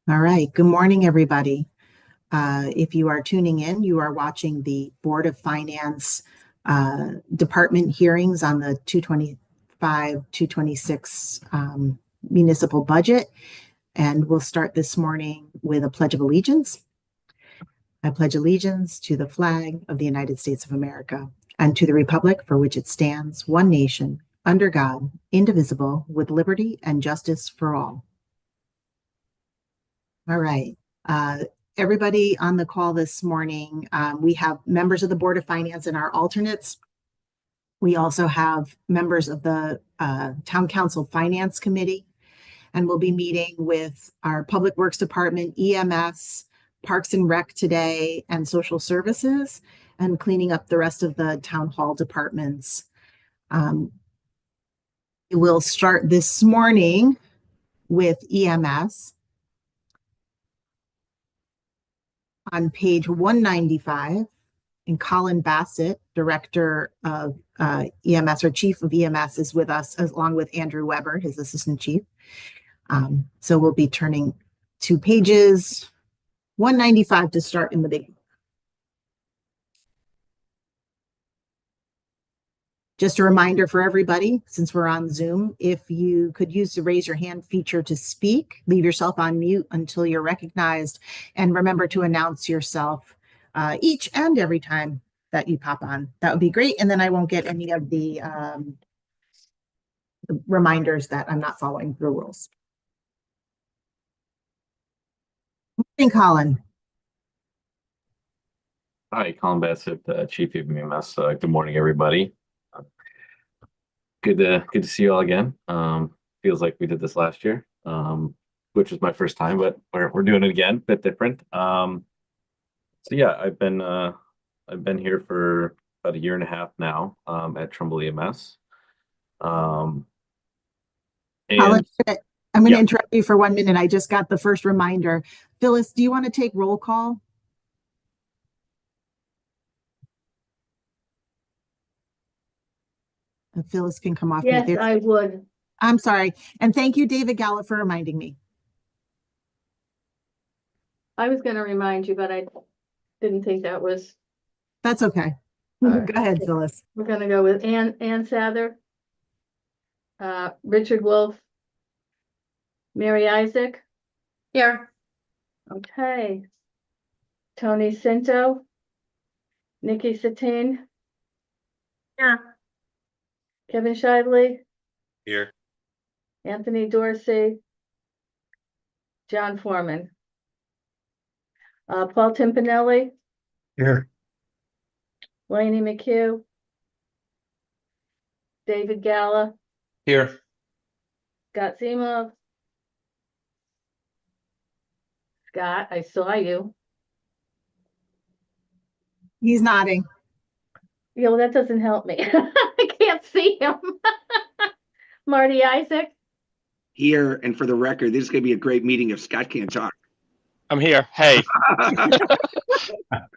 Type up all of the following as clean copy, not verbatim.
All right. Good morning, everybody. If you are tuning in, you are watching the Board of Finance Department hearings on the 226 municipal budget. And we'll start this morning with a Pledge of Allegiance. I pledge allegiance to the flag of the United States of America and to the republic for which it stands, one nation, under God, indivisible, with liberty and justice for all. All right. Everybody on the call this morning, we have members of the Board of Finance and our alternates. We also have members of the Town Council Finance Committee, and we'll be meeting with our Public Works Department, EMS, Parks and Rec today, and Social Services, and cleaning up the rest of the Town Hall departments. We'll start this morning with EMS. On page 195, and Colin Bassett, Director of EMS, or Chief of EMS, is with us, along with Andrew Weber, his Assistant Chief. So we'll be turning to pages 195 to start in the big book. Just a reminder for everybody, since we're on Zoom, if you could use the raise your hand feature to speak, leave yourself on mute until you're recognized, and remember to announce yourself each and every time that you pop on. That would be great, and then I won't get any of the reminders that I'm not following the rules. Good morning, Colin. Hi, Colin Bassett, Chief of EMS. Good morning, everybody. Good to see you all again. Feels like we did this last year, which was my first time, but we're doing it again, a bit different. So yeah, I've been here for about a year and a half now at Trumbull EMS. Colin, I'm going to interrupt you for 1 minute. I just got the first reminder. Phyllis, do you want to take roll call? And Phyllis can come off. Yes, I would. I'm sorry. And thank you, David Gallup, for reminding me. I was going to remind you, but I didn't think that was. That's okay. Right. Go ahead, Phyllis. We're going to go with Ann Sather, Richard Wolf, Mary Isaac. Here. Okay. Tony Cinto, Nikki Satine. Here. Kevin Shively. Here. Anthony Dorsey. John Foreman. Paul Timpanelli. Here. Laney McHugh. David Galla. Here. Scott Zemov. Scott, I saw you. He's nodding. Yeah, well, that doesn't help me. I can't see him. Marty Isaac. Here, and for the record, this is going to be a great meeting if Scott can't talk. I'm here. Hey. All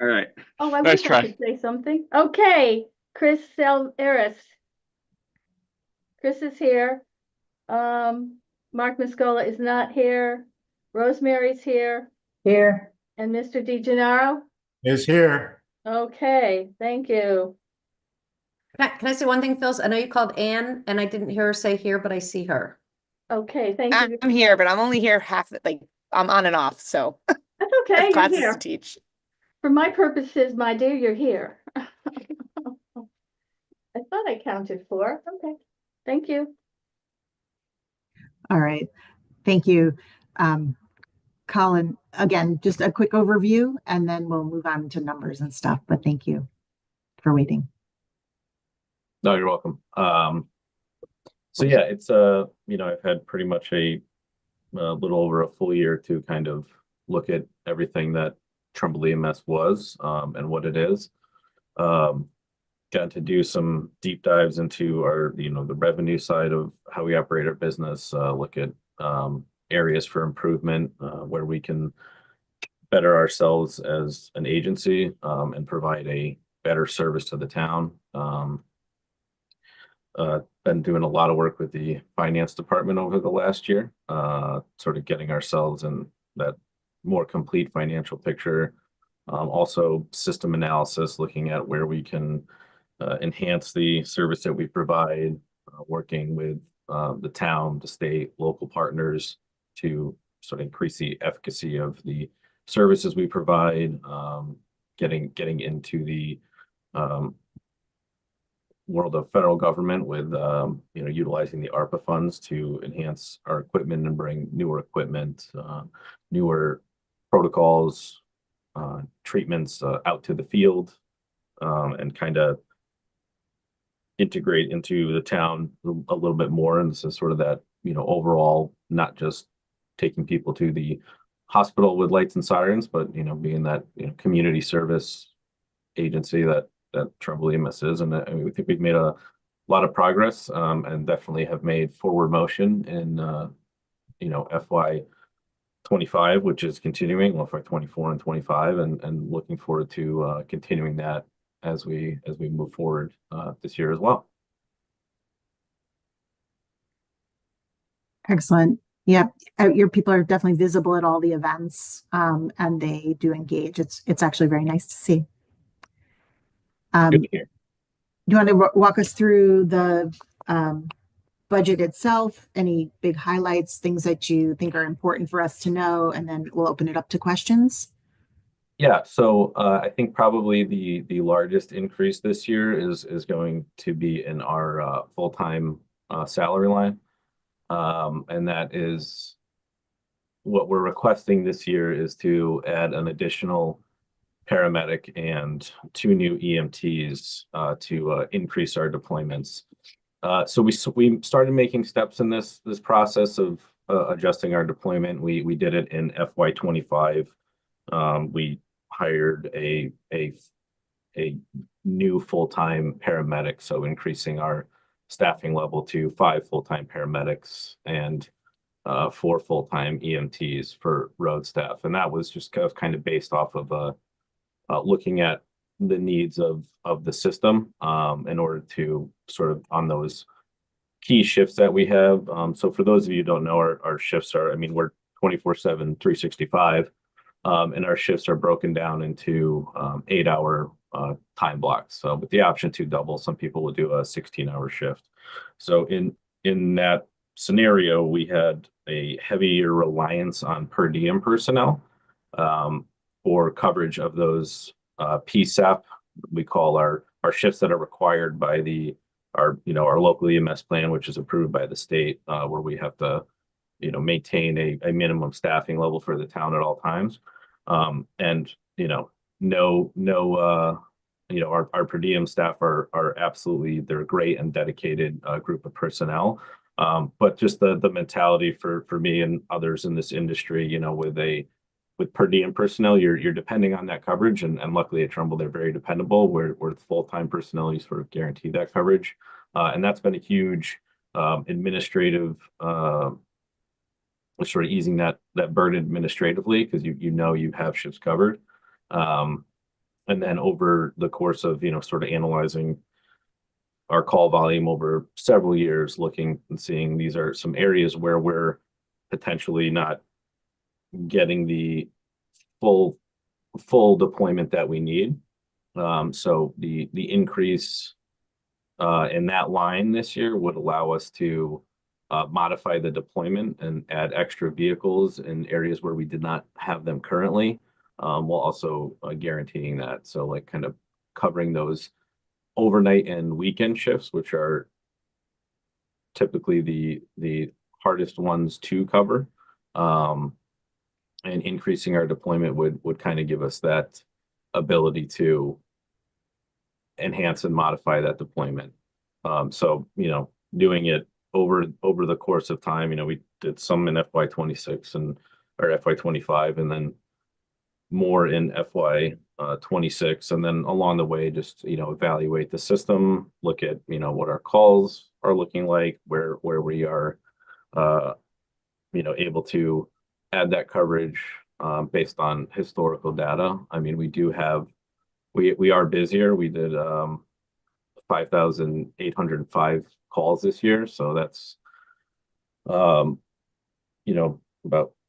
right. Oh, I Nice wish I could say something. Okay, Chris Eris. Chris is here. Mark Muscola is not here. Rosemary's here. Here. And Mr. DeGennaro Is here. Okay, thank you. Can I say one thing, Phils? I know you called Anne and I didn't hear her say here, but I see her. Okay, thank you. I'm here, but I'm only here half, like I'm on and off, so That's okay. You're classes here. to teach. For my purposes, my dear, you're here. I thought I counted 4. Okay, thank you. All right. Thank you. Colin, again, just a quick overview, and then we'll move on to numbers and stuff, but thank you for waiting. No, you're welcome. So yeah, it's I've had pretty much a little over a full year to kind of look at everything that Trumbull EMS was and what it is. Got to do some deep dives into our, the revenue side of how we operate our business, look at areas for improvement where we can better ourselves as an agency and provide a better service to the town. Been doing a lot of work with the finance department over the last year, sort of getting ourselves in that more complete financial picture. Also system analysis, looking at where we can enhance the service that we provide, working with the town, the state, local partners to sort of increase the efficacy of the services we provide, getting into the world of federal government with utilizing the ARPA funds to enhance our equipment and bring newer equipment, newer protocols, treatments out to the field, and kind of integrate into the town a little bit more. And this is sort of that, overall, not just taking people to the hospital with lights and sirens, but, being that, community service agency that Trumbull EMS is. And we think we've made a lot of progress, and definitely have made forward motion in, FY 25, which is continuing, FY 24 and 25, and looking forward to continuing that as we move forward this year as well. Excellent. Yep. Your people are definitely visible at all the events, and they do engage. It's actually very nice to see. Good to hear. Do you want to walk us through the budget itself? Any big highlights, things that you think are important for us to know, and then we'll open it up to questions? Yeah, so I think probably the largest increase this year is going to be in our full-time salary line. And that is what we're requesting this year, is to add an additional paramedic and 2 new EMTs to increase our deployments. So we started making steps in this process of adjusting our deployment. We did it in FY 25. We hired a new full-time paramedic, so increasing our staffing level to 5 full-time paramedics and 4 full-time EMTs for road staff. And that was just kind of based off of looking at the needs of the system in order to sort of on those key shifts that we have. So for those of you who don't know, our shifts are, we're 24/7, 365, and our shifts are broken down into 8-hour time blocks. So with the option to double, some people will do a 16-hour shift. So in that scenario, we had a heavier reliance on per diem personnel for coverage of those PSAP, we call our shifts that are required by our local EMS plan, which is approved by the state, where we have to maintain a minimum staffing level for the town at all times. And our per diem staff are absolutely, they're a great and dedicated group of personnel. But just the mentality for me and others in this industry, with per diem personnel, you're depending on that coverage, and luckily at Trumbull they're very dependable. Where with full-time personnel, you sort of guarantee that coverage, and that's been a huge administrative sort of easing that burden administratively, because you have shifts covered. And then over the course of sort of analyzing our call volume over several years, looking and seeing these are some areas where we're potentially not getting the full deployment that we need. So the increase in that line this year would allow us to modify the deployment and add extra vehicles in areas where we did not have them currently, while also guaranteeing that. So like kind of covering those overnight and weekend shifts, which are typically the hardest ones to cover. And increasing our deployment would kind of give us that ability to enhance and modify that deployment. So, doing it over the course of time, we did some in FY 26 or FY 25, and then more in FY 26. And then along the way, just, evaluate the system, look at, what our calls are looking like, where we are, able to add that coverage based on historical data. We are busier. We did 5,805 calls this year. So that's, about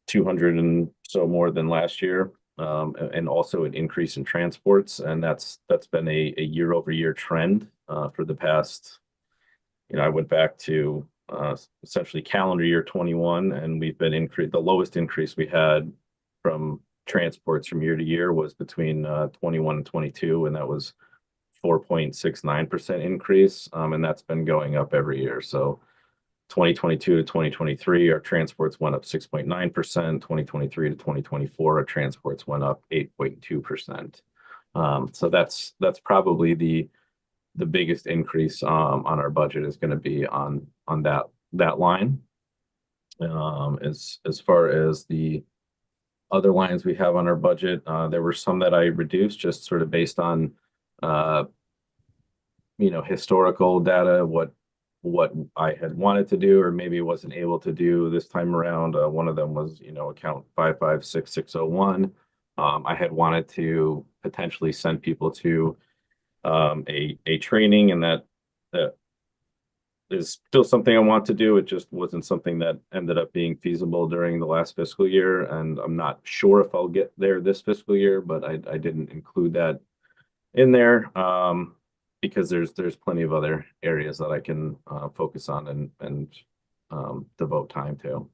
260 so more than last year. And also an increase in transports, and that's been a year-over-year trend for the past. I went back to essentially calendar year 21, and we've been the lowest increase we had from transports from year to year was between 21 and 22, and that was 4.69% increase, and that's been going up every year. So 2022 to 2023, our transports went up 6.9%. 2023 to 2024, our transports went up 8.2%. So that's probably the biggest increase on our budget is going to be on that line. As far as the other lines we have on our budget, there were some that I reduced just sort of based on historical data, what I had wanted to do or maybe wasn't able to do this time around. One of them was, account 556601. I had wanted to potentially send people to a training, and that is still something I want to do. It just wasn't something that ended up being feasible during the last fiscal year, and I'm not sure if I'll get there this fiscal year, but I didn't include that in there. Because there's plenty of other areas that I can focus on and devote time to.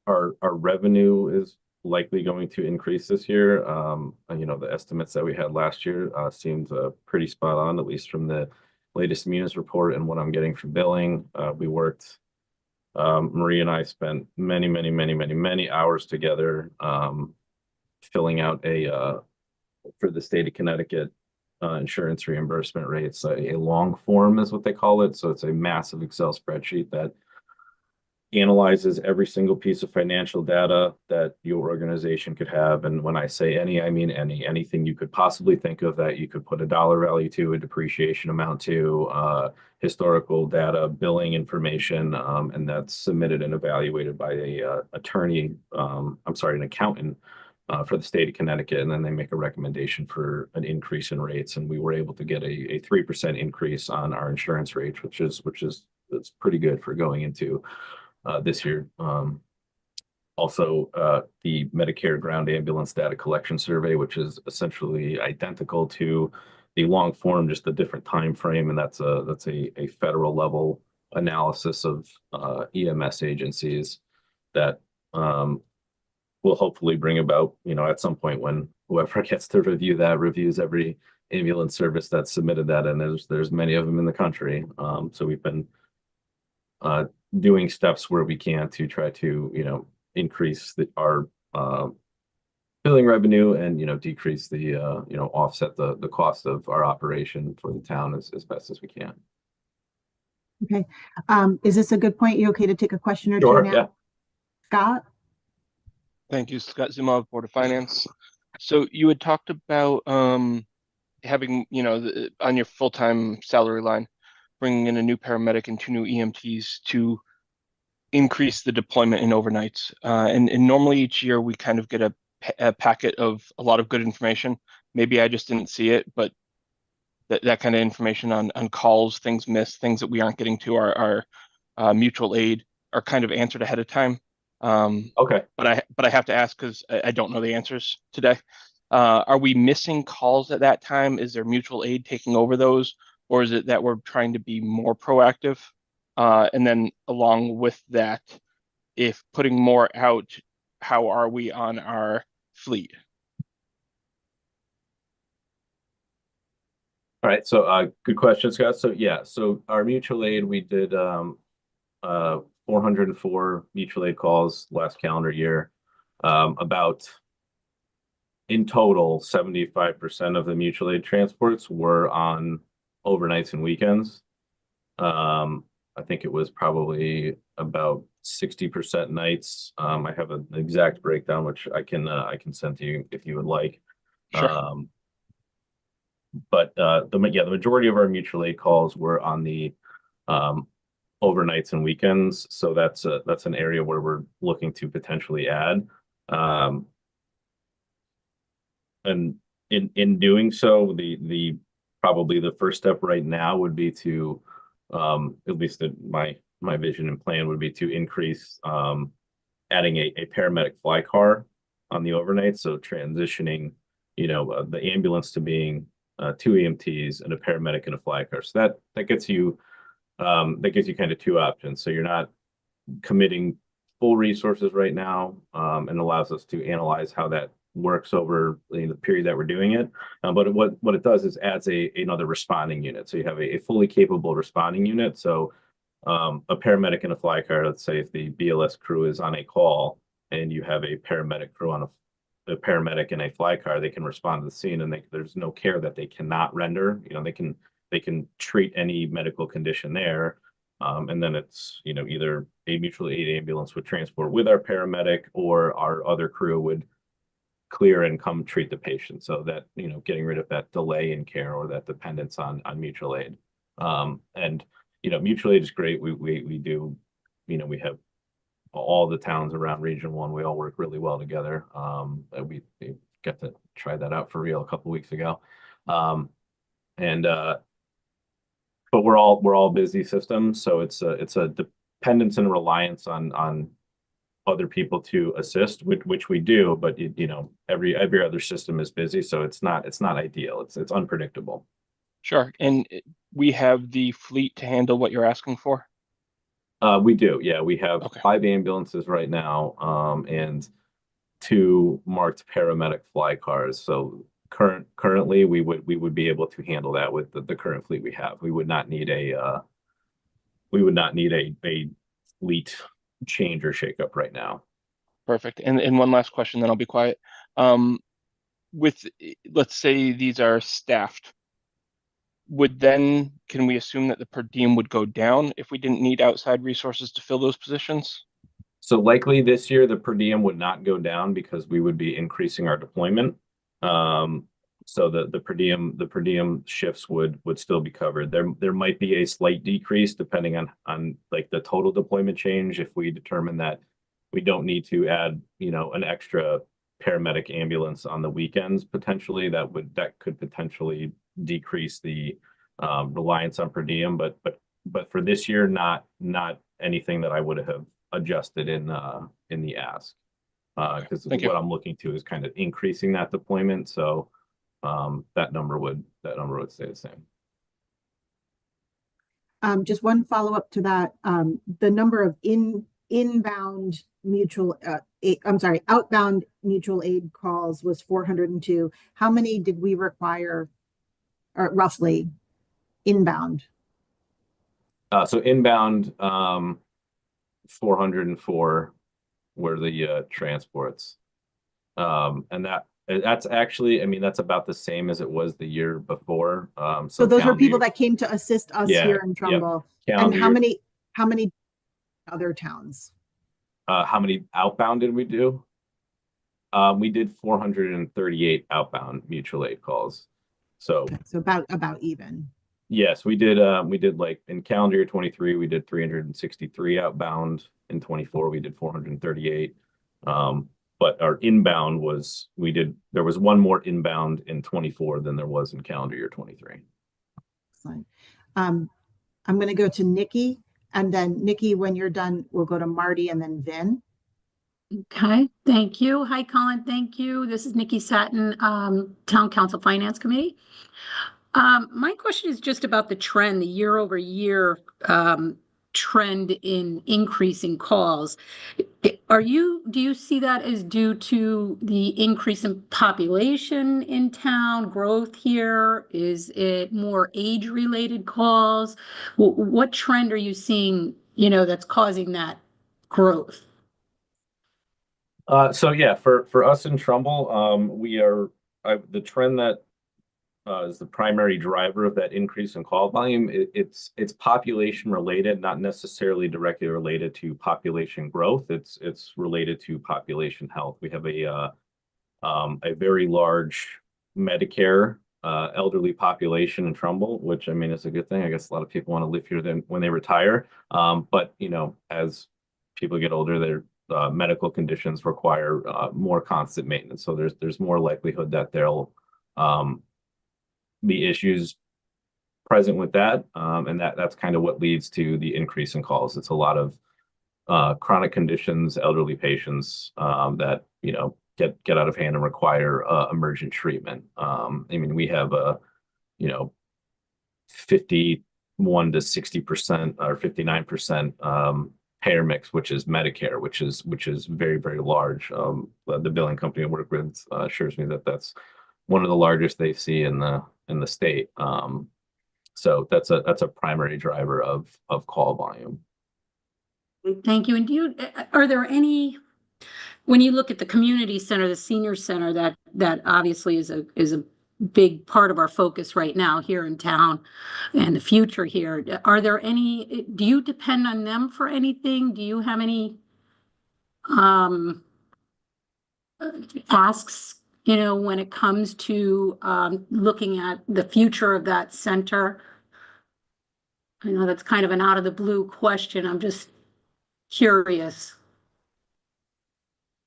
Our revenue is likely going to increase this year. The estimates that we had last year seemed pretty spot on, at least from the latest Munis report and what I'm getting from billing. We worked. Marie and I spent many hours together filling out for the state of Connecticut insurance reimbursement rates, a long form is what they call it. So it's a massive Excel spreadsheet that analyzes every single piece of financial data that your organization could have. And when I say any, I mean anything you could possibly think of that you could put a dollar value to, a depreciation amount to, historical data, billing information, and that's submitted and evaluated by an accountant for the state of Connecticut, and then they make a recommendation for an increase in rates. And we were able to get a 3% increase on our insurance rates, which is that's pretty good for going into this year. Also, the Medicare ground ambulance data collection survey, which is essentially identical to the long form, just a different time frame, and that's a federal level analysis of EMS agencies that will hopefully bring about, at some point when whoever gets to review that reviews every ambulance service that submitted that, and there's many of them in the country. So we've been doing steps where we can to try to, increase our billing revenue and, decrease the, offset the cost of our operation for the town as best as we can. Okay. Is this a good point? You okay to take a question or Sure, two now? yeah. Scott? Thank you, Scott Zumov, Board of Finance. So you had talked about having, on your full-time salary line, bringing in a new paramedic and 2 new EMTs to increase the deployment in overnights. And normally each year we kind of get a packet of a lot of good information. Maybe I just didn't see it, but that kind of information on calls, things missed, things that we aren't getting to our mutual aid are kind of answered ahead of time. Okay. But I have to ask because I don't know the answers today. Are we missing calls at that time? Is there mutual aid taking over those? Or is it that we're trying to be more proactive? And then along with that, if putting more out, how are we on our fleet? All right, so good question, Scott. So yeah, so our mutual aid, we did 404 mutual aid calls last calendar year. About in total, 75% of the mutual aid transports were on overnights and weekends. I think it was probably about 60% nights. I have an exact breakdown, which I can send to you if you would like. Sure. But the majority of our mutual aid calls were on the overnights and weekends. So that's an area where we're looking to potentially add. And in doing so, the probably the first step right now would be to, at least in my my vision and plan would be to increase adding a paramedic fly car on the overnight. So transitioning, the ambulance to being 2 EMTs and a paramedic and a fly car. So that gets you kind of 2 options. So you're not committing full resources right now, and allows us to analyze how that works over the period that we're doing it. But what it does is adds another responding unit. So you have a fully capable responding unit. So a paramedic in a fly car, let's say if the BLS crew is on a call and you have a paramedic crew on a paramedic in a fly car, they can respond to the scene, and there's no care that they cannot render. They can treat any medical condition there. And then it's, either a mutual aid ambulance would transport with our paramedic, or our other crew would clear and come treat the patient. So that, getting rid of that delay in care or that dependence on mutual aid. And, mutual aid is great. We do, we have all the towns around Region 1. We all work really well together. We got to try that out for real a couple of weeks ago. But we're all busy systems, so it's a dependence and reliance on other people to assist, which we do, but every other system is busy, so it's not ideal. It's unpredictable. Sure. And we have the fleet to handle what you're asking for? We do, yeah. We have Okay. 5 ambulances right now, and 2 marked paramedic fly cars. So currently we would be able to handle that with the current fleet we have. We would not need a fleet change or shakeup right now. Perfect. And one last question, then I'll be quiet. Let's say these are staffed, can we assume that the per diem would go down if we didn't need outside resources to fill those positions? So likely this year, the per diem would not go down because we would be increasing our deployment. So the per diem shifts would still be covered. There might be a slight decrease depending on like the total deployment change. If we determine that we don't need to add, an extra paramedic ambulance on the weekends, potentially that could potentially decrease the reliance on per diem. But for this year, not anything that I would have adjusted in the ask, because Thank you. what I'm looking to is kind of increasing that deployment. So that number would stay the same. Just one follow-up to that. The number of outbound mutual aid calls was 402. How many did we require, or roughly, inbound? So inbound, 404 were the transports. And that's actually, that's about the same as it was the year before. So those were people calendar that came to assist us Yeah, here in Trumbull. year- And calendar year- how many other towns? How many outbound did we do? We did 438 outbound mutual aid calls. So So about even. yes, we did like in calendar year 23, we did 363 outbound. In 24, we did 438. But our inbound there was one more inbound in 24 than there was in calendar year 23. Excellent. I'm going to go to Nikki, and then Nikki, when you're done, we'll go to Marty and then Vin. Okay, thank you. Hi, Colin. Thank you. This is Nikki Satin, Town Council Finance Committee. My question is just about the trend, the year-over-year trend in increasing calls. Do you see that as due to the increase in population in town, growth here? Is it more age-related calls? What trend are you seeing, that's causing that growth? So yeah, for us in Trumbull, the trend that is the primary driver of that increase in call volume. It's population related, not necessarily directly related to population growth. It's related to population health. We have a very large Medicare elderly population in Trumbull, which is a good thing. I guess a lot of people want to live here then when they retire. But as people get older, their medical conditions require more constant maintenance. So there's more likelihood that there'll be issues present with that. And that's kind of what leads to the increase in calls. It's a lot of chronic conditions, elderly patients that, you know, get out of hand and require emergent treatment. I mean, we have a, you know, 51 to 60% or 59% payer mix, which is Medicare, which is very, very large. The billing company I work with assures me that that's one of the largest they see in the state. So that's a primary driver of call volume. Thank you. And are there any, when you look at the community center, the senior center, that obviously is a big part of our focus right now here in town and the future here, are there any, do you depend on them for anything? Do you have any asks, you know, when it comes to looking at the future of that center? I know that's kind of an out of the blue question. I'm just curious.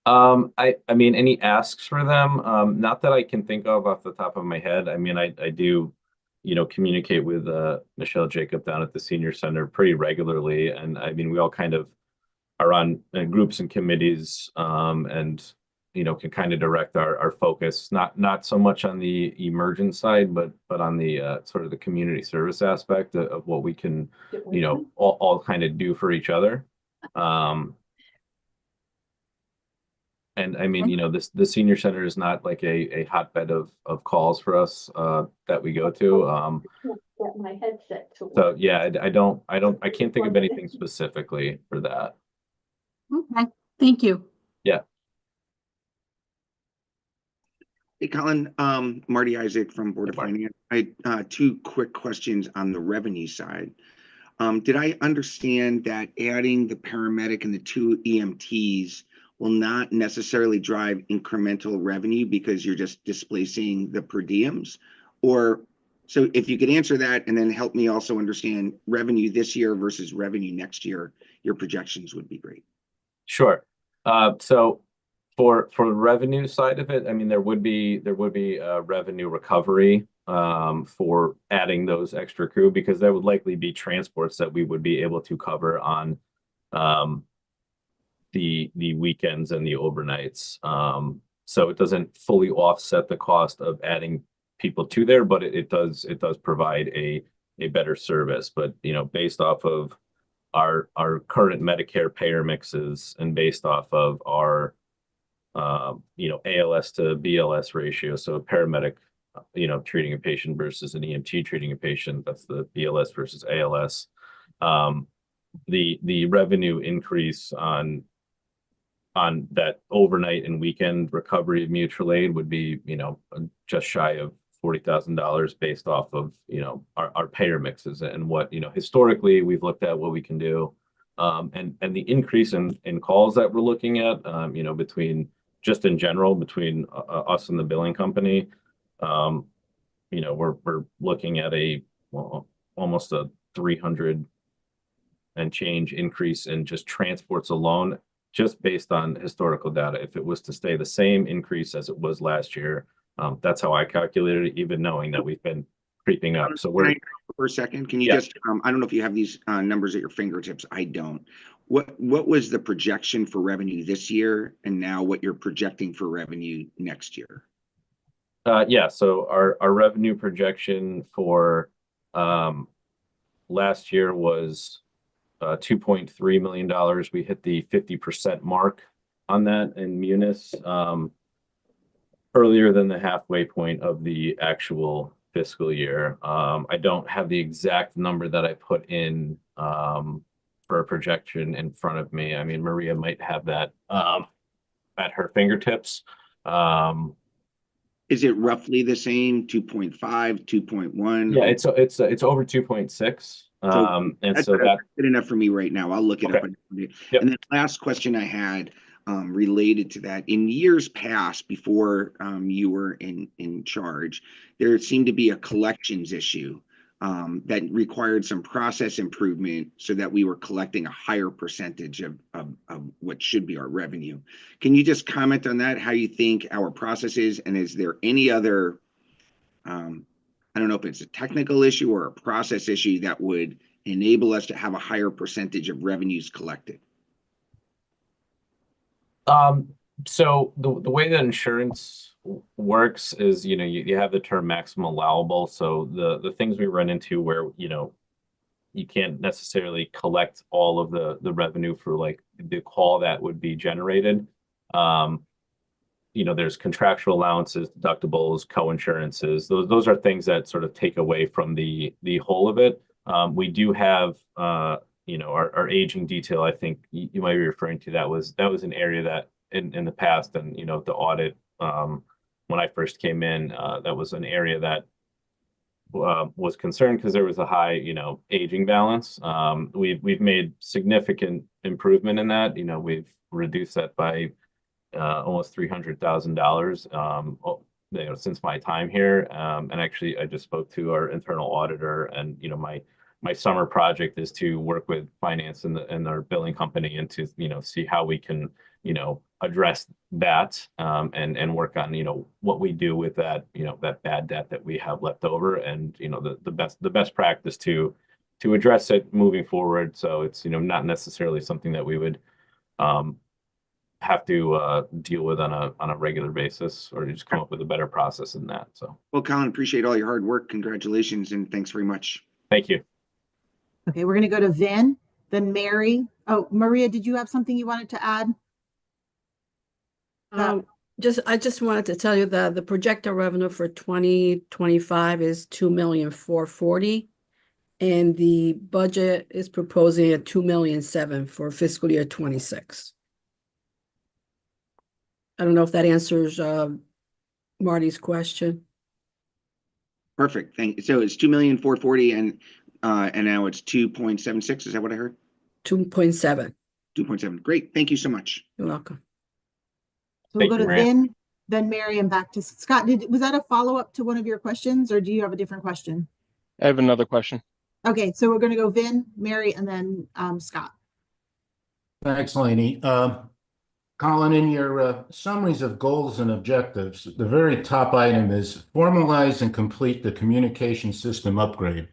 I mean, any asks for them? Not that I can think of off the top of my head. I mean, I do, you know, communicate with Michelle Jacob down at the senior center pretty regularly, and I mean, we all kind of are on groups and committees, and you know, can kind of direct our focus, not so much on the emergent side, but on the sort of the community service aspect of what we can, you know, all kind of do for each other. And I mean, you know, the senior center is not like a hotbed of calls for us that we go to. Get my headset to So work. yeah, I can't think of anything specifically for that. Okay, thank you. Yeah. Hey, Colin, Marty Isaac from Board of Hey, Marty. Finance. I two quick questions on the revenue side. Did I understand that adding the paramedic and the 2 EMTs will not necessarily drive incremental revenue because you're just displacing the per diems? Or so if you could answer that and then help me also understand revenue this year versus revenue next year, your projections would be great. Sure. So for the revenue side of it, I mean, there would be a revenue recovery for adding those extra crew, because there would likely be transports that we would be able to cover on the weekends and the overnights. So it doesn't fully offset the cost of adding people to there, but it does provide a better service. But you know, based off of our current Medicare payer mixes and based off of our you know, ALS to BLS ratio, so a paramedic, you know, treating a patient versus an EMT treating a patient, that's the BLS versus ALS. The revenue increase on that overnight and weekend recovery of mutual aid would be, you know, just shy of $40,000 based off of, you know, our payer mixes and what, you know, historically we've looked at what we can do. And the increase in calls that we're looking at, you know, between just in general, between us and the billing company, you know, we're looking at almost a 300 and change increase in just transports alone, just based on historical data. If it was to stay the same increase as it was last year, that's how I calculated it, even knowing that we've been creeping up. So we're for a second, can you Yeah. just I don't know if you have these numbers at your fingertips. I don't. What was the projection for revenue this year, and now what you're projecting for revenue next year? yeah, so our revenue projection for last year was $2.3 million. We hit the 50% mark on that in Munis earlier than the halfway point of the actual fiscal year. I don't have the exact number that I put in for a projection in front of me. I mean, Maria might have that at her fingertips. Is it roughly the same, 2.5, 2.1? Yeah, it's over 2.6. And so that's good enough for me right now. I'll look it up. Yep. And then last question I had related to that. In years past, before you were in charge, there seemed to be a collections issue that required some process improvement so that we were collecting a higher percentage of what should be our revenue. Can you just comment on that, how you think our process is, and is there any other I don't know if it's a technical issue or a process issue that would enable us to have a higher percentage of revenues collected. So the way that insurance works is, you have the term maximum allowable. So the things we run into where, you can't necessarily collect all of the revenue for like the call that would be generated. There's contractual allowances, deductibles, co-insurances. Those are things that sort of take away from the whole of it. We do have our aging detail. I think you might be referring to that was an area that in the past, and the audit when I first came in, that was an area that was concerned because there was a high aging balance. We've made significant improvement in that. We've reduced that by almost $300,000 since my time here. And actually, I just spoke to our internal auditor, and my summer project is to work with finance and our billing company and to see how we can address that and work on what we do with that that bad debt that we have left over, and the best practice to address it moving forward. So it's not necessarily something that we would have to deal with on a regular basis, or just come up with a better process than that. So, well, Colin, appreciate all your hard work. Congratulations, and thanks very much. Thank you. Okay, we're going to go to Vin, then Mary. Oh, Maria, did you have something you wanted to add? I just wanted to tell you that the projected revenue for 2025 is 2,440,000, and the budget is proposing at 2,007,000 for fiscal year 26. I don't know if that answers Marty's question. Perfect. Thank you. So it's 2,440,000 and now it's 2.76. Is that what I heard? 2.7. 2.7. Great. Thank you so much. You're welcome. So we'll Thank go you, to Maria. Vin, then Mary, and back to Scott. Was that a follow-up to one of your questions, or do you have a different question? I have another question. Okay, so we're going to go Vin, Mary, and then Scott. Thanks, Lainey. Colin, in your summaries of goals and objectives, the very top item is formalize and complete the communication system upgrade.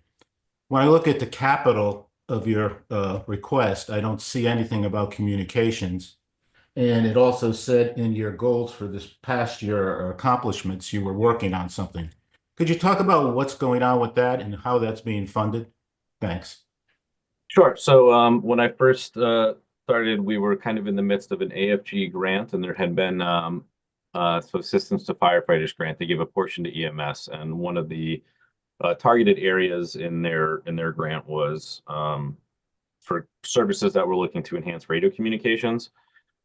When I look at the capital of your request, I don't see anything about communications. And it also said in your goals for this past year or accomplishments, you were working on something. Could you talk about what's going on with that and how that's being funded? Thanks. Sure. So when I first started, we were kind of in the midst of an AFG grant, and there had been Systems to Firefighters grant. They give a portion to EMS, and one of the targeted areas in their grant was for services that were looking to enhance radio communications.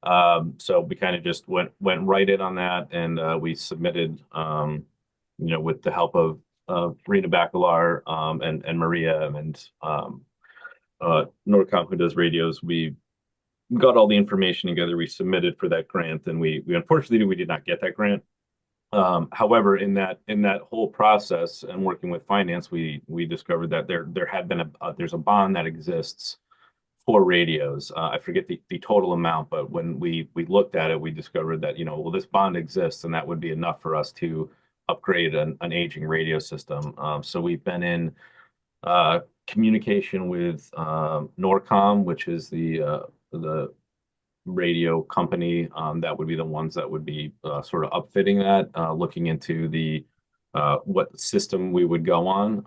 So we kind of just went right in on that, and we submitted, with the help of Rena Bacalar and Maria and Norcom, who does radios. We got all the information together. We submitted for that grant, and we unfortunately we did not get that grant. However, in that whole process and working with finance, we discovered that there had been there's a bond that exists for radios. I forget the total amount, but when we looked at it, we discovered that this bond exists, and that would be enough for us to upgrade an aging radio system. So we've been in communication with Norcom, which is the radio company that would be the ones that would be sort of upfitting that, looking into the what system we would go on.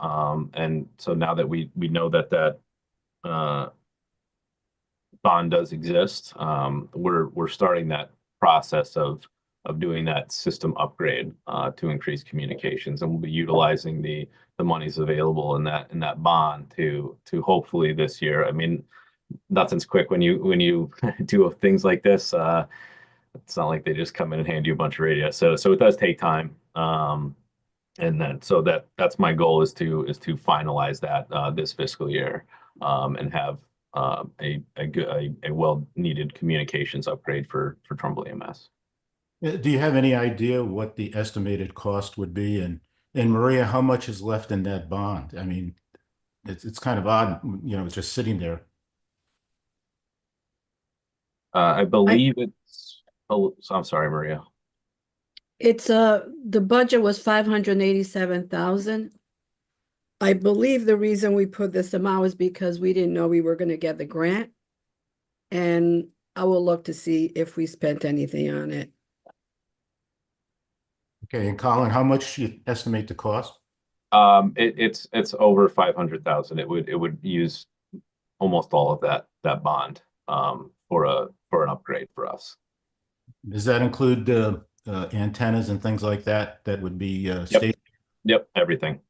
And so now that we know that bond does exist, we're starting that process of doing that system upgrade to increase communications, and we'll be utilizing the monies available in that bond to hopefully this year. I mean, nothing's quick when you do things like this. It's not like they just come in and hand you a bunch of radios. So it does take time. And then that's my goal is to finalize that this fiscal year and have a well needed communications upgrade for Trumbull EMS. Do you have any idea what the estimated cost would be? And Maria, how much is left in that bond? I mean, it's kind of odd, it's just sitting there. I believe it's. Oh, I'm sorry, Maria. It's the budget was 587,000, I believe the reason we put this amount is because we didn't know we were gonna get the grant. And I will look to see if we spent anything on it. Okay, and Colin, how much you estimate the cost? It's over 500,000. It would use almost all of that bond for an upgrade for us. Does that include antennas and things like that? That would be state? Yep, everything.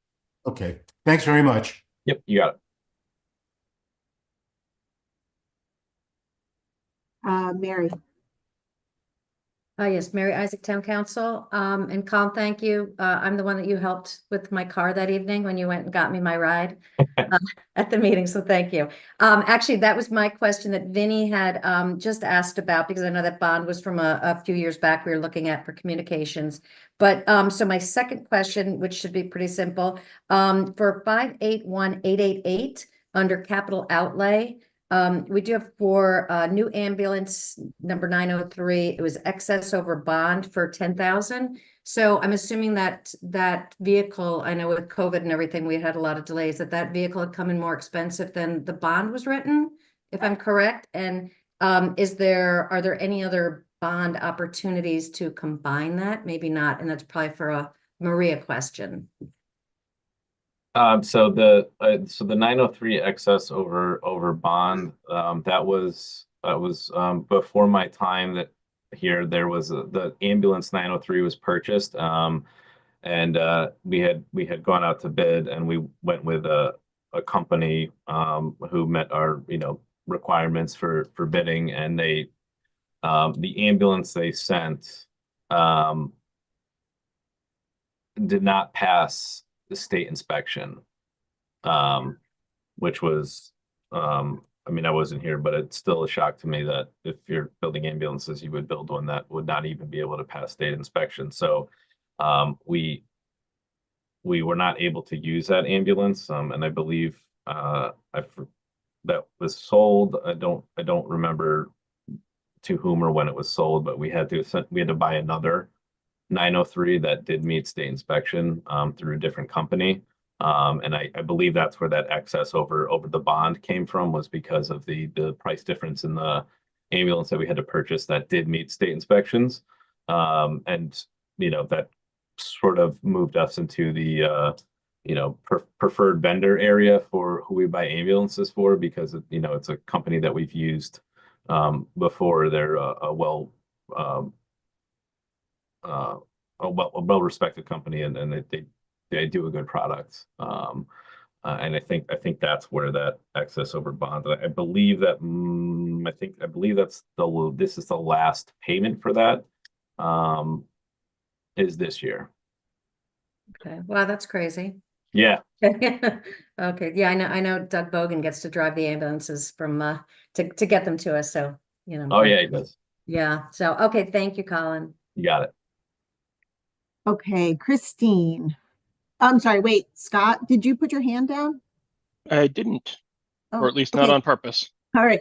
Okay, thanks very much. Yep, you got it. Mary. Yes, Mary Isaac Town Council. And Colin, thank you. I'm the one that you helped with my car that evening when you went and got me my ride at the meeting. So thank you. Actually, that was my question that Vinny had just asked about, because I know that bond was from a few years back we were looking at for communications. But so my second question, which should be pretty simple, for 581888 under capital outlay, we do have for new ambulance number 903. It was excess over bond for 10,000. So I'm assuming that that vehicle, I know with COVID and everything, we had a lot of delays, that vehicle had come in more expensive than the bond was written, if I'm correct. And are there any other bond opportunities to combine that? Maybe not. And that's probably for a Maria question. So the 903 excess over bond, that was before my time that here. There was the ambulance 903 was purchased, and we had gone out to bid, and we went with a company who met our requirements for bidding, and they the ambulance they sent did not pass the state inspection, which was, I mean, I wasn't here, but it's still a shock to me that if you're building ambulances, you would build one that would not even be able to pass state inspection. So we were not able to use that ambulance, and I believe that was sold. I don't remember to whom or when it was sold, but we had to buy another 903 that did meet state inspection through a different company. And I believe that's where that excess over the bond came from, was because of the price difference in the ambulance that we had to purchase that did meet state inspections. And that sort of moved us into the preferred vendor area for who we buy ambulances for, because it's a company that we've used before. They're a well-respected company, and they do a good product. And I think that's where that excess over bond. I believe that I believe this is the last payment for that. Is this year. Okay. Wow, that's crazy. Yeah. Okay. Yeah, I know Doug Bogan gets to drive the ambulances from to get them to us. So, Oh yeah, he does. Yeah. So, okay. Thank you, Colin. You got it. Okay, Christine. I'm sorry, wait, Scott, did you put your hand down? I didn't, or at least not okay. on purpose. All right,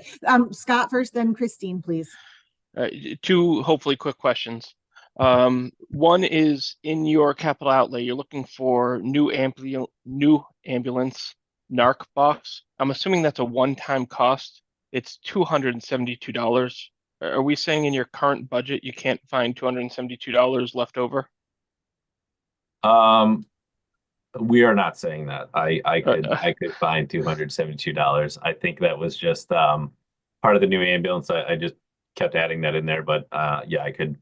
Scott first, then Christine, please. Two hopefully quick questions. One is, in your capital outlay, you're looking for new ambulance NARC box. I'm assuming that's a one-time cost. It's $272. Are we saying in your current budget you can't find $272 left over? We are not saying that. I could find $272. I think that was just part of the new ambulance. I just kept adding that in there, but yeah, I could.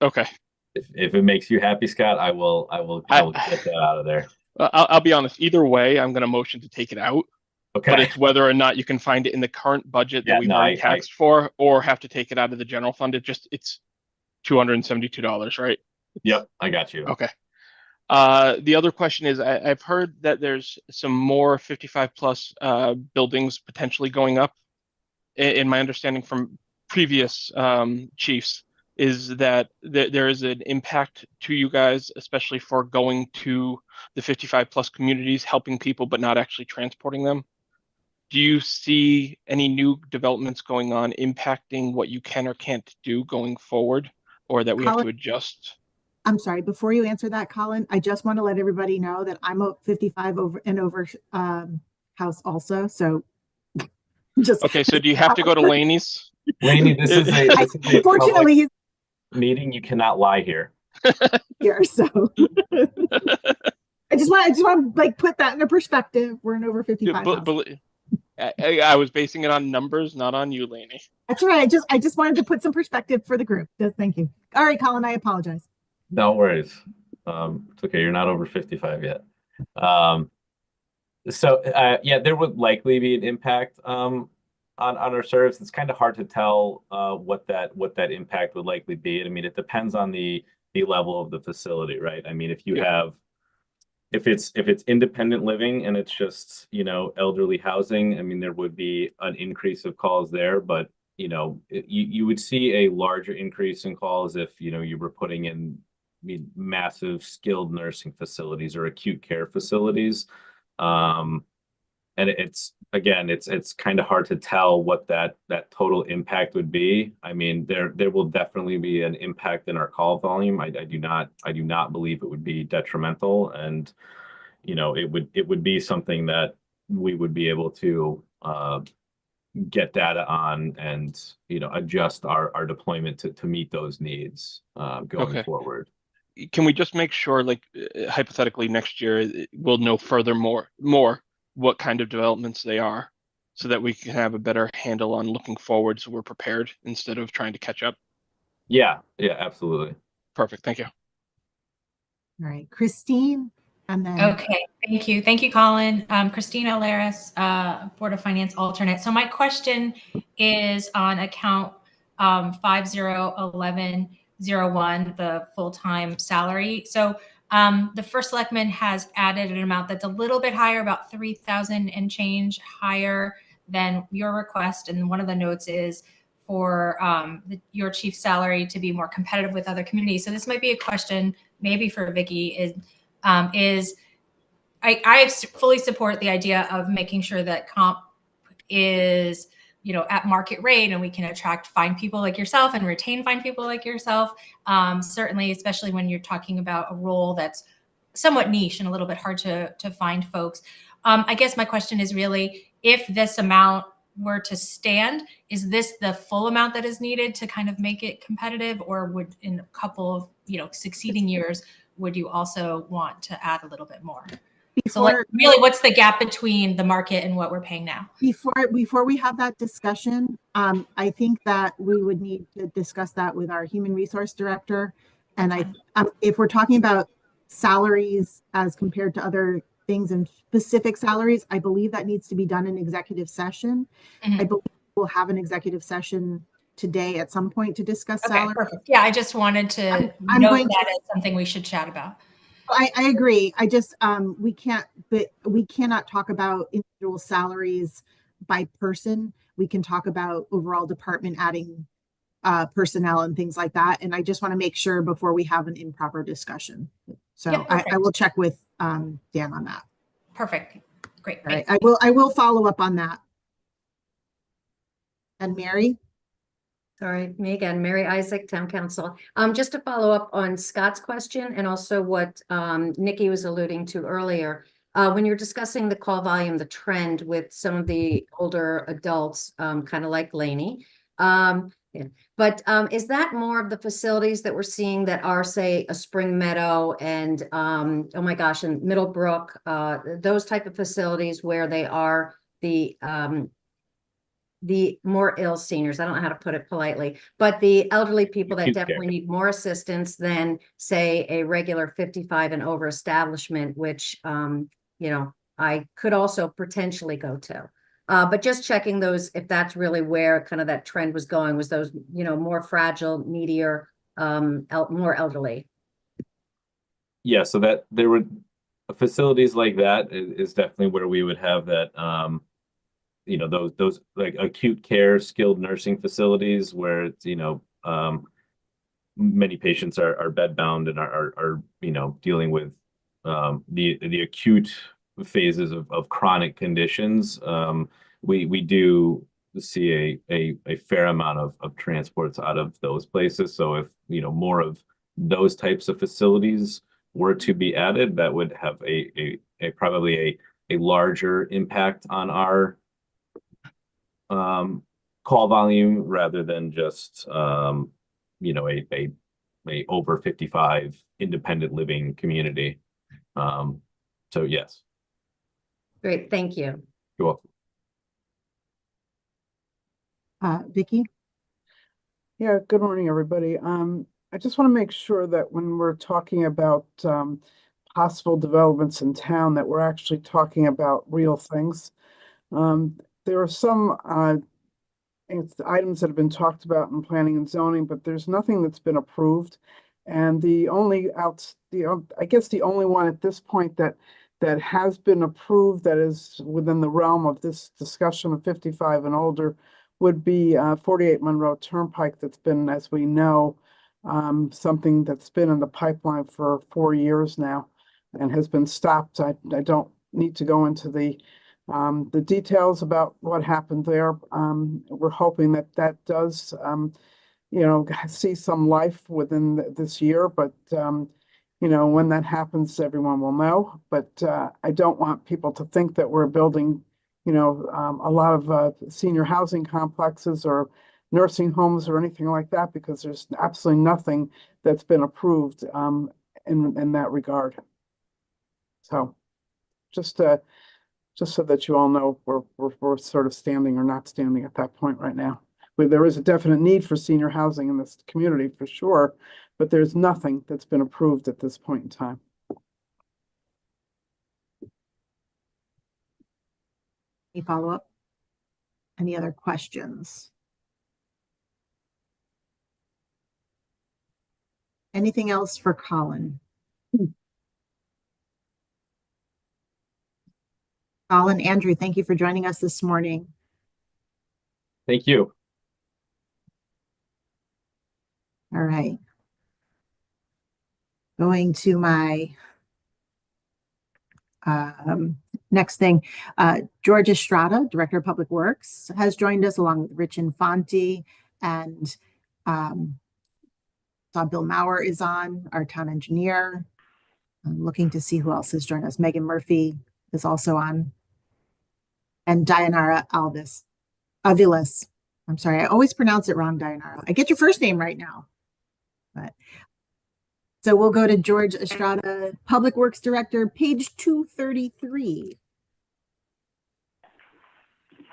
Okay. If it makes you happy, Scott, I will get that out of there. I'll be honest. Either way, I'm going to motion to take it out. Okay. But it's whether or not you can find it in the current budget that we've already taxed for, or have to take it out of the general fund. It's $272, right? Yep, I got you. Okay. The other question is, I've heard that there's some more 55 plus buildings potentially going up. In my understanding from previous chiefs, is that there is an impact to you guys, especially for going to the 55 plus communities, helping people, but not actually transporting them. Do you see any new developments going on impacting what you can or can't do going forward, or that we have to adjust? I'm sorry, before you answer that, Colin, I just want to let everybody know that I'm a 55 over and over house also. So just Okay, so do you have to go to Laney's? Laney, this is a public unfortunately he's meeting. You cannot lie here. here. So I just want to like put that into perspective. We're an over 55 house. I was basing it on numbers, not on you, Laney. That's right. I just wanted to put some perspective for the group. Thank you. All right, Colin, I apologize. No worries. It's okay. You're not over 55 yet. Yeah, there would likely be an impact on our service. It's kind of hard to tell what that impact would likely be. I mean, it depends on the level of the facility, right? I mean, if you have if it's independent living and it's just, you know, elderly housing, I mean, there would be an increase of calls there, but you know, you would see a larger increase in calls if, you know, you were putting in massive skilled nursing facilities or acute care facilities. And it's kind of hard to tell what that total impact would be. I mean, there will definitely be an impact in our call volume. I do not believe it would be detrimental, and you know, it would be something that we would be able to get data on and, you know, adjust our deployment to meet those needs going forward. Can we just make sure, like, hypothetically next year we'll know further more what kind of developments they are, so that we can have a better handle on looking forward, so we're prepared instead of trying to catch up? Yeah, absolutely. Perfect. Thank you. All right, Christine, and then Okay, thank you. Thank you, Colin. Christina Alaris, Board of Finance alternate. So my question is on account 501101, the full-time salary. So the first selectman has added an amount that's a little bit higher, about 3,000 and change higher than your request. And one of the notes is for your chief salary to be more competitive with other communities. So this might be a question maybe for Vicky I fully support the idea of making sure that comp is, you know, at market rate, and we can attract fine people like yourself and retain fine people like yourself. Certainly, especially when you're talking about a role that's somewhat niche and a little bit hard to find folks. I guess my question is really, if this amount were to stand, is this the full amount that is needed to kind of make it competitive, or would in a couple of, you know, succeeding years, would you also want to add a little bit more? So like, really, what's the gap between the market and what we're paying now? Before we have that discussion, I think that we would need to discuss that with our human resource director. And if we're talking about salaries as compared to other things and specific salaries, I believe that needs to be done in executive session. Mm-hmm. I believe we'll have an executive session today at some point to discuss salary. Perfect. Yeah, I just wanted to note that as something we should chat about. I agree. I just we cannot talk about individual salaries by person. We can talk about overall department adding personnel and things like that. And I just want to make sure before we have an improper discussion. So yeah, I will check with Dan on that. Perfect. Great. All right. I will follow up on that. And Mary? Sorry, me again, Mary Isaac, Town Council. Just to follow up on Scott's question and also what Nikki was alluding to earlier. When you're discussing the call volume, the trend with some of the older adults, kind of like Laney. Yeah. But is that more of the facilities that we're seeing that are, say, a Spring Meadow and, oh my gosh, and Middlebrook, those type of facilities where they are the more ill seniors, I don't know how to put it politely, but the elderly people that definitely need more assistance than, say, a regular 55 and over establishment, which, you know, I could also potentially go to. But just checking those, if that's really where kind of that trend was going, was those, you know, more fragile, needier, more elderly. Yeah, so that there were facilities like that is definitely where we would have that, you know, those like acute care skilled nursing facilities where it's, you know, many patients are bed bound and are you know, dealing with the acute phases of chronic conditions. We do see a fair amount of transports out of those places. So if, you know, more of those types of facilities were to be added, that would have a probably a larger impact on our call volume rather than just you know, a over 55 independent living community. So yes, Great, thank you. you're welcome. Vicky? Yeah, good morning, everybody. I just want to make sure that when we're talking about possible developments in town, that we're actually talking about real things. There are some items that have been talked about in planning and zoning, but there's nothing that's been approved. And I guess the only one at this point that has been approved that is within the realm of this discussion of 55 and older would be 48 Monroe Turnpike. That's been, as we know, something that's been in the pipeline for 4 years now and has been stopped. I don't need to go into the details about what happened there. We're hoping that that does, you know, see some life within this year, but you know, when that happens, everyone will know. But I don't want people to think that we're building, you know, a lot of senior housing complexes or nursing homes or anything like that, because there's absolutely nothing that's been approved in that regard. So just so that you all know we're sort of standing or not standing at that point right now. There is a definite need for senior housing in this community for sure, but there's nothing that's been approved at this point in time. Any follow-up? Any other questions? Anything else for Colin? Colin, Andrew, thank you for joining us this morning. Thank you. All right. Going to my next thing. George Estrada, Director of Public Works, has joined us along with Rich Infanti, and saw Bill Maurer is on, our town engineer. I'm looking to see who else has joined us. Megan Murphy is also on. And Dayanara Aviles. I'm sorry, I always pronounce it wrong, Dayanara. I get your first name right now. But so we'll go to George Estrada, Public Works Director, page 233.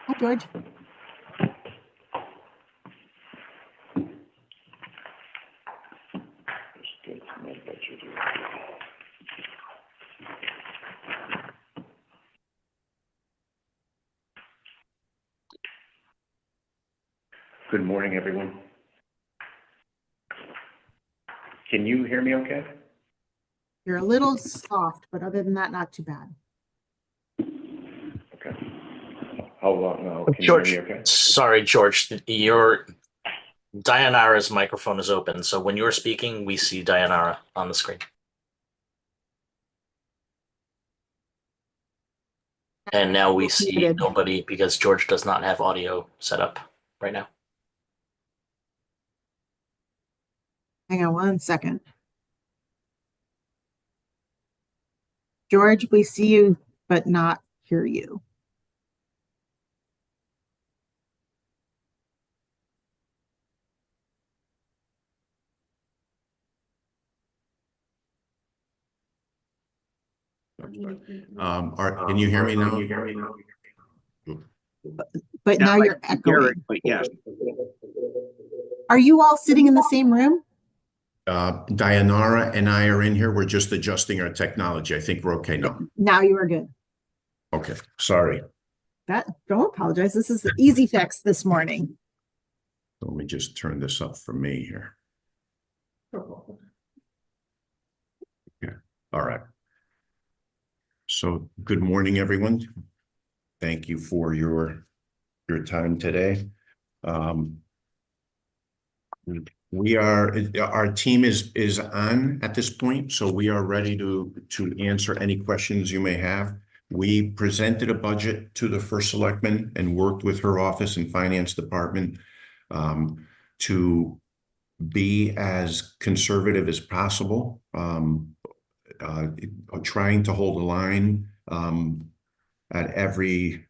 Hi, George. Good morning, everyone. Can you hear me okay? You're a little soft, but other than that, not too bad. Okay. How long now? Can George, you hear me okay? sorry, George, your Dayanara's microphone is open. So when you're speaking, we see Dayanara on the screen. And now we see nobody because George does not have audio set up right now. Hang on one second. George, we see you, but not hear you. Can you hear me now? But now you're echoing. But yes. Are you all sitting in the same room? Dayanara and I are in here. We're just adjusting our technology. I think we're okay now. Now you are good. Okay, sorry. Don't apologize. This is the easy fix this morning. Let me just turn this up for me here. Yeah, all right. So good morning, everyone. Thank you for your time today. Our team is on at this point, so we are ready to answer any questions you may have. We presented a budget to the first selectman and worked with her office and finance department to be as conservative as possible, trying to hold the line at every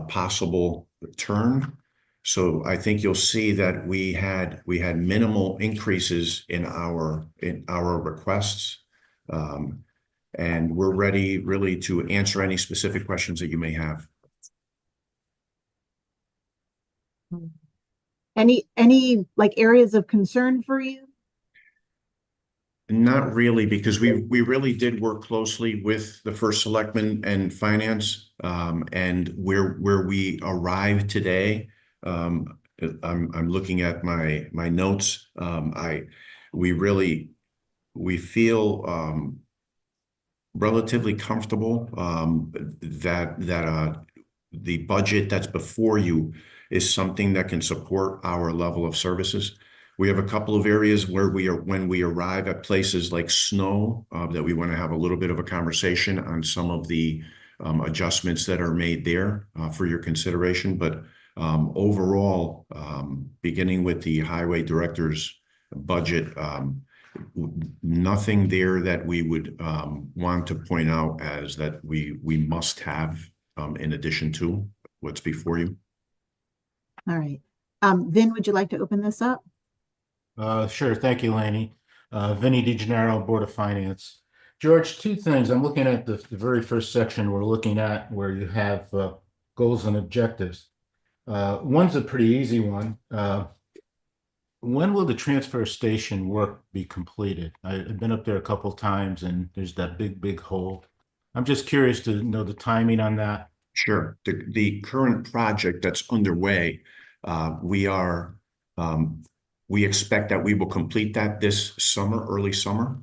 possible turn. So I think you'll see that we had minimal increases in our requests. And we're ready really to answer any specific questions that you may have. Any like areas of concern for you? Not really, because we really did work closely with the first selectman and finance, and where we arrived today. I'm looking at my notes. We feel relatively comfortable that the budget that's before you is something that can support our level of services. We have a couple of areas where when we arrive at places like snow, that we want to have a little bit of a conversation on some of the adjustments that are made there for your consideration. But overall, beginning with the highway director's budget, nothing there that we would want to point out as that we must have in addition to what's before you. All right. Vin, would you like to open this up? Sure. Thank you, Laney. Vinny DeGennaro, Board of Finance. George, two things. I'm looking at the very first section we're looking at where you have goals and objectives. One's a pretty easy one. When will the transfer station work be completed? I've been up there a couple times and there's that big hole. I'm just curious to know the timing on that. Sure. The current project that's underway, we expect that we will complete that this summer, early summer.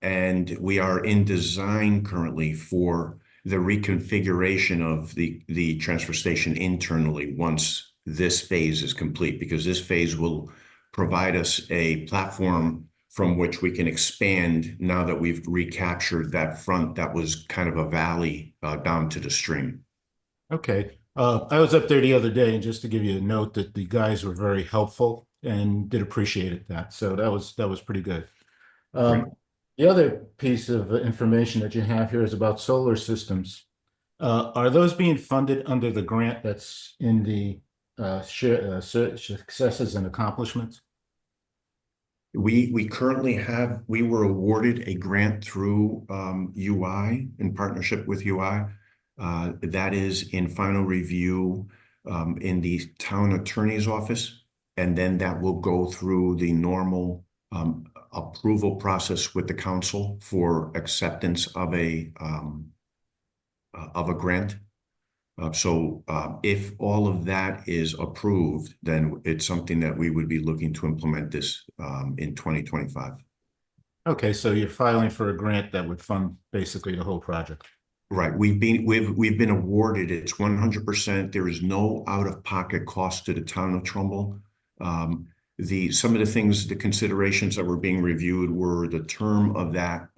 And we are in design currently for the reconfiguration of the transfer station internally once this phase is complete, because this phase will provide us a platform from which we can expand now that we've recaptured that front that was kind of a valley down to the stream. Okay. I was up there the other day, and just to give you a note that the guys were very helpful and did appreciate that. So that was pretty good. The other piece of information that you have here is about solar systems. Are those being funded under the grant that's in the successes and accomplishments? We currently we were awarded a grant through UI in partnership with UI. That is in final review in the town attorney's office, and then that will go through the normal approval process with the council for acceptance of a grant. So if all of that is approved, then it's something that we would be looking to implement this in 2025. Okay, so you're filing for a grant that would fund basically the whole project. Right. We've been awarded. It's 100%. There is no out-of-pocket cost to the town of Trumbull. Some of the things, the considerations that were being reviewed were the term of that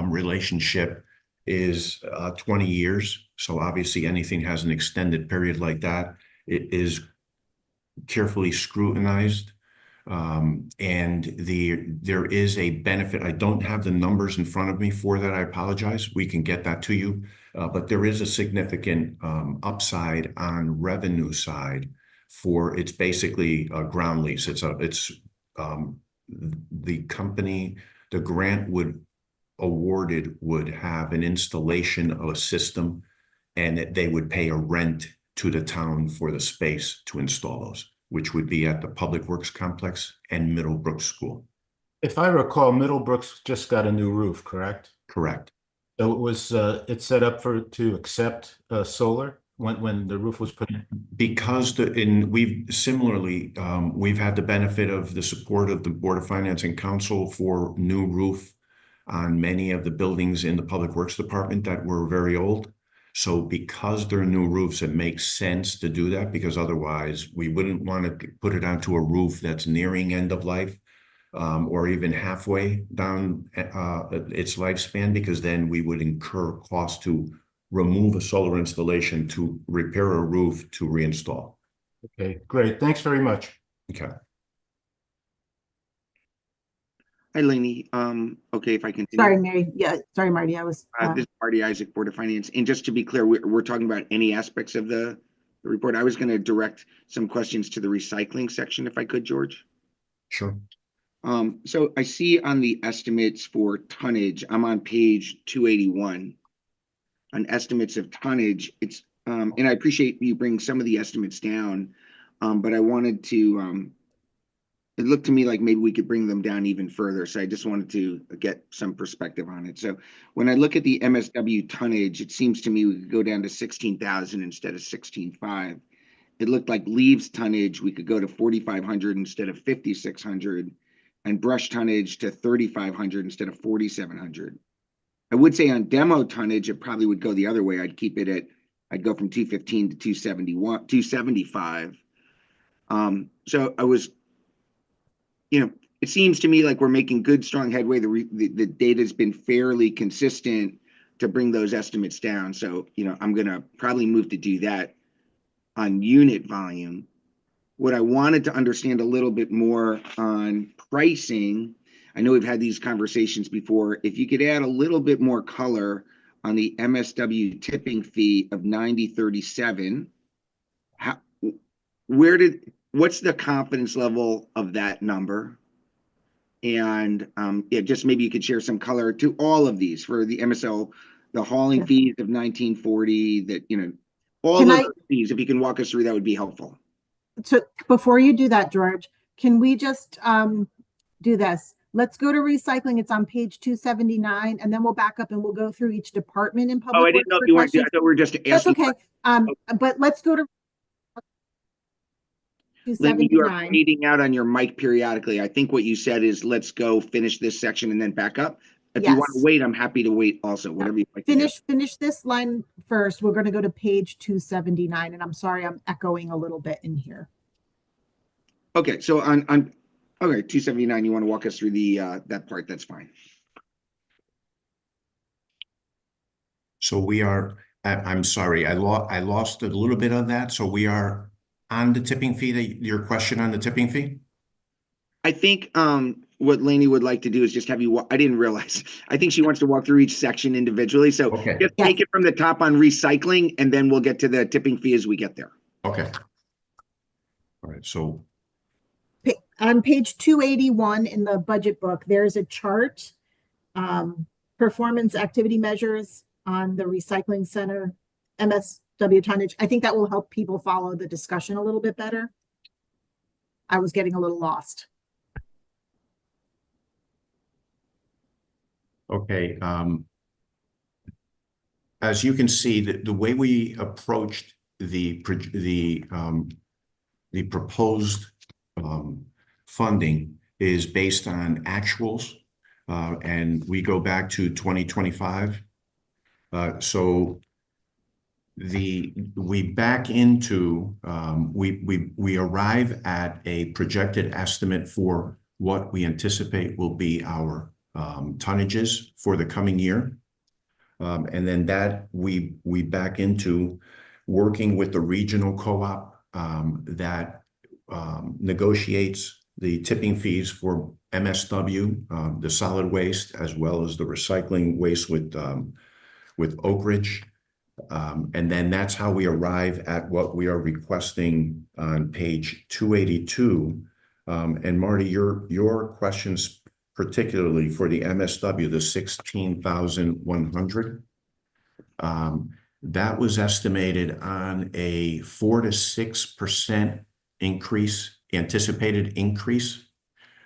relationship is 20 years. So obviously anything has an extended period like that. It is carefully scrutinized. And there is a benefit. I don't have the numbers in front of me for that. I apologize. We can get that to you. But there is a significant upside on revenue side for it's basically a ground lease. The company, the grant awarded would have an installation of a system, and that they would pay a rent to the town for the space to install those, which would be at the Public Works Complex and Middlebrook School. If I recall, Middlebrooks just got a new roof, correct? Correct. So it was it's set up to accept solar when the roof was put in? Because we've had the benefit of the support of the Board of Finance and Council for new roof on many of the buildings in the Public Works Department that were very old. So because they're new roofs, it makes sense to do that, because otherwise we wouldn't want to put it onto a roof that's nearing end of life or even halfway down its lifespan, because then we would incur costs to remove a solar installation, to repair a roof, to reinstall. Okay, great. Thanks very much. Okay. Hi, Lainey. Okay, if I continue. Sorry, Mary. Yeah, sorry, Marty. I was, This is Marty Isaac, Board of Finance. And just to be clear, we're talking about any aspects of the report. I was going to direct some questions to the recycling section, if I could, George. Sure. So I see on the estimates for tonnage, I'm on page 281. On estimates of tonnage, it's, and I appreciate you bring some of the estimates down, but I wanted to, it looked to me like maybe we could bring them down even further. So I just wanted to get some perspective on it. So when I look at the MSW tonnage, it seems to me we could go down to 16,000 instead of 16,500. It looked like leaves tonnage, we could go to 4,500 instead of 5,600, and brush tonnage to 3,500 instead of 4,700. I would say on demo tonnage, it probably would go the other way. I'd keep it at, I'd go from 215 to 271, 275. So I was, it seems to me like we're making good, strong headway. The data has been fairly consistent to bring those estimates down. So, I'm going to probably move to do that on unit volume. What I wanted to understand a little bit more on pricing, I know we've had these conversations before. If you could add a little bit more color on the MSW tipping fee of 9037, what's the confidence level of that number? And just maybe you could share some color to all of these for the MSO, the hauling fees of 1940, that, all of those fees, if you can walk us through, that would be helpful. so before you do that, George, can we just do this? Let's go to recycling. It's on page 279, and then we'll back up and we'll go through each department in public. Oh, I didn't know if you wanted to. I thought we were just asking. That's okay. But let's go to Linda, you are fading out on your mic periodically. I think what you said is let's go finish this section and then back up. If you want to wait, I'm happy to wait also, whatever you like. Finish this line first. We're going to go to page 279, and I'm sorry I'm echoing a little bit in here. Okay, so on okay, 279, you want to walk us through the that part, that's fine. So we are, I'm sorry, I lost a little bit of that. So we are on the tipping fee, your question on the tipping fee? I think what Lainey would like to do is just have you I didn't realize. I think she wants to walk through each section individually. So just take it from the top on recycling, and then we'll get to the tipping fee as we get there. Okay. All right, so on page 281 in the budget book, there's a chart, performance activity measures on the recycling center, MSW tonnage. I think that will help people follow the discussion a little bit better. I was getting a little lost. okay. As you can see, the way we approached the proposed funding is based on actuals, and we go back to 2025. So we back into we arrive at a projected estimate for what we anticipate will be our tonnages for the coming year, and then that we back into working with the regional co-op that negotiates the tipping fees for MSW, the solid waste, as well as the recycling waste with Oak Ridge. And then that's how we arrive at what we are requesting on page 282. And Marty, your questions, particularly for the MSW, the 16,100, that was estimated on a 4 to 6% increase, anticipated increase,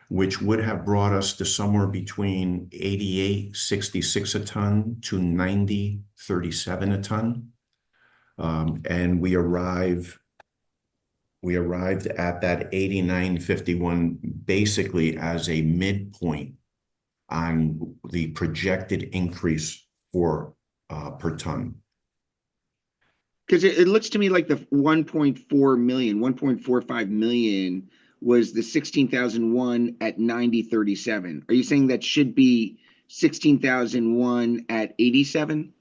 which would have brought us to somewhere between 88.66 a ton to 90.37 a ton. And we arrived at that 89.51 basically as a midpoint on the projected increase for per ton. Because it looks to me like the 1.45 million was the 16,001 at 90.37. Are you saying that should be 16,001 at 87?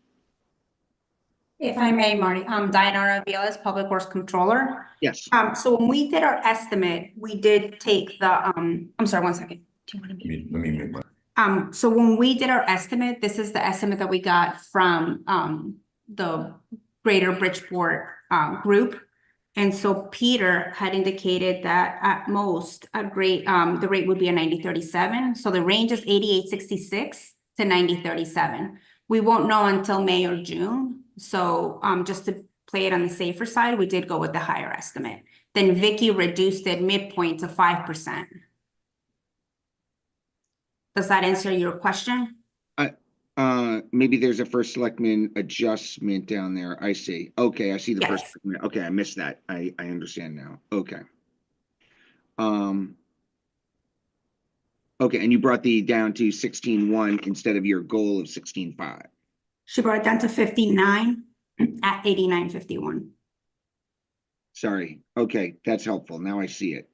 If I may, Marty, I'm Diana Vilas, Public Works Controller. Yes. So when we did our estimate, we did take the, I'm sorry, one second. Let me make my. So when we did our estimate, this is the estimate that we got from the Greater Bridgeport group. And so Peter had indicated that at most the rate would be a 9037. So the range is 8866 to 9037. We won't know until May or June. So just to play it on the safer side, we did go with the higher estimate. Then Vicky reduced it midpoint to 5%. Does that answer your question? Maybe there's a first selectman adjustment down there. I see. Okay, I see the first. Yes. Okay, I missed that. I understand now. Okay. Okay, and you brought the down to 16.1 instead of your goal of 16.5. She brought it down to 59 at 89.51. Sorry. Okay, that's helpful. Now I see it.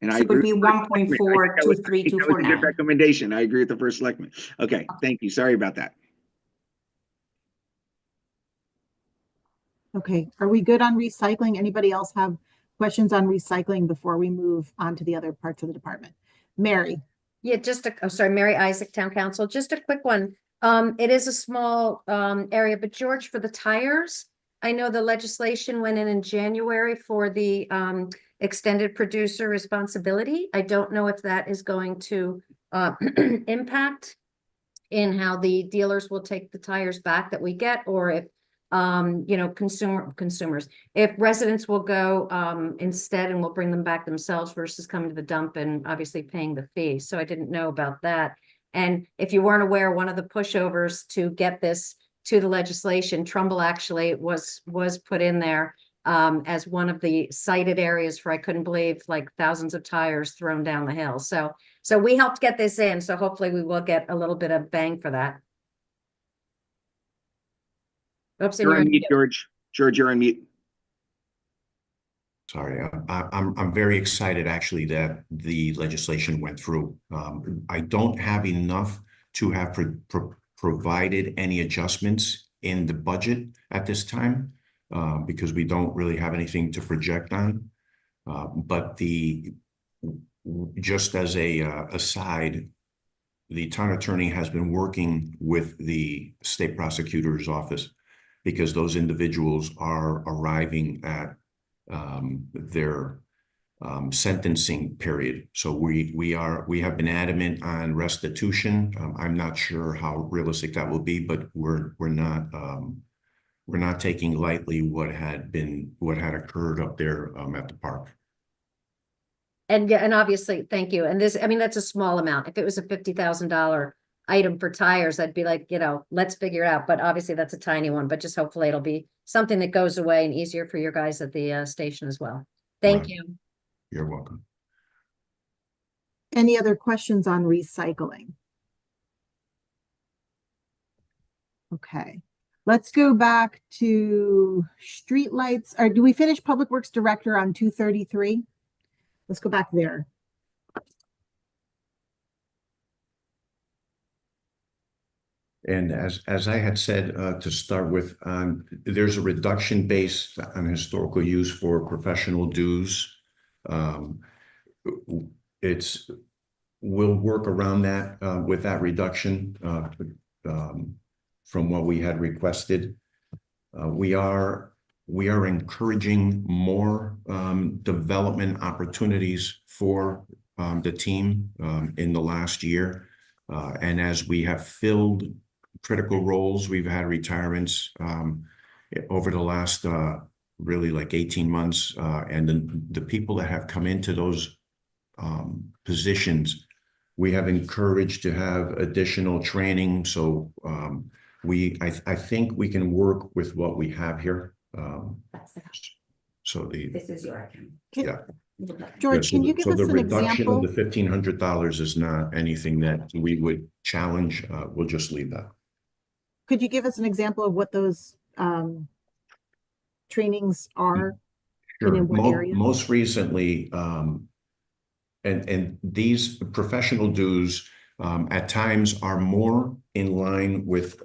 And So I it would agree. be 1.42324 That was a now. good recommendation. I agree with the first selectman. Okay, thank you. Sorry about that. Okay, are we good on recycling? Anybody else have questions on recycling before we move on to the other parts of the department? Mary? Yeah, Mary Isaac, Town Council, just a quick one. It is a small area, but George, for the tires, I know the legislation went in January for the extended producer responsibility. I don't know if that is going to impact in how the dealers will take the tires back that we get, or if consumers, if residents will go instead and will bring them back themselves versus coming to the dump and obviously paying the fee. So I didn't know about that. And if you weren't aware, one of the pushovers to get this to the legislation, Trumbull actually was put in there as one of the cited areas for, I couldn't believe, like thousands of tires thrown down the hill. So we helped get this in. So hopefully we will get a little bit of bang for that. Oops, You're on mute, George. George, you're on mute. Sorry, I'm very excited actually that the legislation went through. I don't have enough to have provided any adjustments in the budget at this time because we don't really have anything to project on. But just as a aside, the town attorney has been working with the state prosecutor's office because those individuals are arriving at their sentencing period. So we have been adamant on restitution. I'm not sure how realistic that will be, but we're not taking lightly what had occurred up there at the park. And yeah, and obviously, thank you. And this, I mean, that's a small amount. If it was a $50,000 item for tires, I'd be like, let's figure it out. But obviously that's a tiny one, but just hopefully it'll be something that goes away and easier for your guys at the station as well. Thank you. You're welcome. Any other questions on recycling? Okay, let's go back to streetlights. Or do we finish Public Works Director on 233? Let's go back there. And as I had said to start with, there's a reduction based on historical use for professional dues. We'll work around that with that reduction from what we had requested. We are encouraging more development opportunities for the team in the last year. And as we have filled critical roles, we've had retirements over the last really like 18 months. And the people that have come into those positions, we have encouraged to have additional training. So I think we can work with what we have here. This is your account. Yeah. George, can you give us an example? The $1,500 is not anything that we would challenge. We'll just leave that. Could you give us an example of what those trainings are? Sure. And in what areas? Most recently, and these professional dues at times are more in line with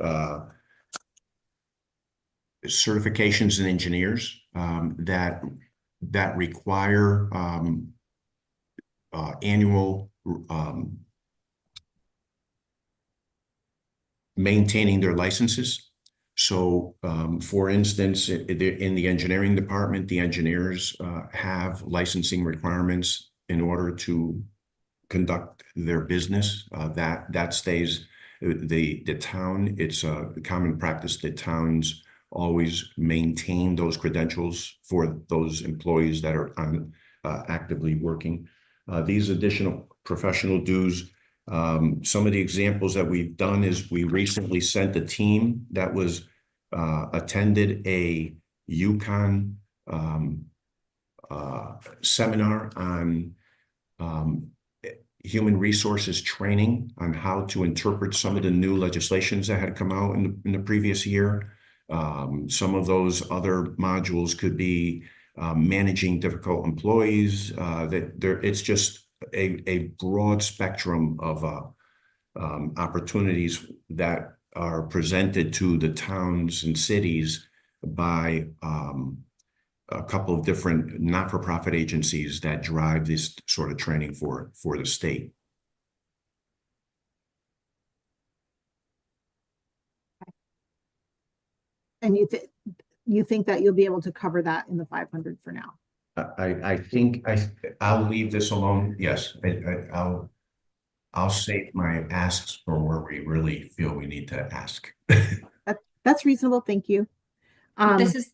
certifications and engineers that require annual maintaining their licenses. So, for instance, in the engineering department, the engineers have licensing requirements in order to conduct their business. That stays the town. It's a common practice that towns always maintain those credentials for those employees that are actively working. These additional professional dues. Some of the examples that we've done is we recently sent a team that was attended a UConn seminar on human resources training on how to interpret some of the new legislations that had come out in the previous year. Some of those other modules could be managing difficult employees. It's just a broad spectrum of opportunities that are presented to the towns and cities by a couple of different not-for-profit agencies that drive this sort of training for the state. And you think that you'll be able to cover that in the 500 for now? I think I'll leave this alone. Yes, I'll save my asks for where we really feel we need to ask. That's reasonable. Thank you. This is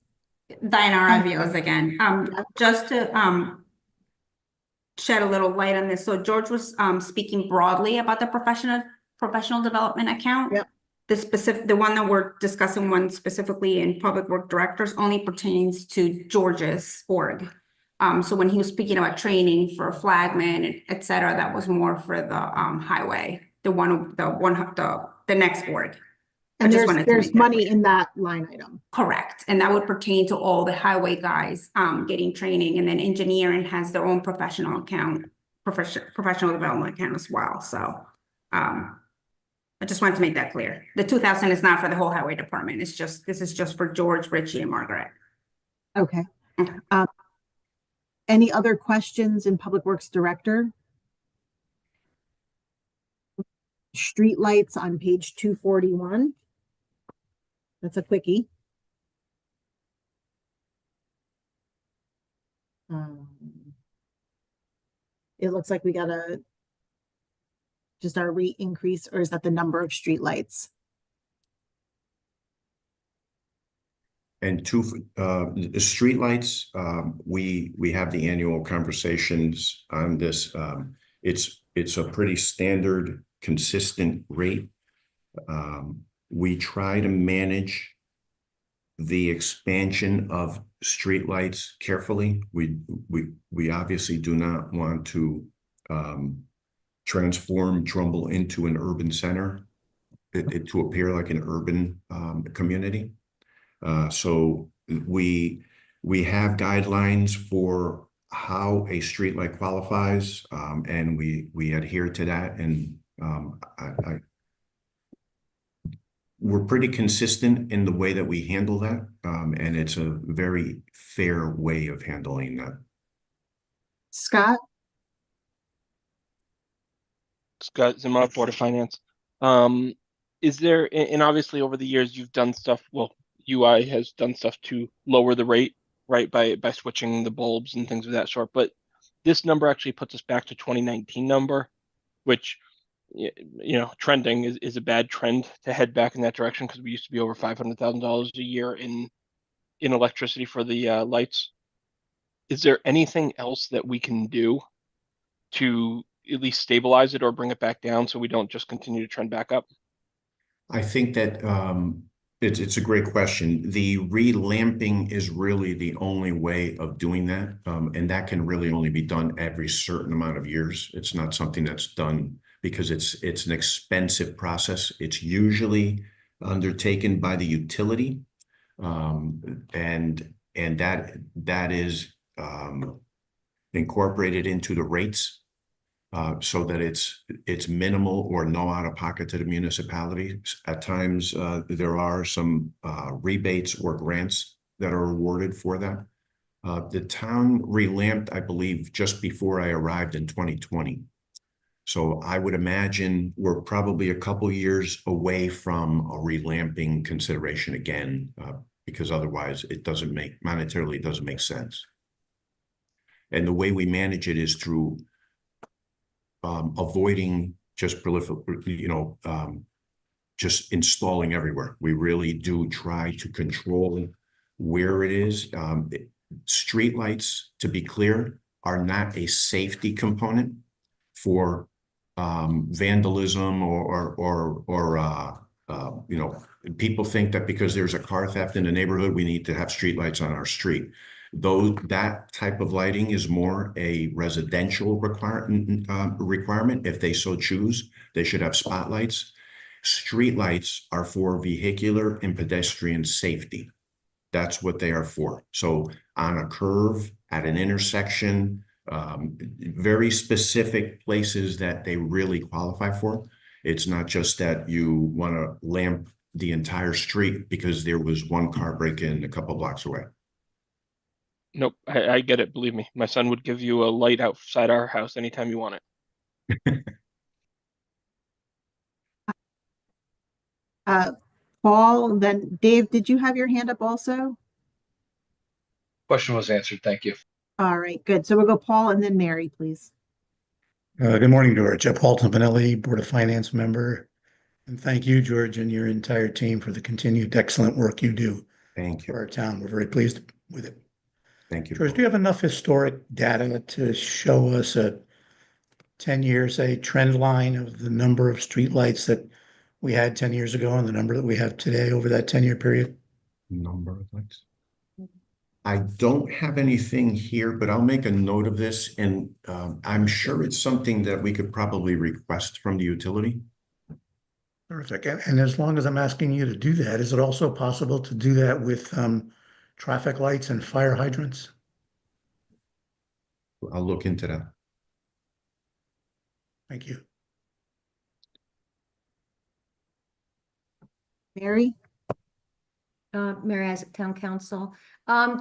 Diana Avios again. Just to shed a little light on this. So George was speaking broadly about the professional development account. Yep. The one that we're discussing, one specifically in public work directors, only pertains to George's org. So when he was speaking about training for flagmen, et cetera, that was more for the highway, the next org. And there's money in that line item. Correct. And that would pertain to all the highway guys getting training, and then engineering has their own professional account, professional development account as well. So I just wanted to make that clear. The 2,000 is not for the whole highway department. This is just for George, Richie, and Margaret. Okay. Any other questions in Public Works Director? Streetlights on page 241. That's a quickie. It looks like we got just our rate increase, or is that the number of streetlights? And streetlights, we have the annual conversations on this. It's a pretty standard, consistent rate. We try to manage the expansion of streetlights carefully. We obviously do not want to transform Trumbull into an urban center, to appear like an urban community. So we have guidelines for how a streetlight qualifies, and we adhere to that. And we're pretty consistent in the way that we handle that, and it's a very fair way of handling that. Scott? Scott Zimmer, Board of Finance. Is there, and obviously over the years you've done stuff, well, UI has done stuff to lower the rate, right, by switching the bulbs and things of that sort. But this number actually puts us back to 2019 number, which, you know, trending is a bad trend to head back in that direction, because we used to be over $500,000 a year in electricity for the lights. Is there anything else that we can do to at least stabilize it or bring it back down so we don't just continue to trend back up? I think that it's a great question. The relamping is really the only way of doing that, and that can really only be done every certain amount of years. It's not something that's done because it's an expensive process. It's usually undertaken by the utility, and that is incorporated into the rates, so that it's minimal or no out of pocket to the municipality. At times, there are some rebates or grants that are awarded for that. The town relamped, I believe, just before I arrived in 2020. So I would imagine we're probably a couple years away from a relamping consideration again, because otherwise it monetarily doesn't make sense. And the way we manage it is through avoiding just just installing everywhere. We really do try to control where it is. Streetlights, to be clear, are not a safety component for vandalism or people think that because there's a car theft in the neighborhood, we need to have streetlights on our street. Though that type of lighting is more a residential requirement, if they so choose, they should have spotlights. Streetlights are for vehicular and pedestrian safety. That's what they are for. So on a curve, at an intersection, very specific places that they really qualify for. It's not just that you want to lamp the entire street because there was one car break-in a couple blocks away. Nope, I get it. Believe me, my son would give you a light outside our house anytime you want it. Paul, then Dave, did you have your hand up also? Question was answered. Thank you. All right, good. So we'll go Paul and then Mary, please. Good morning, George. Paul Tompanelli, Board of Finance member. And thank you, George, and your entire team for the continued excellent work you do. Thank you. For our town. We're very pleased with it. Thank you. George, do you have enough historic data to show us a 10-year, say, trend line of the number of streetlights that we had 10 years ago and the number that we have today over that 10-year period? Number of lights. I don't have anything here, but I'll make a note of this, and I'm sure it's something that we could probably request from the utility. Terrific. And as long as I'm asking you to do that, is it also possible to do that with traffic lights and fire hydrants? I'll look into that. Thank you. Mary? Mary Isaac, Town Council.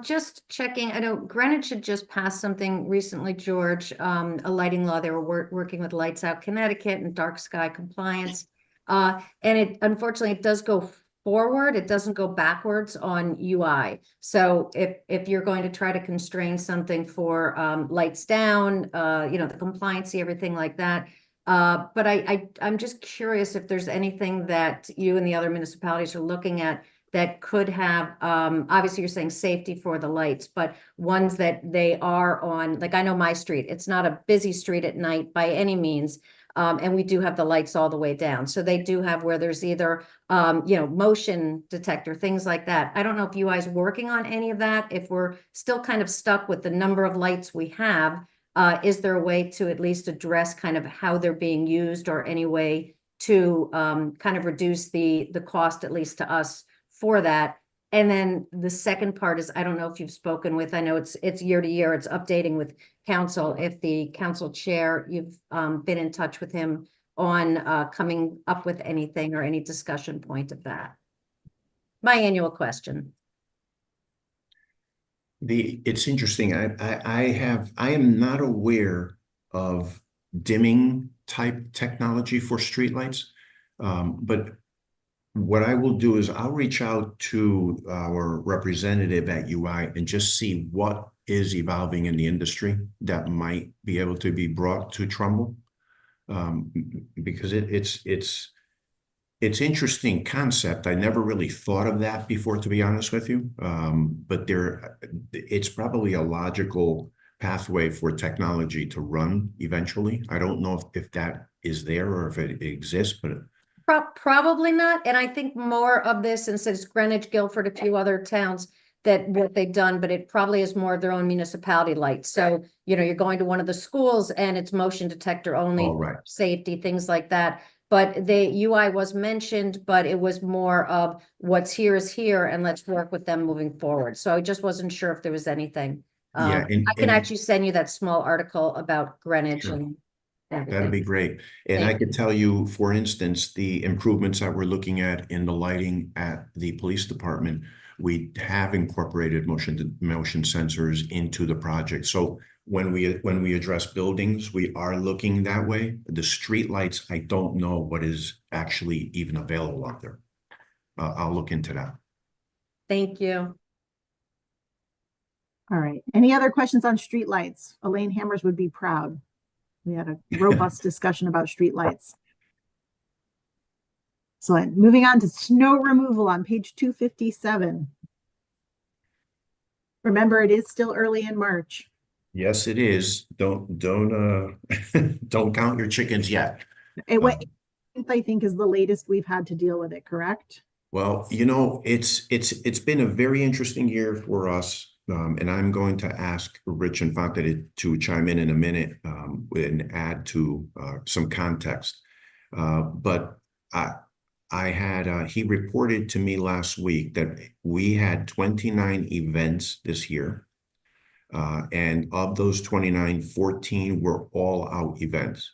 Just checking, I know Greenwich had just passed something recently, George, a lighting law. They were working with Lights Out Connecticut and dark sky compliance. And it, unfortunately, it does go forward. It doesn't go backwards on UI. So if you're going to try to constrain something for lights down, the compliancy, everything like that. But I'm just curious if there's anything that you and the other municipalities are looking at that could have, obviously you're saying safety for the lights, but ones that they are on, like I know my street, it's not a busy street at night by any means. And we do have the lights all the way down. So they do have where there's either, motion detector, things like that. I don't know if UI is working on any of that. If we're still kind of stuck with the number of lights we have, is there a way to at least address kind of how they're being used or any way to kind of reduce the cost, at least to us, for that? And then the second part is, I don't know if you've spoken with, I know it's year to year, it's updating with council. If the council chair, you've been in touch with him on coming up with anything or any discussion point of that. My annual question. It's interesting. I am not aware of dimming type technology for streetlights, but what I will do is I'll reach out to our representative at UI and just see what is evolving in the industry that might be able to be brought to Trumbull, because it's interesting concept. I never really thought of that before, to be honest with you. But it's probably a logical pathway for technology to run eventually. I don't know if that is there or if it exists, but Probably not. And I think more of this, and since Greenwich, Guilford, a few other towns, that what they've done, but it probably is more of their own municipality lights. So, you're going to one of the schools and it's motion detector only, safety, things like that. But the UI was mentioned, but it was more of what's here is here and let's work with them moving forward. So I just wasn't sure if there was anything. Yeah, I can actually send you that small article about Greenwich and that'd be great. And I could tell you, for instance, the improvements that we're looking at in the lighting at the police department, we have incorporated motion sensors into the project. So when we address buildings, we are looking that way. The streetlights, I don't know what is actually even available out there. I'll look into that. Thank you. All right. Any other questions on streetlights? Elaine Hammers would be proud. We had a robust discussion about streetlights. So moving on to snow removal on page 257. Remember, it is still early in March. Yes, it is. Don't don't count your chickens yet. I think is the latest we've had to deal with it, correct? Well, you know, it's been a very interesting year for us. And I'm going to ask Rich Infante to chime in a minute and add to some context. But he reported to me last week that we had 29 events this year. And of those 29, 14 were all out events.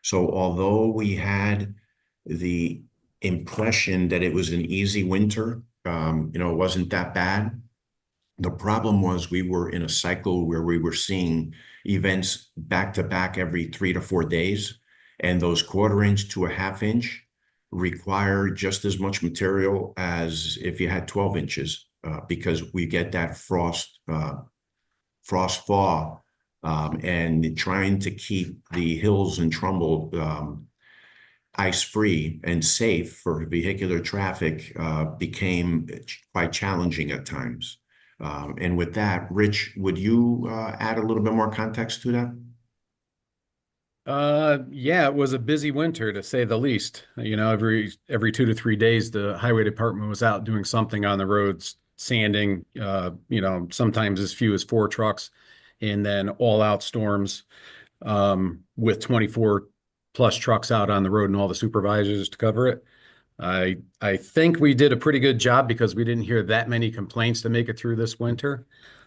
So although we had the impression that it was an easy winter, you know, it wasn't that bad. The problem was we were in a cycle where we were seeing events back to back every 3 to 4 days. And those 1/4 inch to a 1/2 inch require just as much material as if you had 12 inches because we get that frost thaw and trying to keep the hills in Trumbull ice-free and safe for vehicular traffic became quite challenging at times. And with that, Rich, would you add a little bit more context to that? Yeah, it was a busy winter to say the least. You know, every 2 to 3 days, the highway department was out doing something on the roads, sanding, you know, sometimes as few as 4 trucks, and then all out storms with 24 plus trucks out on the road and all the supervisors to cover it. I think we did a pretty good job because we didn't hear that many complaints to make it through this winter.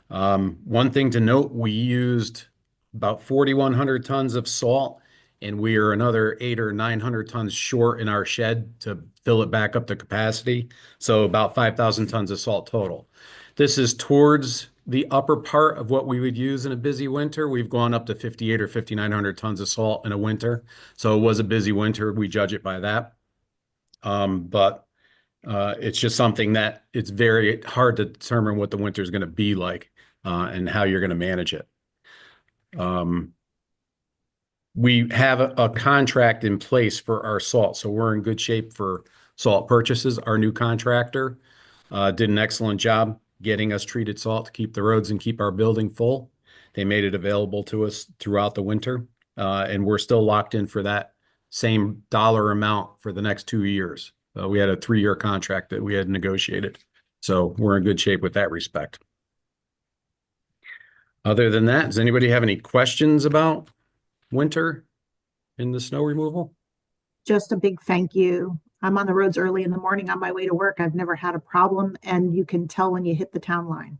One thing to note, we used about 4,100 tons of salt, and we are another 800 or 900 tons short in our shed to fill it back up to capacity. So about 5,000 tons of salt total. This is towards the upper part of what we would use in a busy winter. We've gone up to 5,800 or 5,900 tons of salt in a winter. So it was a busy winter. We judge it by that. But it's just something that it's very hard to determine what the winter is going to be like and how you're going to manage it. We have a contract in place for our salt, so we're in good shape for salt purchases. Our new contractor did an excellent job getting us treated salt to keep the roads and keep our building full. They made it available to us throughout the winter, and we're still locked in for that same dollar amount for the next 2 years. We had a 3-year contract that we had negotiated, so we're in good shape with that respect. Other than that, does anybody have any questions about winter in the snow removal? Just a big thank you. I'm on the roads early in the morning on my way to work. I've never had a problem, and you can tell when you hit the town line.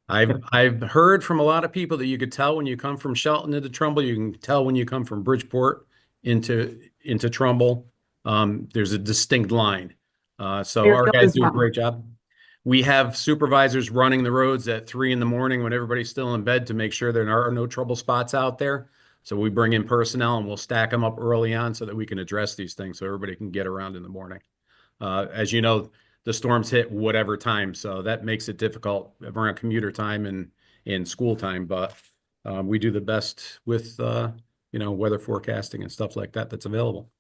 I've heard from a lot of people that you could tell when you come from Shelton into Trumbull. You can tell when you come from Bridgeport into Trumbull. There's a distinct line. So our guys do a great job. We have supervisors running the roads at 3 in the morning when everybody's still in bed to make sure there are no trouble spots out there. So we bring in personnel and we'll stack them up early on so that we can address these things so everybody can get around in the morning. As you know, the storms hit whatever time, so that makes it difficult around commuter time and in school time. But we do the best with you know, weather forecasting and stuff like that that's available.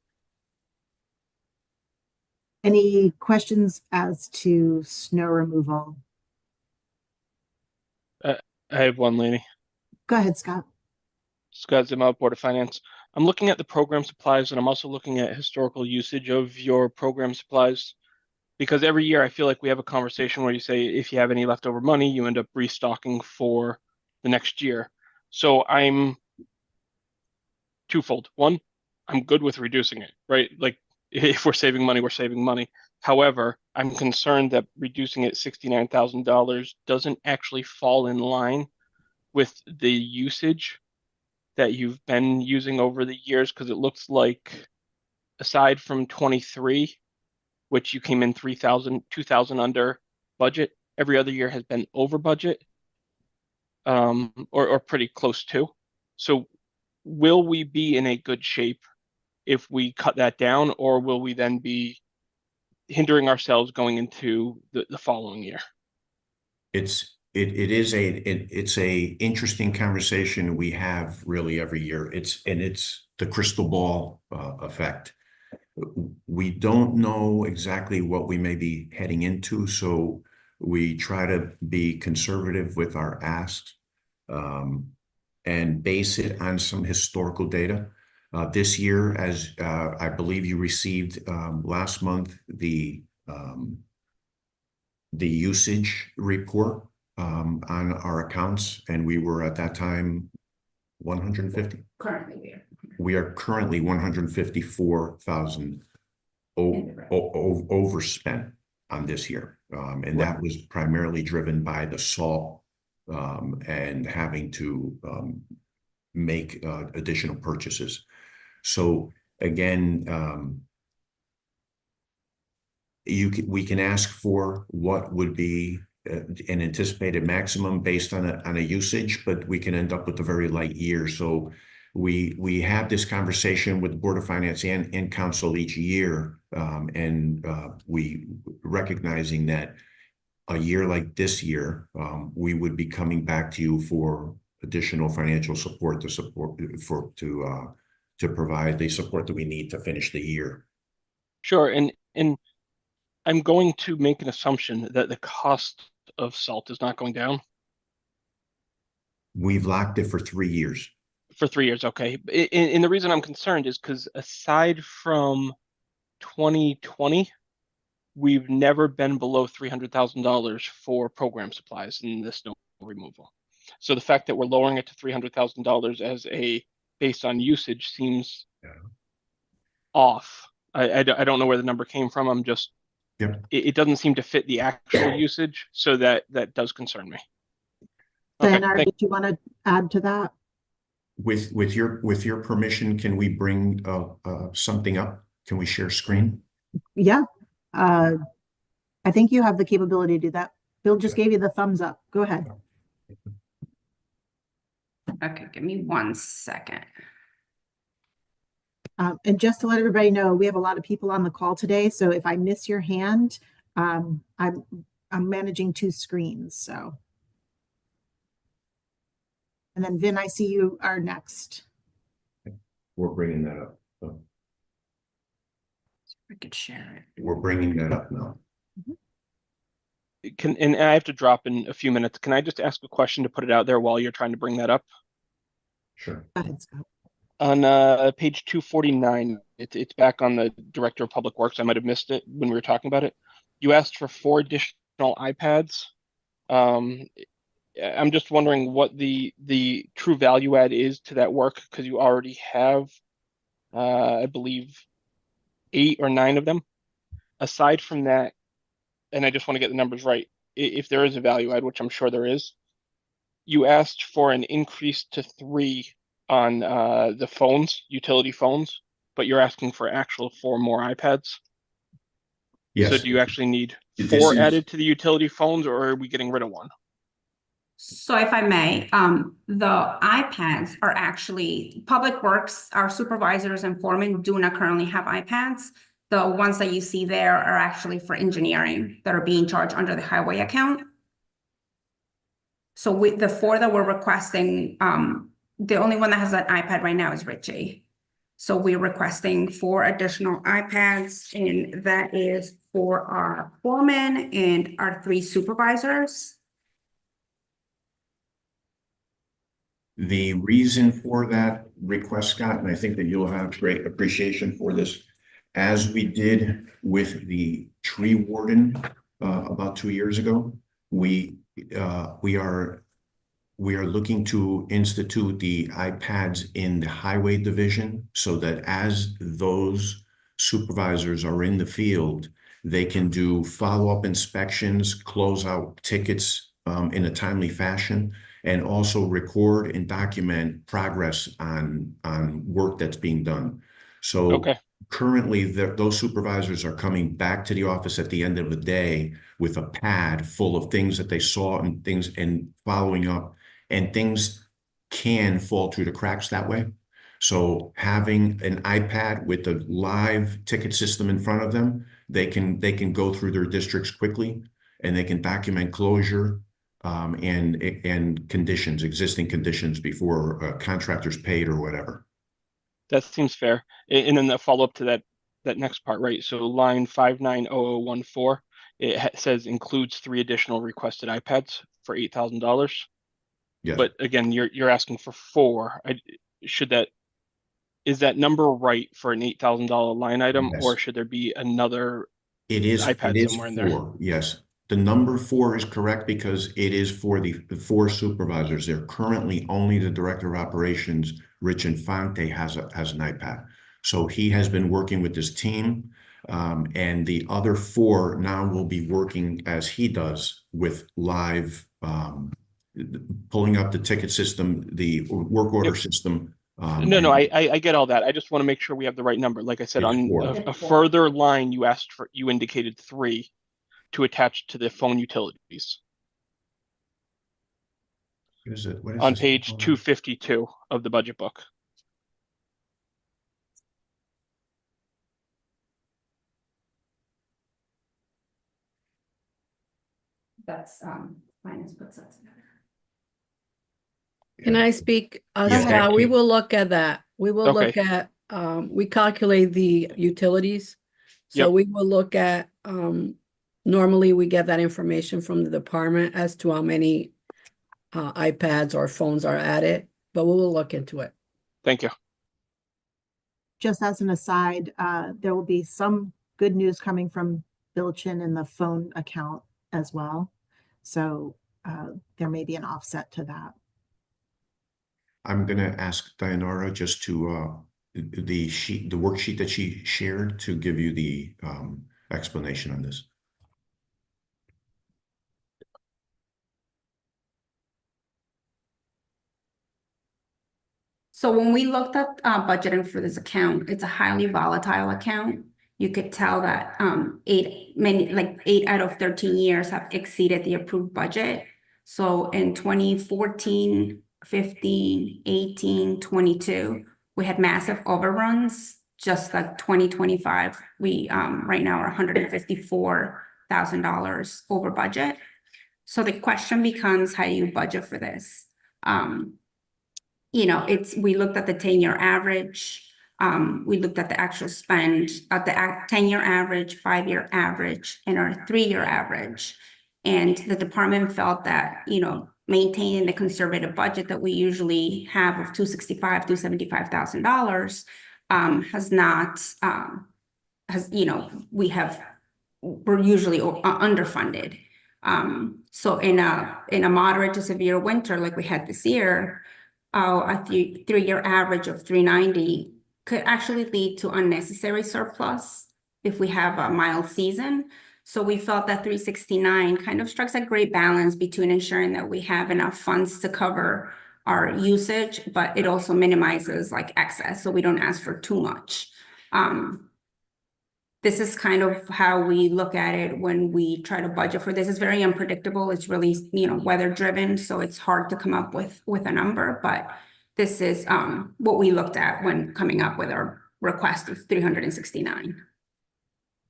Any questions as to snow removal? I have one, Lainey. Go ahead, Scott. Scott Zima, Board of Finance. I'm looking at the program supplies, and I'm also looking at historical usage of your program supplies. Because every year I feel like we have a conversation where you say, if you have any leftover money, you end up restocking for the next year. So I'm twofold. One, I'm good with reducing it, right? Like if we're saving money, we're saving money. However, I'm concerned that reducing it $69,000 doesn't actually fall in line with the usage that you've been using over the years, because it looks like aside from 23, which you came in 2,000 under budget, every other year has been over budget. or pretty close to. So will we be in a good shape if we cut that down, or will we then be hindering ourselves going into the following year? It's a interesting conversation we have really every year. It's the crystal ball effect. We don't know exactly what we may be heading into, so we try to be conservative with our asks and base it on some historical data. This year, as I believe you received last month, the usage report on our accounts, and we were at that time 150. Currently, We are currently 154,000 overspent on this year, and that was primarily driven by the salt and having to make additional purchases. So again, we can ask for what would be an anticipated maximum based on a usage, but we can end up with a very light year. So we have this conversation with the Board of Finance and Council each year, and we recognizing that a year like this year, we would be coming back to you for additional financial support to provide the support that we need to finish the year. Sure, and I'm going to make an assumption that the cost of salt is not going down. We've locked it for 3 years. For 3 years, okay. And the reason I'm concerned is because aside from 2020, we've never been below $300,000 for program supplies in the snow removal. So the fact that we're lowering it to $300,000 as a based on usage seems off. I don't know where the number came from. I'm just, it doesn't seem to fit the actual usage. So that does concern me. Diana, did you want to add to that? With your permission, can we bring something up? Can we share screen? Yeah. I think you have the capability to do that. Bill just gave you the thumbs up. Go ahead. Okay, give me 1 second. And just to let everybody know, we have a lot of people on the call today. So if I miss your hand, I'm managing 2 screens. So, and then Vin, I see you are next. We're bringing that up. So I could share it. we're bringing that up now. And I have to drop in a few minutes. Can I just ask a question to put it out there while you're trying to bring that up? Sure. Go ahead, Scott. On page 249, it's back on the Director of Public Works. I might have missed it when we were talking about it. You asked for 4 additional iPads. I'm just wondering what the true value add is to that work, because you already have, I believe, 8 or 9 of them. Aside from that, and I just want to get the numbers right, if there is a value add, which I'm sure there is, you asked for an increase to 3 on the phones, utility phones, but you're asking for actual 4 more iPads. Yes. So do you actually need This 4 is- added to the utility phones, or are we getting rid of 1? So if I may, the iPads are actually, Public Works, our supervisors and foremen do not currently have iPads. The ones that you see there are actually for engineering that are being charged under the highway account. So with the 4 that we're requesting, the only one that has an iPad right now is Richie. So we're requesting 4 additional iPads, and that is for our foremen and our 3 supervisors. The reason for that request, Scott, and I think that you'll have great appreciation for this, as we did with the tree warden about 2 years ago, we are looking to institute the iPads in the highway division so that as those supervisors are in the field, they can do follow-up inspections, close out tickets in a timely fashion, and also record and document progress on work that's being done. So currently, those supervisors are coming back to the office at the end of the day with a pad full of things that they saw and things and following up and things can fall through the cracks that way. So having an iPad with a live ticket system in front of them, they can go through their districts quickly, and they can document closure and conditions, existing conditions before contractors paid or whatever. That seems fair. And then the follow-up to that next part, right? So line 590014, it says includes 3 additional requested iPads for $8,000. Yes. But again, you're asking for 4. Is that number right for an $8,000 line item, Yes. or should there be another It is iPad somewhere in there? 4, yes. The number 4 is correct because it is for the 4 supervisors. They're currently only the director of operations, Rich Infante, has an iPad. So he has been working with his team, and the other 4 now will be working as he does with live, pulling up the ticket system, the work order system. No, I get all that. I just want to make sure we have the right number. Like I said, It's on 4. a further line, you indicated 3 to attach to the phone utilities What is it? What is on this? page 252 of the budget book. That's, finance puts that together. Can I speak? Yeah, Scott, we thank you. will look at that. We will look Okay. at, we calculate the utilities. So Yep. we will look at, normally we get that information from the department as to how many iPads or phones are added, but we will look into it. Thank you. Just as an aside, there will be some good news coming from Bilchin in the phone account as well. So there may be an offset to that. I'm going to ask Dianara just to the worksheet that she shared to give you the explanation on this. So when we looked at budgeting for this account, it's a highly volatile account. You could tell that 8 out of 13 years have exceeded the approved budget. So in 2014, 15, 18, 22, we had massive overruns. Just like 2025, we right now are $154,000 over budget. So the question becomes, how do you budget for this? You know, we looked at the 10-year average. We looked at the actual spend at the 10-year average, 5-year average, and our 3-year average. And the department felt that, you know, maintaining the conservative budget that we usually have of $265,000 to $275,000 we're usually underfunded. So in a moderate to severe winter like we had this year, a 3-year average of 390 could actually lead to unnecessary surplus if we have a mild season. So we felt that 369 kind of strikes a great balance between ensuring that we have enough funds to cover our usage, but it also minimizes like excess, so we don't ask for too much. This is kind of how we look at it when we try to budget for this. It's very unpredictable. It's really, you know, weather driven, so it's hard to come up with a number, but this is what we looked at when coming up with our request of 369.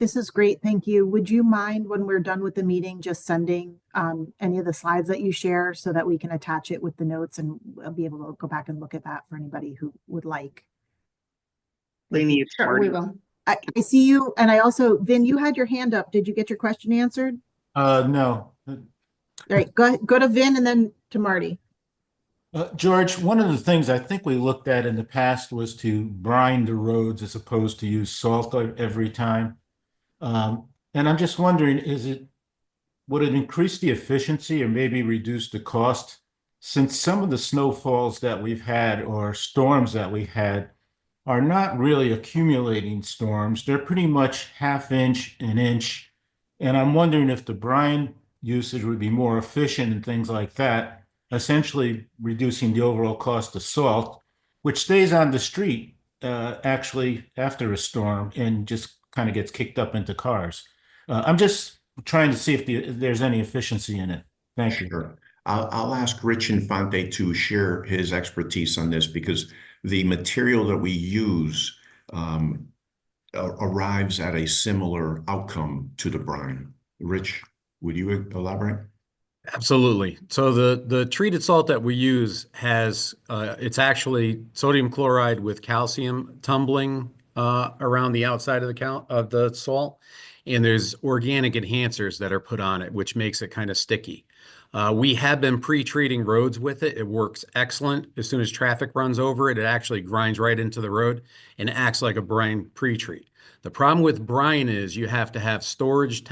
This is great. Thank you. Would you mind when we're done with the meeting, just sending any of the slides that you share so that we can attach it with the notes and we'll be able to go back and look at that for anybody who would like. Lainey, it's Sure, we will. I see you. And I also, Vin, you had your hand up. Did you get your question answered? No. All right, go to Vin and then to Marty. George, one of the things I think we looked at in the past was to brine the roads as opposed to use salt every time. And I'm just wondering, would it increase the efficiency or maybe reduce the cost? Since some of the snowfalls that we've had or storms that we had are not really accumulating storms, they're pretty much ½ inch, an inch. And I'm wondering if the brine usage would be more efficient and things like that, essentially reducing the overall cost of salt, which stays on the street actually after a storm and just kind of gets kicked up into cars. I'm just trying to see if there's any efficiency in it. Thank you. Sure. I'll ask Rich Infante to share his expertise on this because the material that we use arrives at a similar outcome to the brine. Rich, would you elaborate? Absolutely. So the treated salt that we use has it's actually sodium chloride with calcium tumbling around the outside of the salt, and there's organic enhancers that are put on it, which makes it kind of sticky. We have been pre-treating roads with it. It works excellent. As soon as traffic runs over it, it actually grinds right into the road and acts like a brine pre-treat. The problem with brine is you have to have storage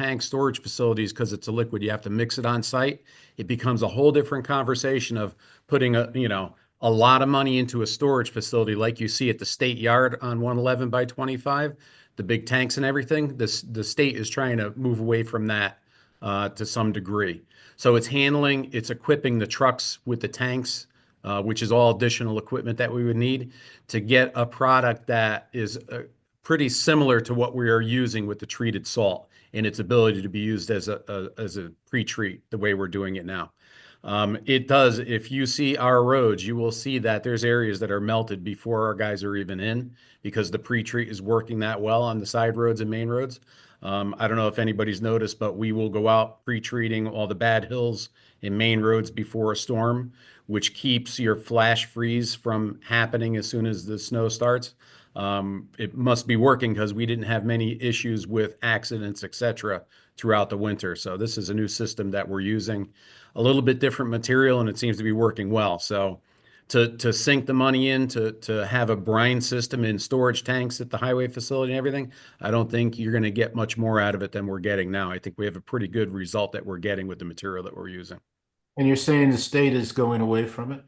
facilities because it's a liquid. You have to mix it on site. It becomes a whole different conversation of putting a lot of money into a storage facility like you see at the state yard on 111 by 25, the big tanks and everything. The state is trying to move away from that to some degree. So it's equipping the trucks with the tanks, which is all additional equipment that we would need to get a product that is pretty similar to what we are using with the treated salt and its ability to be used as a pre-treat the way we're doing it now. It does, if you see our roads, you will see that there's areas that are melted before our guys are even in because the pre-treat is working that well on the side roads and main roads. I don't know if anybody's noticed, but we will go out pre-treating all the bad hills and main roads before a storm, which keeps your flash freeze from happening as soon as the snow starts. It must be working because we didn't have many issues with accidents, etc., throughout the winter. So this is a new system that we're using, a little bit different material, and it seems to be working well. So to sink the money in to have a brine system in storage tanks at the highway facility and everything, I don't think you're going to get much more out of it than we're getting now. I think we have a pretty good result that we're getting with the material that we're using. And you're saying the state is going away from it?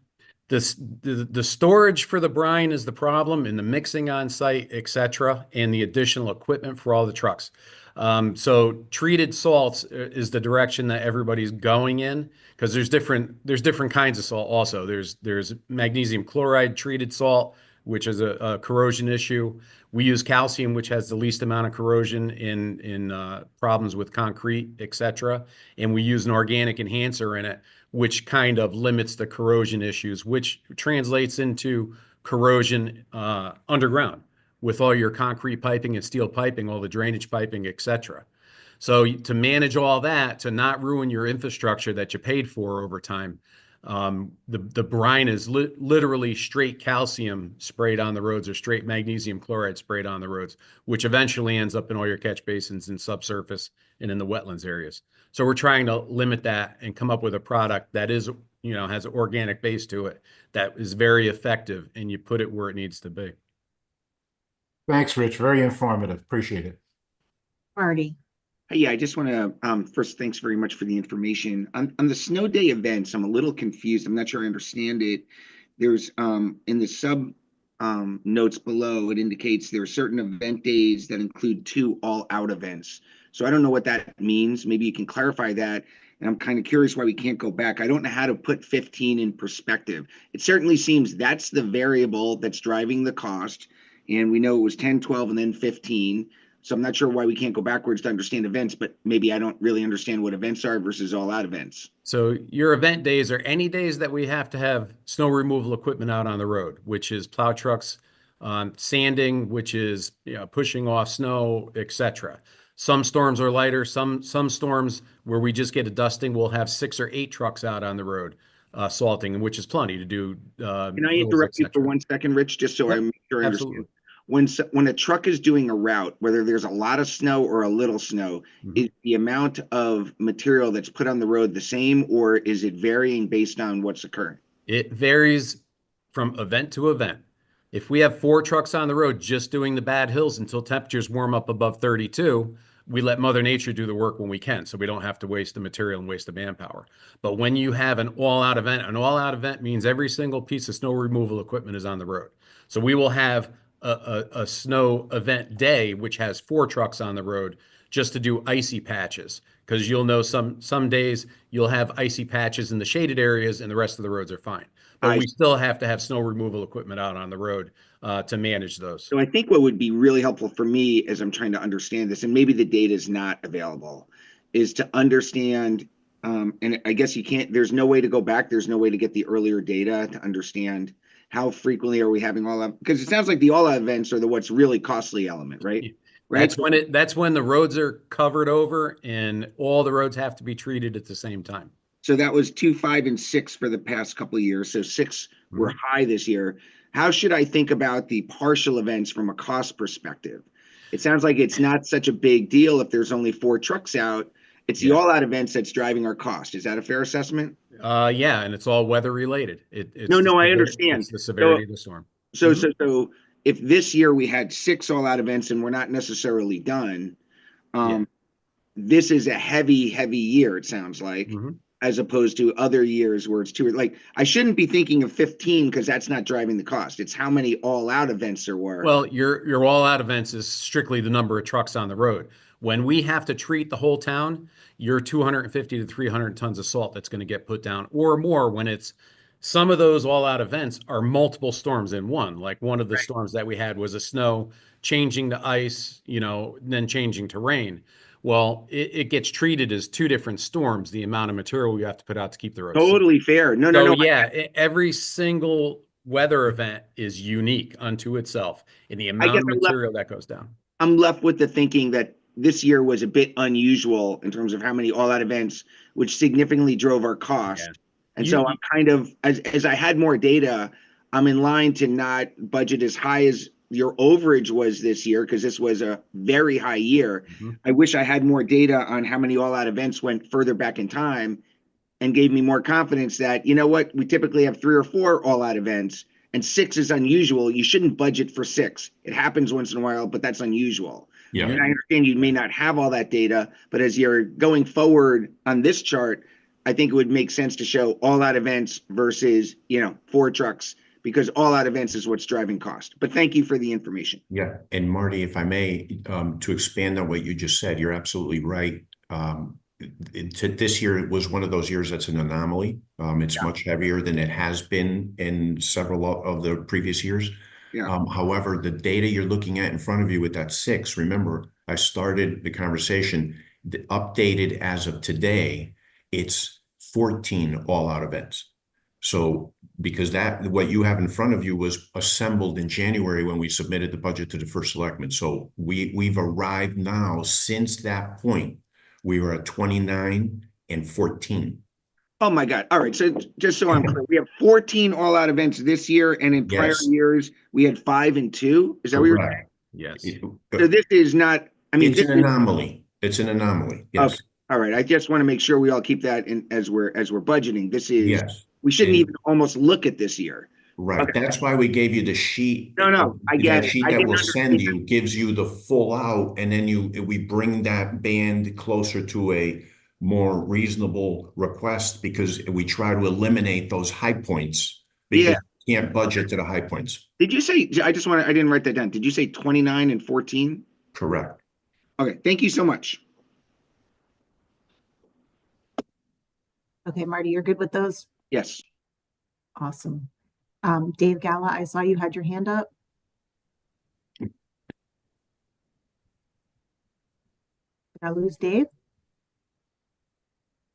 The storage for the brine is the problem, and the mixing on site, etc., and the additional equipment for all the trucks. So treated salts is the direction that everybody's going in because there's different kinds of salt also. There's magnesium chloride treated salt, which is a corrosion issue. We use calcium, which has the least amount of corrosion in problems with concrete, etc. And we use an organic enhancer in it, which kind of limits the corrosion issues, which translates into corrosion underground with all your concrete piping and steel piping, all the drainage piping, etc. So to manage all that, to not ruin your infrastructure that you paid for over time, the brine is literally straight calcium sprayed on the roads or straight magnesium chloride sprayed on the roads, which eventually ends up in all your catch basins and subsurface and in the wetlands areas. So we're trying to limit that and come up with a product that is, has an organic base to it that is very effective, and you put it where it needs to be. Thanks, Rich. Very informative. Appreciate it. Marty. Yeah, I just want to first, thanks very much for the information. On the snow day events, I'm a little confused. I'm not sure I understand it. There's in the sub notes below, it indicates there are certain event days that include 2 all-out events. So I don't know what that means. Maybe you can clarify that. And I'm kind of curious why we can't go back. I don't know how to put 15 in perspective. It certainly seems that's the variable that's driving the cost. And we know it was 10, 12, and then 15. So I'm not sure why we can't go backwards to understand events, but maybe I don't really understand what events are versus all out events. So your event days are any days that we have to have snow removal equipment out on the road, which is plow trucks, sanding, which is pushing off snow, etc. Some storms are lighter. Some storms where we just get a dusting, we'll have 6 or 8 trucks out on the road salting, which is plenty to do. Can I interrupt you for 1 second, Rich, just so I make sure I understand? When a truck is doing a route, whether there's a lot of snow or a little snow, is the amount of material that's put on the road the same, or is it varying based on what's occurring? It varies from event to event. If we have 4 trucks on the road just doing the bad hills until temperatures warm up above 32, we let Mother Nature do the work when we can, so we don't have to waste the material and waste the manpower. But when you have an all-out event means every single piece of snow removal equipment is on the road. So we will have a snow event day, which has 4 trucks on the road just to do icy patches, because you'll know some days you'll have icy patches in the shaded areas and the rest of the roads are fine. But we still have to have snow removal equipment out on the road to manage those. So I think what would be really helpful for me as I'm trying to understand this, and maybe the data is not available, is to understand And I guess there's no way to go back. There's no way to get the earlier data to understand how frequently are we having all out, because it sounds like the all out events are the what's really costly element, right? Right. That's when the roads are covered over and all the roads have to be treated at the same time. So that was 2, 5, and 6 for the past couple of years. So 6 were high this year. How should I think about the partial events from a cost perspective? It sounds like it's not such a big deal if there's only 4 trucks out. It's the all out events that's driving our cost. Is that a fair assessment? Yeah, and it's all weather related. It's No, I understand. It's the severity of the storm. So if this year we had 6 all out events and we're not necessarily done, this is a heavy year, it sounds like, as opposed to other years where it's too, like, I shouldn't be thinking of 15 because that's not driving the cost. It's how many all out events there were. Well, your all out events is strictly the number of trucks on the road. When we have to treat the whole town, you're 250 to 300 tons of salt that's going to get put down or more when it's some of those all out events are multiple storms in one. Like one of the storms that we had was a snow changing to ice, then changing to rain. Well, it gets treated as 2 different storms, the amount of material we have to put out to keep the roads totally fair. No. Yeah, every single weather event is unique unto itself in the amount of material that goes down. I'm left with the thinking that this year was a bit unusual in terms of how many all out events, which significantly drove our cost. Yeah. And so I'm kind of, as I had more data, I'm in line to not budget as high as your overage was this year, because this was a very high year. I wish I had more data on how many all out events went further back in time and gave me more confidence that, you know what, we typically have 3 or 4 all out events and 6 is unusual. You shouldn't budget for 6. It happens once in a while, but that's unusual. Yeah. And I understand you may not have all that data, but as you're going forward on this chart, I think it would make sense to show all out events versus, 4 trucks, because all out events is what's driving cost. But thank you for the information. Yeah. And Marty, if I may, to expand on what you just said, you're absolutely right. This year, it was one of those years that's an anomaly. It's much heavier than it has been in several of the previous years. Yeah. However, the data you're looking at in front of you with that 6, remember, I started the conversation, updated as of today, it's 14 all out events. So because what you have in front of you was assembled in January when we submitted the budget to the first selectman. So we've arrived now, since that point, we were at 29 and 14. Oh my God. All right. So just so I'm clear, we have 14 all out events this year, and in prior years we had 5 and 2. Is that what you're saying? Yes. So this is not, it's an anomaly. It's an anomaly. Yes. Okay. All right. I just want to make sure we all keep that in as we're budgeting. This is, we shouldn't even almost look at this year. Right. Okay. That's why we gave you the sheet. No, I get that sheet that we'll send you gives you the full out, and then we bring that band closer to a more reasonable request, because we try to eliminate those high points, because you can't budget to the high points. Did you say, I didn't write that down. Did you say 29 and 14? Correct. Okay. Thank you so much. Okay, Marty, you're good with those? Yes. Awesome. Dave Gala, I saw you had your hand up. Did I lose Dave?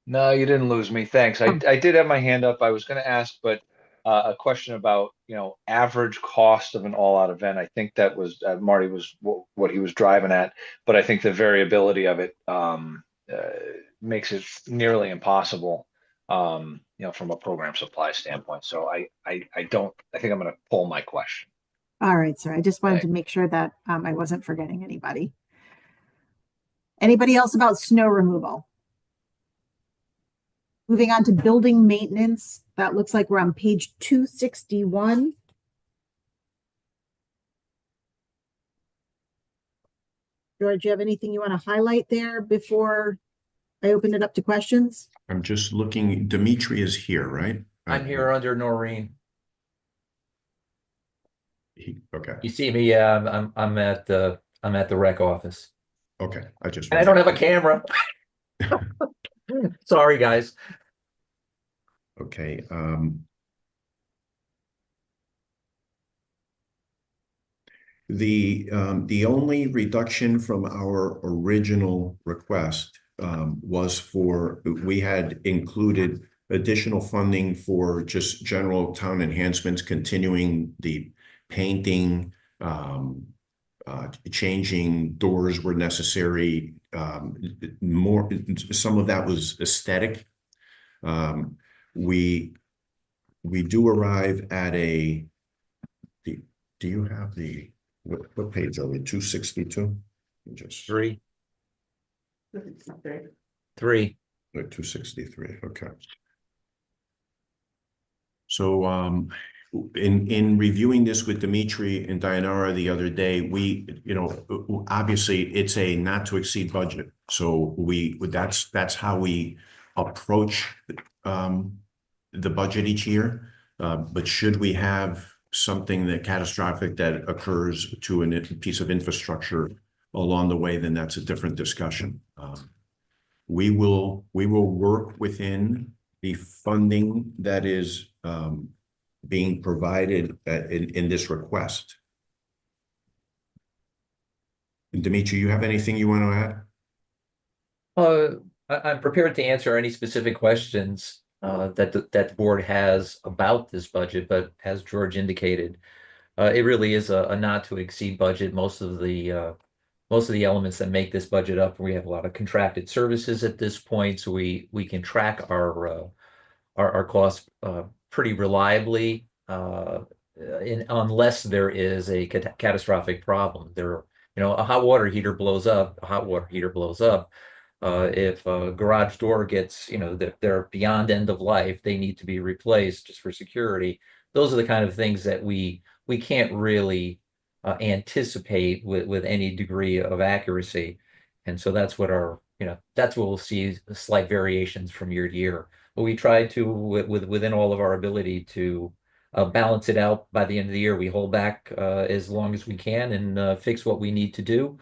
No, you didn't lose me. Thanks. I did have my hand up. I was going to ask, but a question about, average cost of an all-out event. I think that was Marty was what he was driving at, but I think the variability of it makes it nearly impossible, from a program supply standpoint. So I think I'm going to pull my question. All right, sir. I just wanted to make sure that I wasn't forgetting anybody. Anybody else about snow removal? Moving on to building maintenance. That looks like we're on page 261. George, you have anything you want to highlight there before I open it up to questions? I'm just looking. Dimitri is here, right? I'm here under Noreen. Okay. You see me? Yeah, I'm at the rec office. Okay. I don't have a camera. Sorry, guys. Okay. The only reduction from our original request was we had included additional funding for just general town enhancements, continuing the painting, changing doors were necessary. Some of that was aesthetic. We do arrive at a. Do you have what page are we? 262. Just Three. 263. Okay. So in reviewing this with Dimitri and Dayanara the other day, obviously it's a not to exceed budget. So that's how we approach the budget each year. But should we have something catastrophic that occurs to a piece of infrastructure along the way, then that's a different discussion. We will work within the funding that is being provided in this request. And Dimitri, you have anything you want to add? I'm prepared to answer any specific questions that the board has about this budget, but as George indicated, it really is a not to exceed budget. Most of the elements that make this budget up, we have a lot of contracted services at this point, so we can track our costs pretty reliably, unless there is a catastrophic problem. A hot water heater blows up. If a garage door gets, they're beyond end of life, they need to be replaced just for security. Those are the kind of things that we can't really anticipate with any degree of accuracy. And so that's what that's what we'll see slight variations from year to year. But we try to, within all of our ability, to balance it out by the end of the year. We hold back as long as we can and fix what we need to do.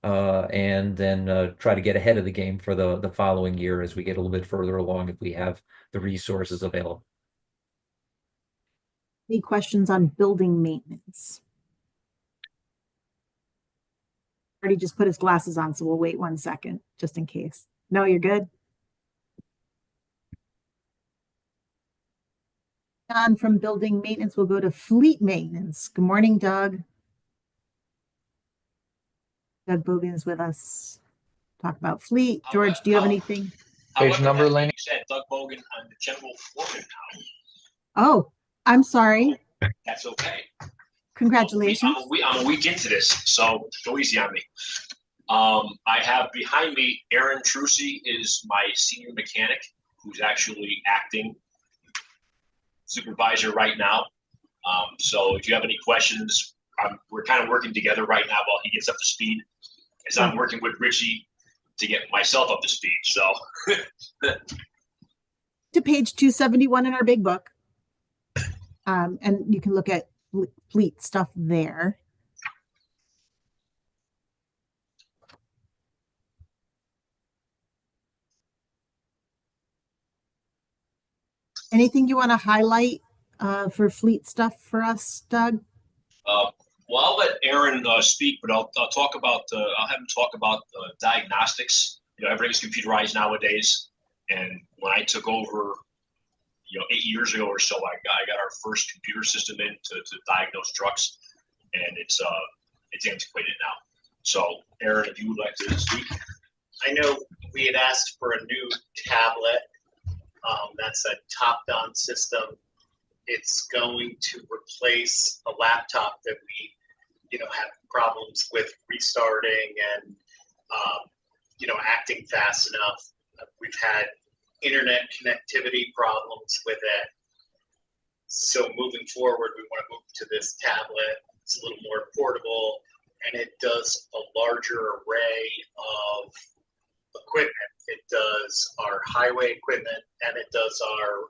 And then try to get ahead of the game for the following year as we get a little bit further along if we have the resources available. Any questions on building maintenance? Already just put his glasses on, so we'll wait 1 second just in case. No, you're good. On from building maintenance, we'll go to fleet maintenance. Good morning, Doug. Doug Bogan is with us. Talk about fleet. George, do you have anything? Page number, Laney? Said Doug Bogan, I'm the general foreman now. Oh, I'm sorry. That's okay. Congratulations. I'm a week into this, so go easy on me. I have behind me Aaron Trucy is my senior mechanic, who's actually acting supervisor right now. So if you have any questions, we're kind of working together right now while he gets up to speed, as I'm working with Richie to get myself up to speed. So to page 271 in our big book. And you can look at fleet stuff there. Anything you want to highlight for fleet stuff for us, Doug? Well, I'll let Aaron speak, but I'll talk about I'll have him talk about diagnostics. Everything's computerized nowadays, and when I took over, 8 years ago or so, I got our first computer system in to diagnose trucks, and it's antiquated now. So, Aaron, if you would like to speak. I know we had asked for a new tablet. That's a top-down system. It's going to replace a laptop that we, have problems with restarting and, acting fast enough. We've had internet connectivity problems with it. So moving forward, we want to move to this tablet. It's a little more portable, and it does a larger array of equipment. It does our highway equipment, and it does our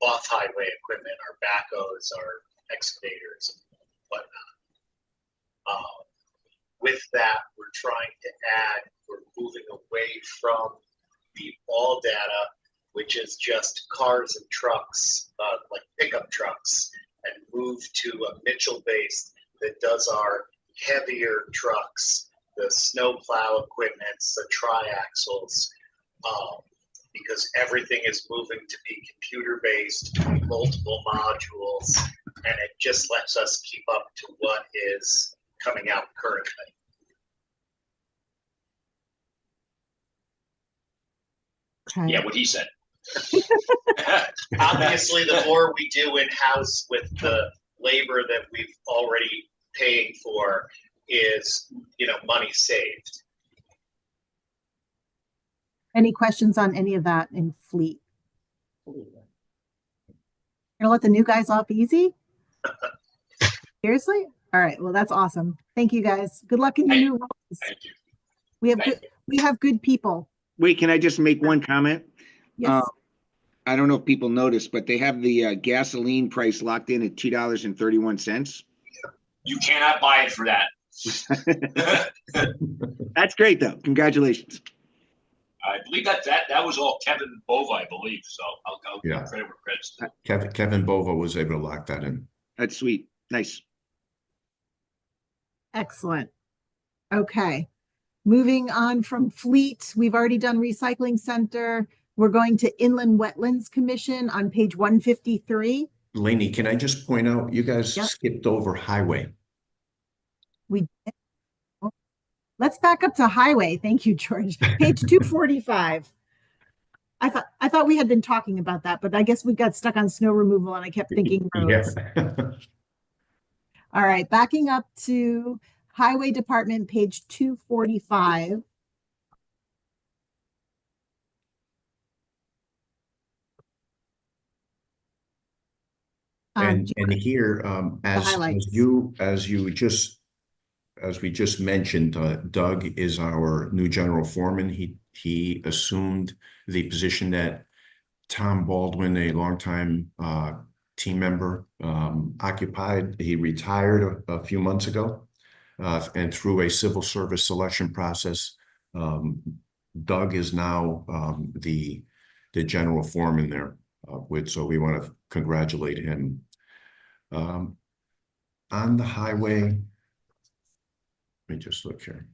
off-highway equipment, our backhoes, our excavators, and whatnot. With that, we're moving away from the all data, which is just cars and trucks, like pickup trucks, and move to a Mitchell-based that does our heavier trucks the snow plow equipments, the triaxles, because everything is moving to be computer-based, multiple modules, and it just lets us keep up to what is coming out currently. Okay. Yeah, what he said. Obviously, the more we do in-house with the labor that we've already paying for is, money saved. Any questions on any of that in fleet? Gonna let the new guys off easy? Seriously? All right. Well, that's awesome. Thank you guys. Good luck in your new roles. Thank you. We have good people. Wait, can I just make one comment? Yes. I don't know if people noticed, but they have the gasoline price locked in at $2.31. You cannot buy it for that. That's great, though. Congratulations. I believe that was all Kevin Bova, I believe. So I'll give credit where credit's due. Kevin Bova was able to lock that in. That's sweet. Nice. Excellent. Okay. Moving on from fleet, we've already done recycling center. We're going to Inland Wetlands Commission on page 153. Lainey, can I just point out, you guys skipped over highway. We did. Let's back up to highway. Thank you, George. Page 245. I thought we had been talking about that, but I guess we got stuck on snow removal and I kept thinking roads. All right, backing up to Highway Department, page 245. And here, as we just mentioned, Doug is our new general foreman. He assumed the position that Tom Baldwin, a longtime team member, occupied. He retired a few months ago, and through a civil service selection process, Doug is now the general foreman there. So we want to congratulate him. On the highway, let me just look here.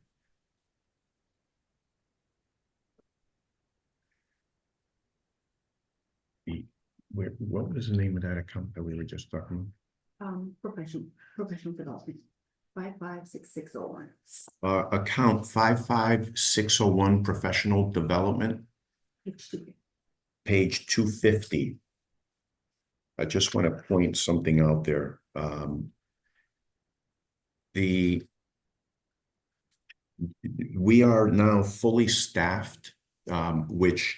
What was the name of that account that we were just talking about? Professional development, 556601. Account 55601, professional development. Page 250. I just want to point something out there. We are now fully staffed, which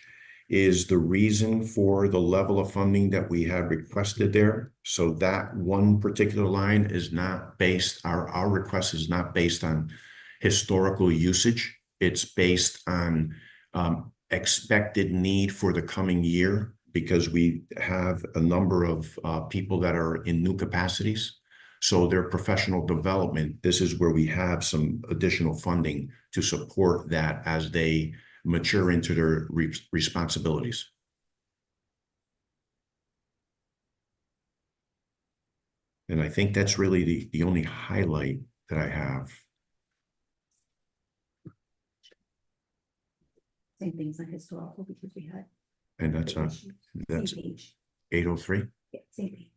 is the reason for the level of funding that we have requested there. So that one particular line is not based, our request is not based on historical usage. It's based on expected need for the coming year, because we have a number of people that are in new capacities. So their professional development, this is where we have some additional funding to support that as they mature into their responsibilities. And I think that's really the only highlight that I have. Same things like historical, because we had. And that's 803. Yeah, same page.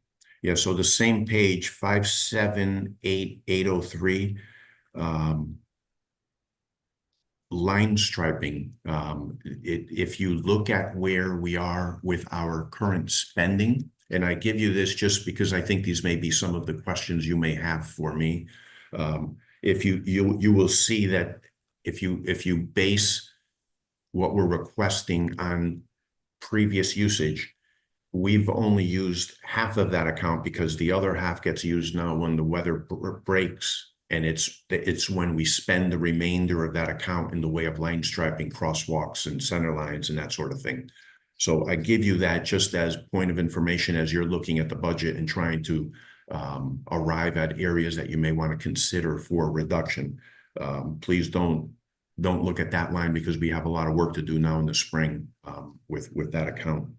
Yeah, so the same page, 578803, line striping. If you look at where we are with our current spending, and I give you this just because I think these may be some of the questions you may have for me. If you will see that if you base what we're requesting on previous usage, we've only used half of that account, because the other half gets used now when the weather breaks, and it's when we spend the remainder of that account in the way of line striping, crosswalks and center lines and that sort of thing. So I give you that just as point of information as you're looking at the budget and trying to arrive at areas that you may want to consider for reduction. Please don't look at that line, because we have a lot of work to do now in the spring with that account.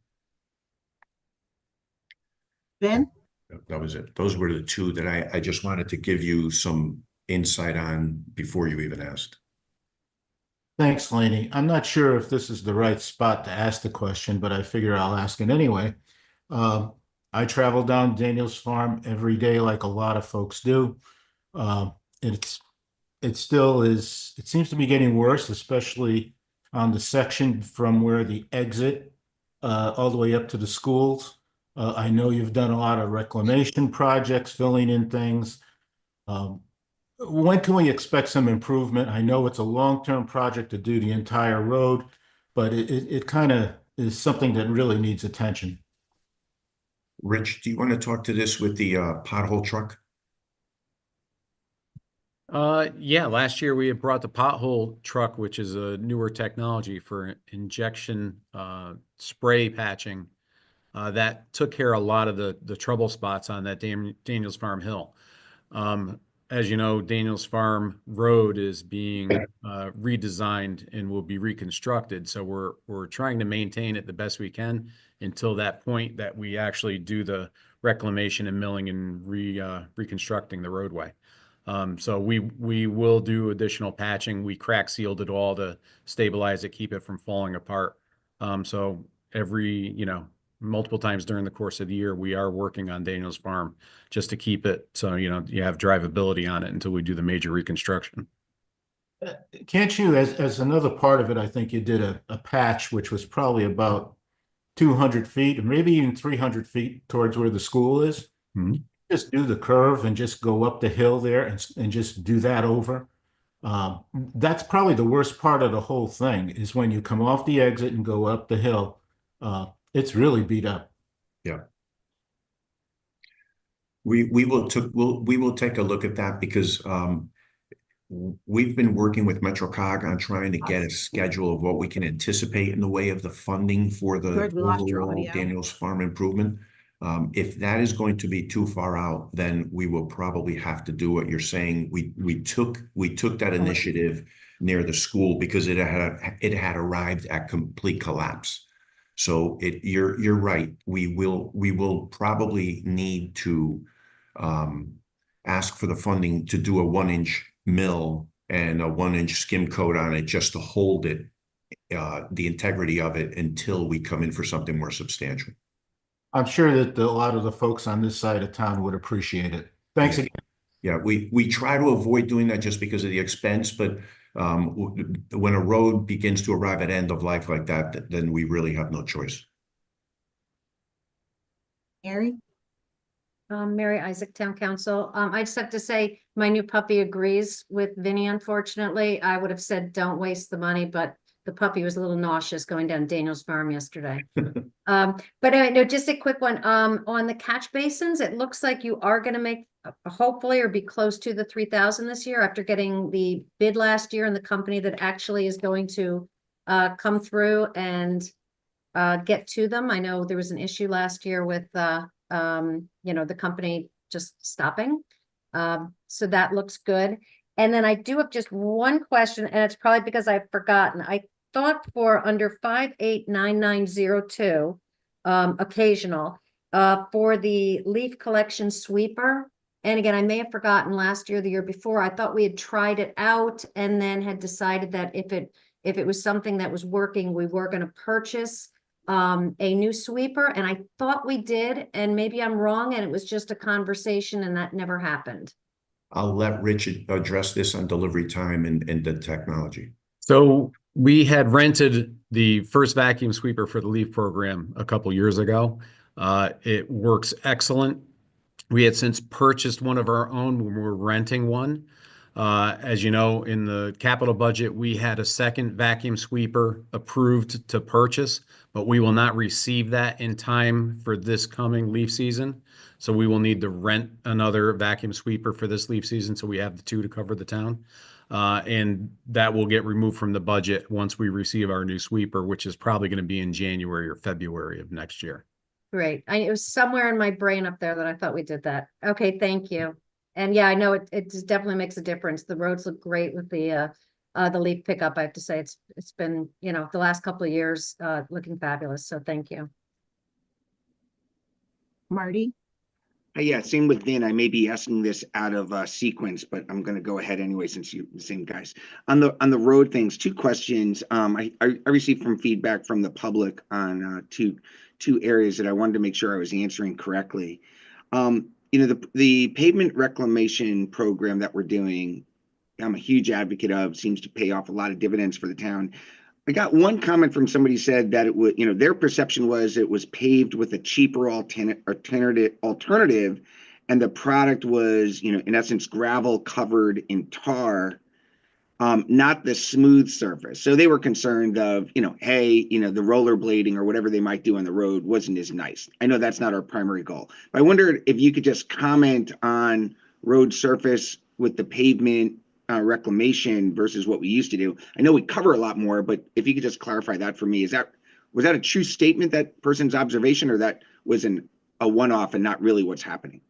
Ben? That was it. Those were the two that I just wanted to give you some insight on before you even asked. Thanks, Laney. I'm not sure if this is the right spot to ask the question, but I figure I'll ask it anyway. I travel down Daniels Farm every day like a lot of folks do. It still is, it seems to be getting worse, especially on the section from where the exit all the way up to the schools. I know you've done a lot of reclamation projects, filling in things. When can we expect some improvement? I know it's a long-term project to do the entire road, but it kind of is something that really needs attention. Rich, do you want to talk to this with the pothole truck? Yeah, last year we had brought the pothole truck, which is a newer technology for injection spray patching. That took care of a lot of the trouble spots on that Daniels Farm Hill. As you know, Daniels Farm Road is being redesigned and will be reconstructed. So we're trying to maintain it the best we can until that point that we actually do the reclamation and milling and reconstructing the roadway. So we will do additional patching. We crack sealed it all to stabilize it, keep it from falling apart. So every, multiple times during the course of the year, we are working on Daniels Farm just to keep it so, you have drivability on it until we do the major reconstruction. Can't you, as another part of it, I think you did a patch, which was probably about 200 feet, or maybe even 300 feet towards where the school is. Mm-hmm. Just do the curve and just go up the hill there and just do that over. That's probably the worst part of the whole thing is when you come off the exit and go up the hill. It's really beat up. Yeah. We will take a look at that because we've been working with MetroCog on trying to get a schedule of what we can anticipate in the way of the funding for the overall Daniels Farm improvement. If that is going to be too far out, then we will probably have to do what you're saying. We took that initiative near the school because it had arrived at complete collapse. So you're right. We will probably need to ask for the funding to do a 1-inch mill and a 1-inch skim coat on it just to hold it, the integrity of it until we come in for something more substantial. I'm sure that a lot of the folks on this side of town would appreciate it. Thanks again. Yeah, we try to avoid doing that just because of the expense, but when a road begins to arrive at end of life like that, then we really have no choice. Mary? Mary Isaac, Town Council. I just have to say, my new puppy agrees with Vinny, unfortunately. I would have said, don't waste the money, but the puppy was a little nauseous going down Daniels Farm yesterday. But anyway, no, just a quick one. On the catch basins, it looks like you are going to make hopefully or be close to the 3,000 this year after getting the bid last year and the company that actually is going to come through and get to them. I know there was an issue last year with the company just stopping. So that looks good. And then I do have just one question, and it's probably because I've forgotten. I thought for under 589902, occasional, for the leaf collection sweeper. And again, I may have forgotten last year, the year before, I thought we had tried it out and then had decided that if it was something that was working, we were going to purchase a new sweeper. And I thought we did, and maybe I'm wrong, and it was just a conversation and that never happened. I'll let Rich address this on delivery time and the technology. So we had rented the first vacuum sweeper for the LEAF program a couple years ago. It works excellent. We had since purchased one of our own when we were renting one. As you know, in the capital budget, we had a second vacuum sweeper approved to purchase, but we will not receive that in time for this coming leaf season. So we will need to rent another vacuum sweeper for this leaf season. So we have the two to cover the town. And that will get removed from the budget once we receive our new sweeper, which is probably going to be in January or February of next year. Great. It was somewhere in my brain up there that I thought we did that. Okay, thank you. And yeah, I know it just definitely makes a difference. The roads look great with the leaf pickup. I have to say it's been, the last couple of years looking fabulous. So thank you. Marty? Yeah, same with Vin. I may be asking this out of sequence, but I'm going to go ahead anyway since you're the same guys. On the road things, two questions. I received from feedback from the public on two areas that I wanted to make sure I was answering correctly. You know, the pavement reclamation program that we're doing, I'm a huge advocate of, seems to pay off a lot of dividends for the town. I got one comment from somebody said that it would, you know, their perception was it was paved with a cheaper alternative, and the product was, you know, in essence, gravel covered in tar, not the smooth surface. So they were concerned of, you know, hey, you know, the rollerblading or whatever they might do on the road wasn't as nice. I know that's not our primary goal, but I wondered if you could just comment on road surface with the pavement reclamation versus what we used to do. I know we cover a lot more, but if you could just clarify that for me, was that a true statement, that person's observation, or that was a one-off and not really what's happening?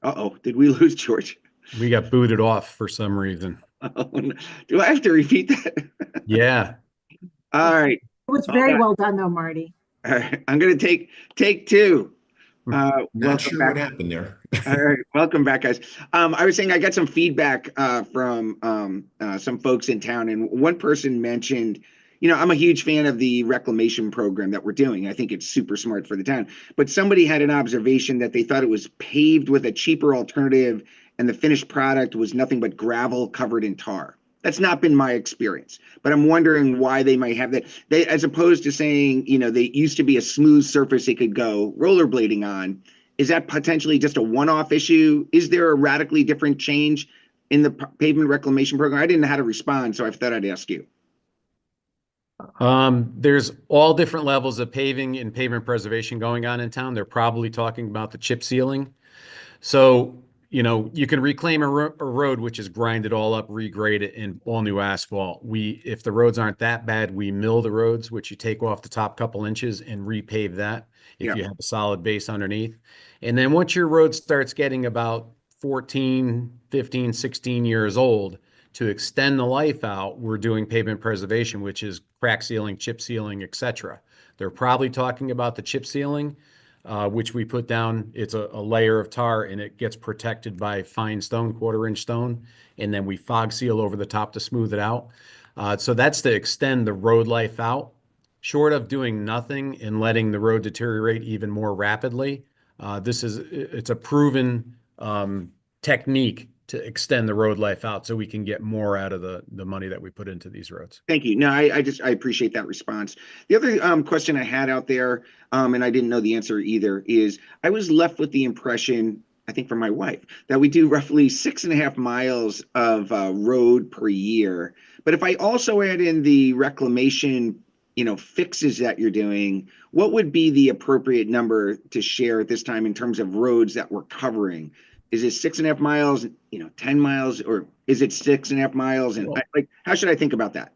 Uh-oh, did we lose George? We got booted off for some reason. Oh, no. Do I have to repeat that? Yeah. All right. It was very well done though, Marty. All right. I'm going to take two. Not sure what happened there. All right, welcome back, guys. I was saying I got some feedback from some folks in town, and one person mentioned, you know, I'm a huge fan of the reclamation program that we're doing. I think it's super smart for the town. But somebody had an observation that they thought it was paved with a cheaper alternative, and the finished product was nothing but gravel covered in tar. That's not been my experience, but I'm wondering why they might have that. They, as opposed to saying, you know, they used to be a smooth surface they could go rollerblading on. Is that potentially just a one-off issue? Is there a radically different change in the pavement reclamation program? I didn't know how to respond, so I thought I'd ask you. There's all different levels of paving and pavement preservation going on in town. They're probably talking about the chip sealing. So, you know, you can reclaim a road which is grinded all up, regrade it, and all new asphalt. If the roads aren't that bad, we mill the roads, which you take off the top couple inches and repave that if you have a solid base underneath. And then once your road starts getting about 14, 15, 16 years old, to extend the life out, we're doing pavement preservation, which is crack sealing, chip sealing, etc. They're probably talking about the chip sealing, which we put down. It's a layer of tar, and it gets protected by fine stone, 1/4-inch stone, and then we fog seal over the top to smooth it out. So that's to extend the road life out. Short of doing nothing and letting the road deteriorate even more rapidly, it's a proven technique to extend the road life out so we can get more out of the money that we put into these roads. Thank you. No, I appreciate that response. The other question I had out there, and I didn't know the answer either, is I was left with the impression, I think from my wife, that we do roughly 6.5 miles of road per year. But if I also add in the reclamation, you know, fixes that you're doing, what would be the appropriate number to share at this time in terms of roads that we're covering? Is it 6.5 miles, you know, 10 miles, or is it 6.5 miles? And like, how should I think about that?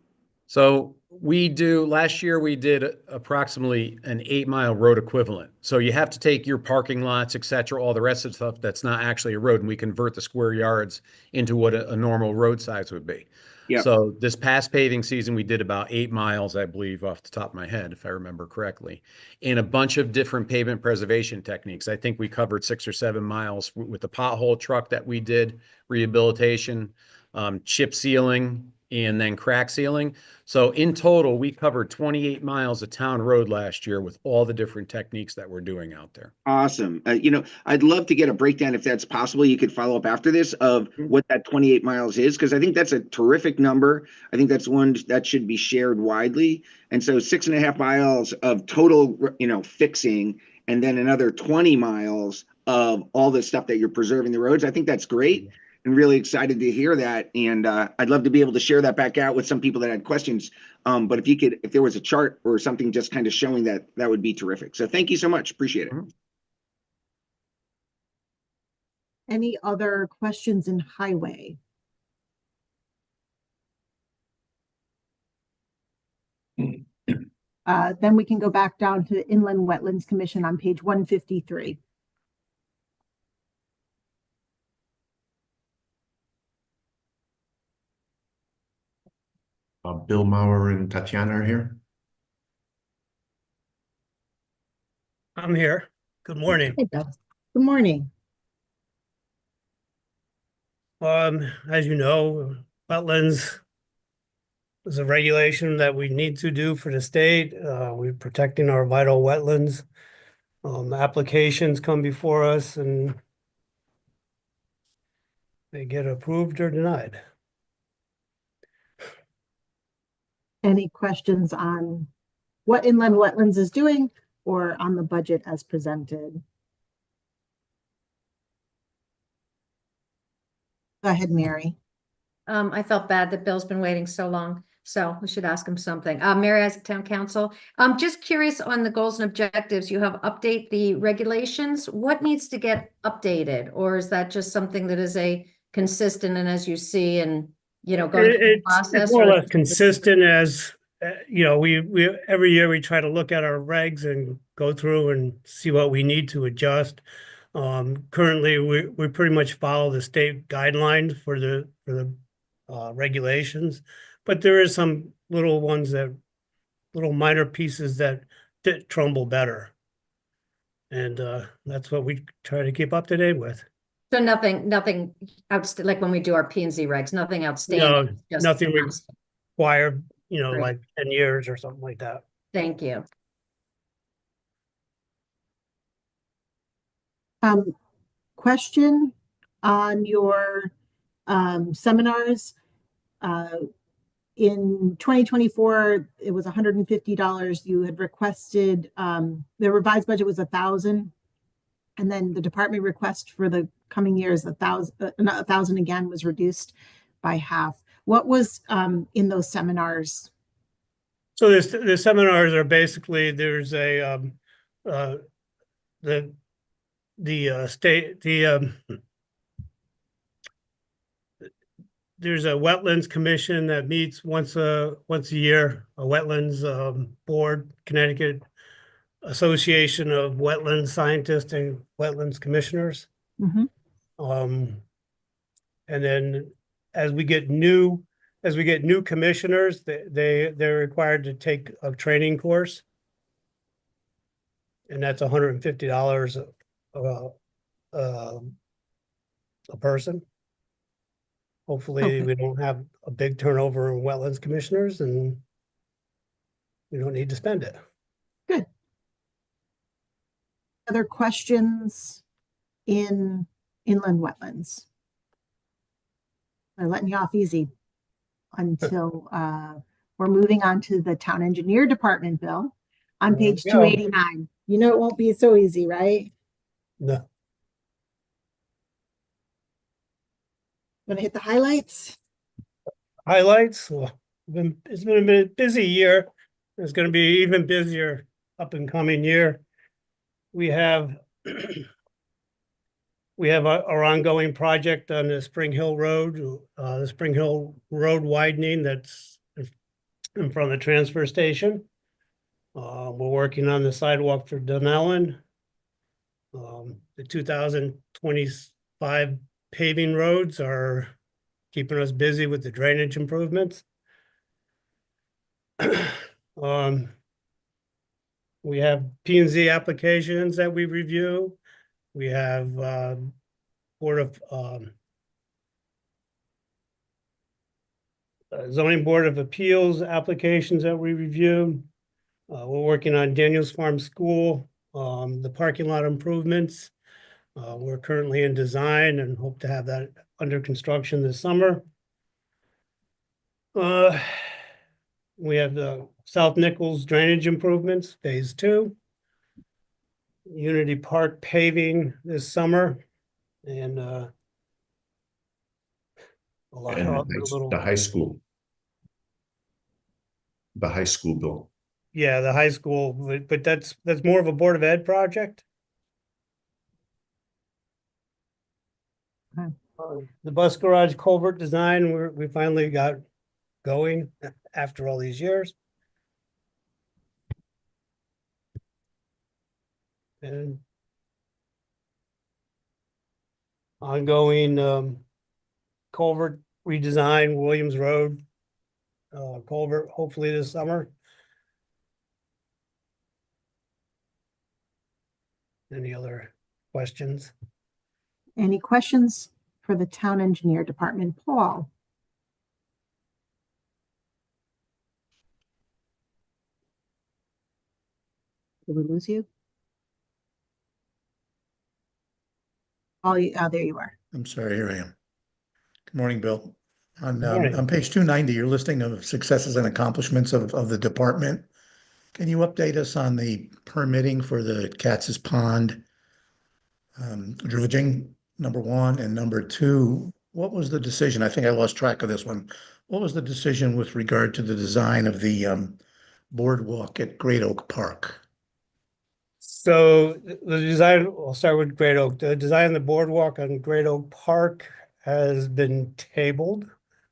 So last year we did approximately an 8-mile road equivalent. So you have to take your parking lots, et cetera, all the rest of the stuff that's not actually a road, and we convert the square yards into what a normal road size would be. Yep. So this past paving season, we did about 8 miles, I believe, off the top of my head, if I remember correctly, in a bunch of different pavement preservation techniques. I think we covered 6 or 7 miles with the pothole truck that we did, rehabilitation, chip sealing, and then crack sealing. So in total, we covered 28 miles of town road last year with all the different techniques that we're doing out there. Awesome. You know, I'd love to get a breakdown, if that's possible. You could follow up after this of what that 28 miles is, because I think that's a terrific number. I think that's one that should be shared widely. And so 6.5 miles of total, you know, fixing, and then another 20 miles of all the stuff that you're preserving the roads. I think that's great. And really excited to hear that. And I'd love to be able to share that back out with some people that had questions. But if there was a chart or something just kind of showing that, that would be terrific. So thank you so much. Appreciate it. Any other questions in highway? Then we can go back down to the Inland Wetlands Commission on page 153. Bill Mauer and Tatiana are here. I'm here. Good morning. Hey, Bill. Good morning. As you know, wetlands is a regulation that we need to do for the state. We're protecting our vital wetlands. Applications come before us and they get approved or denied. Any questions on what inland wetlands is doing or on the budget as presented? Go ahead, Mary. I felt bad that Bill's been waiting so long, so we should ask him something. Mary Isaac Town Council. I'm just curious on the goals and objectives. You have update the regulations. What needs to get updated? Or is that just something that is a consistent and as you see and, you know, going through the process? It's more or or less consistent as, you know, we every year we try to look at our regs and go through and see what we need to adjust. Currently, we pretty much follow the state guidelines for the regulations, but there is some little minor pieces that fit Trumbull better, and that's what we try to keep up to date with. So nothing like when we do our P and Z regs, nothing outstanding. No, just nothing required, you know, Great. like 10 years or something like that. Thank you. Question on your seminars. In 2024, it was $150. You had requested, the revised budget was 1,000. And then the department request for the coming years, 1,000 again was reduced by half. What was in those seminars? So the seminars are basically, there's a there's a wetlands commission that meets once a year, a wetlands board, Connecticut Association of Wetlands Scientists and Wetlands Commissioners. Mhm. And then as we get new commissioners, they're required to take a training course. And that's $150 a person. Hopefully Okay. we don't have a big turnover in wetlands commissioners and we don't need to spend it. Good. Other questions in inland wetlands? They're letting you off easy until we're moving on to the town engineer department, Bill, on page 289. You know it won't be so easy, right? No. Want to hit the highlights? Highlights, well, it's been a busy year. It's going to be even busier up and coming year. We have our ongoing project on the Spring Hill Road, the Spring Hill Road widening that's in front of the transfer station. We're working on the sidewalk for Dunellen. The 2025 paving roads are keeping us busy with the drainage improvements. We have P and Z applications that we review. We have Zoning Board of Appeals applications that we review. We're working on Daniels Farm School, the parking lot improvements. We're currently in design and hope to have that under construction this summer. We have the South Nichols drainage improvements, phase 2. Unity Park paving this summer. And a lot And of the high school. The high school, Bill. Yeah, the high school, but that's more of a Board of Ed project. The bus garage culvert design, we finally got going after all these years. And ongoing culvert redesign, Williams Road, culvert hopefully this summer. Any other questions? Any questions for the town engineer department? Paul? Did we lose you? Oh, there you are. I'm sorry, here I am. Good morning, Bill. Morning. On page 290, you're listing of successes and accomplishments of the department. Can you update us on the permitting for the Katz's Pond dredging, number one, and number two, what was the decision? I think I lost track of this one. What was the decision with regard to the design of the boardwalk at Great Oak Park? So the design, I'll start with Great Oak. The design of the boardwalk on Great Oak Park has been tabled.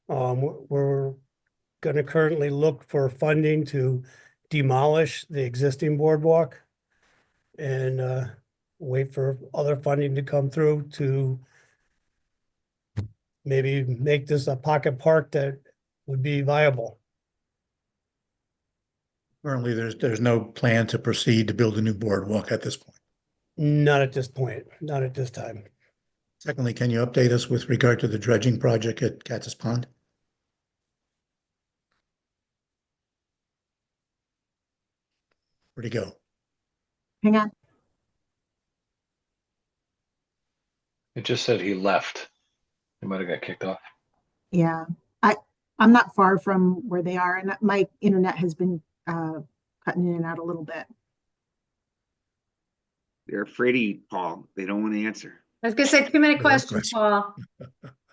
We're going to currently look for funding to demolish the existing boardwalk and wait for other funding to come through to maybe make this a pocket park that would be viable. Currently, there's no plan to proceed to build a new boardwalk at this point. Not at this point, not at this time. Secondly, can you update us with regard to the dredging project at Katz's Pond? Where'd he go? Hang on. It just said he left. He might have got kicked off. Yeah, I'm not far from where they are, and my internet has been cutting in and out a little bit. They're afraid of you, Paul. They don't want to answer. I was gonna say 2-minute question, Paul.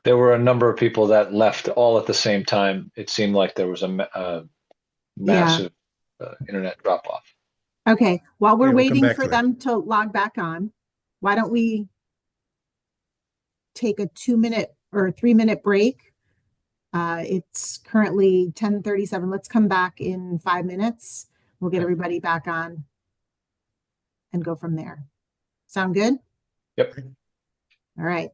There were a number of people that left all at the same time. It seemed like there was a massive internet drop off. Okay, while we're Okay, we'll come waiting back for to it. them to log back on, why don't we take a 2-minute or 3-minute break? It's currently 10:37. Let's come back in 5 minutes. We'll get everybody back on and go from there. Sound good? Yep. All right.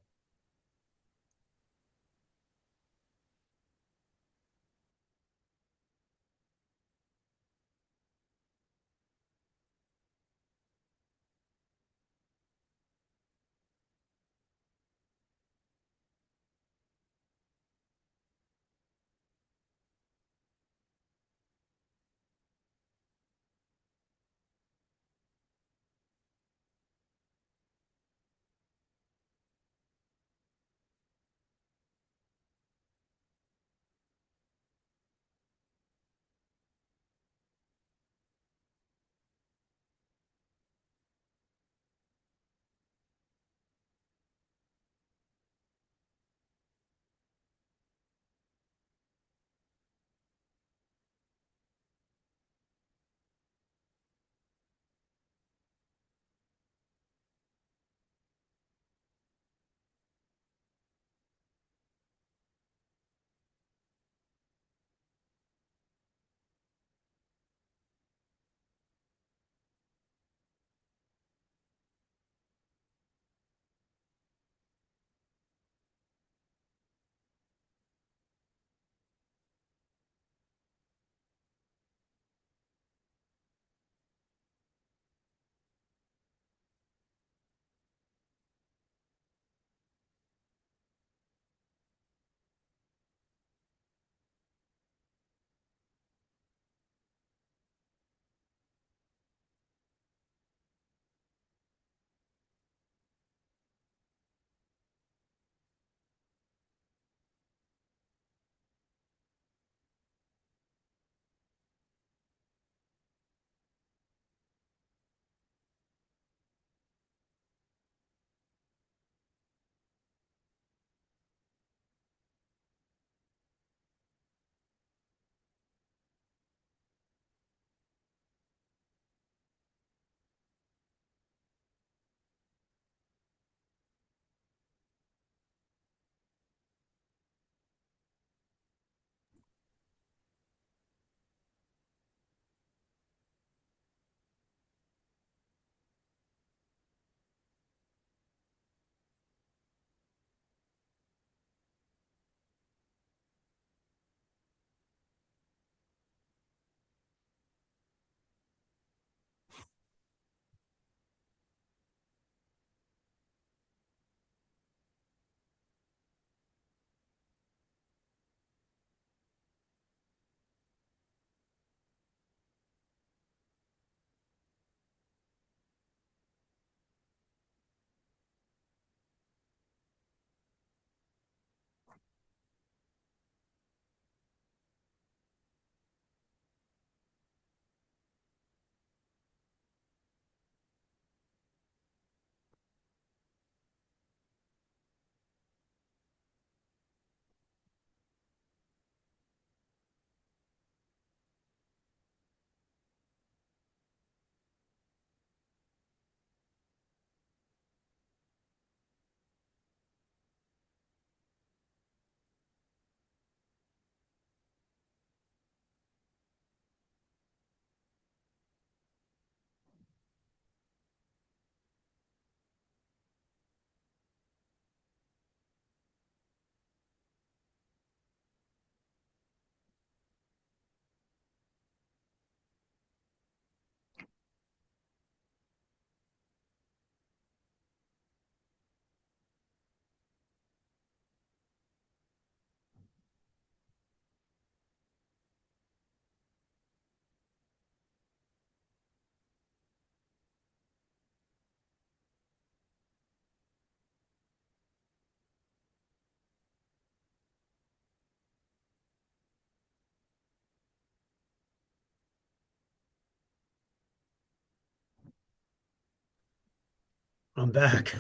I'm back.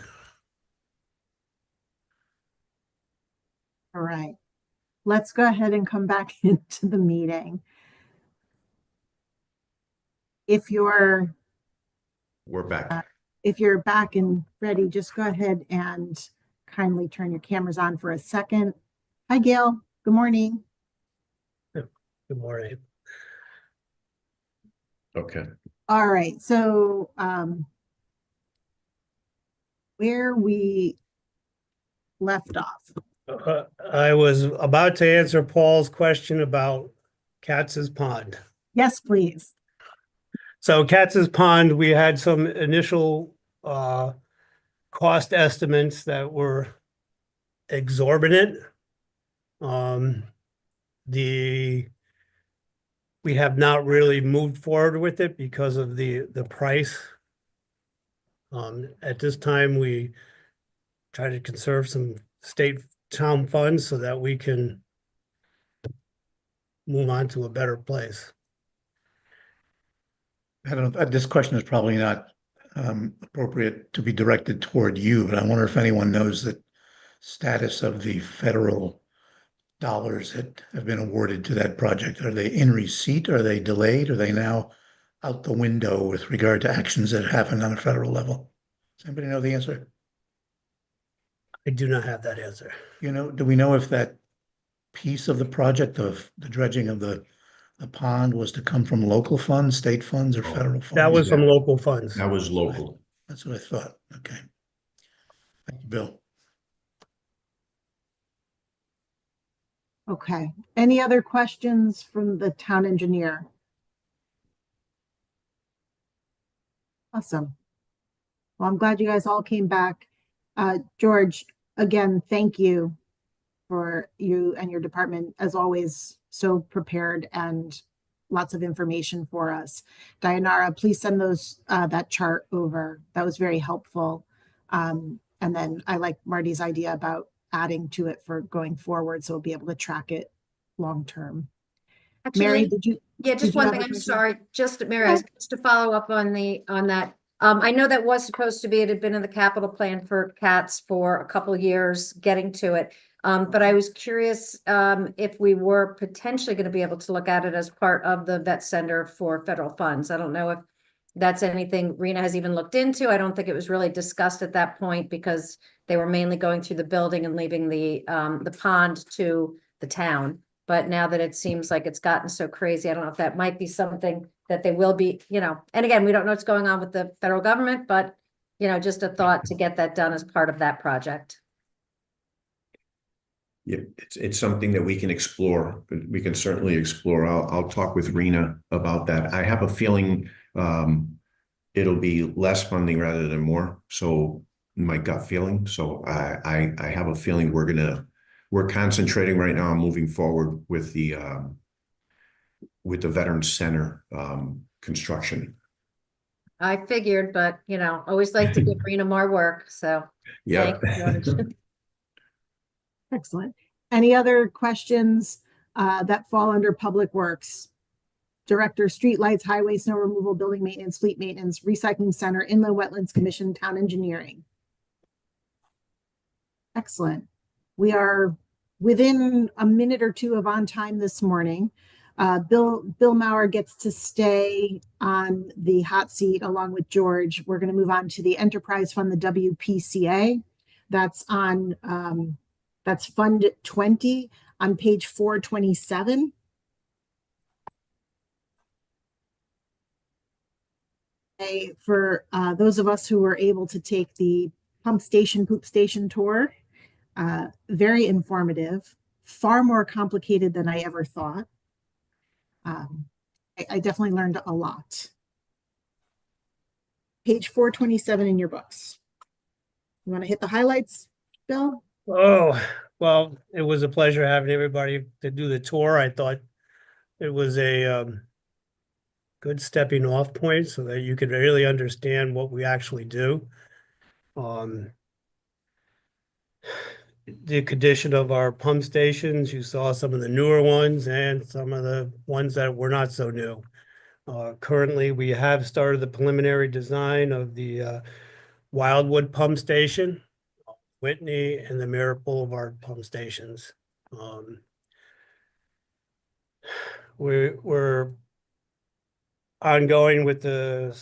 All right. Let's go ahead and come back into the meeting. If you're back. If you're back and ready, just go ahead and kindly turn your cameras on for a second. Hi, Gail. Good morning. Good morning. Okay. All right. So where we left off. I was about to answer Paul's question about Katz's Pond. Yes, please. So Katz's Pond, we had some initial cost estimates that were exorbitant. We have not really moved forward with it because of the price. At this time, we try to conserve some state town funds so that we can move on to a better place. I don't know, this question is probably not appropriate to be directed toward you, but I wonder if anyone knows the status of the federal dollars that have been awarded to that project. Are they in receipt? Are they delayed? Are they now out the window with regard to actions that happened on a federal level? Does anybody know the answer? I do not have that answer. You know, do we know if that piece of the project of the dredging of the pond was to come from local funds, state funds, or federal funds? That was from local funds. That was local. That's what I thought. Okay. Thank you, Bill. Okay. Any other questions from the town engineer? Awesome. Well, I'm glad you guys all came back. George, again, thank you for you and your department, as always, so prepared and lots of information for us. Dayanara, please send those that chart over. That was very helpful. And then I like Marty's idea about adding to it for going forward, so we'll be able to track it long term. Mary, Actually, did you? Yeah, just did you one have thing, a I'm question? sorry, just Mary, just to follow up on that. I know that was supposed to be, it had been in the capital plan for CATS for a couple years, getting to it. But I was curious if we were potentially going to be able to look at it as part of the vet center for federal funds. I don't know if that's anything Rena has even looked into. I don't think it was really discussed at that point because they were mainly going through the building and leaving the pond to the town. But now that it seems like it's gotten so crazy, I don't know if that might be something that they will be, and again, we don't know what's going on with the federal government, but, just a thought to get that done as part of that project. Yeah, it's something that we can explore. We can certainly explore. I'll talk with Rena about that. I have a feeling it'll be less funding rather than more. So my gut feeling. So I have a feeling we're concentrating right now on moving forward with the Veterans Center construction. I figured, but always like to give Rena more work. So Yeah. thank you, George. Excellent. Any other questions that fall under Public Works? Director, Streetlights, Highway, Snow Removal, Building Maintenance, Fleet Maintenance, Recycling Center, Inland Wetlands Commission, Town Engineering. Excellent. We are within a minute or two of on time this morning. Bill Maurer gets to stay on the hot seat along with George. We're going to move on to the Enterprise Fund, the WPCA. That's on that's Fund 20 on page 427. For those of us who were able to take the pump station, poop station tour, very informative, far more complicated than I ever thought. I definitely learned a lot. Page 427 in your books. You want to hit the highlights, Bill? Oh, well, it was a pleasure having everybody to do the tour. I thought it was a good stepping off point so that you could really understand what we actually do. The condition of our pump stations, you saw some of the newer ones and some of the ones that were not so new. Currently, we have started the preliminary design of the Wildwood Pump Station, Whitney, and the Merritt Boulevard pump stations. We're ongoing with the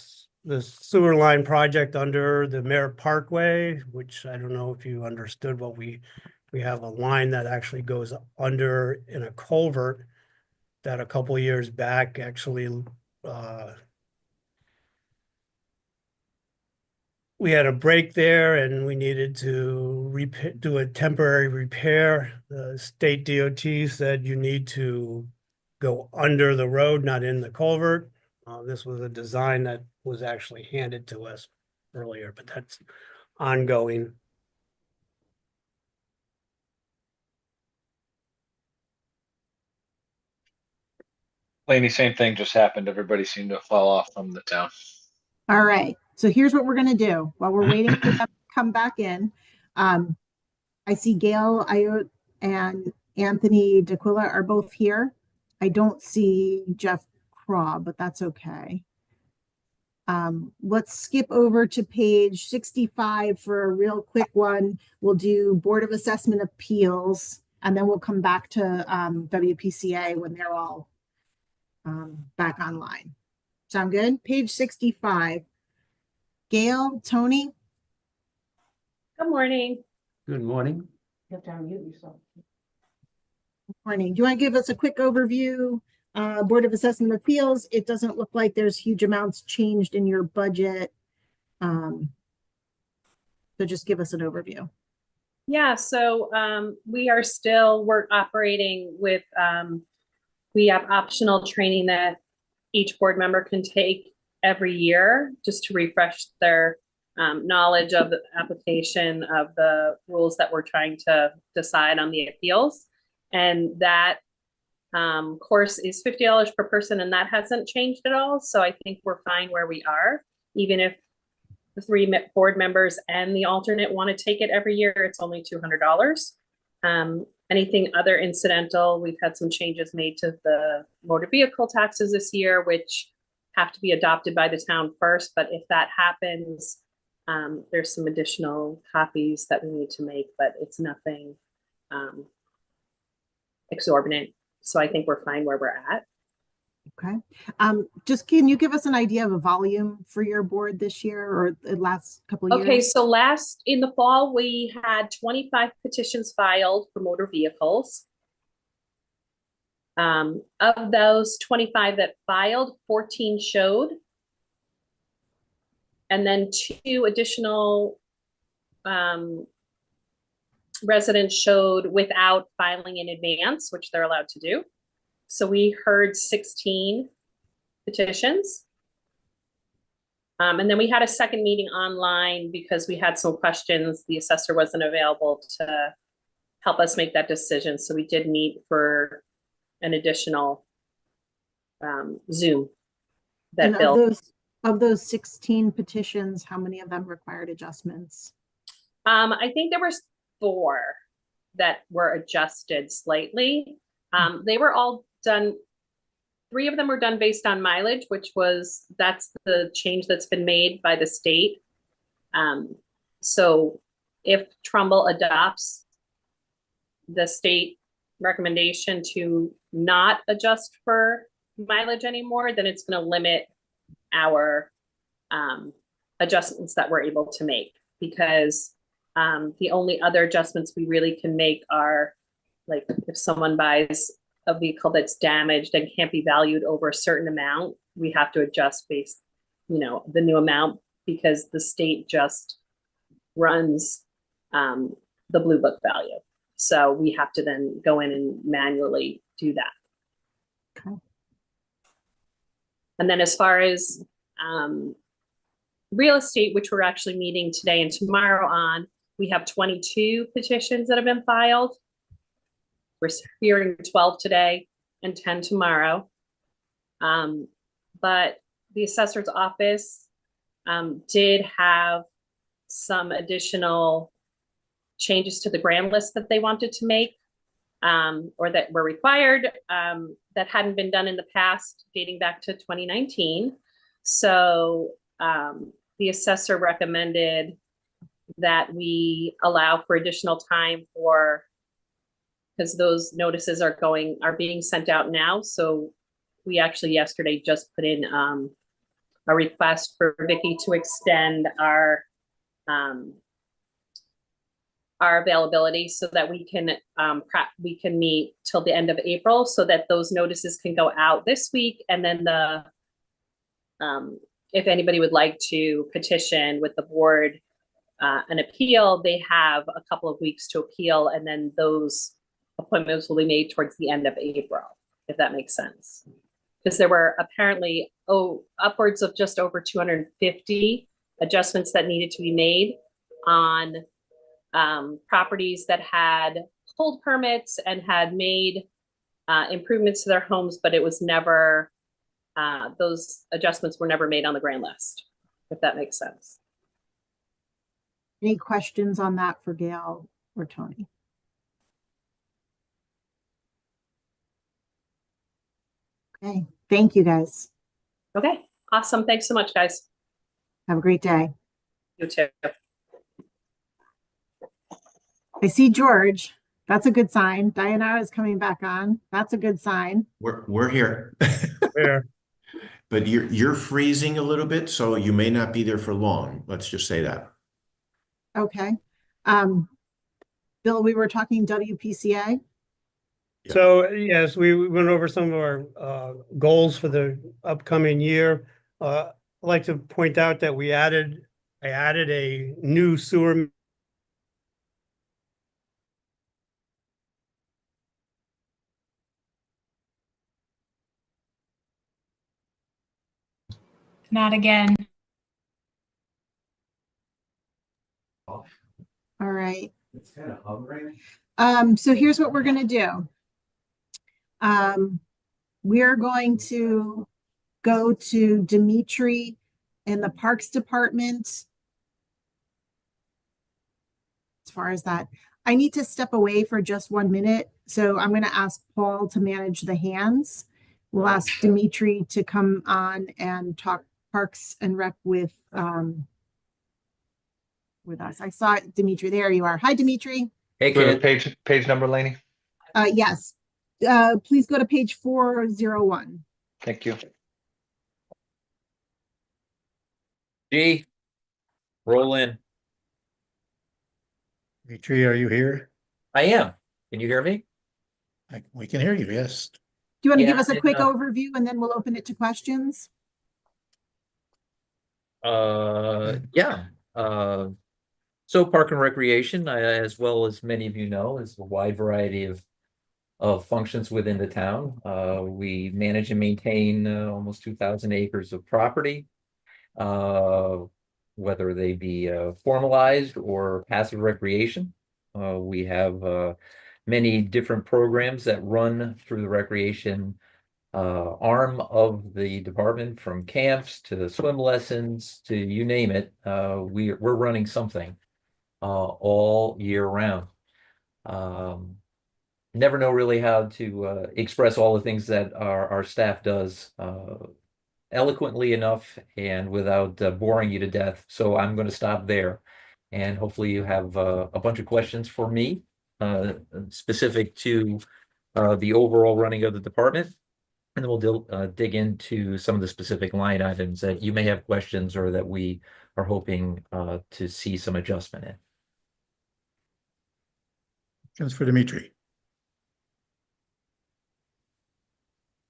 sewer line project under the Merritt Parkway, which I don't know if you understood what we have a line that actually goes under in a culvert that a couple of years back actually we had a break there and we needed to do a temporary repair. The state DOT said you need to go under the road, not in the culvert. This was a design that was actually handed to us earlier, but that's ongoing. Laney, same thing just happened. Everybody seemed to fall off from the town. All right, so here's what we're gonna do while we're waiting for them to come back in. I see Gail Ayot and Anthony D'Aquila are both here. I don't see Jeff Craw, but that's okay. Let's skip over to page 65 for a real quick one. We'll do Board of Assessment Appeals, and then we'll come back to WPCA when they're all back online. Sound good? Page 65. Gail, Tony? Good morning. Good morning. You have to unmute yourself. Morning. Do you want to give us a quick overview? Board of Assessment Appeals, it doesn't look like there's huge amounts changed in your budget. So just give us an overview. Yeah, so we're operating with, we have optional training that each board member can take every year just to refresh their knowledge of the application of the rules that we're trying to decide on the appeals. And that course is $50 per person, and that hasn't changed at all. So I think we're fine where we are. Even if the 3 board members and the alternate want to take it every year, it's only $200. Anything other incidental, we've had some changes made to the motor vehicle taxes this year, which have to be adopted by the town first. But if that happens, there's some additional copies that we need to make, but it's nothing exorbitant. So I think we're fine where we're at. Okay. Just can you give us an idea of a volume for your board this year or the last couple of years? Okay, so in the fall, we had 25 petitions filed for motor vehicles. Of those 25 that filed, 14 showed. And then 2 additional residents showed without filing in advance, which they're allowed to do. So we heard 16 petitions. And then we had a second meeting online because we had some questions. The assessor wasn't available to help us make that decision. So we did meet for an additional Zoom that built. Of those 16 petitions, how many of them required adjustments? I think there were 4 that were adjusted slightly. They were all done. 3 of them were done based on mileage, that's the change that's been made by the state. So if Trumbull adopts the state recommendation to not adjust for mileage anymore, then it's going to limit our adjustments that we're able to make, because the only other adjustments we really can make are like if someone buys a vehicle that's damaged and can't be valued over a certain amount, we have to adjust based, the new amount, because the state just runs the Blue Book value. So we have to then go in and manually do that. Okay. And then as far as real estate, which we're actually meeting today and tomorrow on, we have 22 petitions that have been filed. We're hearing 12 today and 10 tomorrow. But the assessor's office did have some additional changes to the grand list that they wanted to make, or that were required, that hadn't been done in the past, dating back to 2019. So the assessor recommended that we allow for additional time for, because those notices are being sent out now. So we actually yesterday just put in a request for Vicky to extend our availability so that we can meet till the end of April, so that those notices can go out this week. And then if anybody would like to petition with the board an appeal, they have a couple of weeks to appeal, and then those appointments will be made towards the end of April, if that makes sense. Because there were apparently upwards of just over 250 adjustments that needed to be made on properties that had pulled permits and had made improvements to their homes, but it was never, those adjustments were never made on the grand list, if that makes sense. Any questions on that for Gail or Tony? Okay, thank you guys. Okay, awesome. Thanks so much, guys. Have a great day. You too. I see George. That's a good sign. Diana is coming back on. That's a good sign. We're here. Where? But you're freezing a little bit, so you may not be there for long. Let's just say that. Okay. Bill, we were talking WPCA. So yes, we went over some of our goals for the upcoming year. I'd like to point out that I added a new sewer Not again. All right. It's kind of hovering. So here's what we're going to do. We're going to go to Dimitri in the Parks Department. As far as that, I need to step away for just 1 minute. So I'm going to ask Paul to manage the hands. We'll ask Dimitri to come on and talk Parks and Rec with us. I saw it, Dimitri. There you are. Hi, Dimitri. Hey, kid. Page number, Lainey. Yes. Please go to page 401. Thank you. G, roll in. Dimitri, are you here? I am. Can you hear me? We can hear you, yes. Do you want to give Yeah, us a quick overview and then we'll open it to questions? Yeah. So Park and Recreation, as well as many of you know, is a wide variety of functions within the town. We manage and maintain almost 2,000 acres of property, whether they be formalized or passive recreation. We have many different programs that run through the recreation arm of the department, from camps to swim lessons to you name it. We're running something all year round. Never know really how to express all the things that our staff does eloquently enough and without boring you to death. So I'm going to stop there, and hopefully you have a bunch of questions for me specific to the overall running of the department. And then we'll dig into some of the specific line items that you may have questions or that we are hoping to see some adjustment in. Questions for Dimitri?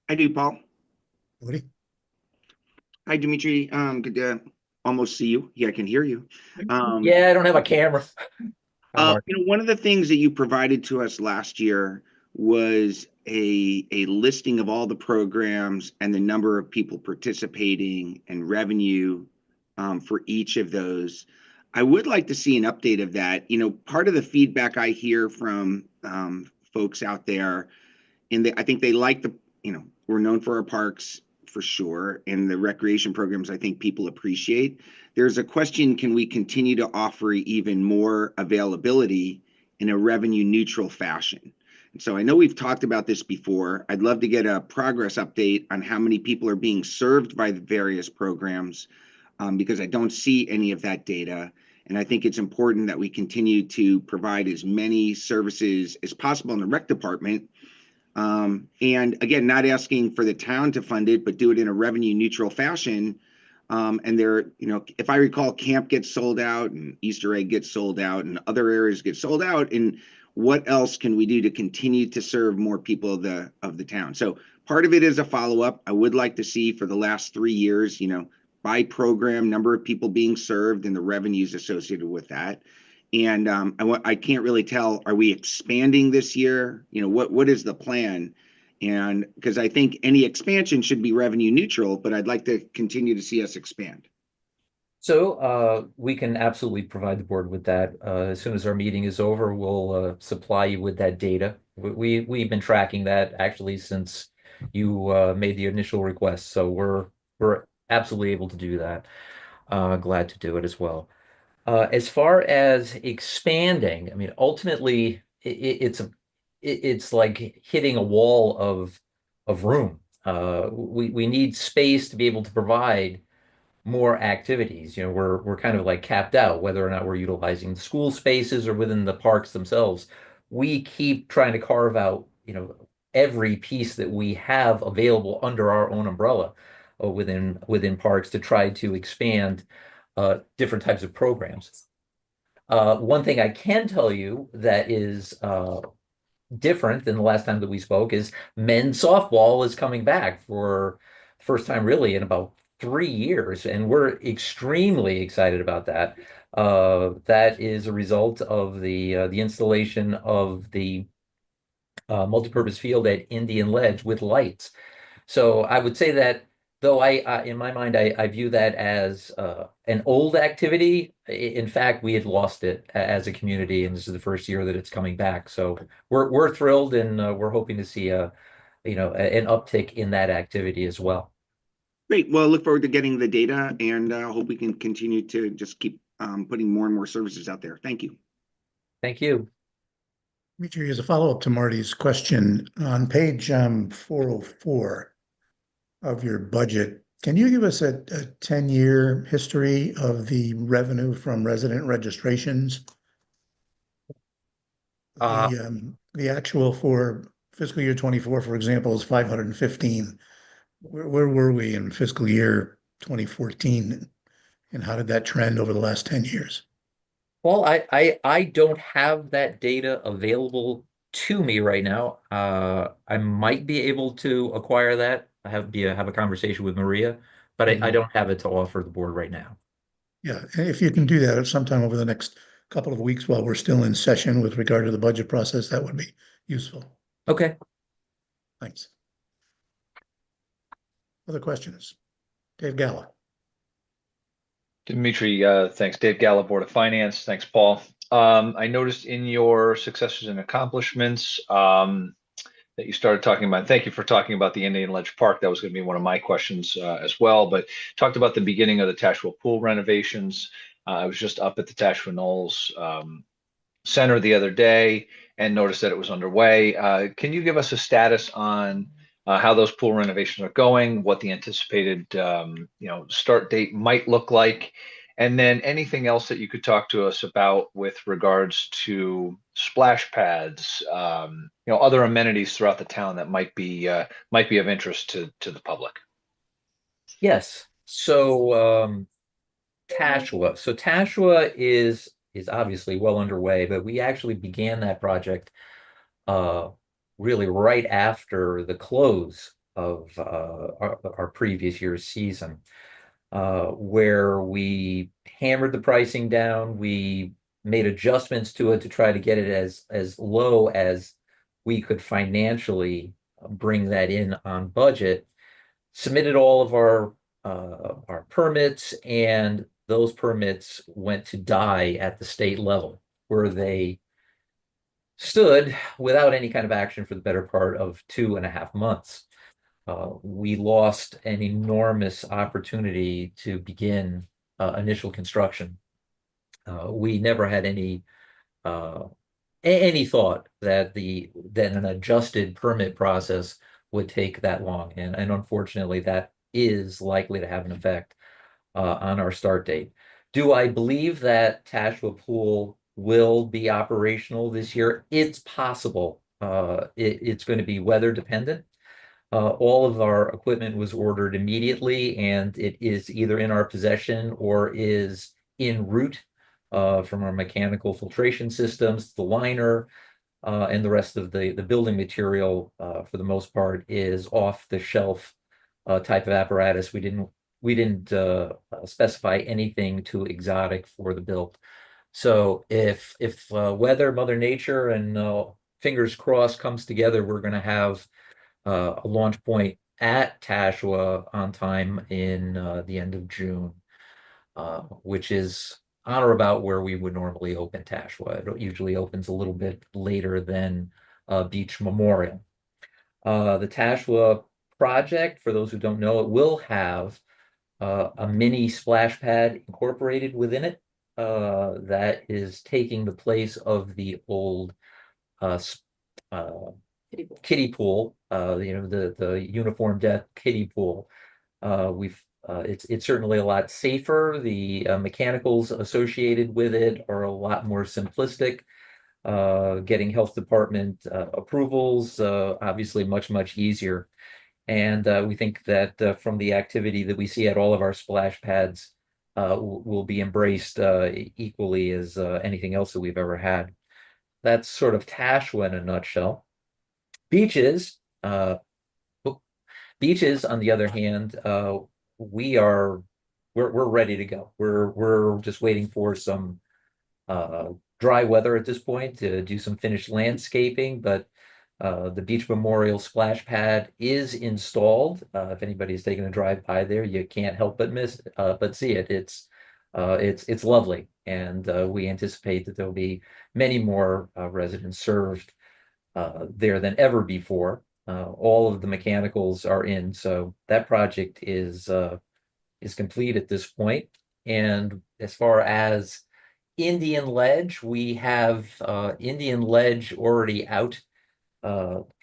I do, Paul. Woody? Hi, Dimitri. Good to almost see you. Yeah, I can hear you. Yeah, I don't have a camera. One of the things that you provided to us last year was a listing of all the programs and the number of people participating and revenue for each of those. I would like to see an update of that. Part of the feedback I hear from folks out there, I think they like we're known for our parks for sure, and the recreation programs I think people appreciate. There's a question, can we continue to offer even more availability in a revenue neutral fashion? And so I know we've talked about this before. I'd love to get a progress update on how many people are being served by the various programs, because I don't see any of that data. And I think it's important that we continue to provide as many services as possible in the rec department. And again, not asking for the town to fund it, but do it in a revenue neutral fashion. And there, you know, if I recall, camp gets sold out and Easter egg gets sold out and other areas get sold out. And what else can we do to continue to serve more people of the town? So part of it is a follow-up. I would like to see for the last 3 years, you know, by program, number of people being served and the revenues associated with that. And I can't really tell, are we expanding this year? You know, what is the plan? And because I think any expansion should be revenue neutral, but I'd like to continue to see us expand. So we can absolutely provide the board with that. As soon as our meeting is over, we'll supply you with that data. We've been tracking that actually since you made the initial request. So we're absolutely able to do that. Glad to do it as well. As far as expanding, I mean, ultimately, it's like hitting a wall of room. We need space to be able to provide more activities. You know, we're kind of like capped out, whether or not we're utilizing school spaces or within the parks themselves. We keep trying to carve out, you know, every piece that we have available under our own umbrella within parks to try to expand different types of programs. One thing I can tell you that is different than the last time that we spoke is men's softball is coming back for first time really in about 3 years, and we're extremely excited about that. That is a result of the installation of the multipurpose field at Indian Ledge with lights. So I would say that though in my mind, I view that as an old activity. In fact, we had lost it as a community, and this is the first year that it's coming back. So we're thrilled, and we're hoping to see an uptick in that activity as well. Great. Well, I look forward to getting the data, and I hope we can continue to just keep putting more and more services out there. Thank you. Thank you. Dimitri, as a follow-up to Marty's question, on page 404 of your budget, can you give us a 10-year history of the revenue from resident registrations? The actual for fiscal year 24, for example, is 515. Where were we in fiscal year 2014, and how did that trend over the last 10 years? Well, I don't have that data available to me right now. I might be able to acquire that. I have a conversation with Maria, but I don't have it to offer the board right now. Yeah, and if you can do that at sometime over the next couple of weeks while we're still in session with regard to the budget process, that would be useful. Okay. Thanks. Other questions? Dave Galla. Dimitri, thanks. Dave Galla, Board of Finance. Thanks, Paul. I noticed in your successes and accomplishments that you started talking about, thank you for talking about the Indian Ledge Park. That was going to be one of my questions as well, but talked about the beginning of the Tashua Pool renovations. I was just up at the Tashua Knolls Center the other day and noticed that it was underway. Can you give us a status on how those pool renovations are going, what the anticipated start date might look like, and then anything else that you could talk to us about with regards to splash pads, other amenities throughout the town that might be of interest to the public. Yes. So Tashua. So Tashua is obviously well underway, but we actually began that project really right after the close of our previous year's season, where we hammered the pricing down. We made adjustments to it to try to get it as low as we could financially bring that in on budget. Submitted all of our permits, and those permits went to die at the state level, where they stood without any kind of action for the better part of 2.5 months. We lost an enormous opportunity to begin initial construction. We never had any thought that an adjusted permit process would take that long, and unfortunately, that is likely to have an effect on our start date. Do I believe that Tashua Pool will be operational this year? It's possible. It's going to be weather dependent. All of our equipment was ordered immediately, and it is either in our possession or is en route from our mechanical filtration systems, the liner, and the rest of the building material, for the most part, is off the shelf type of apparatus. We didn't specify anything too exotic for the build. So if weather, Mother Nature, and fingers crossed comes together, we're going to have a launch point at Tashua on time in the end of June, which is on or about where we would normally open Tashua. It usually opens a little bit later than Beach Memorial. The Tashua project, for those who don't know, it will have a mini splash pad incorporated within it that is taking the place of the old kiddie pool, the uniform deck kiddie pool. It's certainly a lot safer. The mechanicals associated with it are a lot more simplistic. Getting health department approvals, obviously much easier. And we think that from the activity that we see at all of our splash pads will be embraced equally as anything else that we've ever had. That's sort of Tashua in a nutshell. Beaches, on the other hand, we're ready to go. We're just waiting for some dry weather at this point to do some finished landscaping, but the Beach Memorial splash pad is installed. If anybody's taking a drive by there, you can't help but see it. It's lovely, and we anticipate that there'll be many more residents served there than ever before. All of the mechanicals are in, so that project is complete at this point. And as far as Indian Ledge, we have Indian Ledge already out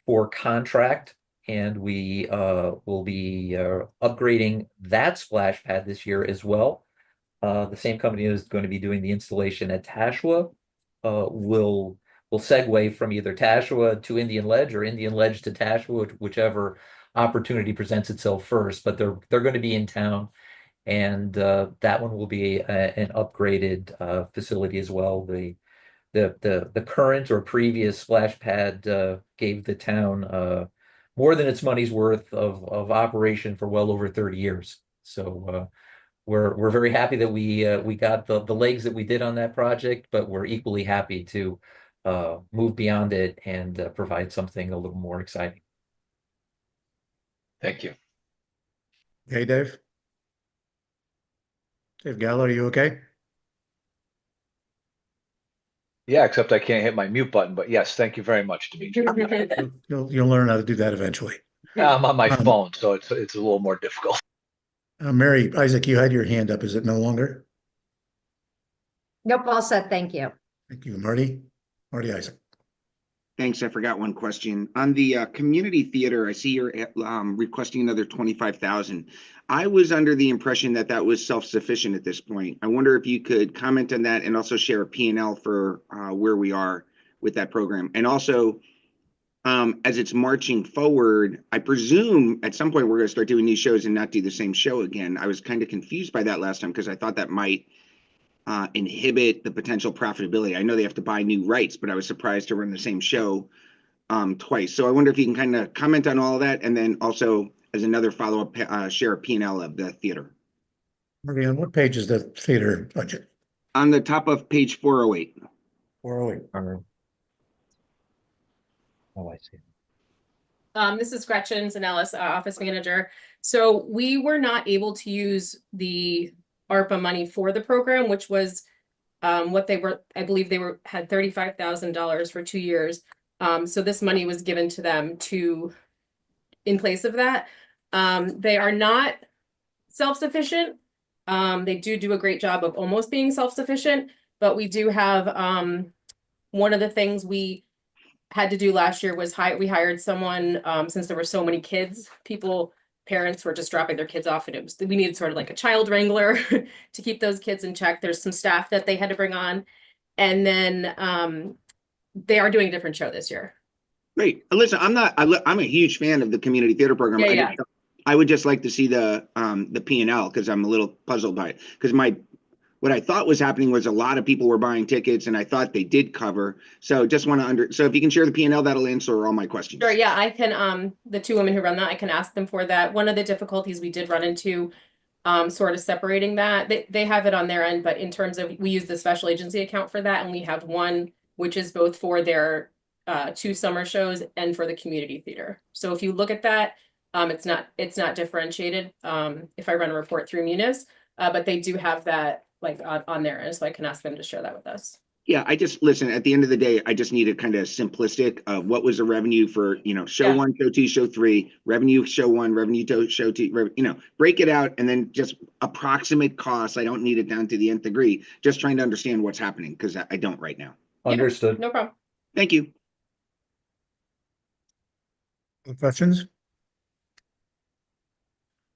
for contract, and we will be upgrading that splash pad this year as well. The same company is going to be doing the installation at Tashua. Will segue from either Tashua to Indian Ledge or Indian Ledge to Tashua, whichever opportunity presents itself first. But they're going to be in town, and that one will be an upgraded facility as well. The current or previous splash pad gave the town more than its money's worth of operation for well over 30 years. So we're very happy that we got the legs that we did on that project, but we're equally happy to move beyond it and provide something a little more exciting. Thank you. Hey, Dave. Dave Gallo, are you okay? Yeah, except I can't hit my mute button, but yes, thank you very much, Dimitri. You'll learn how to do that eventually. I'm on my phone, so it's a little more difficult. Mary, Isaac, you had your hand up. Is it no longer? Nope, all set. Thank you. Thank you, Marty. Marty Isaac. Thanks. I forgot one question. On the community theater, I see you're requesting another 25,000. I was under the impression that that was self-sufficient at this point. I wonder if you could comment on that and also share a P&L for where we are with that program. And also, as it's marching forward, I presume at some point we're going to start doing these shows and not do the same show again. I was kind of confused by that last time because I thought that might inhibit the potential profitability. I know they have to buy new rights, but I was surprised to run the same show twice. So I wonder if you can kind of comment on all of that, and then also as another follow-up, share a P&L of the theater. Marty, on what page is the theater budget? On the top of page 408. 408. Oh, I see. This is Gretchen Zanellis, office manager. So we were not able to use the ARPA money for the program, which was what they were, I believe they had $35,000 for 2 years. So this money was given to them in place of that. They are not self-sufficient. They do a great job of almost being self-sufficient, but we do have one of the things we had to do last year was we hired someone, since there were so many kids, people parents were just dropping their kids off, and we needed sort of like a child wrangler to keep those kids in check. There's some staff that they had to bring on. And then they are doing a different show this year. Great. Listen, I'm a huge fan of the community theater program. Yeah, I would just like to see the P&L, because I'm a little puzzled by it. Because what I thought was happening was a lot of people were buying tickets, and I thought they did cover. So just want to so if you can share the P&L, that'll answer all my questions. Sure. Yeah, I can. The two women who run that, I can ask them for that. One of the difficulties we did run into, sort of separating that, they have it on their end, but in terms of, we use the special agency account for that, and we have one which is both for their 2 summer shows and for the community theater. So if you look at that, it's not differentiated if I run a report through Munis, but they do have that like on their end, so I can ask them to share that with us. Yeah, I just listen, at the end of the day, I just need a kind of simplistic of what was the revenue for, show 1, show 2, show 3, revenue show 1, revenue to show 2, break it out, and then just approximate costs. I don't need it down to the nth degree. Just trying to understand what's happening, because I don't right now. Understood. No problem. Thank you. Any questions?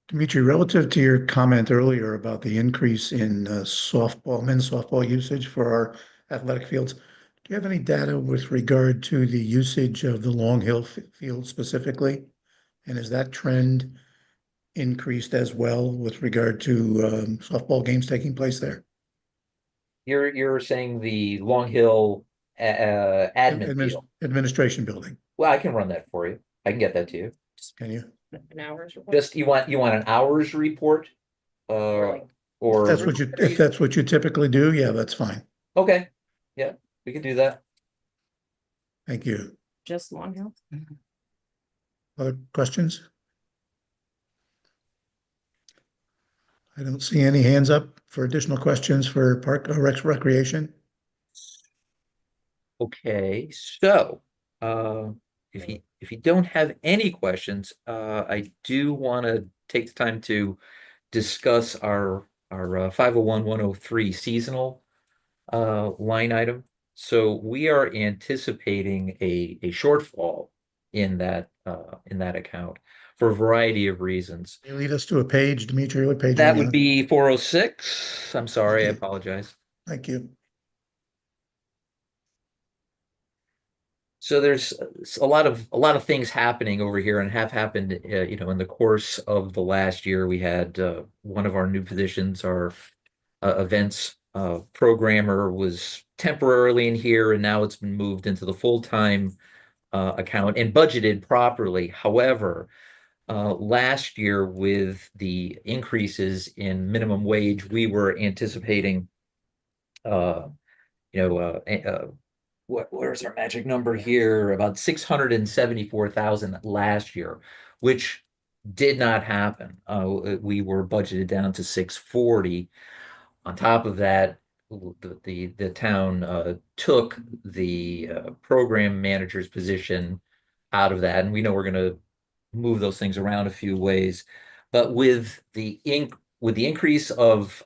Dimitri, relative to your comment earlier about the increase in men's softball usage for our athletic fields, do you have any data with regard to the usage of the Long Hill field specifically? And is that trend increased as well with regard to softball games taking place there? You're saying the Long Hill field. Administration building. Well, I can run that for you. I can get that to you. Can you? An hours report. Just you want an hours report? Or If that's what you typically do, yeah, that's fine. Okay. Yeah, we can do that. Thank you. Just Long Hill. Other questions? I don't see any hands up for additional questions for Park Recreation. Okay, so if you don't have any questions, I do want to take the time to discuss our 501-103 seasonal line item. So we are anticipating a shortfall in that account for a variety of reasons. Can you lead us to a page, Dimitri? What page? That would be 406. I'm sorry, I apologize. Thank you. So there's a lot of things happening over here, and have happened, in the course of the last year. We had one of our new positions, our events programmer, was temporarily in here, and now it's been moved into the full-time account and budgeted properly. However, last year, with the increases in minimum wage, we were anticipating, where's our magic number here? About 674,000 last year, which did not happen. We were budgeted down to 640. On top of that, the town took the program manager's position out of that, and we know we're going to move those things around a few ways. But with the increase of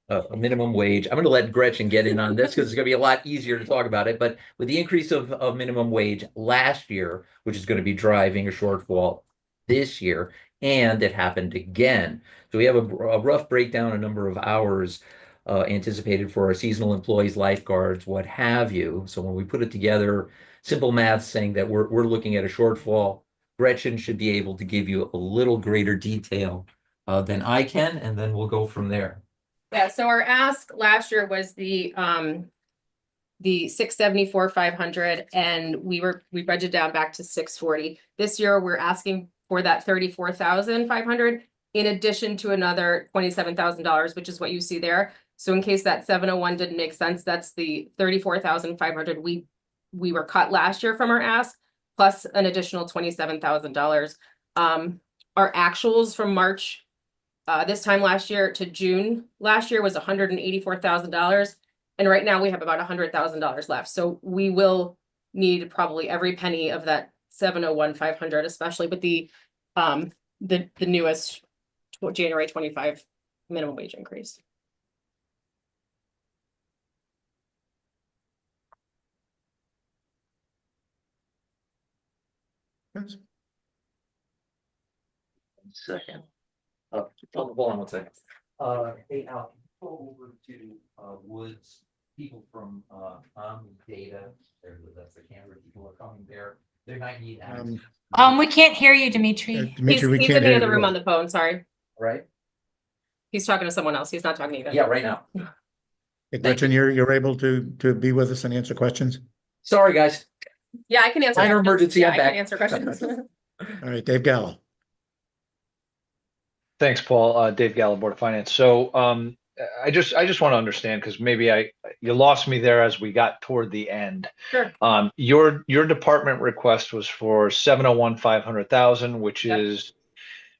a minimum wage, I'm going to let Gretchen get in on this because it's going to be a lot easier to talk about it. But with the increase of minimum wage last year, which is going to be driving a shortfall this year, and it happened again. So we have a rough breakdown, a number of hours anticipated for our seasonal employees, lifeguards, what have you. So when we put it together, simple math saying that we're looking at a shortfall. Gretchen should be able to give you a little greater detail than I can, and then we'll go from there. Yeah, so our ask last year was the 674,500, and we budgeted down back to 640. This year we're asking for that 34,500 in addition to another $27,000, which is what you see there. So in case that 701 didn't make sense, that's the 34,500 we were cut last year from our ask, plus an additional $27,000. Our actuals from March this time last year to June last year was $184,000. And right now we have about $100,000 left. So we will need probably every penny of that 701,500, especially with the newest January 25 minimum wage increase. second. Hold on 1 second. Hey, Al, can you go over to, Woods, people from, Data, that's the Canberra people are coming there. They might need. We can't hear you, Dimitri. Dimitri, we He's can't in the hear other you. room on the phone, sorry. Right? He's talking to someone else. He's not talking to you guys. Yeah, right now. Hey, Gretchen, you're able to be with us and answer questions? Sorry, guys. Yeah, I can answer. Minor questions. emergency, Yeah, I'm I can back. answer questions. All right, Dave Gallo. Thanks, Paul. Dave Gallo, Board of Finance. So I just want to understand, because maybe you lost me there as we got toward the end. Sure. Your department request was for 701,500,000, which is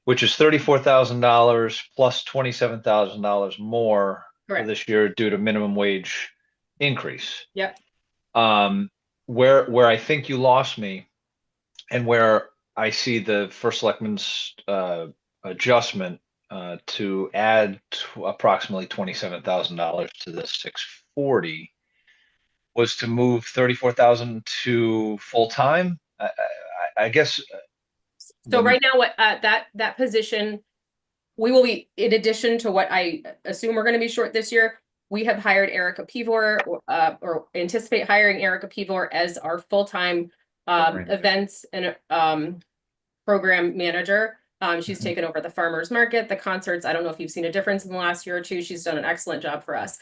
$34,000 plus $27,000 more for Correct. this year due to minimum wage increase. Yep. Where I think you lost me, and where I see the first selectman's adjustment to add approximately $27,000 to the 640 was to move 34,000 to full time. I guess. So right now, what that position, we will be, in addition to what I assume we're going to be short this year, we have hired Erica Pivor, or anticipate hiring Erica Pivor as our full-time events and program manager. She's taken over the farmers market, the concerts. I don't know if you've seen a difference in the last year or two. She's done an excellent job for us.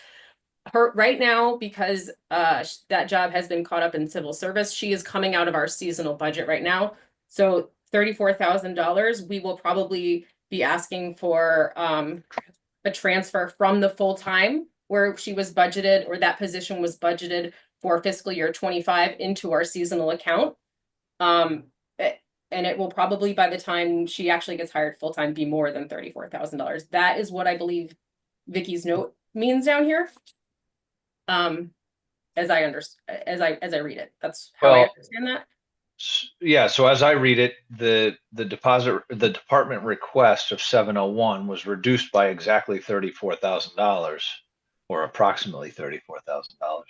Her right now, because that job has been caught up in civil service, she is coming out of our seasonal budget right now. So $34,000, we will probably be asking for a transfer from the full-time where she was budgeted, or that position was budgeted for fiscal year 25 into our seasonal account. And it will probably, by the time she actually gets hired full-time, be more than $34,000. That is what I believe Vicky's note means down here. As I read it, that's how I understand that. Yeah, so as I read it, the department request of 701 was reduced by exactly $34,000, or approximately $34,000.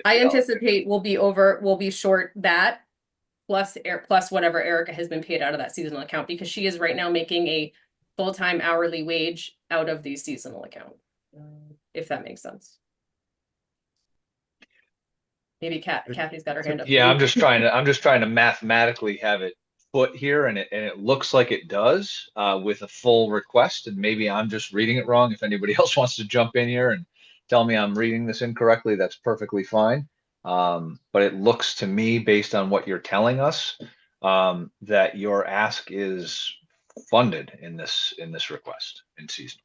I anticipate we'll be short that plus whatever Erica has been paid out of that seasonal account, because she is right now making a full-time hourly wage out of the seasonal account, if that makes sense. Maybe Kathy's got her hand up. Yeah, I'm just trying to mathematically have it put here, and it looks like it does with a full request, and maybe I'm just reading it wrong. If anybody else wants to jump in here and tell me I'm reading this incorrectly, that's perfectly fine. But it looks to me, based on what you're telling us, that your ask is funded in this request in season.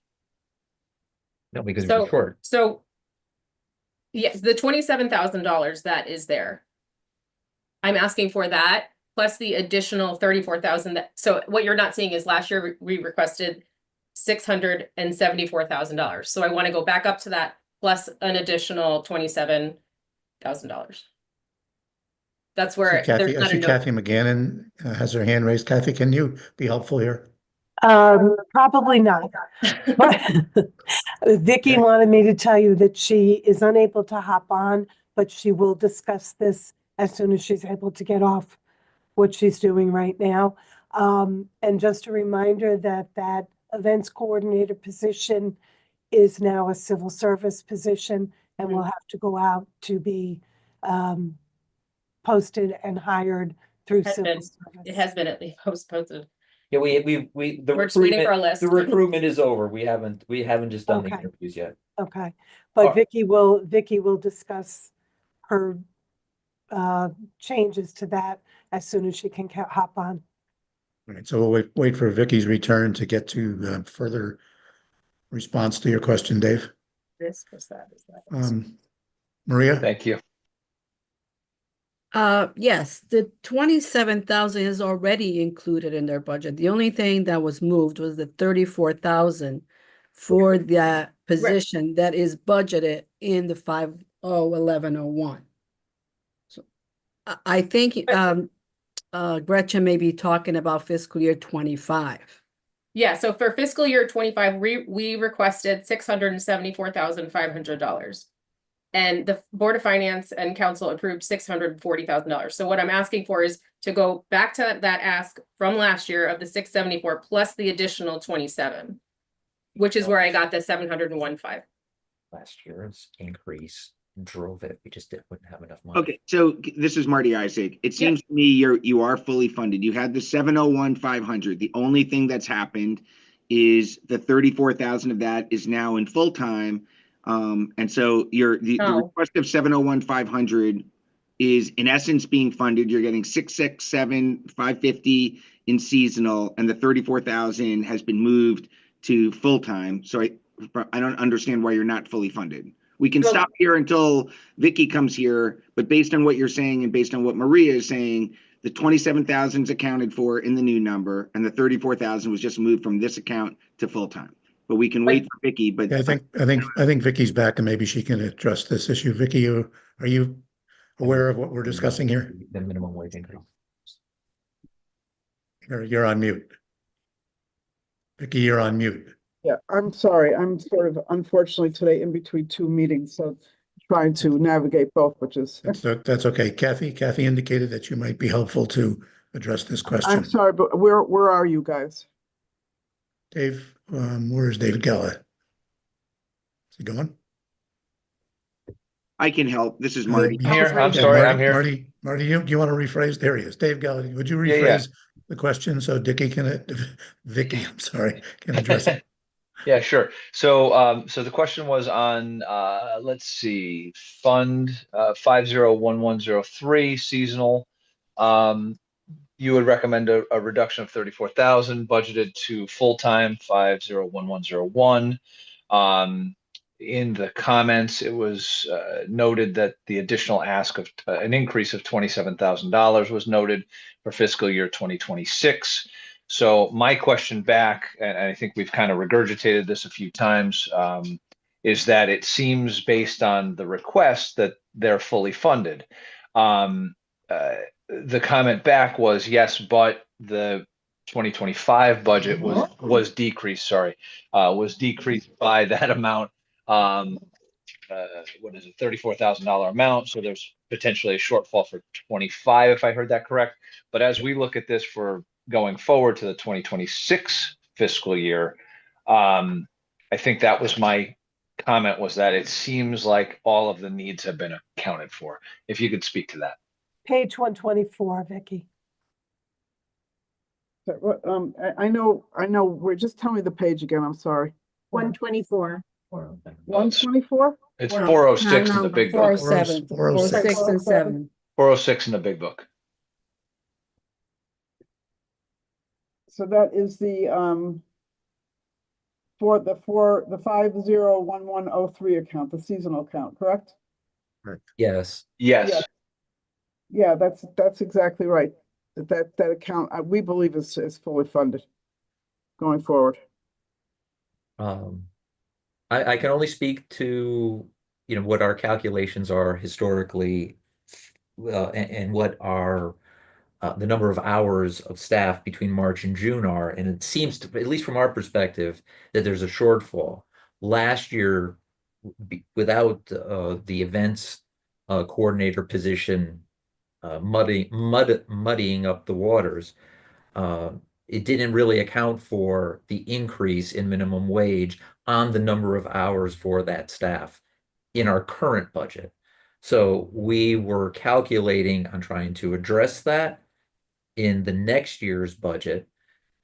No, because we're short. So yes, the $27,000 that is there. I'm asking for that plus the additional $34,000. So what you're not seeing is last year we requested $674,000. So I want to go back up to that plus an additional $27,000. That's where I see Kathy McGannon has her hand raised. Kathy, can you be helpful here? Probably not. But Vicky wanted me to tell you that she is unable to hop on, but she will discuss this as soon as she's able to get off what she's doing right now. And just a reminder that events coordinator position is now a civil service position and will have to go out to be posted and hired through civil service. It has been at least posted. Yeah, we're just waiting for our list. The recruitment is over. We haven't just done the interviews yet. Okay, but Vicky will discuss her changes to that as soon as she can hop on. All right, so we'll wait for Vicky's return to get to further response to your question, Dave. This was that. Maria? Thank you. Yes, the 27,000 is already included in their budget. The only thing that was moved was the 34,000 for that position that is budgeted in the 501101. So I think Gretchen may be talking about fiscal year 25. Yeah, so for fiscal year 25, we requested $674,500. And the Board of Finance and Council approved $640,000. So what I'm asking for is to go back to that ask from last year of the 674 plus the additional 27, which is where I got the 701.5. Last year's increase drove it. We just wouldn't have enough money. Okay, so this is Marty Isaac. It seems to me you are fully funded. You had the 701,500. The only thing that's happened is the 34,000 of that is now in full-time. And so the request of 701,500 is in essence being funded. You're getting 667,550 in seasonal, and the 34,000 has been moved to full-time. So I don't understand why you're not fully funded. We can stop here until Vicky comes here, but based on what you're saying and based on what Maria is saying, the 27,000 is accounted for in the new number, and the 34,000 was just moved from this account to full-time. But we can wait for Vicky. But I think Vicky's back, and maybe she can address this issue. Vicky, are you aware of what we're discussing here? The minimum wage increase. You're on mute. Vicky, you're on mute. Yeah, I'm sorry. I'm sort of unfortunately today in between two meetings, so trying to navigate both, which is. That's okay. Kathy indicated that you might be helpful to address this question. I'm sorry, but where are you guys? Dave, where is David Gala? Is he gone? I can help. This is Marty. I'm here. I'm sorry. I'm here. Marty, do you want to rephrase? There he is. Dave Gala, would you rephrase the question so Vicky can address it? Yeah, sure. So, so the question was on, let's see, Fund 501103 seasonal. You would recommend a reduction of 34,000 budgeted to full-time 501101. In the comments, it was noted that the additional ask of an increase of $27,000 was noted for fiscal year 2026. So my question back, and I think we've kind of regurgitated this a few times, is that it seems based on the request that they're fully funded. The comment back was yes, but the 2025 budget was decreased. Sorry, was decreased by that amount. What is it? $34,000 amount. So there's potentially a shortfall for 25, if I heard that correct. But as we look at this for going forward to the 2026 fiscal year, I think that was my comment, was that it seems like all of the needs have been accounted for. If you could speak to that. Page 124, Vicky. I know, just tell me the page again, I'm sorry. 124. 124? It's 406 in the big book. 407, 406 and 7. 406 in the big book. So that is the for the 501103 account, the seasonal account, correct? Yes. Yes. Yeah, that's exactly right. That account we believe is fully funded going forward. I can only speak to what our calculations are historically, and what our the number of hours of staff between March and June are, and it seems to, at least from our perspective, that there's a shortfall. Last year, without the events coordinator position muddying up the waters, it didn't really account for the increase in minimum wage on the number of hours for that staff in our current budget. So we were calculating on trying to address that in the next year's budget,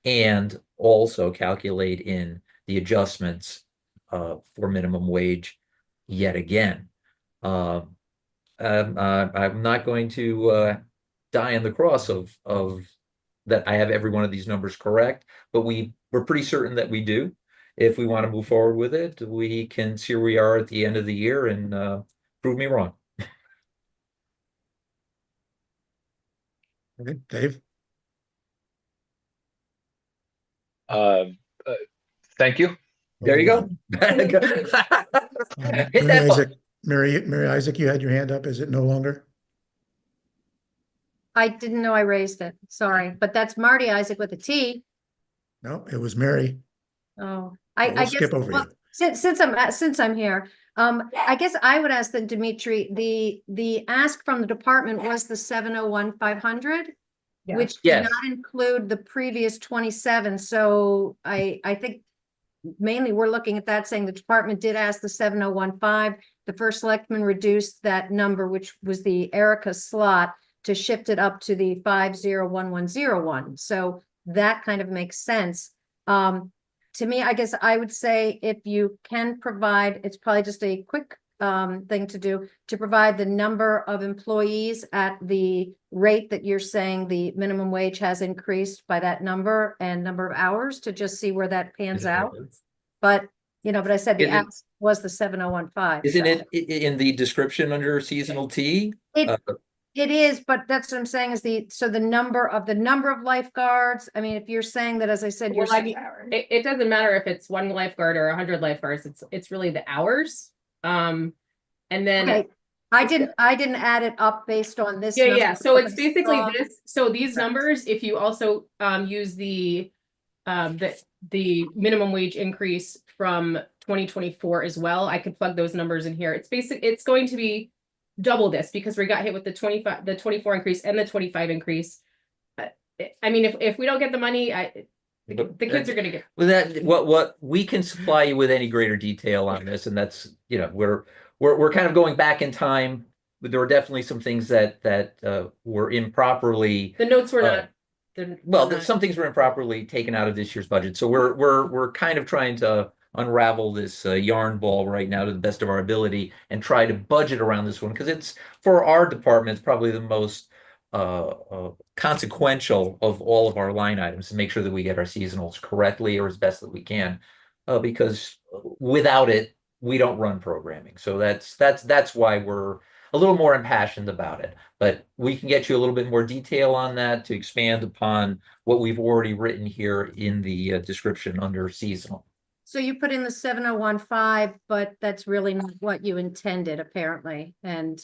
and also calculate in the adjustments for minimum wage yet again. I'm not going to die on the cross of that I have every one of these numbers correct, but we're pretty certain that we do. If we want to move forward with it, we can see where we are at the end of the year and prove me wrong. Okay, Dave. Thank you. There you go. Mary Isaac, you had your hand up. Is it no longer? I didn't know I raised it. Sorry, but that's Marty Isaac with a T. No, it was Mary. Oh, We'll I guess skip over you. since I'm here, I guess I would ask then, Dimitri, the ask from the department was the 701,500, which did Yes. not include the previous 27. So I think mainly we're looking at that, saying the department did ask the 701,500. The first selectman reduced that number, which was the Erica slot, to shift it up to the 501101. So that kind of makes sense. To me, I guess I would say if you can provide, it's probably just a quick thing to do, to provide the number of employees at the rate that you're saying the minimum wage has increased by that number and number of hours, to just see where that pans out. But, but I said the Isn't- ask was the 701,500. Isn't so. it in the description under seasonal T? It is, but that's what I'm saying is the number of lifeguards. I mean, if you're saying that, as I said, Well, I mean, it doesn't matter if it's 1 lifeguard or 100 lifeguards. It's really the hours. And then okay. I didn't add it up based on this. yeah, number, yeah. So it's but I basically saw- this. So these numbers, if you also use the minimum wage increase from 2024 as well, I could plug those numbers in here. It's going to be double this because we got hit with the 24 increase and the 25 increase. I mean, if we don't get the money, the kids are going to get. Well, what we can supply you with any greater detail on this, and that's we're kind of going back in time. But there were definitely some things that were improperly. The notes were not. Some things were improperly taken out of this year's budget. So we're kind of trying to unravel this yarn ball right now to the best of our ability and try to budget around this one, because it's, for our department, it's probably the most consequential of all of our line items, to make sure that we get our seasonals correctly or as best that we can, because without it we don't run programming. So that's why we're a little more impassioned about it. But we can get you a little bit more detail on that to expand upon what we've already written here in the description under seasonal. So you put in the 701,500, but that's really not what you intended, apparently. And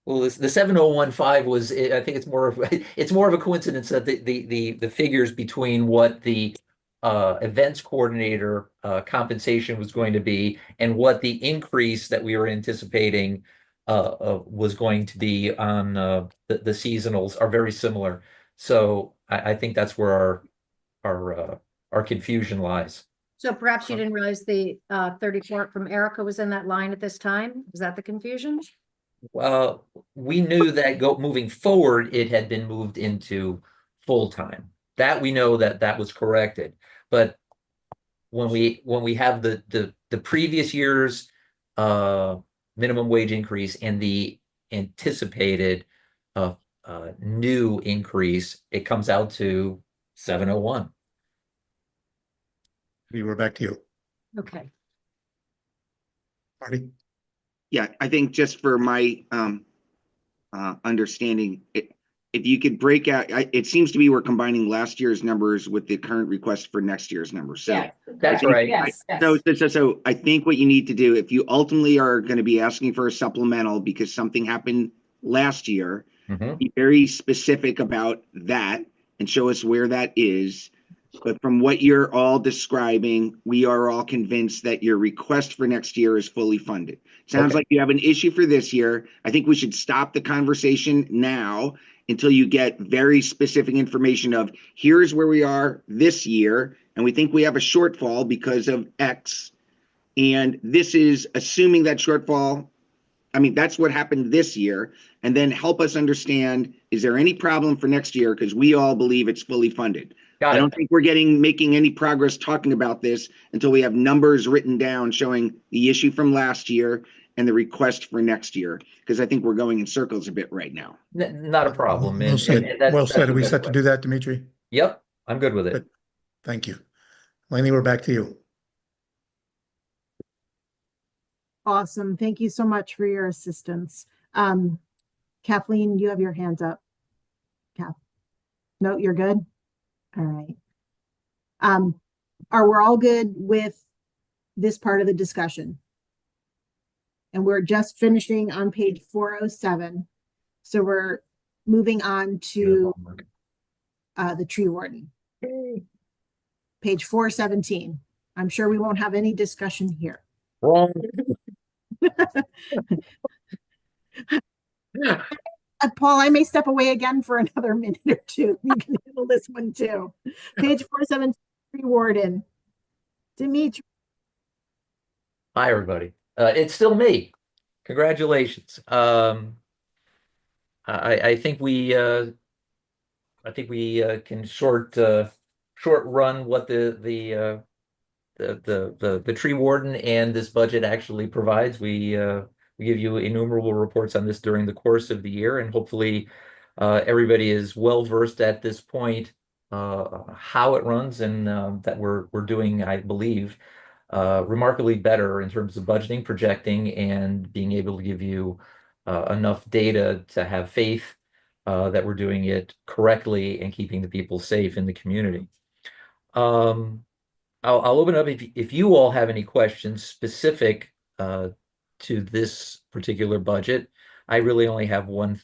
well, the 701,500 was, I think it's more of a coincidence that the figures between what the events coordinator compensation was going to be and what the increase that we were anticipating was going to be on the seasonals are very similar. So I think that's where our confusion lies. so perhaps you didn't realize the 34 from Erica was in that line at this time. Is that the confusion? We knew that moving forward, it had been moved into full-time. That we know that was corrected. But when we have the previous year's minimum wage increase and the anticipated new increase, it comes out to 701. We were back to you, Okay. Marty. Yeah, I think just for my understanding, if you could break out, it seems to me we're combining last year's numbers with the current request for next year's numbers. So Yeah, that's right. Yes. So I think what you need to do, if you ultimately are going to be asking for a supplemental because something happened last year, be very specific about that and show us where that is. But from what you're all describing, we are all convinced that your request for next year is fully funded. Sounds like you have an issue for this year. I think we should stop the conversation now until you get very specific information of here's where we are this year, and we think we have a shortfall because of X. And this is assuming that shortfall. I mean, that's what happened this year. And then help us understand, is there any problem for next year? Because we all believe it's fully funded. I don't think we're making any progress talking about this until we have numbers written down showing the issue from last year and the request for next year, because I think we're going in circles a bit right now. Not a problem. Well said. Well said. Are we set to do that, Dimitri? Yep, I'm good with it. Good. Thank you. Lainey, we're back to you. Awesome. Thank you so much for your assistance. Kathleen, you have your hands up. No, you're good? All right. Are we all good with this part of the discussion? And we're just finishing on page 407. So we're moving on to the tree warden. Page 417. I'm sure we won't have any discussion here. Wrong. Paul, I may step away again for another minute or two. You can handle this one too. Page 417, tree warden. Dimitri. Hi, everybody. It's still me. Congratulations. I think we can short run what the tree warden and this budget actually provides. We give you innumerable reports on this during the course of the year, and hopefully everybody is well versed at this point how it runs, and that we're doing, I believe, remarkably better in terms of budgeting, projecting, and being able to give you enough data to have faith that we're doing it correctly and keeping the people safe in the community. I'll open up if you all have any questions specific to this particular budget. I really only have one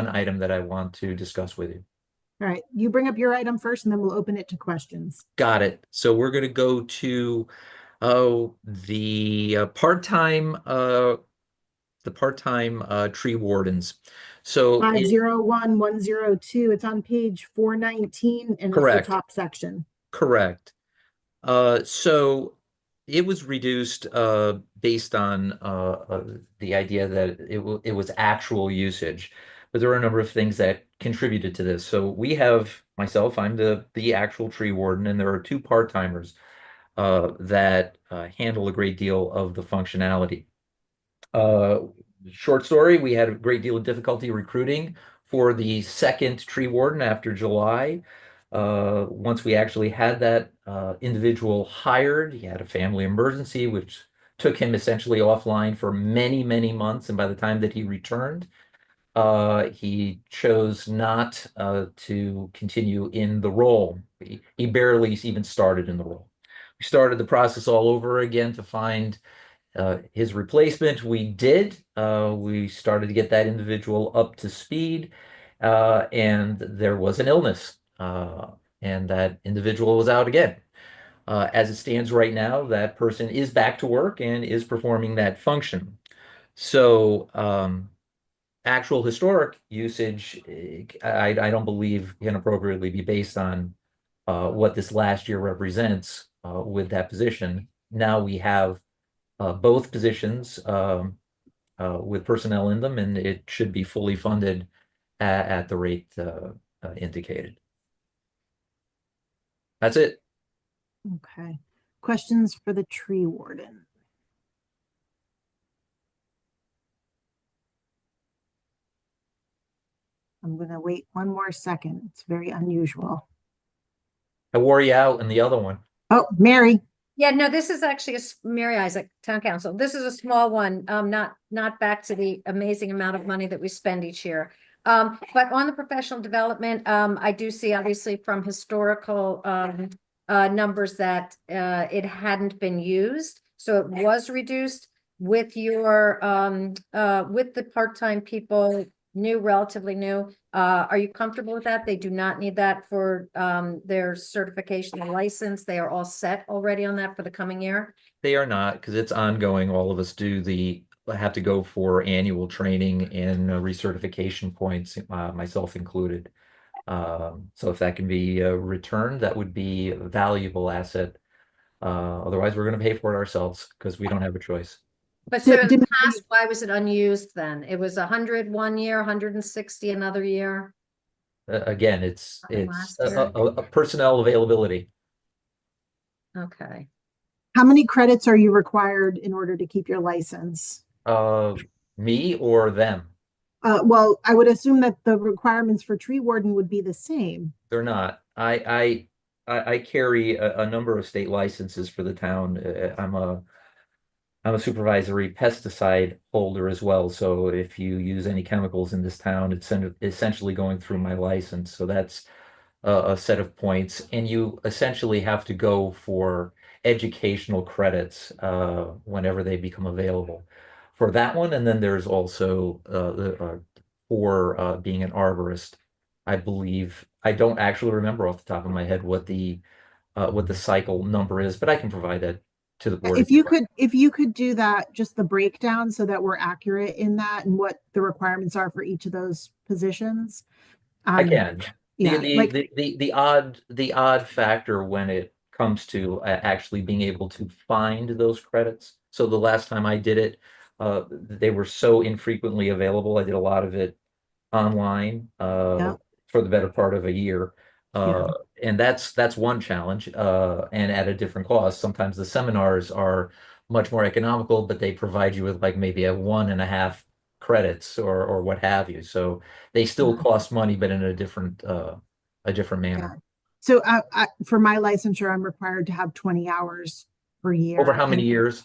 item that I want to discuss with you. All right, you bring up your item first, and then we'll open it to questions. Got it. So we're going to go to the part-time tree wardens. So 501102. It's on page 419, and correct. It's the top section. Correct. So it was reduced based on the idea that it was actual usage, but there are a number of things that contributed to this. So we have myself, I'm the actual tree warden, and there are two part-timers that handle a great deal of the functionality. Short story, we had a great deal of difficulty recruiting for the second tree warden after July. Once we actually had that individual hired, he had a family emergency, which took him essentially offline for many, many months. And by the time that he returned, he chose not to continue in the role. He barely even started in the role. We started the process all over again to find his replacement. We did. We started to get that individual up to speed, and there was an illness, and that individual was out again. As it stands right now, that person is back to work and is performing that function. So actual historic usage, I don't believe can appropriately be based on what this last year represents with that position. Now we have both positions with personnel in them, and it should be fully funded at the rate indicated. That's it. Okay. Questions for the tree warden? I'm going to wait one more second. It's very unusual. I wore you out in the other one. Oh, Mary. Yeah, no, this is actually Mary Isaac, Town Council. This is a small one, not back to the amazing amount of money that we spend each year. But on the professional development, I do see obviously from historical numbers that it hadn't been used. So it was reduced with your with the part-time people, relatively new. Are you comfortable with that? They do not need that for their certification and license. They are all set already on that for the coming year? They are not, because it's ongoing. All of us have to go for annual training and recertification points, myself included. So if that can be returned, that would be a valuable asset. Otherwise, we're going to pay for it ourselves because we don't have a choice. But so in the past, why was it unused then? It was 100 one year, 160 another year. Again, it's a personnel availability. Okay. How many credits are you required in order to keep your license? Me or them? Well, I would assume that the requirements for tree warden would be the same. They're not. I carry a number of state licenses for the town. I'm a supervisory pesticide holder as well. So if you use any chemicals in this town, it's essentially going through my license. So that's a set of points. And you essentially have to go for educational credits whenever they become available for that one. And then there's also for being an arborist. I believe, I don't actually remember off the top of my head what the cycle number is, but I can provide that to the board. If you could do that, just the breakdown so that we're accurate in that and what the requirements are for each of those positions. I can. Yeah, like, The odd factor when it comes to actually being able to find those credits. So the last time I did it, they were so infrequently available. I did a lot of it online for the better part of a year. And that's one challenge, and at a different cost. Sometimes the seminars are much more economical, but they provide you with like maybe a 1.5 credits or what have you. So they still cost money, but in a different manner. So for my licensure, I'm required to have 20 hours per year. Over how many years?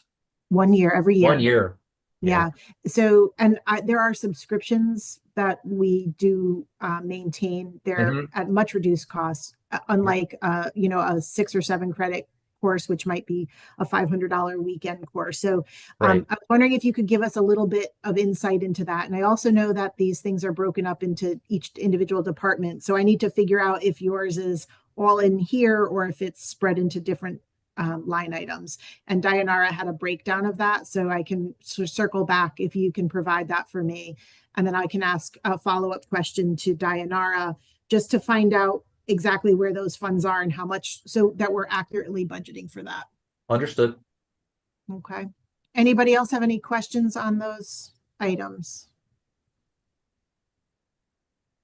1 year, every year. 1 year. Yeah. So, and there are subscriptions that we do maintain. They're at much reduced costs, unlike, you know, a 6 or 7 credit course, which might be a $500 weekend course. So I was wondering if you could give us a little bit of insight into that. And I also know that these things are broken up into each individual department. So I need to figure out if yours is all in here or if it's spread into different line items. And Dayanara had a breakdown of that. So I can circle back if you can provide that for me. And then I can ask a follow-up question to Dayanara just to find out exactly where those funds are and how much, so that we're accurately budgeting for that. Understood. Okay. Anybody else have any questions on those items?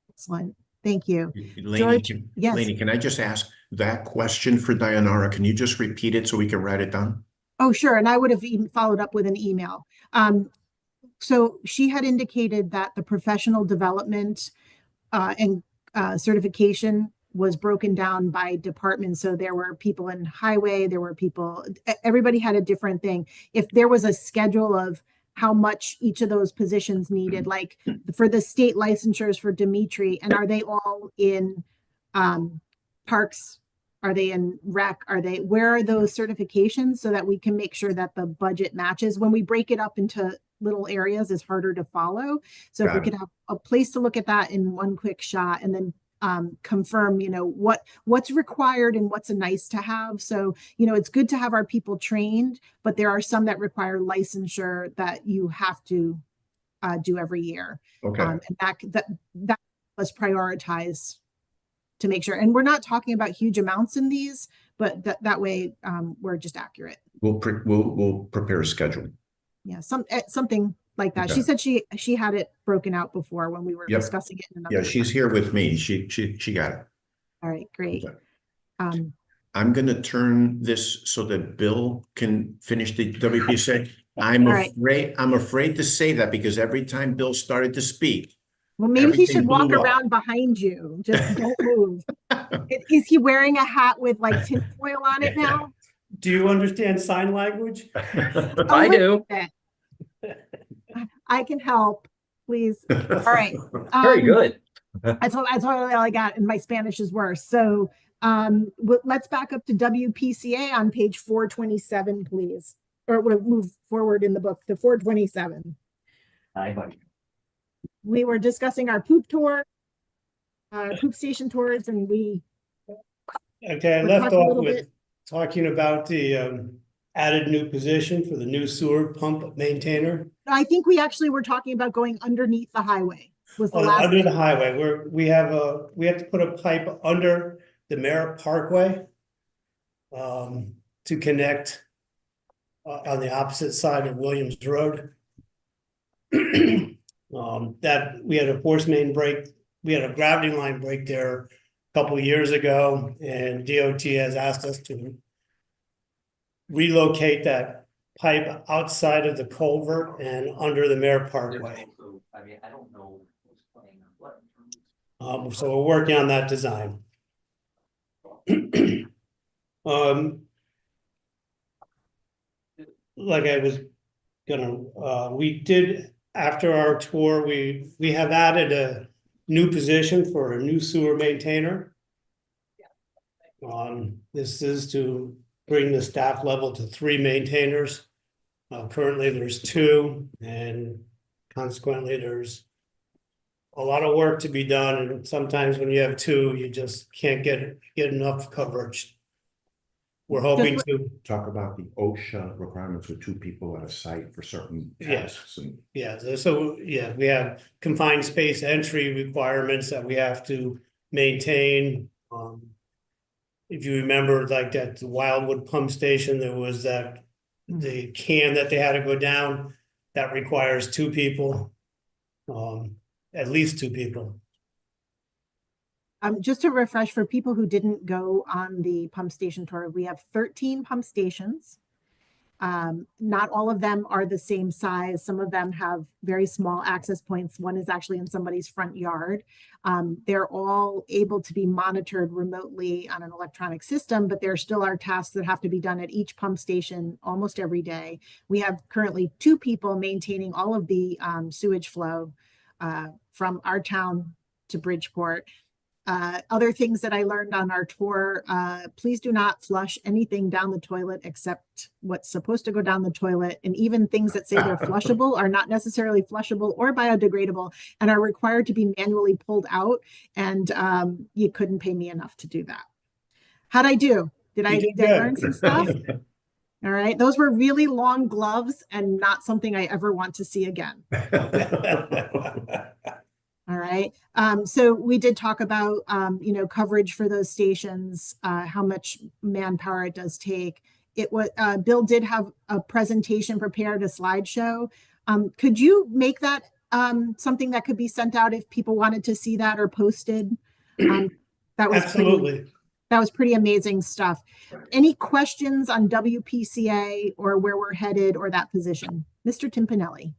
Excellent. Thank you. George, yes. Lainey, can I just ask that question for Dayanara? Can you just repeat it so we can write it down? Oh, sure. And I would have even followed up with an email. So she had indicated that the professional development and certification was broken down by department. So there were people in highway, there were people, everybody had a different thing. If there was a schedule of how much each of those positions needed, like for the state licensures for Dimitri, and are they all in parks? Are they in rec? Where are those certifications so that we can make sure that the budget matches? When we break it up into little areas, it's harder to follow. So if we could have a place to look at that in one quick shot and then confirm, you know, what's required and what's a nice to have. So, you know, it's good to have our people trained, but there are some that require licensure that you have to do every year. Okay. And that was prioritized to make sure. And we're not talking about huge amounts in these, but that way we're just accurate. We'll prepare a schedule. Yeah, something like that. Okay. She said she had it broken out before when we were discussing it. In another she's here with me. She got it. All right, great. Okay. I'm going to turn this so that Bill can finish the WPSA. I'm afraid to say that because every time Bill started to speak, well, maybe he should everything walk blew up. around behind you. Just don't move. Is he wearing a hat with like tinfoil on it now? Do you understand sign language? I do. I can help, please. All right. Very good. That's all I got, and my Spanish is worse. So let's back up to WPCA on page 427, please. Or we'll move forward in the book to 427. We were discussing our poop tour, poop station tours, and we I left off with talking about the added new position for the new sewer pump maintainer. I think we actually were talking about going underneath the highway. Was the last under thing. the highway, where we have to put a pipe under the Merritt Parkway to connect on the opposite side of Williams Road. That we had a force main break. We had a gravity line break there a couple of years ago, and DOT has asked us to relocate that pipe outside of the culvert and under the Merritt Parkway. I mean, I don't know who's playing what. So we're working on that design. Like I was gonna, we did after our tour, we have added a new position for a new sewer maintainer. This is to bring the staff level to 3 maintainers. Currently there's 2, and consequently there's a lot of work to be done, and sometimes when you have 2, you just can't get enough coverage. we're hoping to, Talk about the OSHA requirements with 2 people at a site for certain Yes. tasks and. yeah, so, yeah, we have confined space entry requirements that we have to maintain. If you remember, like at the Wildwood Pump Station, there was that, the can that they had to go down, that requires 2 people. At least 2 people. Just to refresh for people who didn't go on the pump station tour, we have 13 pump stations. Not all of them are the same size. Some of them have very small access points. One is actually in somebody's front yard. They're all able to be monitored remotely on an electronic system, but there still are tasks that have to be done at each pump station almost every day. We have currently 2 people maintaining all of the sewage flow from our town to Bridgeport. Other things that I learned on our tour, please do not flush anything down the toilet except what's supposed to go down the toilet. And even things that say they're flushable are not necessarily flushable or biodegradable and are required to be manually pulled out. And you couldn't pay me enough to do that. How'd I do? Did I learn some stuff? All right. Those were really long gloves and not something I ever want to see again. All right. So we did talk about, coverage for those stations, how much manpower it does take. It was, Bill did have a presentation prepared, a slideshow. Could you make that something that could be sent out if people wanted to see that or posted? That was Absolutely. That was pretty amazing stuff. Any questions on WPCA or where we're headed or that position? Mr. Timpanelli.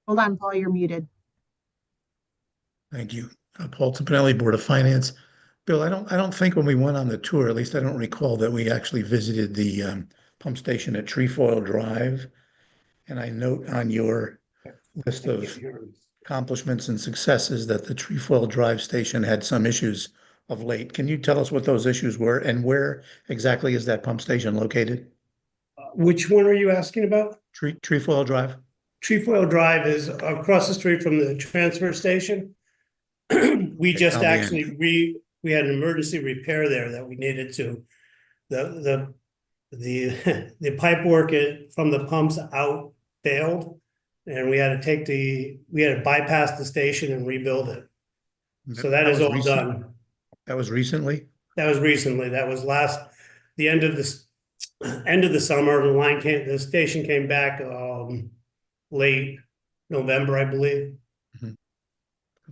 Hold on, Paul, you're muted. Thank you. Paul Tipinelli, Board of Finance. Bill, I don't think when we went on the tour, at least I don't recall that we actually visited the pump station at Trefoil Drive. And I note on your list of accomplishments and successes that the Trefoil Drive station had some issues of late. Can you tell us what those issues were and where exactly is that pump station located? Which one are you asking about? Trefoil Drive. Trefoil Drive is across the street from the transfer station. We just on the actually, we had an emergency repair there that we needed to. The pipe work from the pumps out failed. And we had to bypass the station and rebuild it. So that is all done. That was recently? That was recently. That was the end of the summer. The station came back late November, I believe. Okay,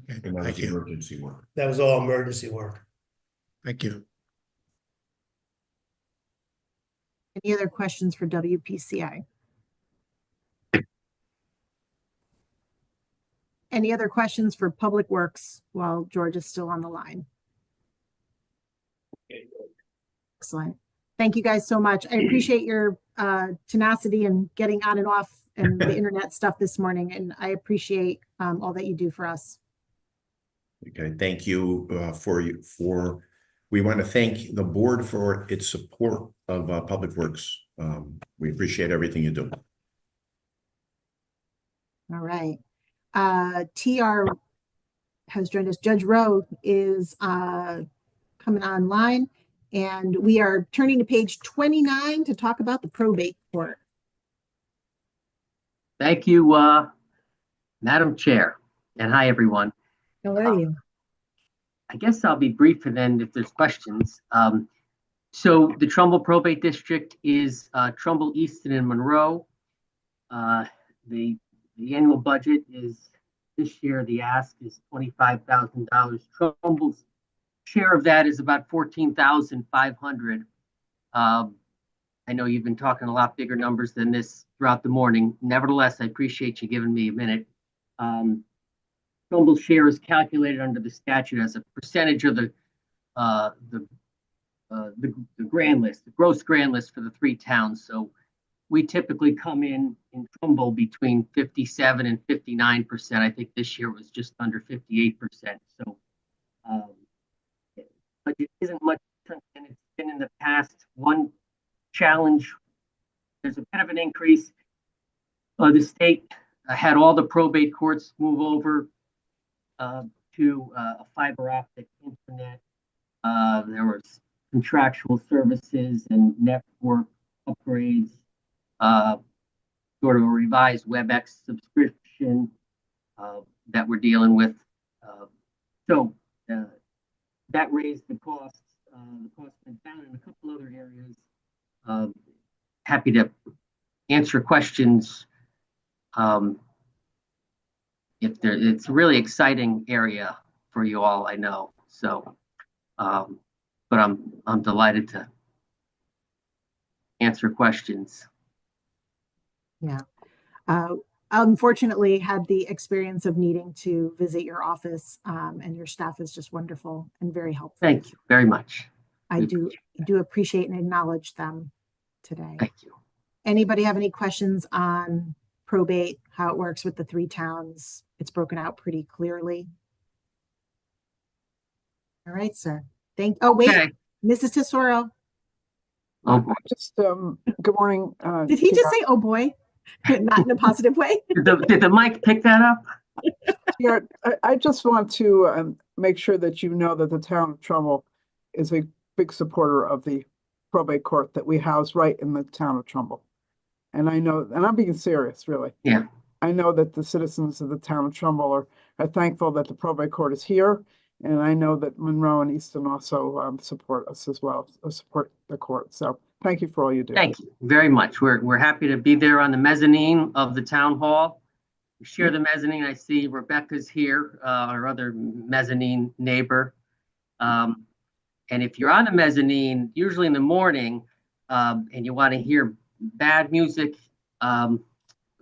And that was thank you. emergency work. That was all emergency work. Thank you. Any other questions for WPCI? Any other questions for Public Works while George is still on the line? Excellent. Thank you guys so much. I appreciate your tenacity and getting on and off and the internet stuff this morning. And I appreciate all that you do for us. Okay, thank you we want to thank the board for its support of Public Works. We appreciate everything you do. All right. TR has joined us. Judge Rowe is coming online, and we are turning to page 29 to talk about the probate court. Thank you, Madam Chair, and hi, everyone. How are you? I guess I'll be brief and then if there's questions. So the Trumbull Probate District is Trumbull, Easton, and Monroe. The annual budget is, this year, the ask is $25,000. Trumbull's share of that is about $14,500. I know you've been talking a lot bigger numbers than this throughout the morning. Nevertheless, I appreciate you giving me a minute. Trumbull's share is calculated under the statute as a percentage of the grand list, the gross grand list for the 3 towns. So we typically come in Trumbull between 57 and 59%. I think this year was just under 58%. So, but it isn't much different than it's been in the past. One challenge, there's a bit of an increase. The state had all the probate courts move over to a fiber optic internet. There was contractual services and network upgrades, sort of a revised WebEx subscription that we're dealing with. So that raised the costs. The costs went down in a couple other areas. Happy to answer questions. It's a really exciting area for you all, I know. So, but I'm delighted to answer questions. Yeah. Unfortunately, had the experience of needing to visit your office, and your staff is just wonderful and very helpful. Thank you very much. I do appreciate and acknowledge them today. Thank you. Anybody have any questions on probate, how it works with the 3 towns? It's broken out pretty clearly. All right, sir. Oh, wait, Okay. Mrs. Tesoro. Oh, boy. Just, good morning. Did he just say, oh boy? Not in a positive way? Did the mic pick that up? Yeah, I just want to make sure that you know that the town of Trumbull is a big supporter of the probate court that we house right in the town of Trumbull. And I know, and I'm being serious, really. Yeah. I know that the citizens of the town of Trumbull are thankful that the probate court is here. And I know that Monroe and Easton also support us as well, support the court. So thank you for all you do. Thank you very much. We're happy to be there on the mezzanine of the town hall. We share the mezzanine. I see Rebecca's here, our other mezzanine neighbor. And if you're on the mezzanine, usually in the morning, and you want to hear bad music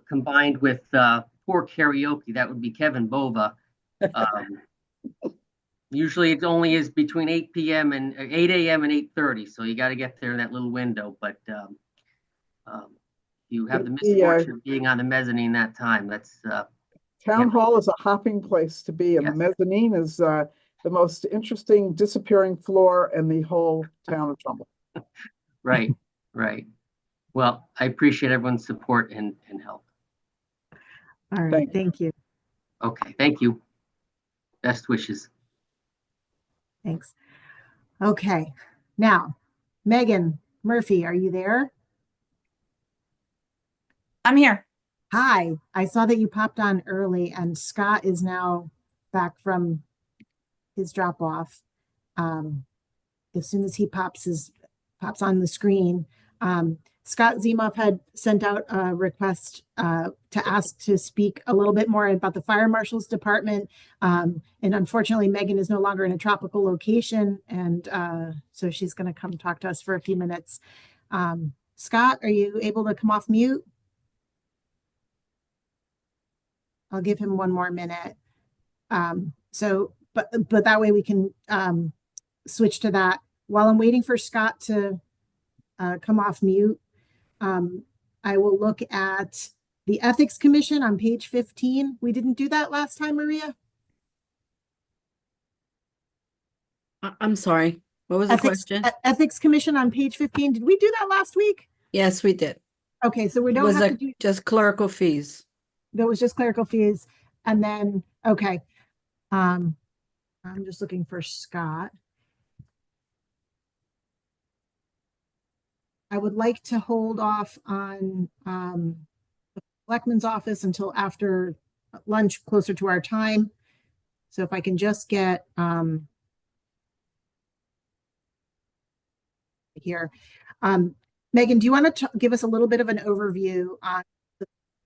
combined with poor karaoke, that would be Kevin Bova. Usually it only is between 8 p.m. and 8 a.m. and 8:30. So you got to get there in that little window. But you have the misfortune of being on the mezzanine that time. That's Town hall is a hopping place to be, and the mezzanine is the most interesting disappearing floor in the whole town of Trumbull. right, right. Well, I appreciate everyone's support and help. All right, thank you. Okay, thank you. Best wishes. Thanks. Okay, now, Megan Murphy, are you there? I'm here. Hi, I saw that you popped on early and Scott is now back from his drop off. As soon as he pops on the screen, Scott Zemoff had sent out a request to ask to speak a little bit more about the fire marshal's department. And unfortunately, Megan is no longer in a tropical location. And so she's going to come talk to us for a few minutes. Scott, are you able to come off mute? I'll give him one more minute. But that way we can switch to that. While I'm waiting for Scott to come off mute, I will look at the Ethics Commission on page 15. We didn't do that last time, Maria? I'm sorry. What was the question? Ethics Commission on page 15. Did we do that last week? Yes, we did. Okay, so we It don't was have to do. just clerical fees. There was just clerical fees. And then, okay. I'm just looking for Scott. I would like to hold off on the Selectman's office until after lunch, closer to our time. So if I can just get here. Megan, do you want to give us a little bit of an overview on the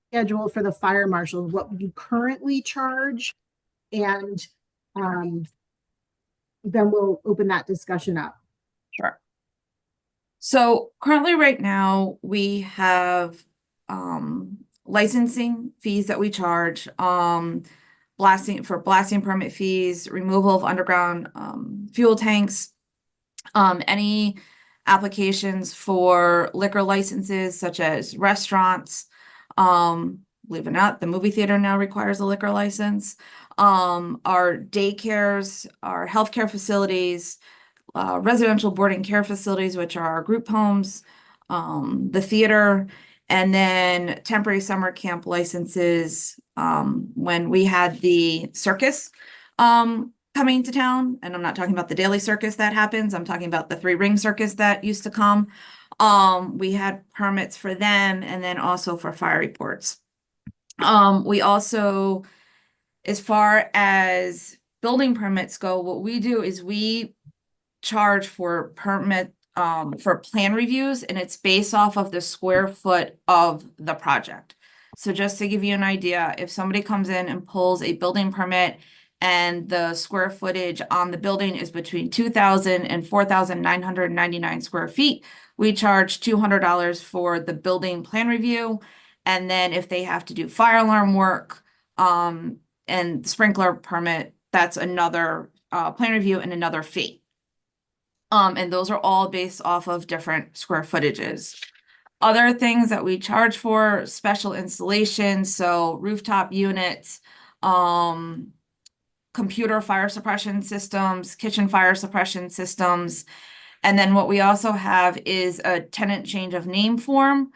schedule for the fire marshal, what you currently charge, and then we'll open that discussion up. Sure. So currently right now we have licensing fees that we charge, blasting permit fees, removal of underground fuel tanks, any applications for liquor licenses such as restaurants. Believe it or not, the movie theater now requires a liquor license. Our daycares, our healthcare facilities, residential boarding care facilities, which are our group homes, the theater, and then temporary summer camp licenses when we had the circus come coming to town, and I'm not talking about the daily circus that happens, I'm talking about the three ring circus that used to come. We had permits for them and then also for fire reports. We also, as far as building permits go, what we do is we charge for permit for plan reviews, and it's based off of the square foot of the project. So just to give you an idea, if somebody comes in and pulls a building permit and the square footage on the building is between 2,000 and 4,999 square feet, we charge $200 for the building plan review. And then if they have to do fire alarm work and sprinkler permit, that's another plan review and another fee. And those are all based off of different square footages. Other things that we charge for, special installations, so rooftop units, computer fire suppression systems, kitchen fire suppression systems. And then what we also have is a tenant change of name form,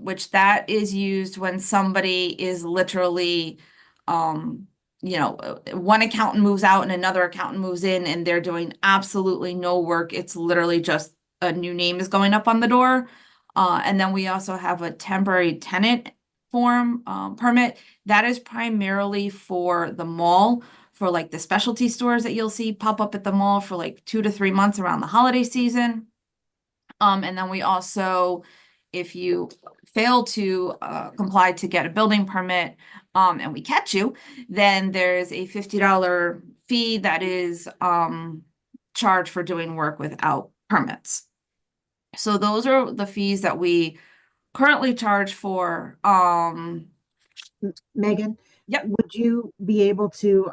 which that is used when somebody is literally, you know, one accountant moves out and another accountant moves in and they're doing absolutely no work. It's literally just a new name is going up on the door. And then we also have a temporary tenant form permit that is primarily for the mall, for like the specialty stores that you'll see pop up at the mall for like 2 to 3 months around the holiday season. And then we also, if you fail to comply to get a building permit and we catch you, then there's a $50 fee that is charged for doing work without permits. So those are the fees that we currently charge for. Megan? Yep. Would you be able to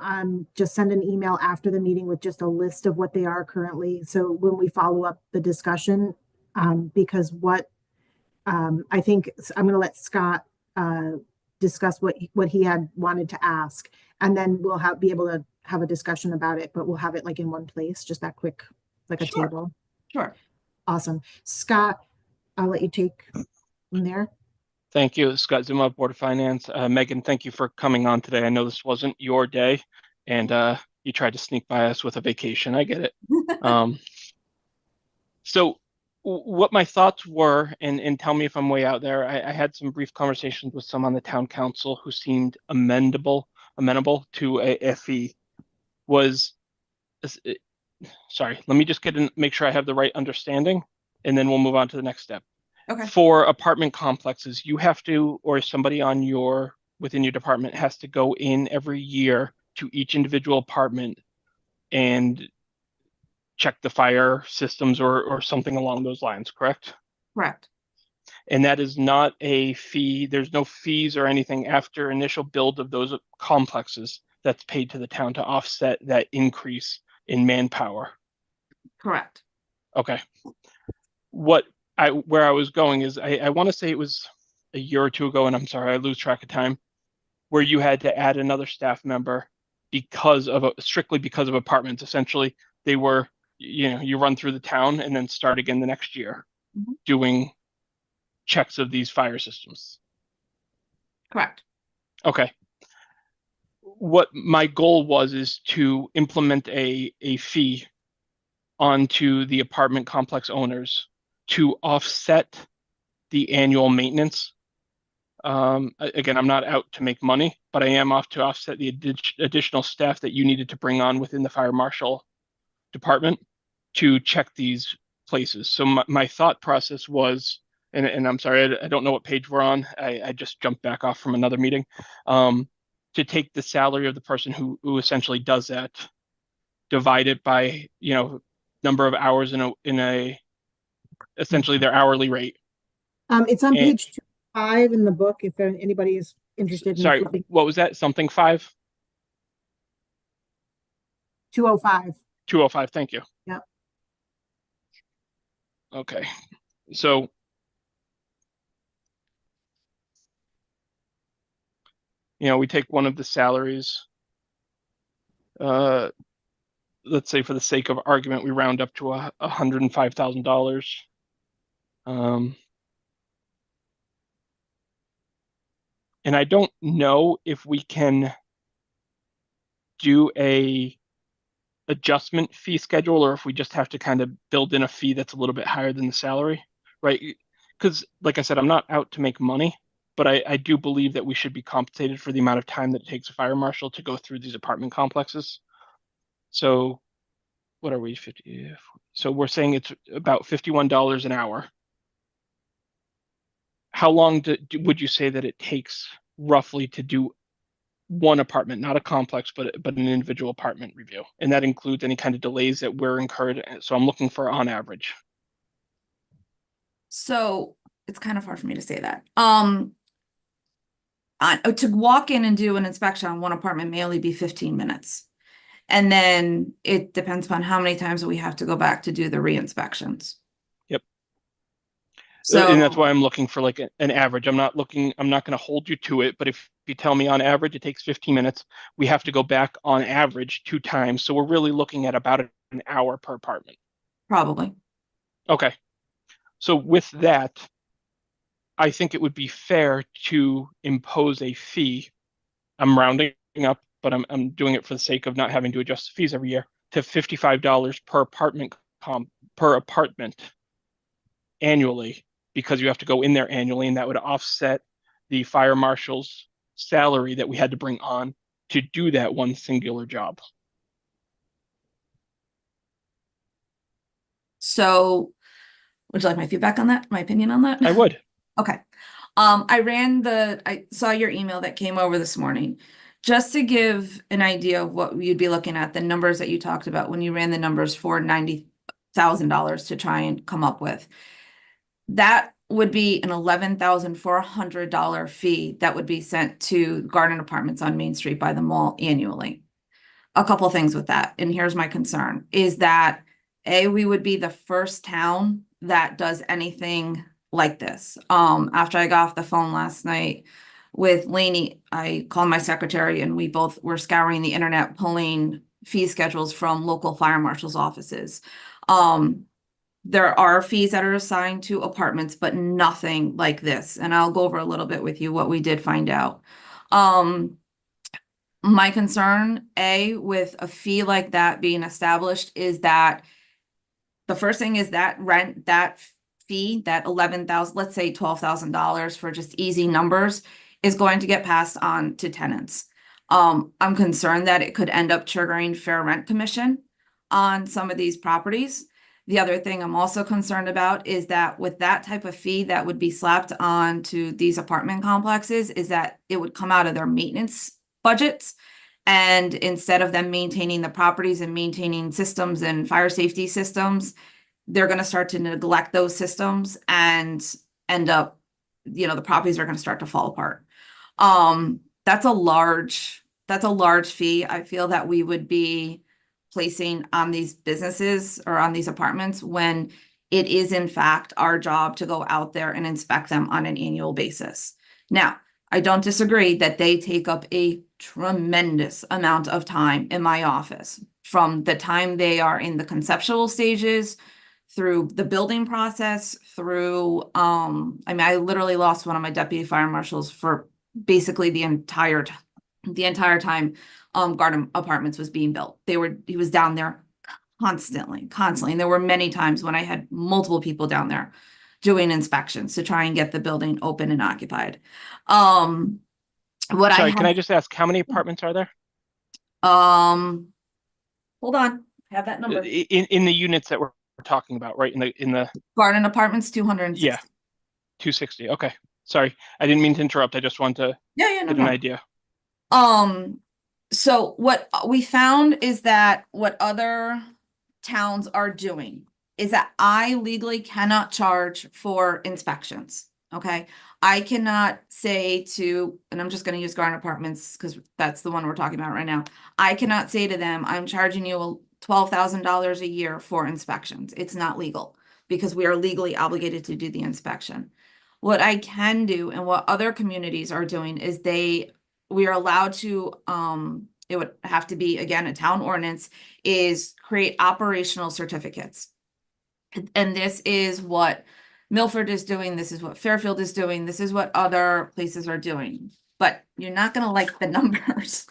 just send an email after the meeting with just a list of what they are currently? So when we follow up the discussion, because what I think I'm going to let Scott discuss what he had wanted to ask, and then we'll be able to have a discussion about it, but we'll have it like in one place, just that quick, like a table. Sure. Awesome. Scott, I'll let you take from there. Thank you, Scott Zuma, Board of Finance. Megan, thank you for coming on today. I know this wasn't your day, and you tried to sneak by us with a vacation. I get it. So what my thoughts were, and tell me if I'm way out there, I had some brief conversations with some on the town council who seemed amenable to a fee. Sorry, let me just make sure I have the right understanding, and then we'll move on to the next step. Okay. For apartment complexes, you have to, or somebody within your department has to go in every year to each individual apartment and check the fire systems or something along those lines, correct? Correct. And that is not a fee. There's no fees or anything after initial build of those complexes that's paid to the town to offset that increase in manpower. Correct. Okay. Where I was going is I want to say it was a year or two ago, and I'm sorry, I lose track of time, where you had to add another staff member strictly because of apartments. Essentially, they were, you run through the town and then start again the next year doing checks of these fire systems. Correct. Okay. What my goal is to implement a fee onto the apartment complex owners to offset the annual maintenance. Again, I'm not out to make money, but I am off to offset the additional staff that you needed to bring on within the fire marshal department to check these places. So my thought process was, and I'm sorry, I don't know what page we're on. I just jumped back off from another meeting. To take the salary of the person who essentially does that, divide it by, number of hours in essentially their hourly rate. It's on page 5 in the book, if anybody is interested. Sorry, what was that? Something 5? 205. 205, thank you. Yep. Okay, so we take one of the salaries. Let's say for the sake of argument, we round up to $105,000. And I don't know if we can do a adjustment fee schedule, or if we just have to kind of build in a fee that's a little bit higher than the salary, right? Because like I said, I'm not out to make money, but I do believe that we should be compensated for the amount of time that it takes a fire marshal to go through these apartment complexes. So what are we, 50? So we're saying it's about $51 an hour. How long would you say that it takes roughly to do one apartment, not a complex, but an individual apartment review? And that includes any kind of delays that were incurred. So I'm looking for on average. So it's kind of hard for me to say that. To walk in and do an inspection on one apartment may only be 15 minutes. And then it depends upon how many times we have to go back to do the re-inspections. Yep. So, and that's why I'm looking for like an average. I'm not going to hold you to it, but if you tell me on average it takes 15 minutes, we have to go back on average 2 times. So we're really looking at about an hour per apartment. Probably. Okay. So with that, I think it would be fair to impose a fee. I'm rounding up, but I'm doing it for the sake of not having to adjust the fees every year, to $55 per apartment annually, because you have to go in there annually, and that would offset the fire marshal's salary that we had to bring on to do that one singular job. So would you like my feedback on that? My opinion on that? I would. Okay. I saw your email that came over this morning. Just to give an idea of what you'd be looking at, the numbers that you talked about when you ran the numbers for $90,000 to try and come up with. That would be an $11,400 fee that would be sent to Garden Apartments on Main Street by the mall annually. A couple things with that, and here's my concern, is that we would be the first town that does anything like this. After I got off the phone last night with Lainey, I called my secretary and we both were scouring the internet, pulling fee schedules from local fire marshal's offices. There are fees that are assigned to apartments, but nothing like this. And I'll go over a little bit with you what we did find out. My concern, with a fee like that being established, is that the first thing is that rent, that fee, that $11,000, let's say $12,000 for just easy numbers, is going to get passed on to tenants. I'm concerned that it could end up triggering fair rent commission on some of these properties. The other thing I'm also concerned about is that with that type of fee that would be slapped onto these apartment complexes, is that it would come out of their maintenance budgets. And instead of them maintaining the properties and maintaining systems and fire safety systems, they're going to start to neglect those systems and end up, the properties are going to start to fall apart. That's a large fee. I feel that we would be placing on these businesses or on these apartments when it is in fact our job to go out there and inspect them on an annual basis. Now, I don't disagree that they take up a tremendous amount of time in my office, from the time they are in the conceptual stages, through the building process, through, I literally lost one of my deputy fire marshals for basically the entire time Garden Apartments was being built. He was down there constantly. And there were many times when I had multiple people down there doing inspections to try and get the building open and occupied. Can I just ask, how many apartments are there? Hold on, I have that number. In the units that we're talking about, right? In the Garden Apartments, 260. Yeah, 260. Okay, sorry, I didn't mean to interrupt. I just wanted to get an idea. So what we found is that what other towns are doing is that I legally cannot charge for inspections. Okay. I cannot say to, and I'm just going to use Garden Apartments because that's the one we're talking about right now. I cannot say to them, I'm charging you $12,000 a year for inspections. It's not legal because we are legally obligated to do the inspection. What I can do and what other communities are doing is we are allowed to, it would have to be, again, a town ordinance, is create operational certificates. And this is what Milford is doing. This is what Fairfield is doing. This is what other places are doing. But you're not going to like the numbers.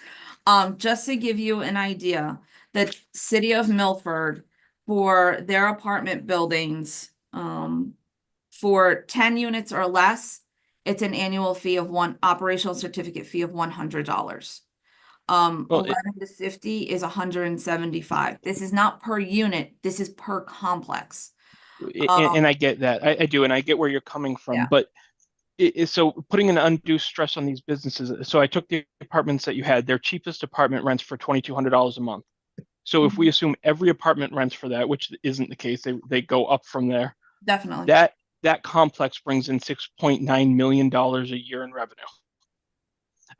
Just to give you an idea, the city of Milford for their apartment buildings, for 10 units or less, it's an annual fee of operational certificate fee of $100. Well, 11 to 50 is 175. This is not per unit, this is per complex. And I get that. I do, and I get where you're coming from. Yeah. But so putting an undue stress on these businesses. So I took the apartments that you had. Their cheapest apartment rents for $2,200 a month. So if we assume every apartment rents for that, which isn't the case, they go up from there. Definitely. That complex brings in $6.9 million a year in revenue.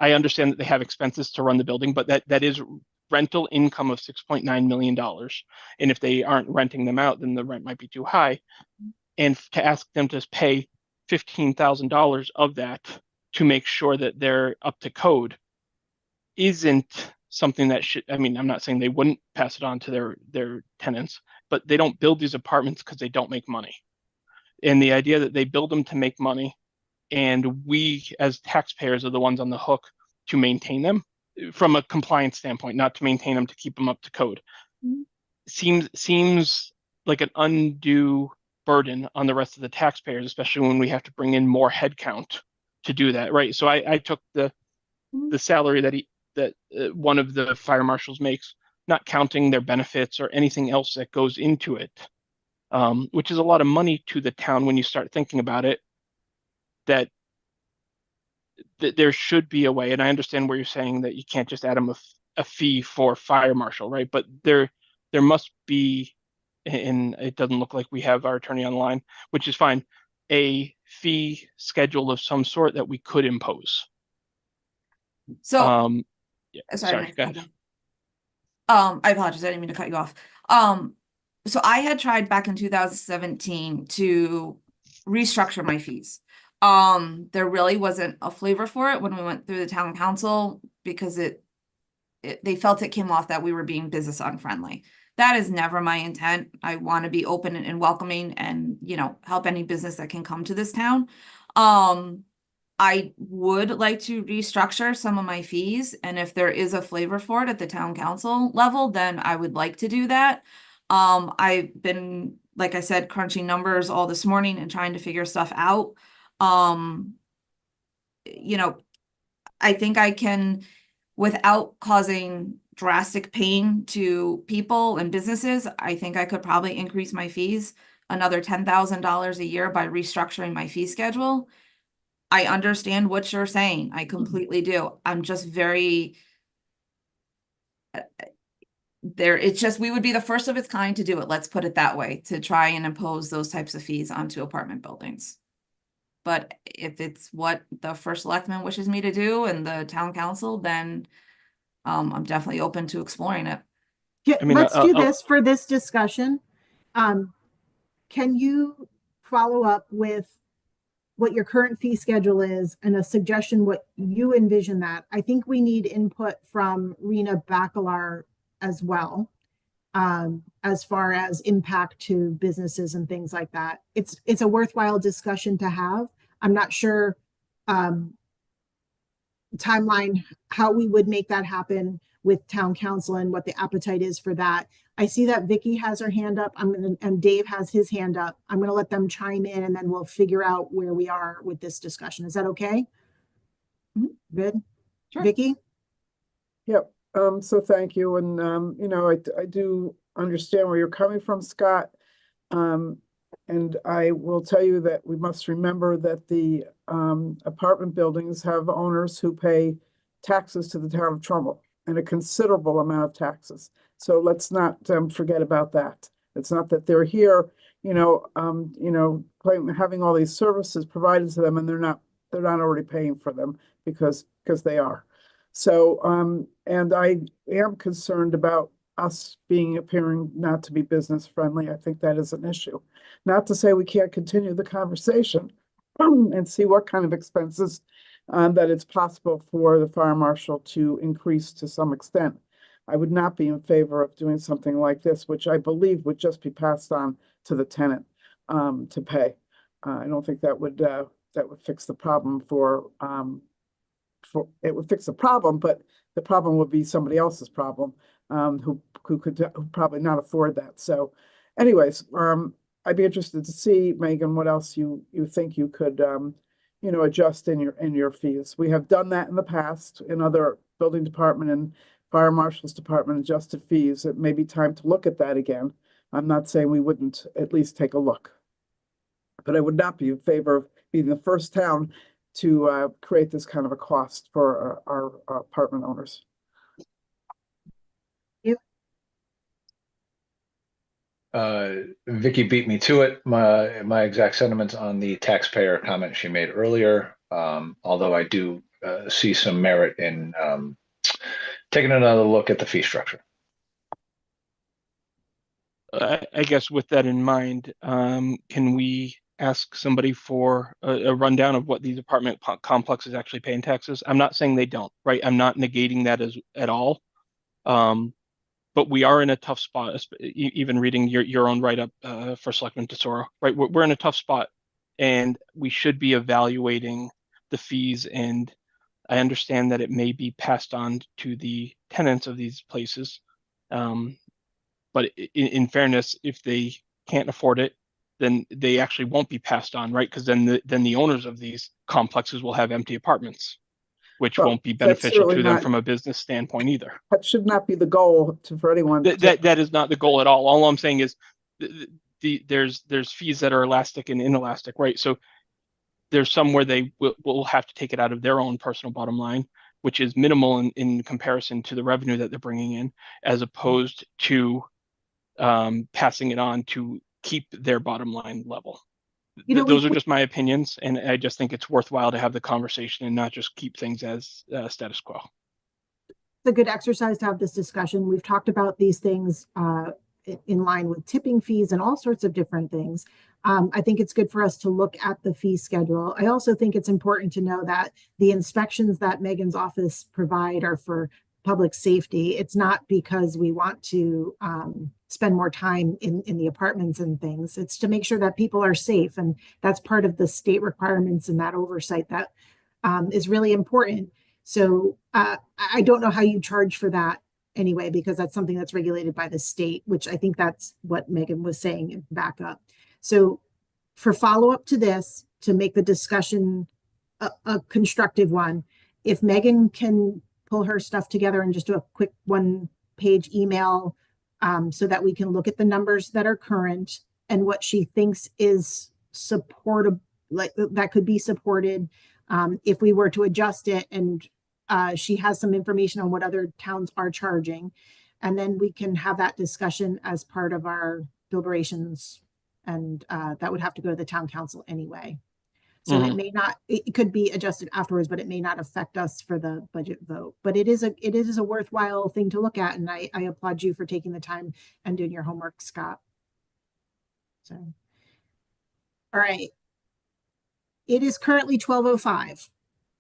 I understand that they have expenses to run the building, but that is rental income of $6.9 million. And if they aren't renting them out, then the rent might be too high. And to ask them to pay $15,000 of that to make sure that they're up to code isn't something that should, I mean, I'm not saying they wouldn't pass it on to their tenants, but they don't build these apartments because they don't make money. And the idea that they build them to make money and we as taxpayers are the ones on the hook to maintain them from a compliance standpoint, not to maintain them to keep them up to code, seems like an undue burden on the rest of the taxpayers, especially when we have to bring in more headcount to do that, right? So I took the salary that one of the fire marshals makes, not counting their benefits or anything else that goes into it, which is a lot of money to the town when you start thinking about it, that there should be a way, and I understand where you're saying that you can't just add them a fee for fire marshal, right? But there must be, and it doesn't look like we have our attorney online, which is fine, a fee schedule of some sort that we could impose. So, yeah, sorry, go ahead. I apologize, I didn't mean to cut you off. So I had tried back in 2017 to restructure my fees. There really wasn't a flavor for it when we went through the town council because they felt it came off that we were being business unfriendly. That is never my intent. I want to be open and welcoming and, help any business that can come to this town. I would like to restructure some of my fees, and if there is a flavor for it at the town council level, then I would like to do that. I've been, like I said, crunching numbers all this morning and trying to figure stuff out. I think I can, without causing drastic pain to people and businesses, I think I could probably increase my fees another $10,000 a year by restructuring my fee schedule. I understand what you're saying. I completely do. I'm just very it's just, we would be the first of its kind to do it. Let's put it that way, to try and impose those types of fees onto apartment buildings. But if it's what the first selectman wishes me to do and the town council, then I'm definitely open to exploring it. Yeah, let's do this for this discussion. Can you follow up with what your current fee schedule is and a suggestion what you envision that? I think we need input from Rena Bacalar as well, as far as impact to businesses and things like that. It's a worthwhile discussion to have. I'm not sure timeline, how we would make that happen with town council and what the appetite is for that. I see that Vicky has her hand up. And Dave has his hand up. I'm gonna let them chime in and then we'll figure out where we are with this discussion. Is that okay? Good. Sure. Vicky? Yep. So thank you. And, I do understand where you're coming from, Scott. And I will tell you that we must remember that the apartment buildings have owners who pay taxes to the town of Trumbull, and a considerable amount of taxes. So let's not forget about that. It's not that they're here, having all these services provided to them and they're not already paying for them because they are. So, and I am concerned about us appearing not to be business friendly. I think that is an issue. Not to say we can't continue the conversation and see what kind of expenses that it's possible for the fire marshal to increase to some extent. I would not be in favor of doing something like this, which I believe would just be passed on to the tenant to pay. I don't think that would fix the problem it would fix the problem, but the problem would be somebody else's problem who who could probably not afford that. So anyways, I'd be interested to see, Megan, what else you think you could, you know, adjust in your fees. We have done that in the past in other building department and fire marshal's department adjusted fees. It may be time to look at that again. I'm not saying we wouldn't at least take a look, but I would not be in favor of being the first town to create this kind of a cost for our apartment owners. Vicky beat me to it. My exact sentiments on the taxpayer comment she made earlier. Although I do see some merit in taking another look at the fee structure. I guess with that in mind, can we ask somebody for a rundown of what these apartment complexes actually pay in taxes? I'm not saying they don't, right? I'm not negating that at all. But we are in a tough spot, even reading your own write-up for Selectman Tesoro, right? We're in a tough spot, and we should be evaluating the fees. And I understand that it may be passed on to the tenants of these places. But in fairness, if they can't afford it, then they actually won't be passed on, right? Because then the owners of these complexes will have empty apartments, which won't be beneficial to them from a business standpoint either. That should not be the goal for anyone. That is not the goal at all. All I'm saying is there's fees that are elastic and inelastic, right? So there's some where they will have to take it out of their own personal bottom line, which is minimal in comparison to the revenue that they're bringing in, as opposed to passing it on to keep their bottom line level. Those are just my opinions, and I just think it's worthwhile to have the conversation and not just keep things as status quo. It's a good exercise to have this discussion. We've talked about these things in line with tipping fees and all sorts of different things. I think it's good for us to look at the fee schedule. I also think it's important to know that the inspections that Megan's office provide are for public safety. It's not because we want to spend more time in the apartments and things. It's to make sure that people are safe. And that's part of the state requirements and that oversight that is really important. So I don't know how you charge for that anyway, because that's something that's regulated by the state, which I think that's what Megan was saying in backup. So for follow-up to this, to make the discussion a constructive one, if Megan can pull her stuff together and just do a quick one-page email so that we can look at the numbers that are current and what she thinks is supportable, like that could be supported if we were to adjust it, and she has some information on what other towns are charging, and then we can have that discussion as part of our deliberations, and that would have to go to the town council anyway. So it may not, it could be adjusted afterwards, but it may not affect us for the budget vote. But it is a worthwhile thing to look at, and I applaud you for taking the time and doing your homework, Scott. So, all right. It is currently 12:05.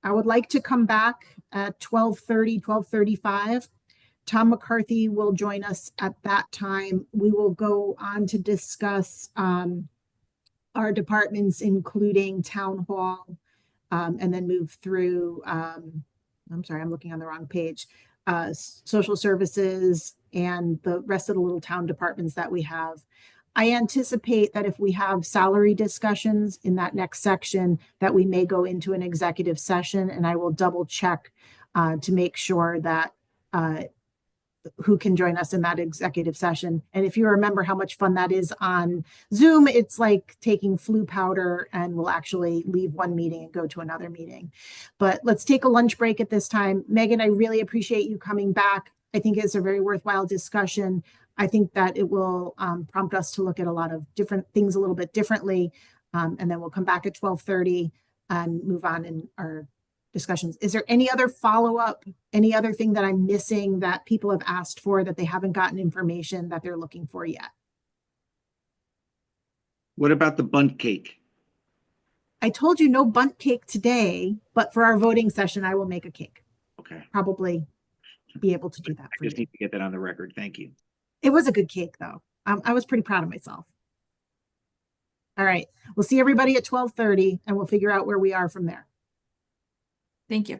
I would like to come back at 12:30, 12:35. Tom McCarthy will join us at that time. We will go on to discuss our departments, including town hall, and then move through, I'm sorry, I'm looking on the wrong page, social services and the rest of the little town departments that we have. I anticipate that if we have salary discussions in that next section, that we may go into an executive session, and I will double check to make sure that who can join us in that executive session. And if you remember how much fun that is on Zoom, it's like taking flu powder, and we'll actually leave one meeting and go to another meeting. But let's take a lunch break at this time. Megan, I really appreciate you coming back. I think it's a very worthwhile discussion. I think that it will prompt us to look at a lot of different things a little bit differently. And then we'll come back at 12:30 and move on in our discussions. Is there any other follow-up, any other thing that I'm missing that people have asked for that they haven't gotten information that they're looking for yet? What about the bundt cake? I told you no bundt cake today, but for our voting session, I will make a cake. Okay. Probably be able to do that for I just you. need to get that on the record. Thank you. It was a good cake though. I was pretty proud of myself. All right. We'll see everybody at 12:30 and we'll figure out where we are from there. Thank you.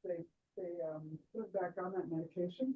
they put back on that medication.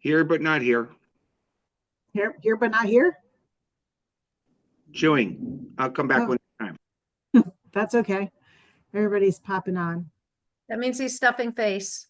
Here but not here. Here but not here? Chewing. I'll come back Oh. one time. That's okay. Everybody's popping on. That means he's stuffing face.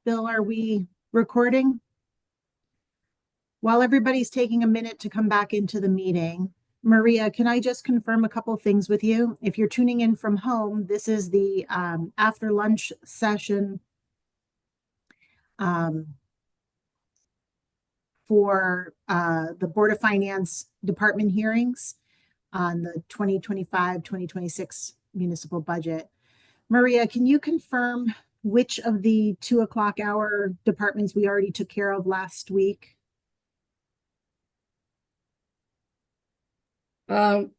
Bill, are we recording? While everybody's taking a minute to come back into the meeting, Maria, can I just confirm a couple things with you? If you're tuning in from home, this is the after lunch session for the Board of Finance Department hearings on the 2025-2026 municipal budget. Maria, can you confirm which of the 2:00 hour departments we already took care of last week? The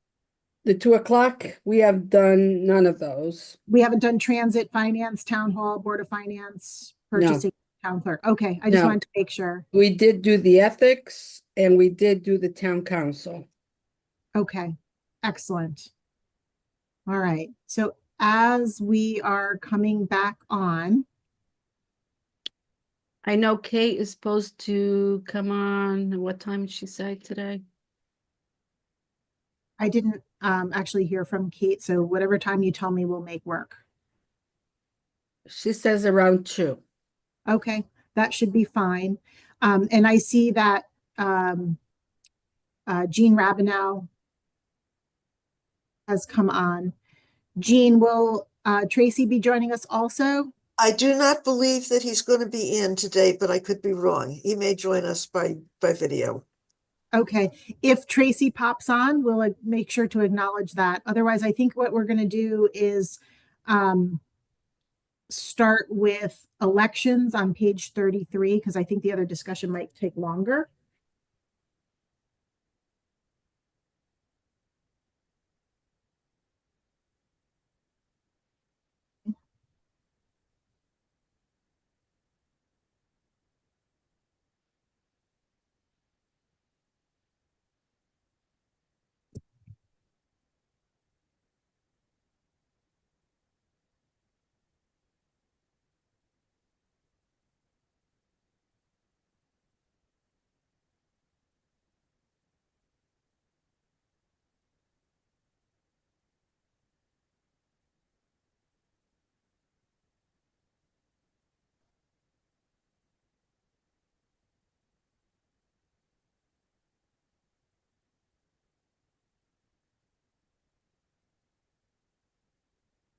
2:00, we have done none of those. We haven't done transit, finance, town hall, board of finance, No. purchasing, town clerk. Okay, I just No. wanted to make sure. We did do the ethics and we did do the town council. Okay, excellent. All right, so as we are coming back on, I know Kate is supposed to come on. What time did she say today? I didn't actually hear from Kate, so whatever time you tell me will make work. She says around 2. Okay, that should be fine. And I see that Jean Rabineau has come on. Jean, will Tracy be joining us also? I do not believe that he's going to be in today, but I could be wrong. He may join us by video. Okay, if Tracy pops on, we'll make sure to acknowledge that. Otherwise, I think what we're going to do is start with elections on page 33, because I think the other discussion might take longer.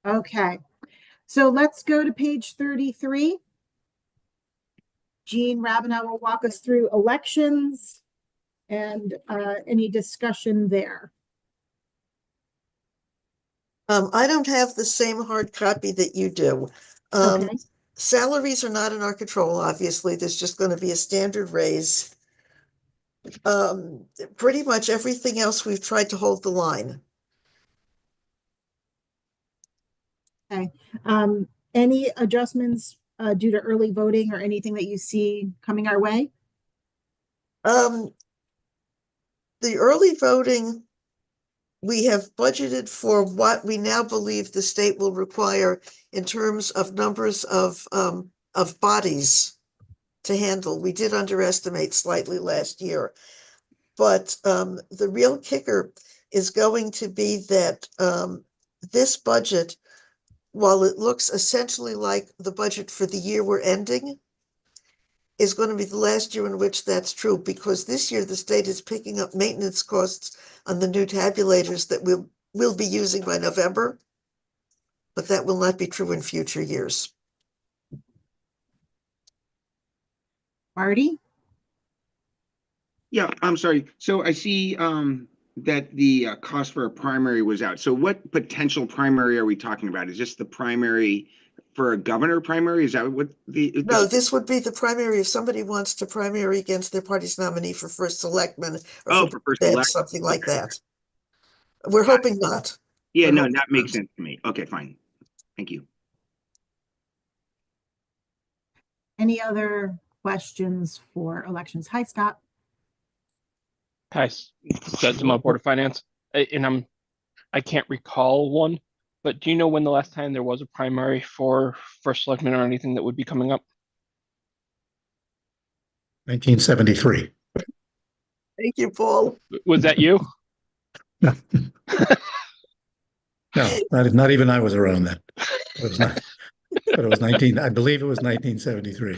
Okay, so let's go to page 33. Jean Rabineau will walk us through elections and any discussion there. I don't have the same hard copy that you do. Okay. Salaries are not in our control, obviously. There's just going to be a standard raise. Pretty much everything else we've tried to hold the line. Okay. Any adjustments due to early voting or anything that you see coming our way? The early voting, we have budgeted for what we now believe the state will require in terms of numbers of bodies to handle. We did underestimate slightly last year. But the real kicker is going to be that this budget, while it looks essentially like the budget for the year we're ending, is going to be the last year in which that's true, because this year the state is picking up maintenance costs on the new tabulators that we'll be using by November, but that will not be true in future years. Marty? Yeah, I'm sorry. So I see that the cost for a primary was out. So what potential primary are we talking about? Is this the primary for a governor primary? Is that what the No, this would be the primary if somebody wants to primary against their party's nominee for first selectman or for first Fed, elect? something like that. We're hoping not. Yeah, We're no, hoping that makes not. sense to me. Okay, fine. Thank you. Any other questions for elections? Hi, Scott. Hi, Scott Zuma, Board of Finance, and I can't recall one, but do you know when the last time there was a primary for first selectman or anything that would be coming up? 1973. Thank you, Paul. Was that you? No. No, not even I was around then. It was not, but it was 19, I believe it was 1973.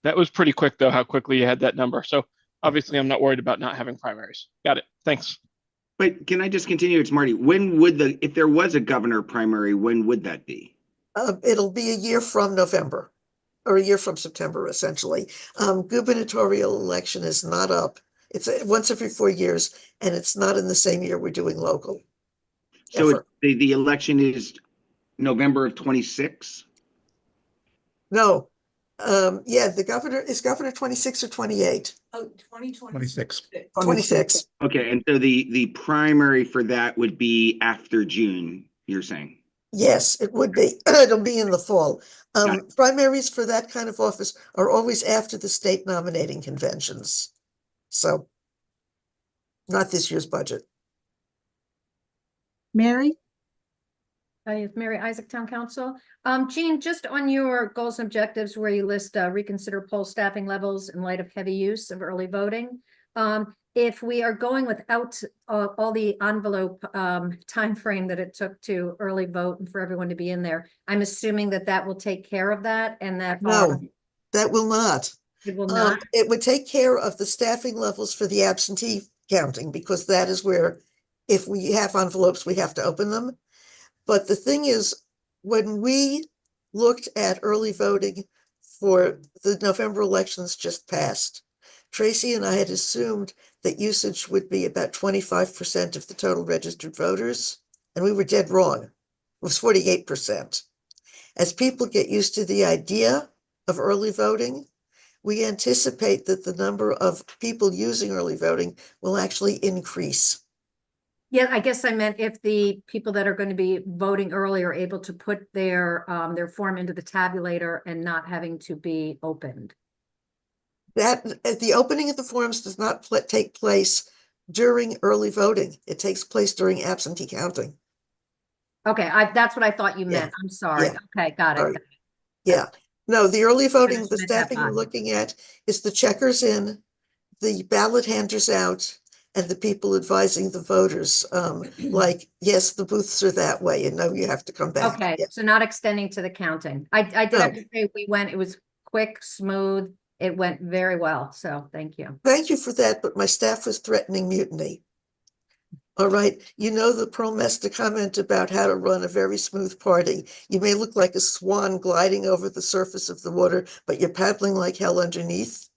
That was pretty quick though, how quickly you had that number. So obviously I'm not worried about not having primaries. Got it. Thanks. But can I just continue? It's Marty. When would if there was a governor primary, when would that be? It'll be a year from November, or a year from September, essentially. Gubernatorial election is not up. It's once every 4 years, and it's not in the same year we're doing local. So the election is November of 26? No. Yeah, the governor is governor 26 or 28? Oh, 26. 26. Okay, and so the primary for that would be after June, you're saying? Yes, it would be. It'll be in the fall. Primaries for that kind of office are always after the state nominating conventions. So, not this year's budget. Mary? Mary Isaac, Town Council. Jean, just on your goals and objectives where you list reconsider poll staffing levels in light of heavy use of early voting. If we are going without all the envelope time frame that it took to early vote and for everyone to be in there, I'm assuming that that will take care of that and that. No, that will not. It will not. It would take care of the staffing levels for the absentee counting, because that is where, if we have envelopes, we have to open them. But the thing is, when we looked at early voting for the November elections just passed, Tracy and I had assumed that usage would be about 25% of the total registered voters, and we were dead wrong. It was 48%. As people get used to the idea of early voting, we anticipate that the number of people using early voting will actually increase. Yeah, I guess I meant if the people that are going to be voting early are able to put their form into the tabulator and not having to be opened. That the opening of the forms does not take place during early voting. It takes place during absentee counting. Okay, that's what I thought you meant. I'm sorry. Yeah. Okay, got it. Sorry. Yeah. No, the early voting, just the meant that staffing we're box. looking at is the checkers in, the ballot handers out, and the people advising the voters, like, yes, the booths are that way, and no, you have to come back. Okay, Yeah. so not extending to the counting. I did have to say it was quick, smooth. It went very well. So thank you. Thank you for that, but my staff was threatening mutiny. All right, you know the Pearl Mesta comment about how to run a very smooth party. You may look like a swan gliding over the surface of the water, but you're paddling like hell underneath.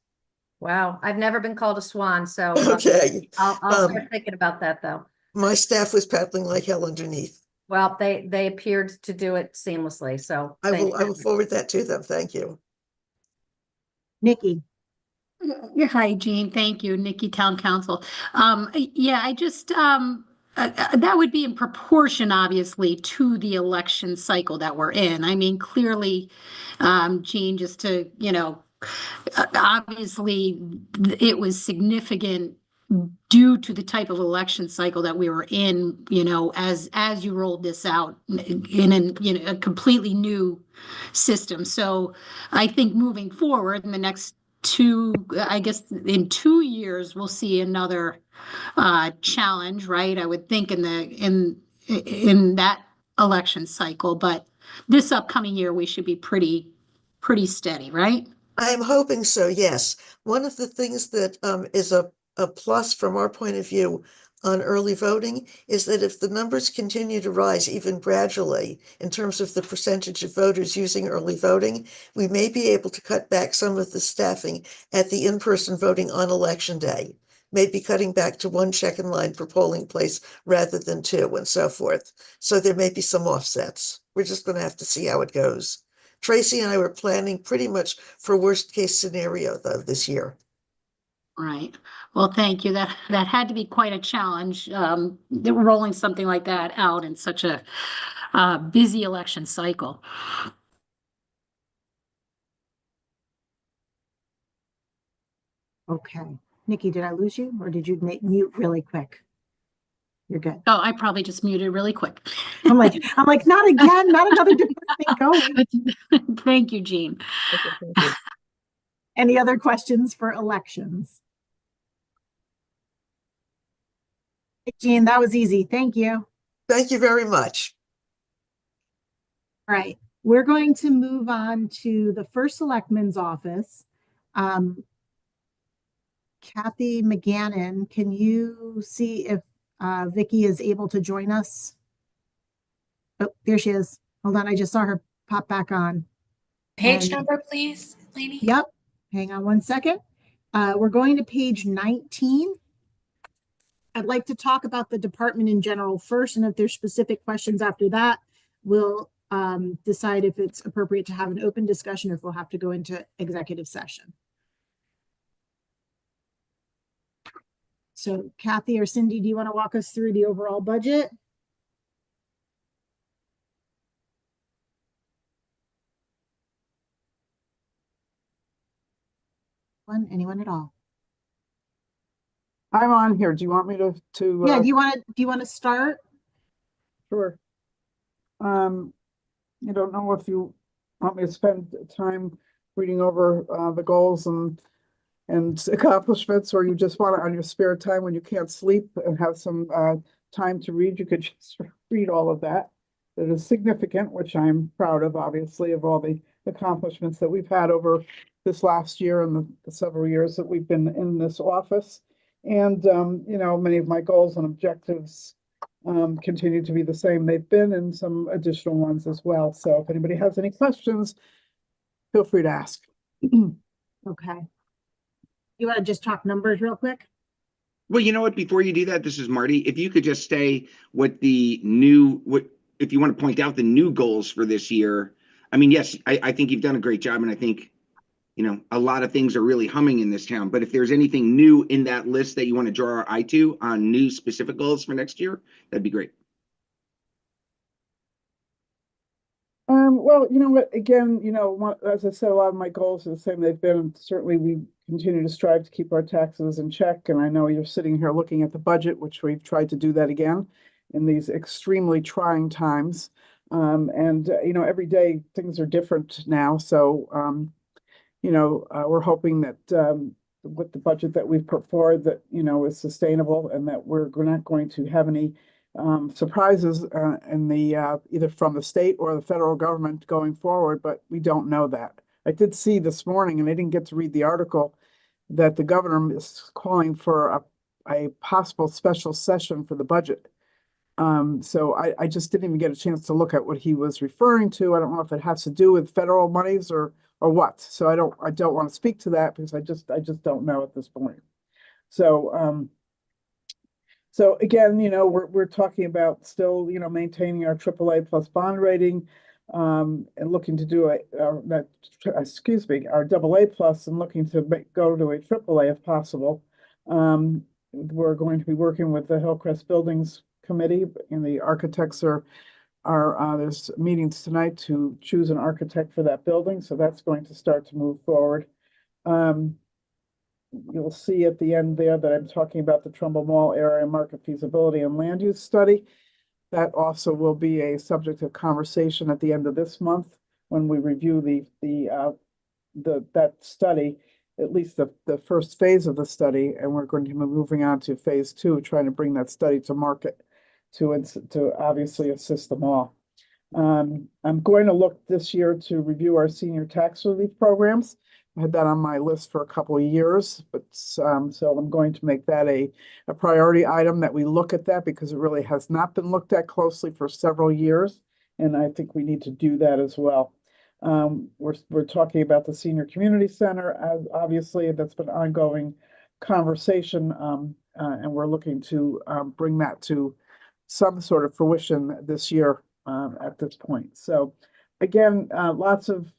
Wow, I've never been called a swan, so Okay. I'll start thinking about that though. My staff was paddling like hell underneath. Well, they appeared to do it seamlessly, so. I thank will you. forward that to them. Thank you. Nikki. Yeah, hi, Jean. Thank you, Nikki, Town Council. Yeah, I just, that would be in proportion, obviously, to the election cycle that we're in. I mean, clearly, Jean, just to, obviously, it was significant due to the type of election cycle that we were in, as you rolled this out in a completely new system. So I think moving forward in the next I guess in 2 years, we'll see another challenge, right? I would think in that election cycle, but this upcoming year, we should be pretty steady, right? I am hoping so, yes. One of the things that is a plus from our point of view on early voting is that if the numbers continue to rise even gradually in terms of the percentage of voters using early voting, we may be able to cut back some of the staffing at the in-person voting on election day, maybe cutting back to 1 check-in line per polling place rather than 2 and so forth. So there may be some offsets. We're just going to have to see how it goes. Tracy and I were planning pretty much for worst case scenario though this year. Right. Well, thank you. That had to be quite a challenge, rolling something like that out in such a busy election cycle. Okay. Nikki, did I lose you or did you mute really quick? You're good. Oh, I probably just muted really quick. I'm like, not again, not another department going. Thank you, Jean. Any other questions for elections? Jean, that was easy. Thank you. Thank you very much. All right. We're going to move on to the first selectman's office. Kathy McGannon, can you see if Vicky is able to join us? Oh, there she is. Hold on. I just saw her pop back on. Page number, please, lady. Yep. Hang on 1 second. We're going to page 19. I'd like to talk about the department in general first, and if there's specific questions after that, we'll decide if it's appropriate to have an open discussion or if we'll have to go into executive session. So Kathy or Cindy, do you want to walk us through the overall budget? Anyone at all? I'm on here. Do you want me to Yeah, do you want to start? Sure. I don't know if you want me to spend time reading over the goals and accomplishments, or you just want it on your spare time when you can't sleep and have some time to read. You could just read all of that. That is significant, which I'm proud of, obviously, of all the accomplishments that we've had over this last year and the several years that we've been in this office. And, many of my goals and objectives continue to be the same they've been, and some additional ones as well. So if anybody has any questions, feel free to ask. Okay. You want to just talk numbers real quick? Well, you know what, before you do that, this is Marty. If you could just say if you want to point out the new goals for this year. I mean, yes, I think you've done a great job, and I think, a lot of things are really humming in this town. But if there's anything new in that list that you want to draw our eye to on new specific goals for next year, that'd be great. Well, you know what, again, as I said, a lot of my goals are the same they've been. And certainly we continue to strive to keep our taxes in check. And I know you're sitting here looking at the budget, which we've tried to do that again in these extremely trying times. Every day things are different now. So, we're hoping that with the budget that we've put forward that, is sustainable, and that we're not going to have any surprises in the either from the state or the federal government going forward, but we don't know that. I did see this morning, and I didn't get to read the article, that the governor is calling for a possible special session for the budget. So I just didn't even get a chance to look at what he was referring to. I don't know if it has to do with federal monies or what. So I don't want to speak to that because I just don't know at this point. So So again, we're talking about still, maintaining our AAA plus bond rating, and looking to do our AA plus and looking to go to a AAA if possible. We're going to be working with the Hillcrest Buildings Committee, and the architects there's meetings tonight to choose an architect for that building, so that's going to start to move forward. You'll see at the end there that I'm talking about the Trumbull Mall area market feasibility and land use study. That also will be a subject of conversation at the end of this month when we review that study, at least the first phase of the study, and we're going to be moving on to phase 2, trying to bring that study to market to obviously assist them all. I'm going to look this year to review our senior tax relief programs. I had that on my list for a couple of years, but so I'm going to make that a priority item, that we look at that, because it really has not been looked at closely for several years, and I think we need to do that as well. We're talking about the Senior Community Center, obviously that's been ongoing conversation, and we're looking to bring that to some sort of fruition this year at this point. So again, lots of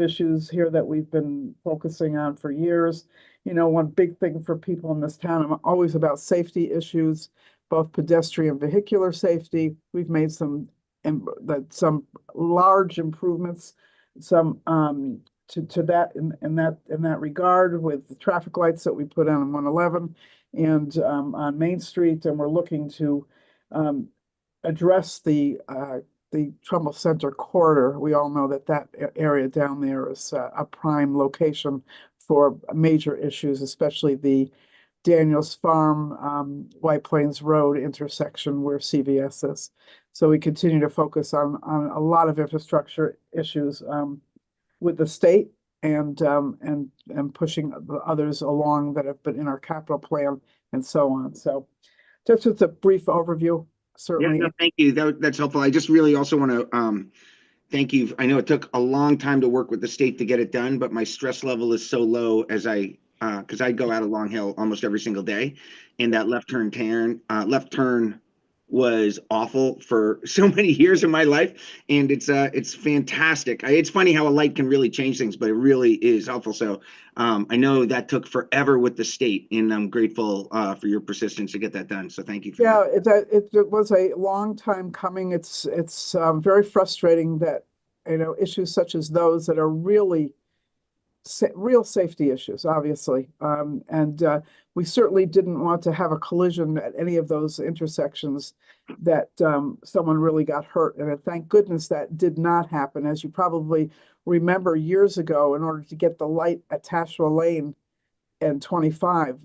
issues here that we've been focusing on for years. One big thing for people in this town, I'm always about safety issues, both pedestrian and vehicular safety. We've made some large improvements, to that in that regard, with the traffic lights that we put on 111 and on Main Street, and we're looking to address the Trumbull Center corridor. We all know that area down there is a prime location for major issues, especially the Daniels Farm, White Plains Road intersection where CVS is. So we continue to focus on a lot of infrastructure issues with the state and pushing the others along that have been in our capital plan and so on. So just a brief overview. Certainly. Yeah, no, thank you. That's helpful. I just really also want to thank you. I know it took a long time to work with the state to get it done, but my stress level is so low because I go out of Long Hill almost every single day, and that left turn was awful for so many years of my life, and it's fantastic. It's funny how a light can really change things, but it really is helpful. So I know that took forever with the state, and I'm grateful for your persistence to get that done. So thank you for that. It was a long time coming. It's very frustrating that issues such as those that are really real safety issues, obviously, and we certainly didn't want to have a collision at any of those intersections that someone really got hurt, and thank goodness that did not happen. As you probably remember, years ago, in order to get the light at Tashua Lane and 25,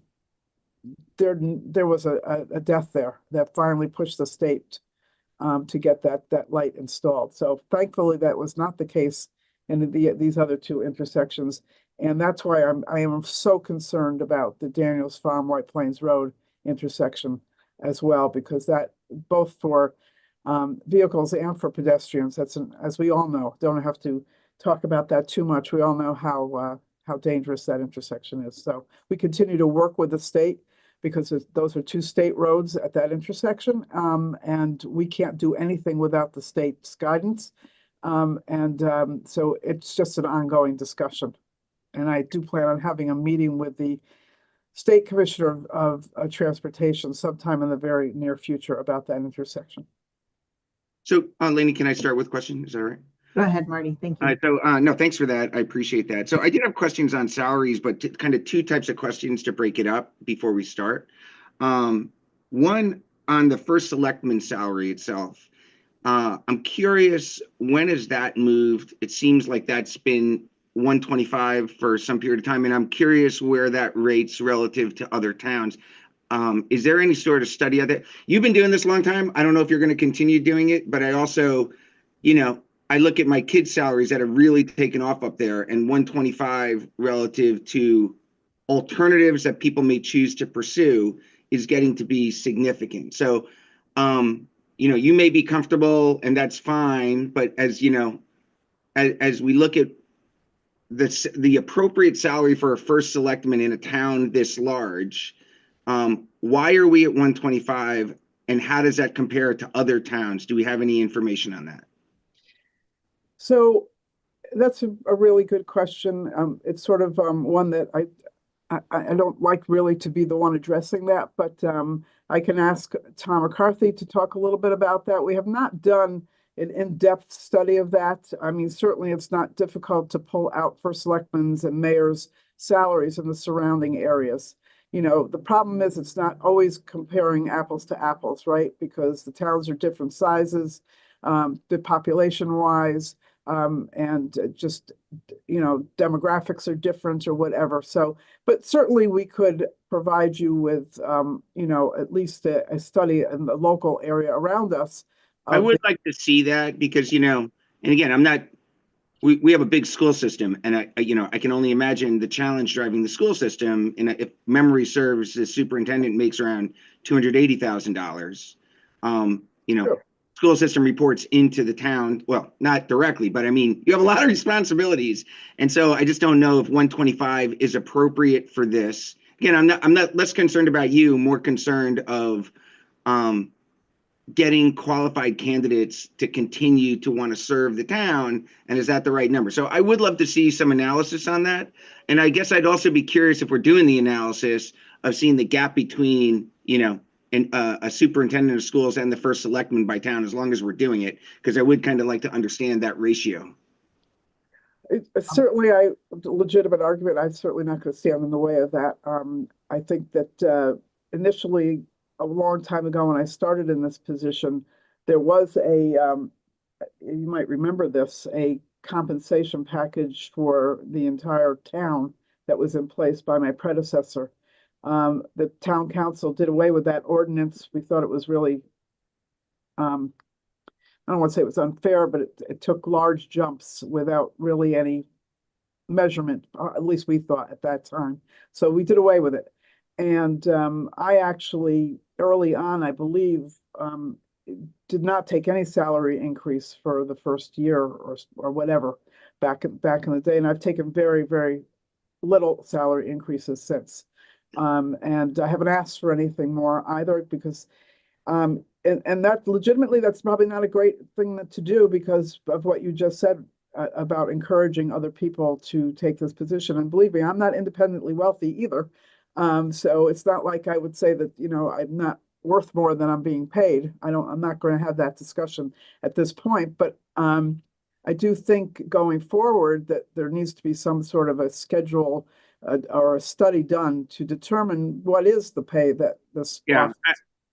there was a death there that finally pushed the state to get that light installed. So thankfully that was not the case in these other two intersections. And that's why I am so concerned about the Daniels Farm, White Plains Road intersection as well, because that both for vehicles and for pedestrians, as we all know, don't have to talk about that too much. We all know how dangerous that intersection is. So we continue to work with the state, because those are two state roads at that intersection, and we can't do anything without the state's guidance. So it's just an ongoing discussion. And I do plan on having a meeting with the State Commissioner of Transportation sometime in the very near future about that intersection. So, Lainey, can I start with a question? Is that all right? Go ahead, Marty. Thank you. So, no, thanks for that. I appreciate that. So I did have questions on salaries, but kind of two types of questions to break it up before we start. One, on the first selectman salary itself. I'm curious, when has that moved? It seems like that's been 125 for some period of time, and I'm curious where that rates relative to other towns. Is there any sort of study of that? You've been doing this a long time. I don't know if you're going to continue doing it, but I also, I look at my kids' salaries that have really taken off up there, and 125 relative to alternatives that people may choose to pursue is getting to be significant. So, you may be comfortable and that's fine, but as we look at the appropriate salary for a first selectman in a town this large, why are we at 125 and how does that compare to other towns? Do we have any information on that? So that's a really good question. It's sort of one that I don't like really to be the one addressing that, but I can ask Tom McCarthy to talk a little bit about that. We have not done an in-depth study of that. I mean, certainly it's not difficult to pull out for selectmen's and mayor's salaries in the surrounding areas. You know, the problem is it's not always comparing apples to apples, right? Because the towns are different sizes, the population-wise, and just, you know, demographics are different or whatever. So, but certainly we could provide you with, you know, at least a study in the local area around us. I would like to see that because, you know, and again, we have a big school system and I can only imagine the challenge driving the school system. And if memory serves, the superintendent makes around $280,000. You know, sure. School system reports into the town. Well, not directly, but I mean, you have a lot of responsibilities. And so I just don't know if 125 is appropriate for this. Again, I'm not less concerned about you, more concerned of, getting qualified candidates to continue to want to serve the town. And is that the right number? So I would love to see some analysis on that. And I guess I'd also be curious if we're doing the analysis of seeing the gap between, you know, a superintendent of schools and the first selectman by town, as long as we're doing it, because I would kind of like to understand that ratio. It's certainly a legitimate argument. I'm certainly not going to stand in the way of that. I think that initially, a long time ago when I started in this position, there was you might remember this, a compensation package for the entire town that was in place by my predecessor. The town council did away with that ordinance. We thought it was really, I don't want to say it was unfair, but it took large jumps without really any measurement, or at least we thought at that time. So we did away with it. And I actually, early on, I believe, did not take any salary increase for the first year or whatever back in the day. And I've taken very, very little salary increases since. And I haven't asked for anything more either because, and that legitimately, that's probably not a great thing to do because of what you just said about encouraging other people to take this position. And believe me, I'm not independently wealthy either. So it's not like I would say that, you know, I'm not worth more than I'm being paid. I'm not going to have that discussion at this point, but I do think going forward that there needs to be some sort of a schedule or a study done to determine what is the pay that this. Yeah,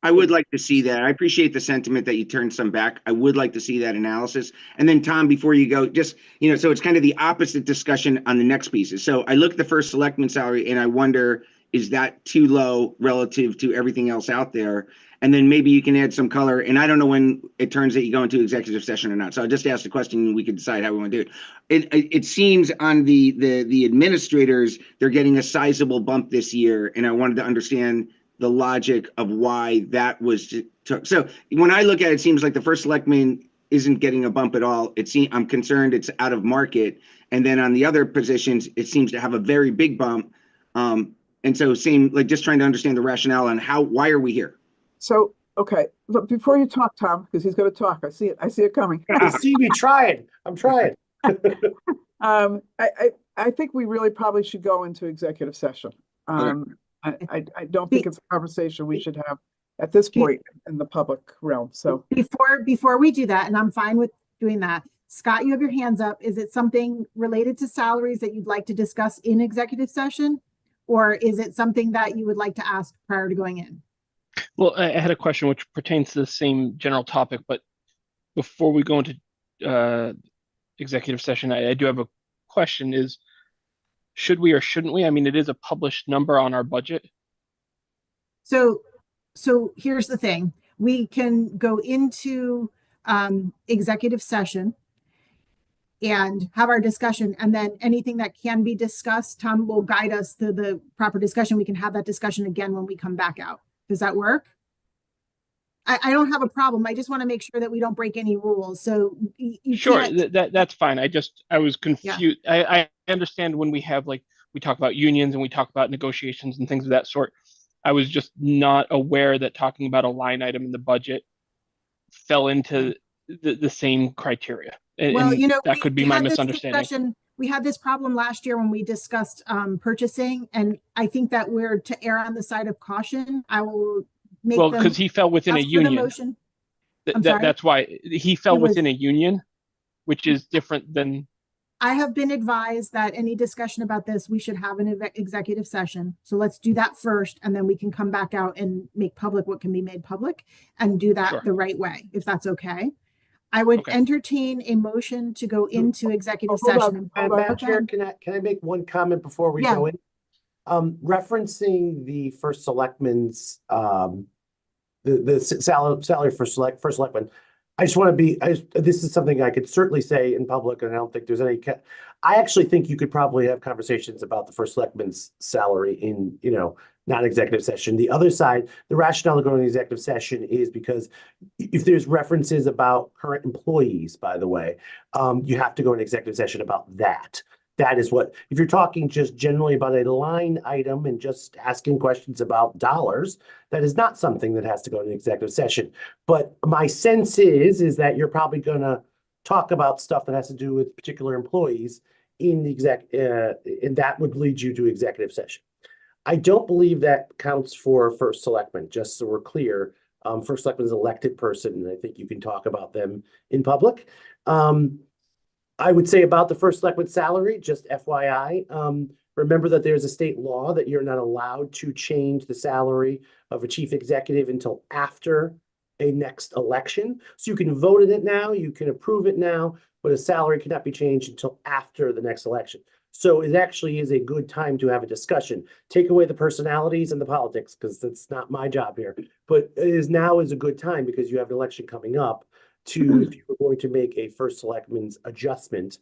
I would like to see that. I appreciate the sentiment that you turned some back. I would like to see that analysis. And then Tom, before you go, just, you know, so it's kind of the opposite discussion on the next pieces. So I look at the first selectman salary and I wonder, is that too low relative to everything else out there? And then maybe you can add some color. And I don't know when it turns that you go into executive session or not. So I'll just ask the question and we can decide how we want to do it. It seems on the administrators, they're getting a sizable bump this year. And I wanted to understand the logic of why that was took. So when I look at it, it seems like the first selectman isn't getting a bump at all. I'm concerned it's out of market. And then on the other positions, it seems to have a very big bump. And so just trying to understand the rationale on why are we here? So, okay, but before you talk, Tom, because he's going to talk, I see it coming. You see me trying. I'm trying. I think we really probably should go into executive session. I don't think it's a conversation we should have at this point in the public realm. So before we do that, and I'm fine with doing that, Scott, you have your hands up. Is it something related to salaries that you'd like to discuss in executive session? Or is it something that you would like to ask prior to going in? Well, I had a question which pertains to the same general topic, but before we go into executive session, I do have a question is, should we or shouldn't we? I mean, it is a published number on our budget. So here's the thing. We can go into executive session and have our discussion, and then anything that can be discussed, Tom will guide us to the proper discussion. We can have that discussion again when we come back out. Does that work? I don't have a problem. I just want to make sure that we don't break any rules. So you sure, that's fine. I was confused. Yeah. I understand when we have we talk about unions and we talk about negotiations and things of that sort. I was just not aware that talking about a line item in the budget fell into the same criteria. Well, And you know, that could be we my had this misunderstanding. discussion, we had this problem last year when we discussed purchasing, and I think that we're to err on the side of caution. I will make Well, them because he fell within a ask for the union. motion. I'm sorry? That's why he fell It was- within a union, which is different than, I have been advised that any discussion about this, we should have an executive session. So let's do that first, and then we can come back out and make public what can be made public and do that Sure. the right way, if that's okay. I would Okay. entertain a motion to go into executive Hold on, session. Madam Chair, Okay. can I make one comment before we Yeah. go in? Referencing the first selectman's, the salary for first selectman. I just want to be, this is something I could certainly say in public, and I don't think there's any, I actually think you could probably have conversations about the first selectman's salary in, non-executive session. The other side, the rationale to go into executive session is because if there's references about current employees, by the way, you have to go into executive session about that. That is what, if you're talking just generally about a line item and just asking questions about dollars, that is not something that has to go into executive session. But my sense is that you're probably gonna talk about stuff that has to do with particular employees in the and that would lead you to executive session. I don't believe that counts for first selectman, just so we're clear. First selectman is an elected person, and I think you can talk about them in public. I would say about the first selectman's salary, just FYI, remember that there's a state law that you're not allowed to change the salary of a chief executive until after a next election. So you can vote in it now, you can approve it now, but a salary cannot be changed until after the next election. So it actually is a good time to have a discussion. Take away the personalities and the politics, because that's not my job here. But now is a good time because you have an election coming up to, if you were going to make a first selectman's adjustment,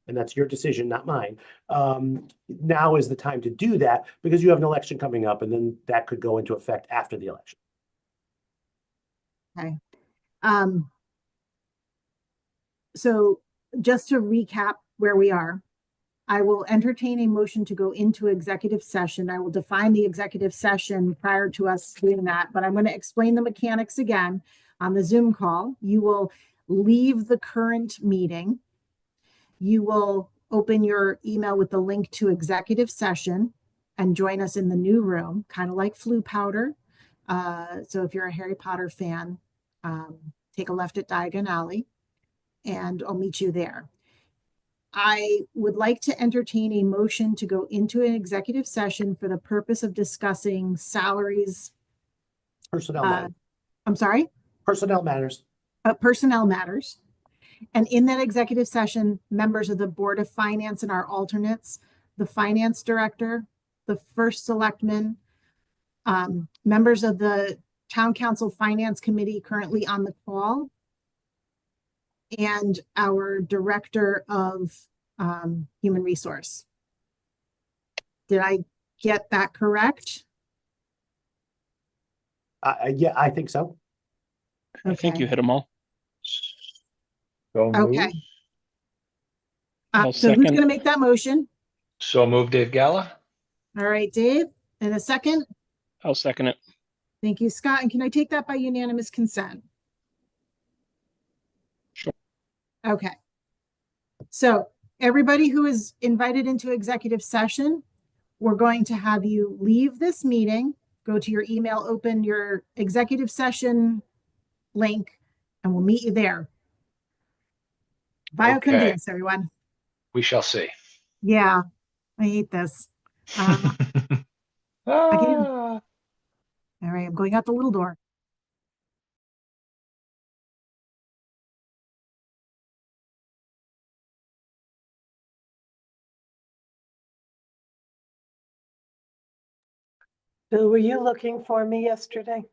and that's your decision, not mine. Now is the time to do that because you have an election coming up, and then that could go into effect after the election. Okay. So just to recap where we are, I will entertain a motion to go into executive session. I will define the executive session prior to us doing that, but I'm going to explain the mechanics again on the Zoom call. You will leave the current meeting. You will open your email with the link to executive session and join us in the new room, kind of like flu powder. So if you're a Harry Potter fan, take a left at Diagon Alley and I'll meet you there. I would like to entertain a motion to go into an executive session for the purpose of discussing salaries. Personnel matters. I'm sorry? Personnel matters. Personnel matters. And in that executive session, members of the Board of Finance and our alternates, the finance director, the first selectman, members of the Town Council Finance Committee currently on the call, and our director of human resource. Did I get that correct? Yeah, I think so. I think you hit them all. Okay. I'll So who's second. going to make that motion? So move Dave Gala. All right, Dave, and a second. I'll second it. Thank you, Scott. And can I take that by unanimous consent? Sure. Okay. So everybody who is invited into executive session, we're going to have you leave this meeting, go to your email, open your executive session link, and we'll meet you there. Bio con Okay. Dios, everyone. We shall see. Yeah, I hate this. I can't even- All right, I'm going out the little door. Bill, were you looking for me yesterday?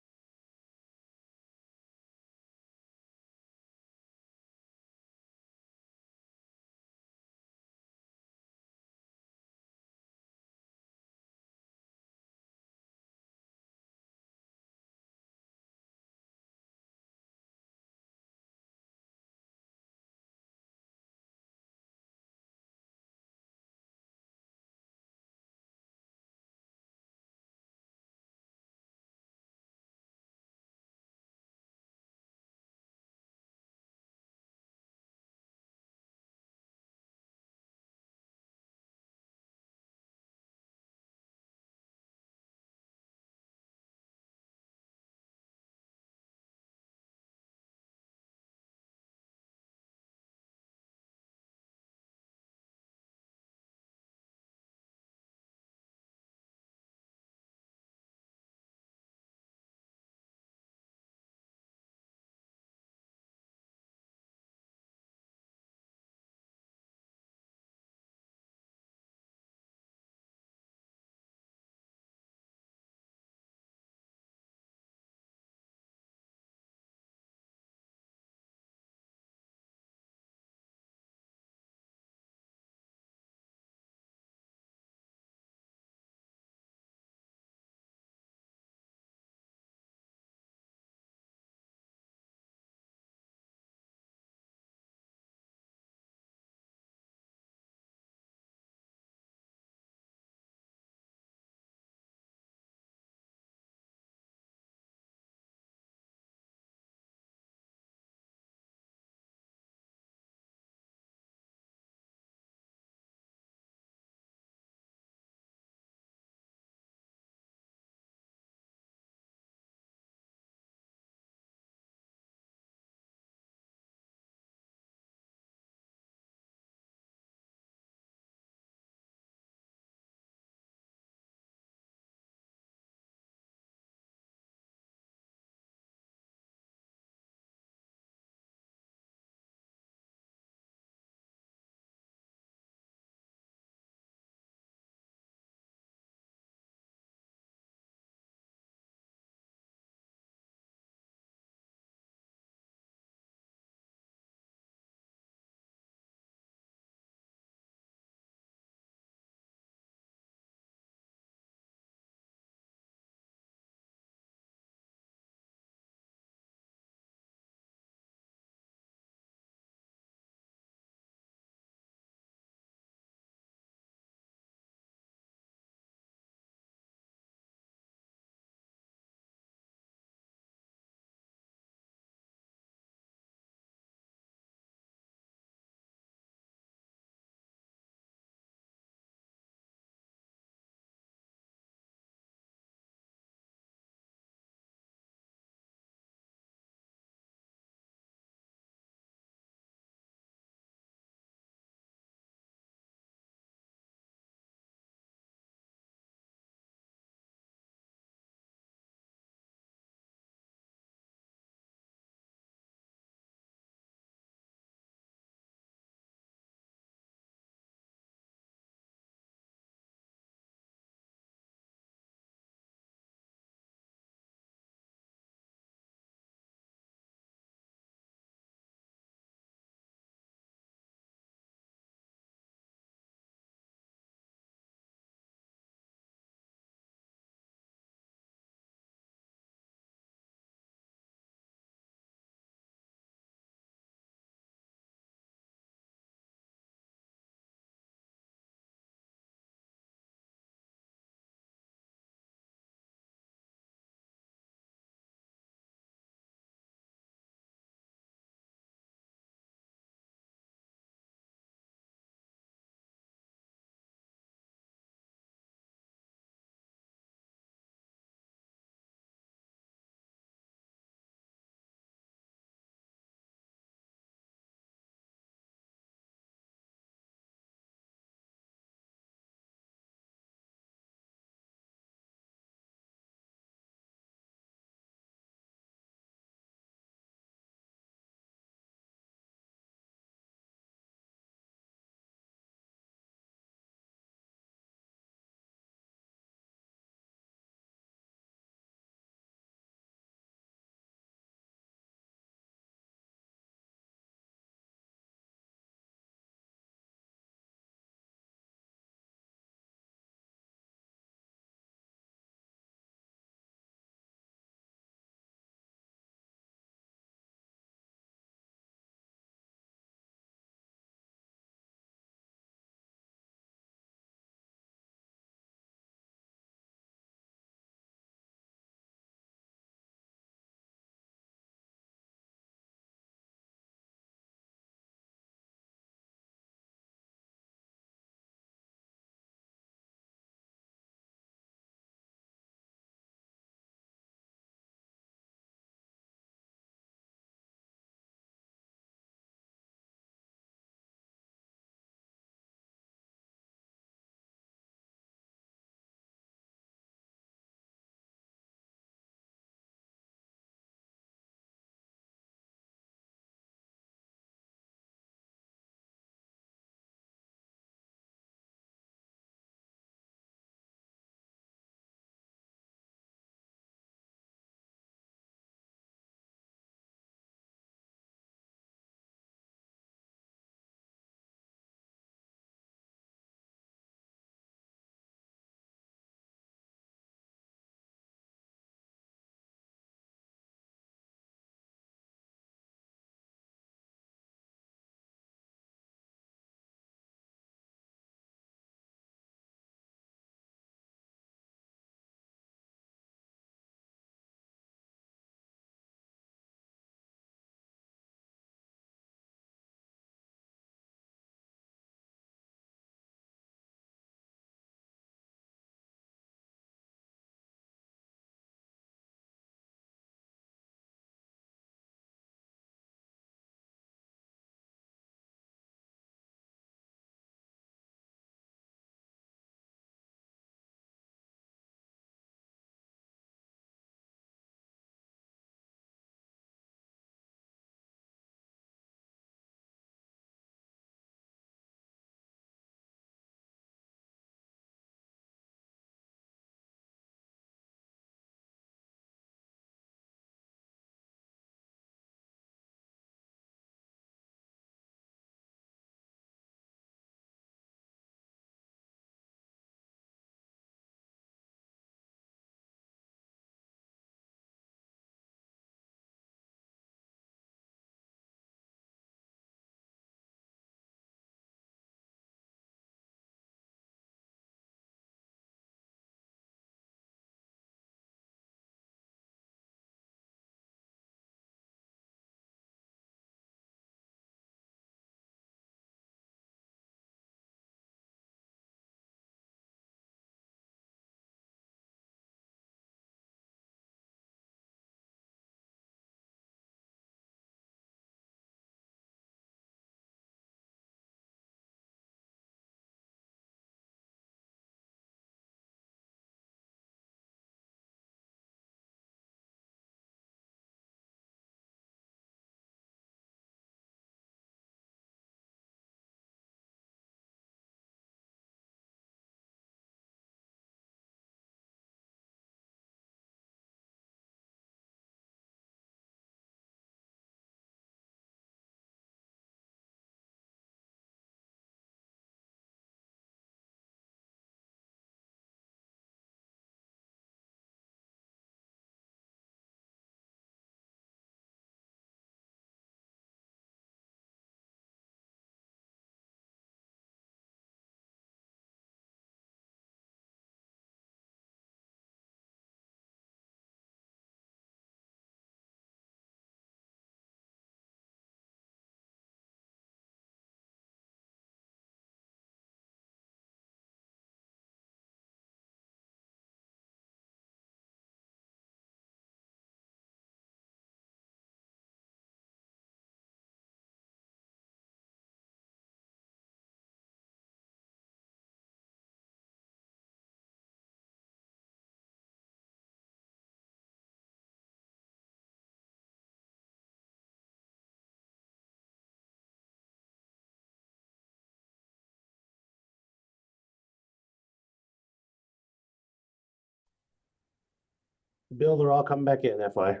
Bill, they're all coming back in, FYI.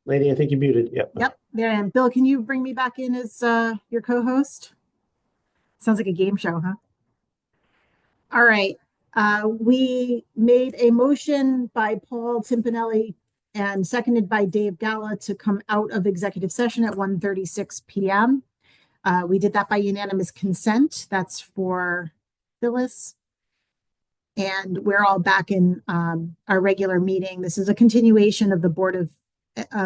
Lady, I think you muted. Yep. Yep, there I am. Bill, can you bring me back in as your co-host? Sounds like a game show, huh? All right. We made a motion by Paul Timpanelli and seconded by Dave Gala to come out of executive session at 1:36 p.m. We did that by unanimous consent. That's for Phyllis. And we're all back in our regular meeting. This is a continuation of the Board of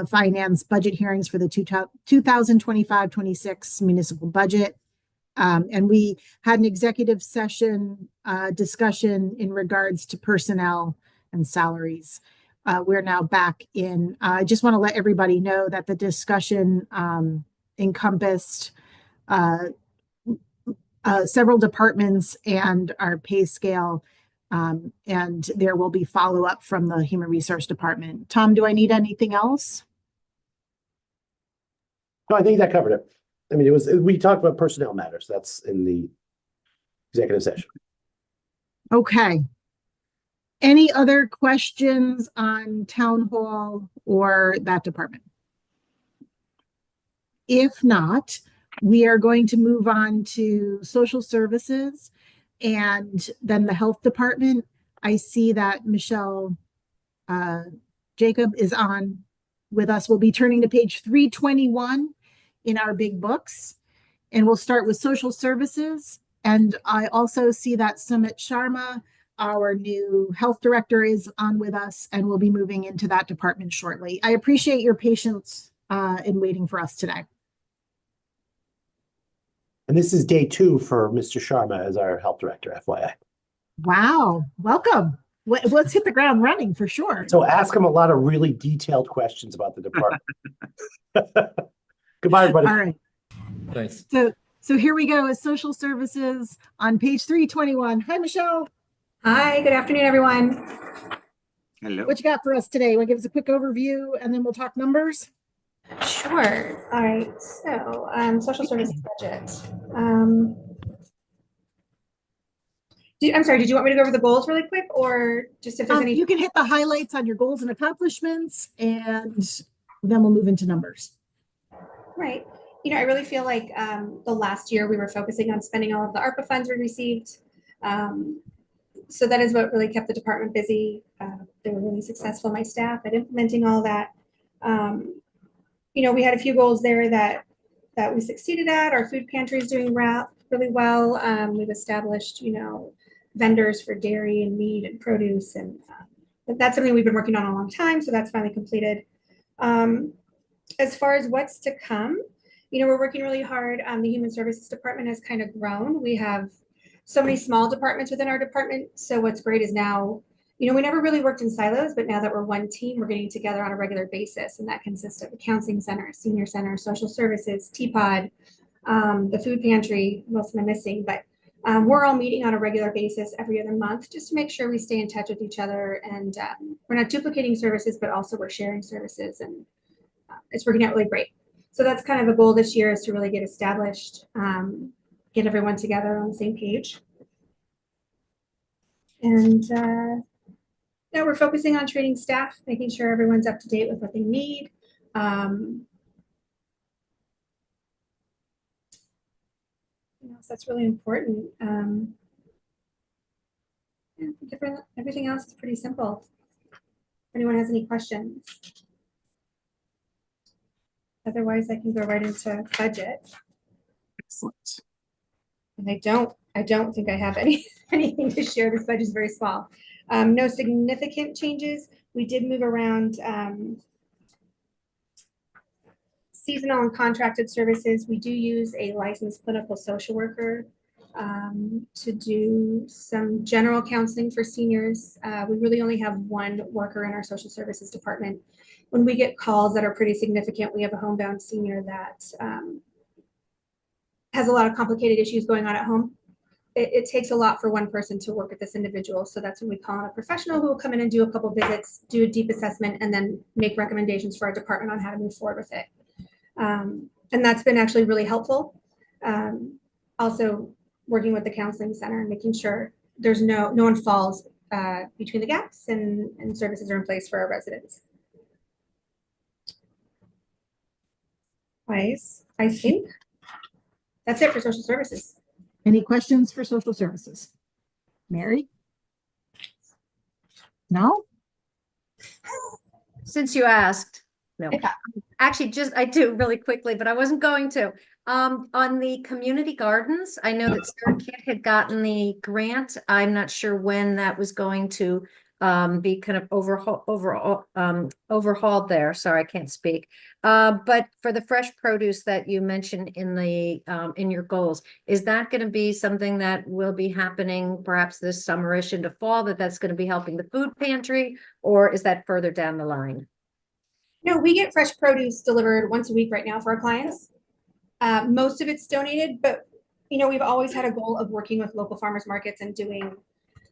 Finance budget hearings for the 2025-26 municipal budget. And we had an executive session discussion in regards to personnel and salaries. We're now back in. I just want to let everybody know that the discussion encompassed several departments and our pay scale. And there will be follow-up from the Human Resource Department. Tom, do I need anything else? No, I think that covered it. I mean, we talked about personnel matters. That's in the executive session. Okay. Any other questions on town hall or that department? If not, we are going to move on to social services and then the health department. I see that Michelle Jacob is on with us. We'll be turning to page 321 in our big books, and we'll start with social services. And I also see that Sumit Sharma, our new health director, is on with us, and we'll be moving into that department shortly. I appreciate your patience in waiting for us today. And this is day 2 for Mr. Sharma as our health director, FYI. Wow, welcome. Let's hit the ground running for sure. So ask him a lot of really detailed questions about the department. Goodbye, everybody. All right. Thanks. So here we go as social services on page 321. Hi, Michelle. Hi, good afternoon, everyone. Hello. What you got for us today? Want to give us a quick overview and then we'll talk numbers? Sure. All right. So, social services budget. I'm sorry, did you want me to go over the goals really quick or just if there's any? You can hit the highlights on your goals and accomplishments and then we'll move into numbers. Right. You know, I really feel like the last year we were focusing on spending all of the ARPA funds we received. So that is what really kept the department busy. They were really successful, my staff, at implementing all that. You know, we had a few goals there that we succeeded at. Our food pantry is doing really well. We've established, you know, vendors for dairy and meat and produce, and that's something we've been working on a long time. So that's finally completed. As far as what's to come, you know, we're working really hard. The Human Services Department has kind of grown. We have so many small departments within our department. So what's great is now, you know, we never really worked in silos, but now that we're one team, we're getting together on a regular basis. And that consists of the counseling center, senior center, social services, TPOD, the food pantry, most of them missing, but we're all meeting on a regular basis every other month just to make sure we stay in touch with each other. And we're not duplicating services, but also we're sharing services, and it's working out really great. So that's kind of a goal this year, is to really get established, get everyone together on the same page. And now we're focusing on training staff, making sure everyone's up to date with what they need. You know, so that's really important. Yeah, everything else is pretty simple. If anyone has any questions. Otherwise, I can go right into budget. Excellent. And I don't think I have anything to share. This budget is very small. No significant changes. We did move around seasonal and contracted services. We do use a licensed clinical social worker to do some general counseling for seniors. We really only have one worker in our social services department. When we get calls that are pretty significant, we have a homebound senior that has a lot of complicated issues going on at home. It takes a lot for one person to work with this individual. So that's when we call on a professional who will come in and do a couple visits, do a deep assessment, and then make recommendations for our department on how to move forward with it. And that's been actually really helpful. Also working with the counseling center and making sure there's no one falls between the gaps and services are in place for our residents. I think that's it for social services. Any questions for social services? Mary? No? Since you asked, no, actually I do really quickly, but I wasn't going to. On the community gardens, I know that Sarah Kidd had gotten the grant. I'm not sure when that was going to be kind of overhauled there. Sorry, I can't speak. But for the fresh produce that you mentioned in the in your goals, is that going to be something that will be happening perhaps this summerish into fall, that's going to be helping the food pantry, or is that further down the line? No, we get fresh produce delivered once a week right now for our clients. Most of it's donated, but we've always had a goal of working with local farmers markets and doing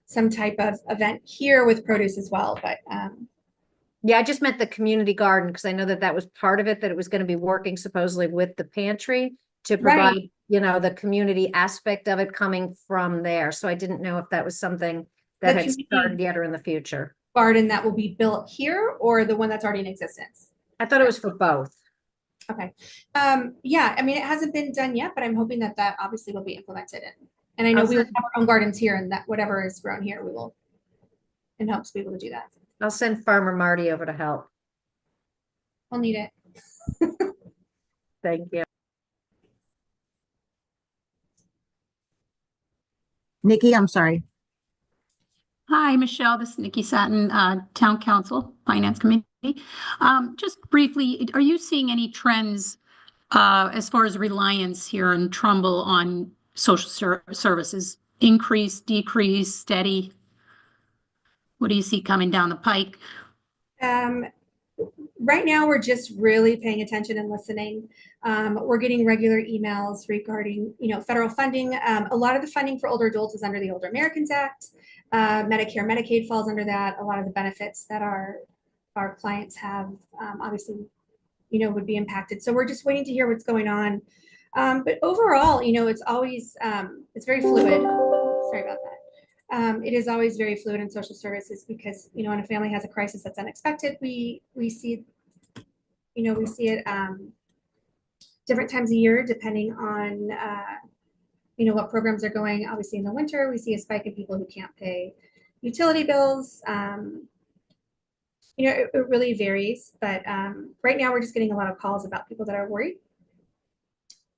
some type of event here with produce as well. But yeah, I just meant the community garden, because I know that was part of it, that it was going to be working supposedly with the pantry to provide, the community aspect of it coming from there. So I didn't know if that was something that had started yet or in the future. Garden that will be built here, or the one that's already in existence? I thought it was for both. Okay. Yeah, I mean, it hasn't been done yet, but I'm hoping that obviously will be implemented. And I know we will have our own gardens here, and that whatever is grown here, we will in hopes be able to do that. I'll send Farmer Marty over to help. I'll need it. Thank you. Nikki, I'm sorry. Hi, Michelle. This is Nikki Satin, Town Council, Finance Committee. Just briefly, are you seeing any trends as far as reliance here in Trumbull on social services? Increase, decrease, steady? What do you see coming down the pike? Right now, we're just really paying attention and listening. We're getting regular emails regarding, federal funding. A lot of the funding for older adults is under the Older Americans Act. Medicare, Medicaid falls under that. A lot of the benefits that our clients have, obviously, would be impacted. So we're just waiting to hear what's going on. But overall, it's always, it's very fluid. Sorry about that. It is always very fluid in social services because, when a family has a crisis that's unexpected, we see it different times a year, depending on, what programs are going. Obviously in the winter, we see a spike in people who can't pay utility bills. It really varies, but right now we're just getting a lot of calls about people that are worried.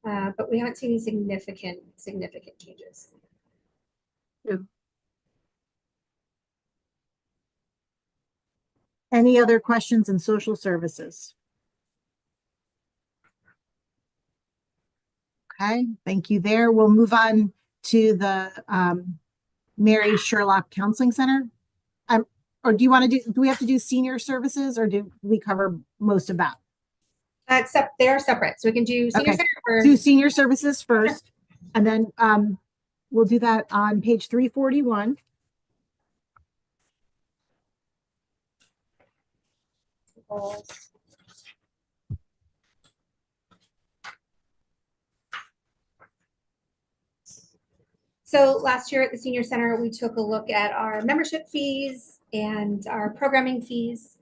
But we haven't seen any significant changes. Yeah. Any other questions in social services? Okay, thank you there. We'll move on to the Mary Sherlock Counseling Center. Or do we have to do senior services, or do we cover most of that? They are separate. So we can do senior center or do senior services first, and then we'll do that on page 341. So last year at the senior center, we took a look at our membership fees and our programming fees.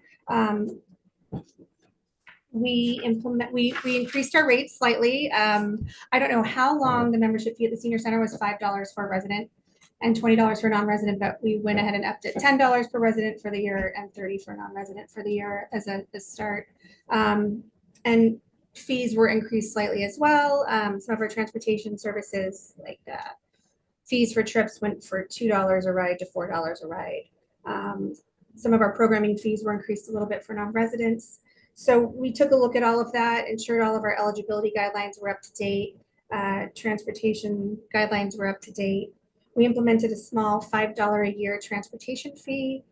We increased our rates slightly. I don't know how long the membership fee at the senior center was $5 for a resident and $20 for a non-resident, but we went ahead and upped it $10 per resident for the year and $30 for non-resident for the year as a start. And fees were increased slightly as well. Some of our transportation services, like fees for trips, went for $2 a ride to $4 a ride. Some of our programming fees were increased a little bit for non-residents. So we took a look at all of that, ensured all of our eligibility guidelines were up to date. Transportation guidelines were up to date. We implemented a small $5 a year transportation fee.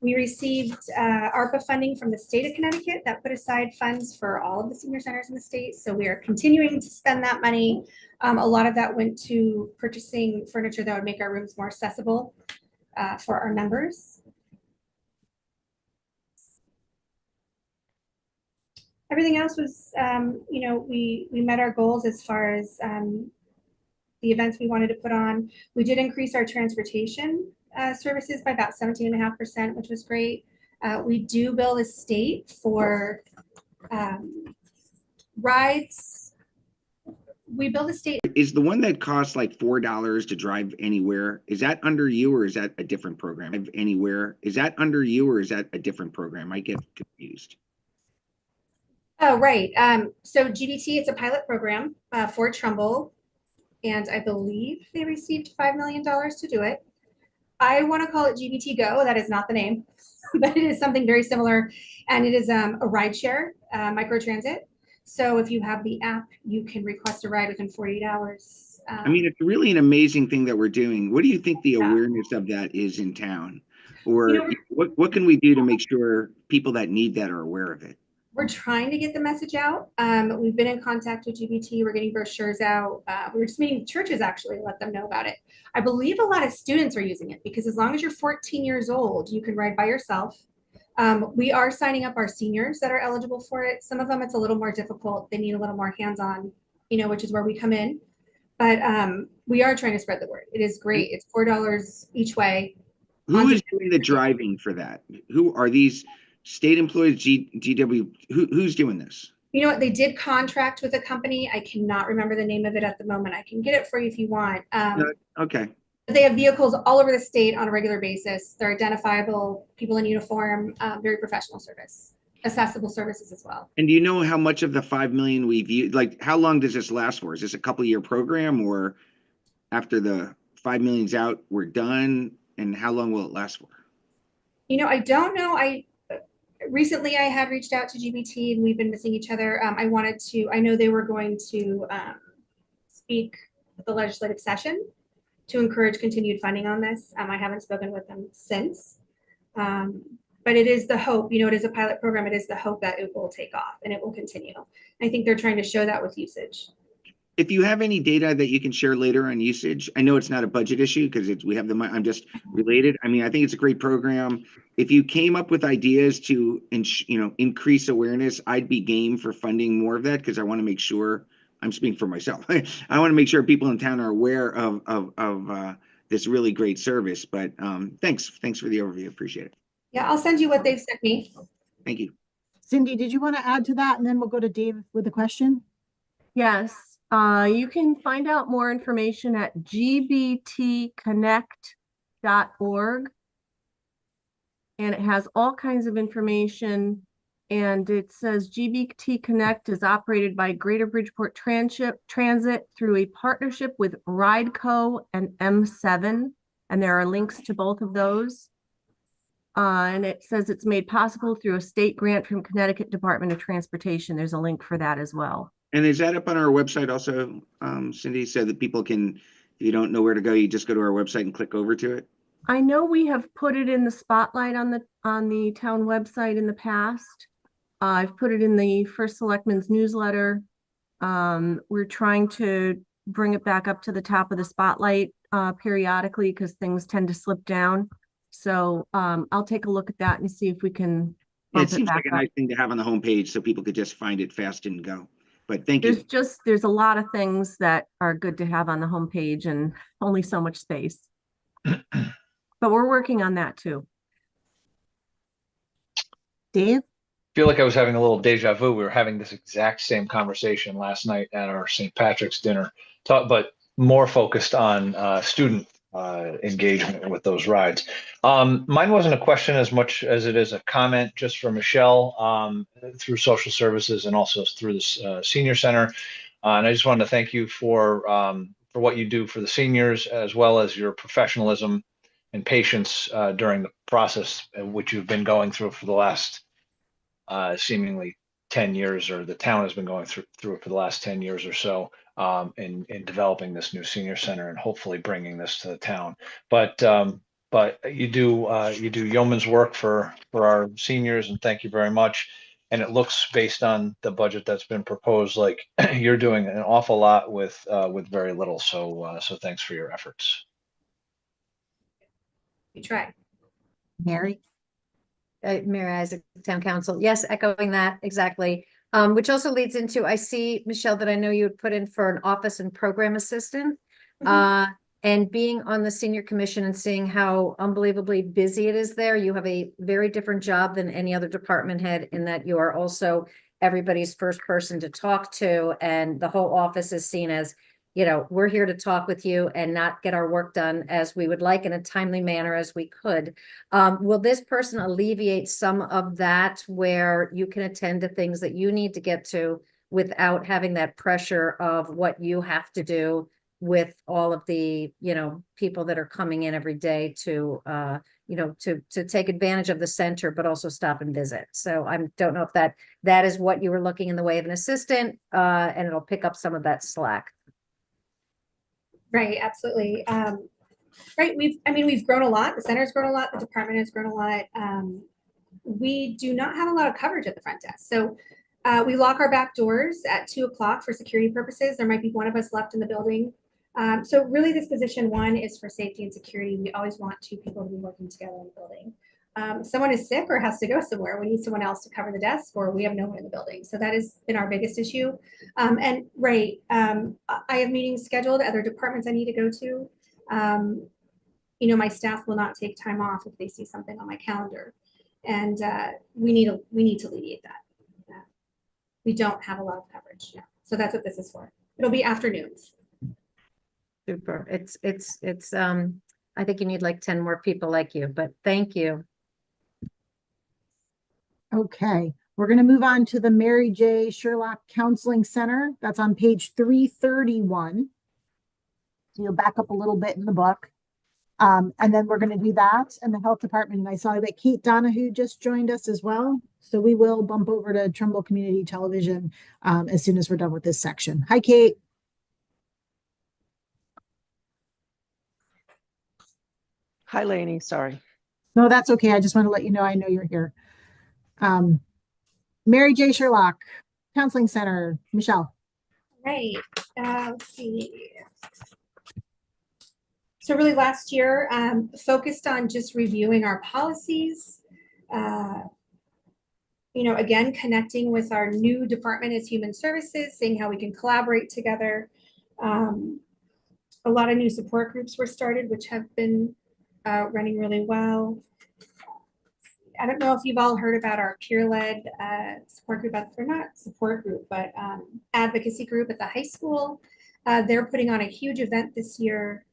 We received ARPA funding from the state of Connecticut that put aside funds for all of the senior centers in the state. So we are continuing to spend that money. A lot of that went to purchasing furniture that would make our rooms more accessible for our members. Everything else was, we met our goals as far as the events we wanted to put on. We did increase our transportation services by about 17.5%, which was great. We do bill the state for rides. We bill the state. Is the one that costs like $4 to drive anywhere, is that under you or is that a different program? Anywhere, is that under you or is that a different program? I get confused. Oh, right. So GBT, it's a pilot program for Trumbull, and I believe they received $5 million to do it. I want to call it GBT Go. That is not the name, but it is something very similar, and it is a rideshare microtransit. So if you have the app, you can request a ride within 48 hours. I mean, it's really an amazing thing that we're doing. What do you think the awareness of that is in town? Or what can we do to make sure people that need that are aware of it? We're trying to get the message out. We've been in contact with GBT. We're getting brochures out. We're just meeting churches actually to let them know about it. I believe a lot of students are using it because as long as you're 14 years old, you can ride by yourself. We are signing up our seniors that are eligible for it. Some of them, it's a little more difficult. They need a little more hands-on, which is where we come in. But we are trying to spread the word. It is great. It's $4 each way. Who is doing the driving for that? Who are these state employees, GW? Who's doing this? You know what? They did contract with a company. I cannot remember the name of it at the moment. I can get it for you if you want. Okay. They have vehicles all over the state on a regular basis. They're identifiable, people in uniform, very professional service, accessible services as well. And do you know how much of the 5 million we've used? Like, how long does this last for? Is this a couple-year program, or after the 5 million's out, we're done? And how long will it last for? I don't know. Recently I had reached out to GBT and we've been missing each other. I know they were going to speak at the legislative session to encourage continued funding on this. I haven't spoken with them since, but it is the hope, it is a pilot program. It is the hope that it will take off and it will continue. I think they're trying to show that with usage. If you have any data that you can share later on usage, I know it's not a budget issue because we have I'm just related. I mean, I think it's a great program. If you came up with ideas to, increase awareness, I'd be game for funding more of that because I want to make sure, I'm speaking for myself. I want to make sure people in town are aware of this really great service. But thanks for the overview. Appreciate it. Yeah, I'll send you what they've sent me. Thank you. Cindy, did you want to add to that? And then we'll go to Dave with a question. Yes. You can find out more information at gbtconnect.org. And it has all kinds of information. And it says GBT Connect is operated by Greater Bridgeport Transit through a partnership with RideCo and M7. And there are links to both of those. And it says it's made possible through a state grant from Connecticut Department of Transportation. There's a link for that as well. And is that up on our website also, Cindy, so that people can, if you don't know where to go, you just go to our website and click over to it? I know we have put it in the spotlight on the town website in the past. I've put it in the First Selectman's newsletter. We're trying to bring it back up to the top of the spotlight periodically because things tend to slip down. So I'll take a look at that and see if we can. Yeah, it seems like a nice thing to have on the homepage so people could just find it fast and go. But thank you. There's a lot of things that are good to have on the homepage and only so much space. But we're working on that too. Dave? I feel like I was having a little deja vu. We were having this exact same conversation last night at our St. Patrick's dinner, but more focused on student engagement with those rides. Mine wasn't a question as much as it is a comment just for Michelle through social services and also through the senior center. And I just wanted to thank you for what you do for the seniors, as well as your professionalism and patience during the process which you've been going through for the last seemingly 10 years, or the town has been going through it for the last 10 years or so. In developing this new senior center and hopefully bringing this to the town. But but you do yeoman's work for our seniors, and thank you very much. And it looks, based on the budget that's been proposed, like you're doing an awful lot with very little. So thanks for your efforts. We try. Mary? Mary Isaac, Town Council. Yes, echoing that exactly. Which also leads into, I see, Michelle, that I know you would put in for an office and program assistant. And being on the senior commission and seeing how unbelievably busy it is there, you have a very different job than any other department head in that you are also everybody's first person to talk to. And the whole office is seen as, you know, we're here to talk with you and not get our work done as we would like in a timely manner as we could. Will this person alleviate some of that where you can attend to things that you need to get to without having that pressure of what you have to do with all of the, you know, people that are coming in every day to, you know, to take advantage of the center, but also stop and visit. So I don't know if that is what you were looking in the way of an assistant, and it'll pick up some of that slack. Right, absolutely. Right, we've grown a lot. The center's grown a lot. The department has grown a lot. We do not have a lot of coverage at the front desk. So we lock our back doors at 2 o'clock for security purposes. There might be one of us left in the building. So really this position, one, is for safety and security. We always want 2 people to be working together in the building. Someone is sick or has to go somewhere, we need someone else to cover the desk, or we have no one in the building. So that has been our biggest issue. And right, I have meetings scheduled, other departments I need to go to. You know, my staff will not take time off if they see something on my calendar. And we need to alleviate that. We don't have a lot of coverage now. So that's what this is for. It'll be afternoons. Super. It's I think you need like 10 more people like you, but thank you. Okay, we're going to move on to the Mary J. Sherlock Counseling Center. That's on page 331. You'll back up a little bit in the book. And then we're going to do that and the health department. And I saw that Kate Donahue just joined us as well. So we will bump over to Trumbull Community Television as soon as we're done with this section. Hi, Kate. Hi, Lainey. Sorry. No, that's okay. I just want to let you know I know you're here. Mary J. Sherlock Counseling Center, Michelle. Right. Let's see. So really last year, focused on just reviewing our policies, you know, again, connecting with our new department as Human Services, seeing how we can collaborate together. A lot of new support groups were started, which have been running really well. I don't know if you've all heard about our peer-led support group, or not support group, but advocacy group at the high school. They're putting on a huge event this year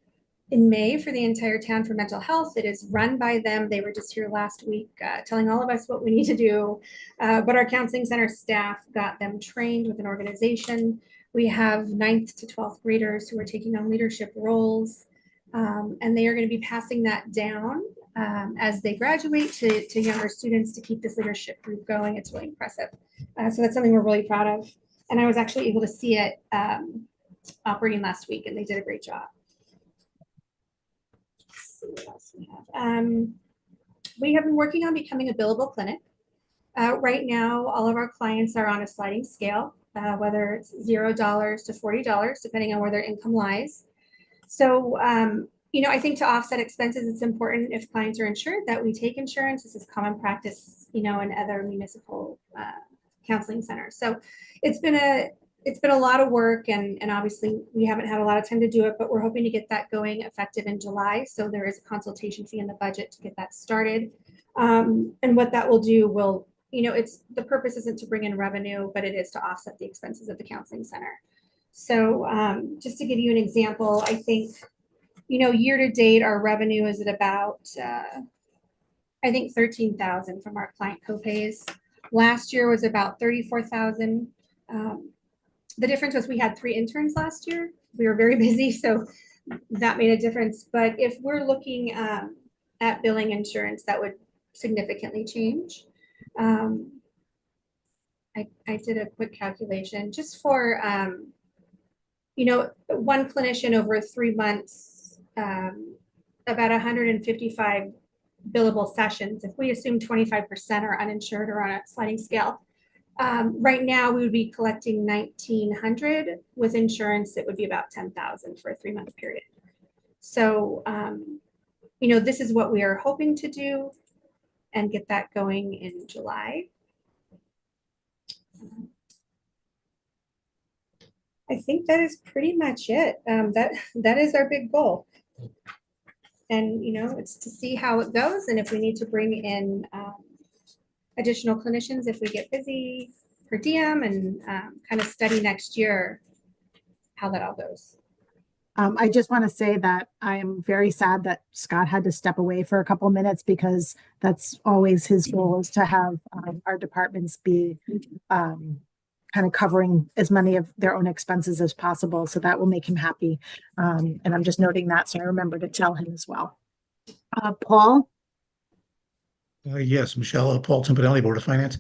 in May for the entire town for mental health. It is run by them. They were just here last week telling all of us what we need to do. But our counseling center staff got them trained with an organization. We have 9th to 12th graders who are taking on leadership roles. And they are going to be passing that down as they graduate to younger students to keep this leadership group going. It's really impressive. So that's something we're really proud of. And I was actually able to see it operating last week, and they did a great job. Let's see what else we have. We have been working on becoming a billable clinic. Right now, all of our clients are on a sliding scale, whether it's $0 to $40, depending on where their income lies. So, you know, I think to offset expenses, it's important if clients are insured that we take insurance. This is common practice, you know, in other municipal counseling centers. So it's been a lot of work, and obviously we haven't had a lot of time to do it, but we're hoping to get that going effective in July. So there is a consultation fee in the budget to get that started. And what that will do will, you know, the purpose isn't to bring in revenue, but it is to offset the expenses of the counseling center. So just to give you an example, I think, you know, year to date, our revenue is at about, I think 13,000 from our client copays. Last year was about 34,000. The difference was we had 3 interns last year. We were very busy, so that made a difference. But if we're looking at billing insurance, that would significantly change. I did a quick calculation just for, you know, one clinician over 3 months about 155 billable sessions. If we assume 25% are uninsured or on a sliding scale, right now we would be collecting 1,900. With insurance, it would be about 10,000 for a 3-month period. So, this is what we are hoping to do and get that going in July. I think that is pretty much it. That is our big goal. And, it's to see how it goes and if we need to bring in additional clinicians if we get busy per diem and kind of study next year how that all goes. I just want to say that I am very sad that Scott had to step away for a couple of minutes because that's always his goal, is to have our departments be kind of covering as many of their own expenses as possible. So that will make him happy. And I'm just noting that, so I remember to tell him as well. Paul? Yes, Michelle, Paul Timpanelli, Board of Finance.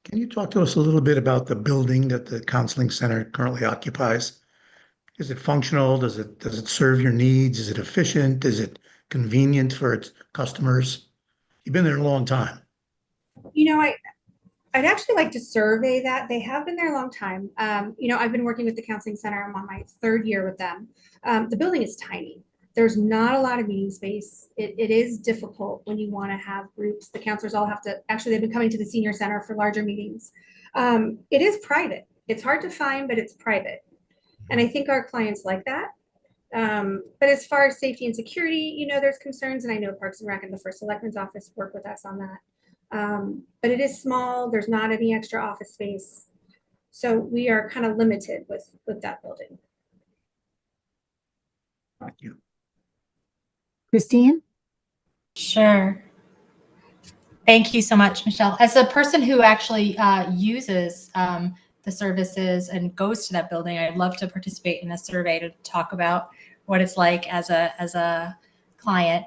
Can you talk to us a little bit about the building that the counseling center currently occupies? Is it functional? Does it serve your needs? Is it efficient? Is it convenient for its customers? You've been there a long time. I'd actually like to survey that. They have been there a long time. I've been working with the counseling center. I'm on my 3rd year with them. The building is tiny. There's not a lot of meeting space. It is difficult when you want to have groups. The counselors all have to, actually, they've been coming to the senior center for larger meetings. It is private. It's hard to find, but it's private. And I think our clients like that. But as far as safety and security, there's concerns, and I know Parks and Rec and the First Selectman's office work with us on that. But it is small. There's not any extra office space. So we are kind of limited with that building. Thank you. Christine? Sure. Thank you so much, Michelle. As a person who actually uses the services and goes to that building, I'd love to participate in a survey to talk about what it's like as a client.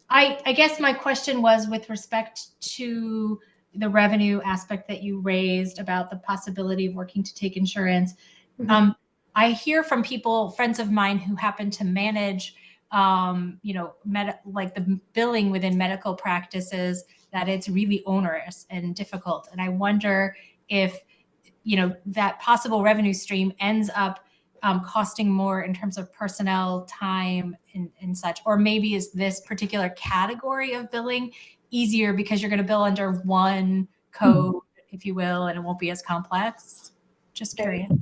I guess my question was with respect to the revenue aspect that you raised about the possibility of working to take insurance. Mm-hmm. I hear from people, friends of mine who happen to manage, like the billing within medical practices, that it's really onerous and difficult. And I wonder if, that possible revenue stream ends up costing more in terms of personnel time and such, or maybe is this particular category of billing easier because you're going to bill under one code, if you will, and it won't be as complex? Just curious.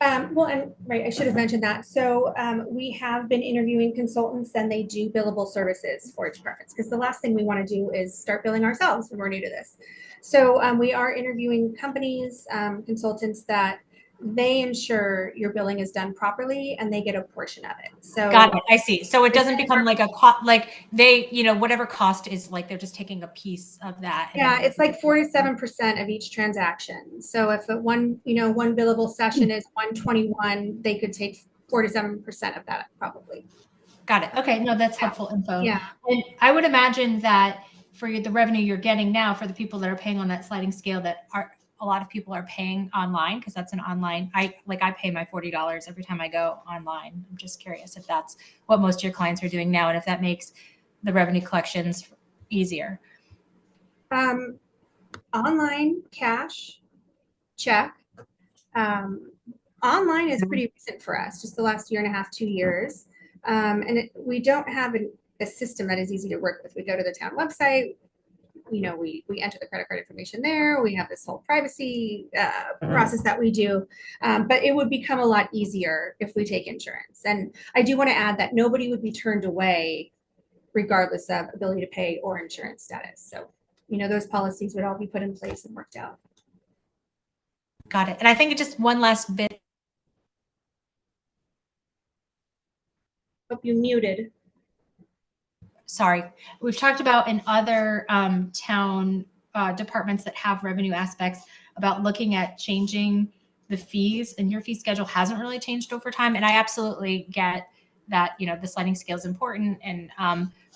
Right, I should have mentioned that. So we have been interviewing consultants, and they do billable services for each preference, because the last thing we want to do is start billing ourselves when we're new to this. So we are interviewing companies, consultants that they ensure your billing is done properly and they get a portion of it. So got it. I see. So it doesn't become like a cost, like they, whatever cost is, like they're just taking a piece of that. Yeah, it's like 47% of each transaction. So if one billable session is 121, they could take 47% of that probably. Got it. Okay. No, that's helpful info. Yeah. And I would imagine that for the revenue you're getting now, for the people that are paying on that sliding scale, that a lot of people are paying online, because that's an online, I pay my $40 every time I go online. I'm just curious if that's what most of your clients are doing now, and if that makes the revenue collections easier. Online, cash, check. Online is pretty recent for us, just the last 1.5 to 2 years. We don't have a system that is easy to work with. We go to the town website, we enter the credit card information there. We have this whole privacy process that we do, but it would become a lot easier if we take insurance. And I do want to add that nobody would be turned away regardless of ability to pay or insurance status. So, those policies would all be put in place and worked out. Got it. And I think just one last bit. Hope you muted. Sorry. We've talked about in other town departments that have revenue aspects about looking at changing the fees, and your fee schedule hasn't really changed over time. And I absolutely get that, the sliding scale is important. And,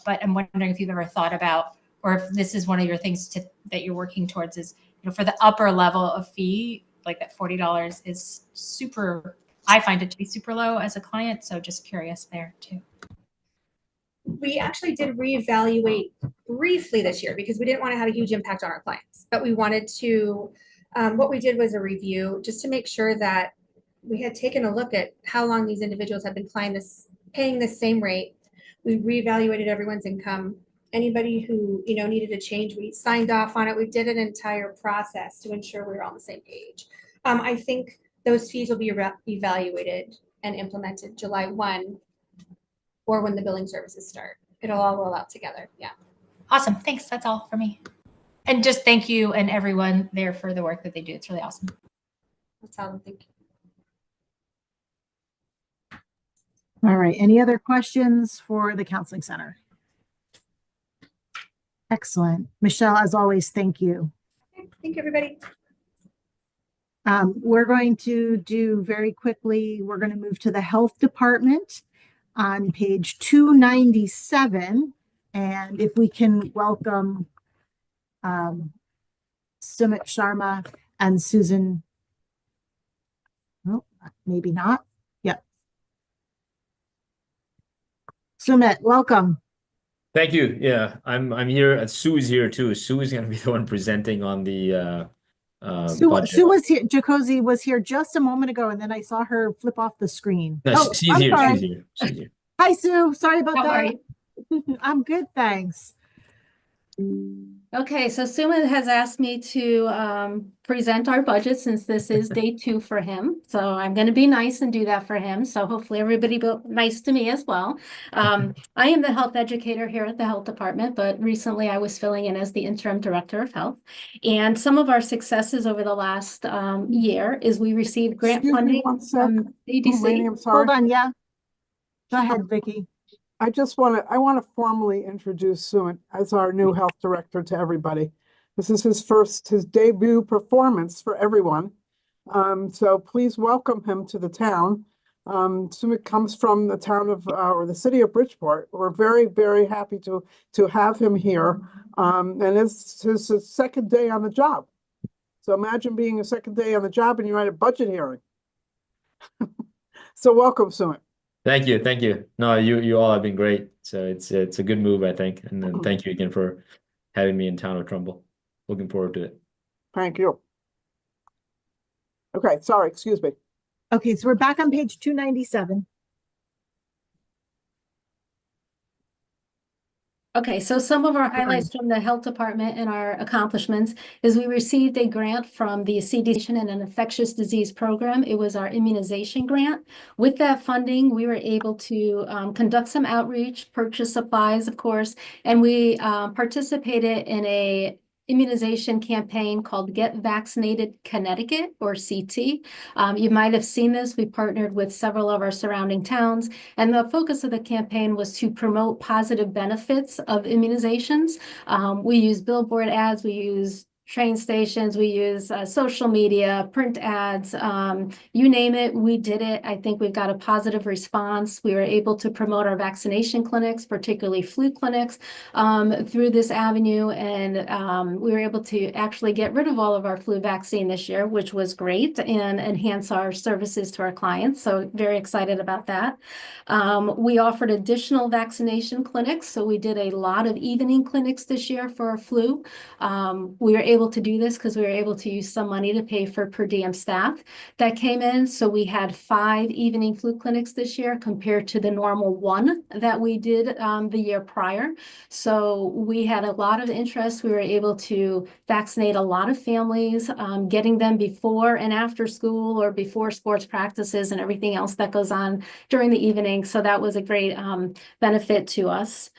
but I'm wondering if you've ever thought about, or if this is one of your things that you're working towards is, for the upper level of fee, like that $40 is super, I find it to be super low as a client. So just curious there too. We actually did reevaluate briefly this year because we didn't want to have a huge impact on our clients, but we wanted to, what we did was a review just to make sure that we had taken a look at how long these individuals have been paying the same rate. We reevaluated everyone's income. Anybody who, needed a change, we signed off on it. We did an entire process to ensure we were on the same page. I think those fees will be evaluated and implemented July 1 or when the billing services start. It'll all roll out together. Yeah. Awesome. Thanks. That's all for me. And just thank you and everyone there for the work that they do. It's really awesome. That's all. Thank you. All right. Any other questions for the Counseling Center? Excellent. Michelle, as always, thank you. Okay. Thank you, everybody. We're going to do very quickly, we're going to move to the Health Department on page 297. And if we can welcome Sumit Sharma and Susan. Oh, maybe not. Yep. Sumit, welcome. Thank you. Yeah, I'm here. Sue is here too. Sue is going to be the one presenting on the Sue budget. was here. Jacozzi was here just a moment ago, and then I saw her flip off the screen. No, Oh, she's I'm here. sorry. She's here. She's here. Hi, Sue. Sorry about How are that. I'm good, thanks. Okay, so Sumit has asked me to present our budget since this is day 2 for him. So I'm going to be nice and do that for him. So hopefully everybody be nice to me as well. I am the health educator here at the health department, but recently I was filling in as the interim director of health. And some of our successes over the last year is we received grant Excuse me funding one sec. from CDC. Laney, I'm sorry. Hold on, yeah. Go ahead, Vicki. I want to formally introduce Sumit as our new health director to everybody. This is his debut performance for everyone. So please welcome him to the town. Sumit comes from the town of, or the city of Bridgeport. We're very, very happy to have him here. And it's his second day on the job. So imagine being a second day on the job and you're at a budget hearing. So welcome, Sumit. Thank you. Thank you. No, you all have been great. So it's a good move, I think. And then thank you again for having me in town of Trumbull. Looking forward to it. Thank you. Okay, sorry, excuse me. Okay, so we're back on page 297. Okay, so some of our highlights from the health department and our accomplishments is we received a grant from the CDC and an infectious disease program. It was our immunization grant. With that funding, we were able to conduct some outreach, purchase supplies, of course, and we participated in a immunization campaign called Get Vaccinated Connecticut, or CT. You might have seen this. We partnered with several of our surrounding towns, and the focus of the campaign was to promote positive benefits of immunizations. We use billboard ads, we use train stations, we use social media, print ads, you name it, we did it. I think we've got a positive response. We were able to promote our vaccination clinics, particularly flu clinics, through this avenue. And we were able to actually get rid of all of our flu vaccine this year, which was great, and enhance our services to our clients. So very excited about that. We offered additional vaccination clinics. So we did a lot of evening clinics this year for our flu. We were able to do this because we were able to use some money to pay for per diem staff that came in. So we had 5 evening flu clinics this year compared to the normal 1 that we did the year prior. So we had a lot of interest. We were able to vaccinate a lot of families, getting them before and after school or before sports practices and everything else that goes on during the evening. So that was a great benefit to us.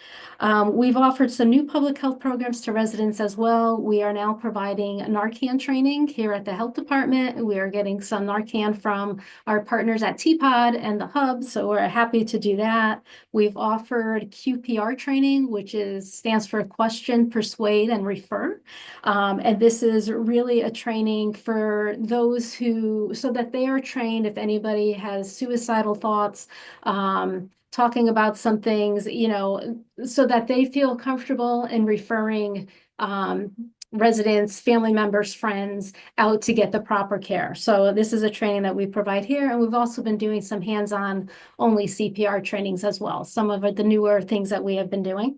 We've offered some new public health programs to residents as well. We are now providing Narcan training here at the health department. We are getting some Narcan from our partners at TPOD and the Hub, so we're happy to do that. We've offered QPR training, which stands for Question, Persuade, and Refer. And this is really a training for those so that they are trained if anybody has suicidal thoughts, talking about some things, so that they feel comfortable in referring residents, family members, friends out to get the proper care. So this is a training that we provide here, and we've also been doing some hands-on only CPR trainings as well, some of the newer things that we have been doing.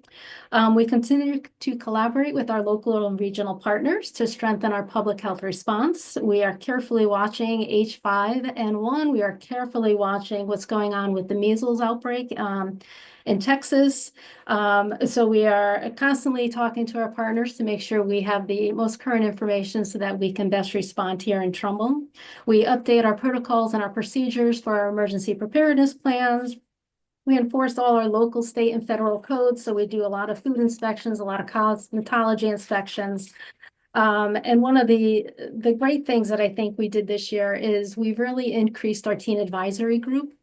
We continue to collaborate with our local and regional partners to strengthen our public health response. We are carefully watching H5N1. We are carefully watching what's going on with the measles outbreak in Texas. So we are constantly talking to our partners to make sure we have the most current information so that we can best respond here in Trumbull. We update our protocols and our procedures for our emergency preparedness plans. We enforce all our local, state, and federal codes. So we do a lot of food inspections, a lot of cosmetology inspections. And one of the great things that I think we did this year is we've really increased our teen advisory group.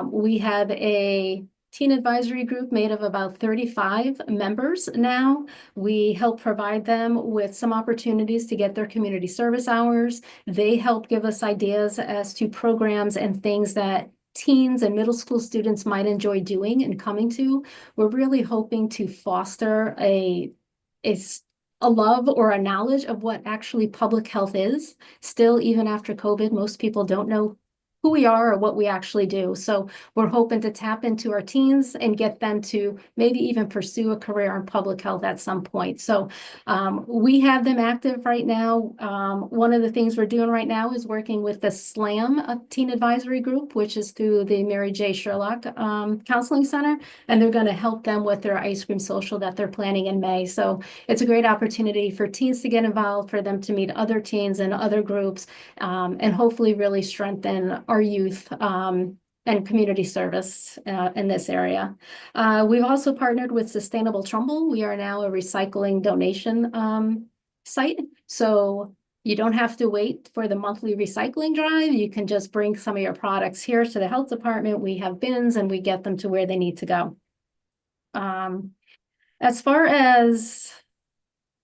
We have a teen advisory group made of about 35 members now. We help provide them with some opportunities to get their community service hours. They help give us ideas as to programs and things that teens and middle school students might enjoy doing and coming to. We're really hoping to foster a love or a knowledge of what actually public health is. Still, even after COVID, most people don't know who we are or what we actually do. So we're hoping to tap into our teens and get them to maybe even pursue a career in public health at some point. So we have them active right now. One of the things we're doing right now is working with the SLAM Teen Advisory Group, which is through the Mary J. Sherlock Counseling Center, and they're going to help them with their ice cream social that they're planning in May. So it's a great opportunity for teens to get involved, for them to meet other teens and other groups, and hopefully really strengthen our youth and community service in this area. We've also partnered with Sustainable Trumbull. We are now a recycling donation site. So you don't have to wait for the monthly recycling drive. You can just bring some of your products here to the health department. We have bins and we get them to where they need to go. As far as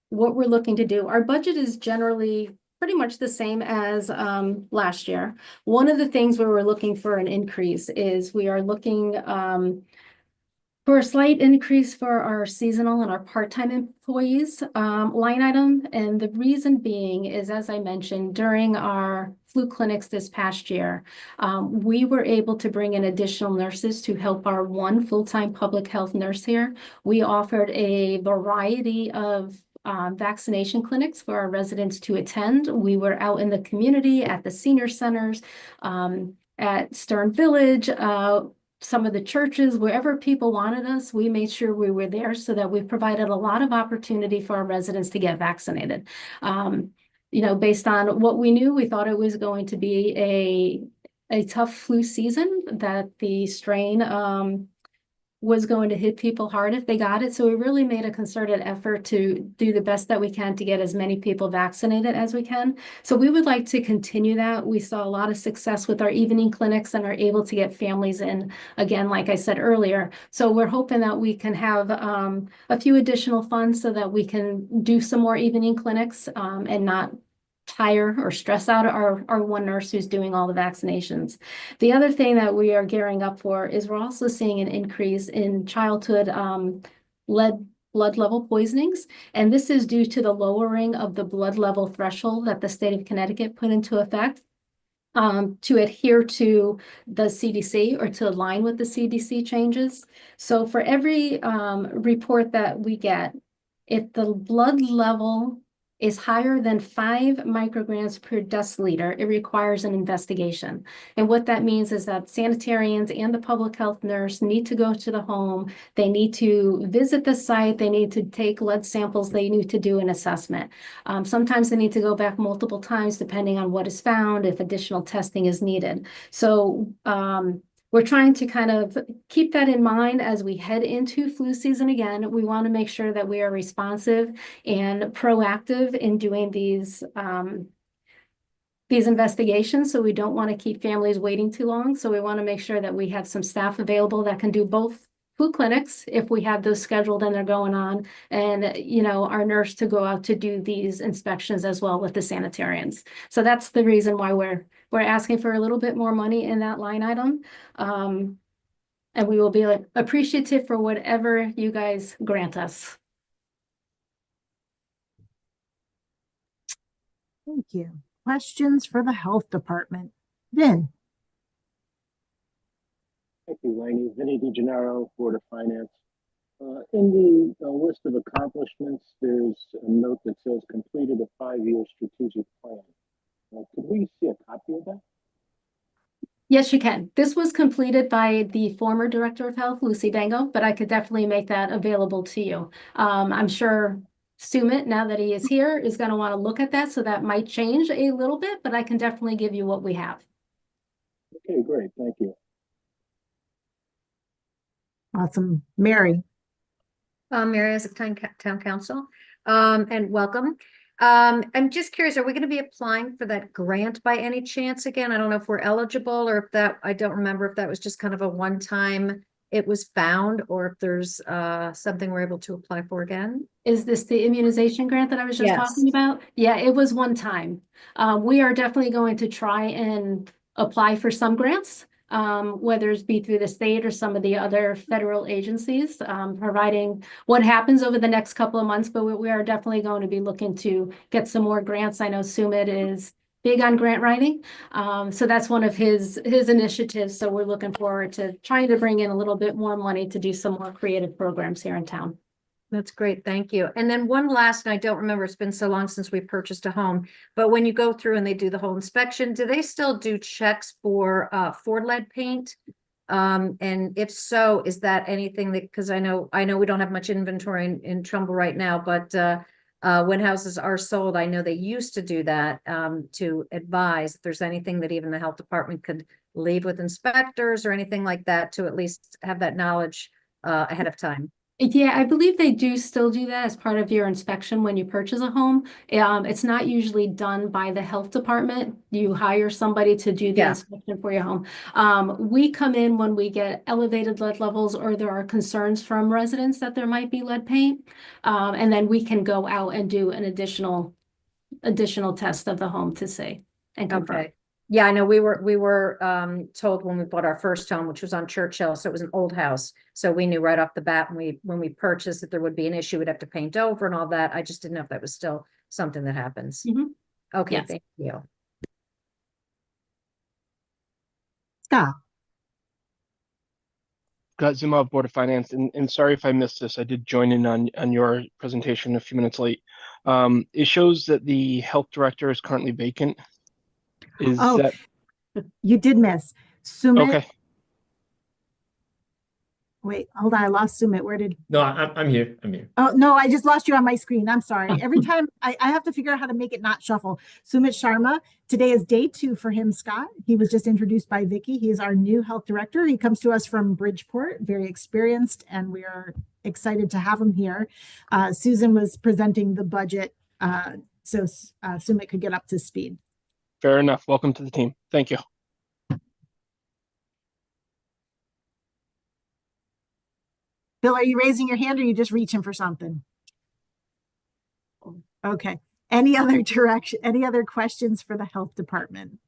what we're looking to do, our budget is generally pretty much the same as last year. One of the things where we're looking for an increase is we are looking for a slight increase for our seasonal and our part-time employees line item. And the reason being is, as I mentioned, during our flu clinics this past year, we were able to bring in additional nurses to help our one full-time public health nurse here. We offered a variety of vaccination clinics for our residents to attend. We were out in the community at the senior centers, at Stern Village, some of the churches, wherever people wanted us, we made sure we were there so that we provided a lot of opportunity for our residents to get vaccinated. You know, based on what we knew, we thought it was going to be a tough flu season, that the strain was going to hit people hard if they got it. So we really made a concerted effort to do the best that we can to get as many people vaccinated as we can. So we would like to continue that. We saw a lot of success with our evening clinics and are able to get families in, again, like I said earlier. So we're hoping that we can have a few additional funds so that we can do some more evening clinics and not tire or stress out our one nurse who's doing all the vaccinations. The other thing that we are gearing up for is we're also seeing an increase in childhood lead blood level poisonings. And this is due to the lowering of the blood level threshold that the state of Connecticut put into effect to adhere to the CDC or to align with the CDC changes. So for every report that we get, if the blood level is higher than 5 micrograms per deciliter, it requires an investigation. And what that means is that sanitarians and the public health nurse need to go to the home. They need to visit the site. They need to take lead samples. They need to do an assessment. Sometimes they need to go back multiple times depending on what is found, if additional testing is needed. So we're trying to kind of keep that in mind as we head into flu season again. We want to make sure that we are responsive and proactive in doing these investigations. So we don't want to keep families waiting too long. So we want to make sure that we have some staff available that can do both flu clinics if we have those scheduled and they're going on, and you know, our nurse to go out to do these inspections as well with the sanitarians. So that's the reason why we're asking for a little bit more money in that line item. And we will be appreciative for whatever you guys grant us. Thank you. Questions for the health department? Vin? Thank you, Lainey. Vinny DeGennaro, Board of Finance. In the list of accomplishments, there's a note that says completed a 5-year strategic plan. Could we see a copy of that? Yes, you can. This was completed by the former Director of Health, Lucy Bango, but I could definitely make that available to you. I'm sure Sumit, now that he is here, is going to want to look at that, so that might change a little bit, but I can definitely give you what we have. Okay, great. Thank you. Awesome. Mary? Mary as a town council, and welcome. I'm just curious, are we going to be applying for that grant by any chance again? I don't know if we're eligible, or if that, I don't remember if that was just kind of a one-time, it was found, or if there's something we're able to apply for again. Is this the immunization grant that I was just Yes. talking about? Yeah, it was one time. We are definitely going to try and apply for some grants, whether it be through the state or some of the other federal agencies, providing what happens over the next couple of months. But we are definitely going to be looking to get some more grants. I know Sumit is big on grant writing. So that's one of his initiatives. So we're looking forward to trying to bring in a little bit more money to do some more creative programs here in town. That's great. Thank you. And then one last, and I don't remember, it's been so long since we purchased a home, but when you go through and they do the whole inspection, do they still do checks for lead paint? And if so, is that anything that, because I know we don't have much inventory in Trumbull right now, but when houses are sold, I know they used to do that to advise if there's anything that even the health department could leave with inspectors or anything like that, to at least have that knowledge ahead of time. Yeah, I believe they do still do that as part of your inspection when you purchase a home. It's not usually done by the health department. You hire somebody to do the inspection for your home. We come in when we get elevated lead levels or there are concerns from residents that there might be lead paint. And then we can go out and do an additional test of the home to see and confirm. Okay. Yeah, I know we were told when we bought our first home, which was on Churchill, so it was an old house. So we knew right off the bat when we purchased that there would be an issue, we'd have to paint over and all that. I just didn't know if that was still something that happens. Okay, Yes. Thank you. Scott? Scott Zuma, Board of Finance, and sorry if I missed this. I did join in on your presentation a few minutes late. It shows that the health director is currently vacant. Is that you did miss Sumit? okay? Wait, hold on. I lost Sumit. Where did? No, I'm here. I'm here. Oh, no, I just lost you on my screen. I'm sorry. Every time I have to figure out how to make it not shuffle. Sumit Sharma, today is day 2 for him, Scott. He was just introduced by Vicky. He is our new health director. He comes to us from Bridgeport, very experienced, and we are excited to have him here. Susan was presenting the budget, so Sumit could get up to speed. Fair enough. Welcome to the team. Thank you. Bill, are you raising your hand or are you just reaching for something? Okay. Any other questions for the health department?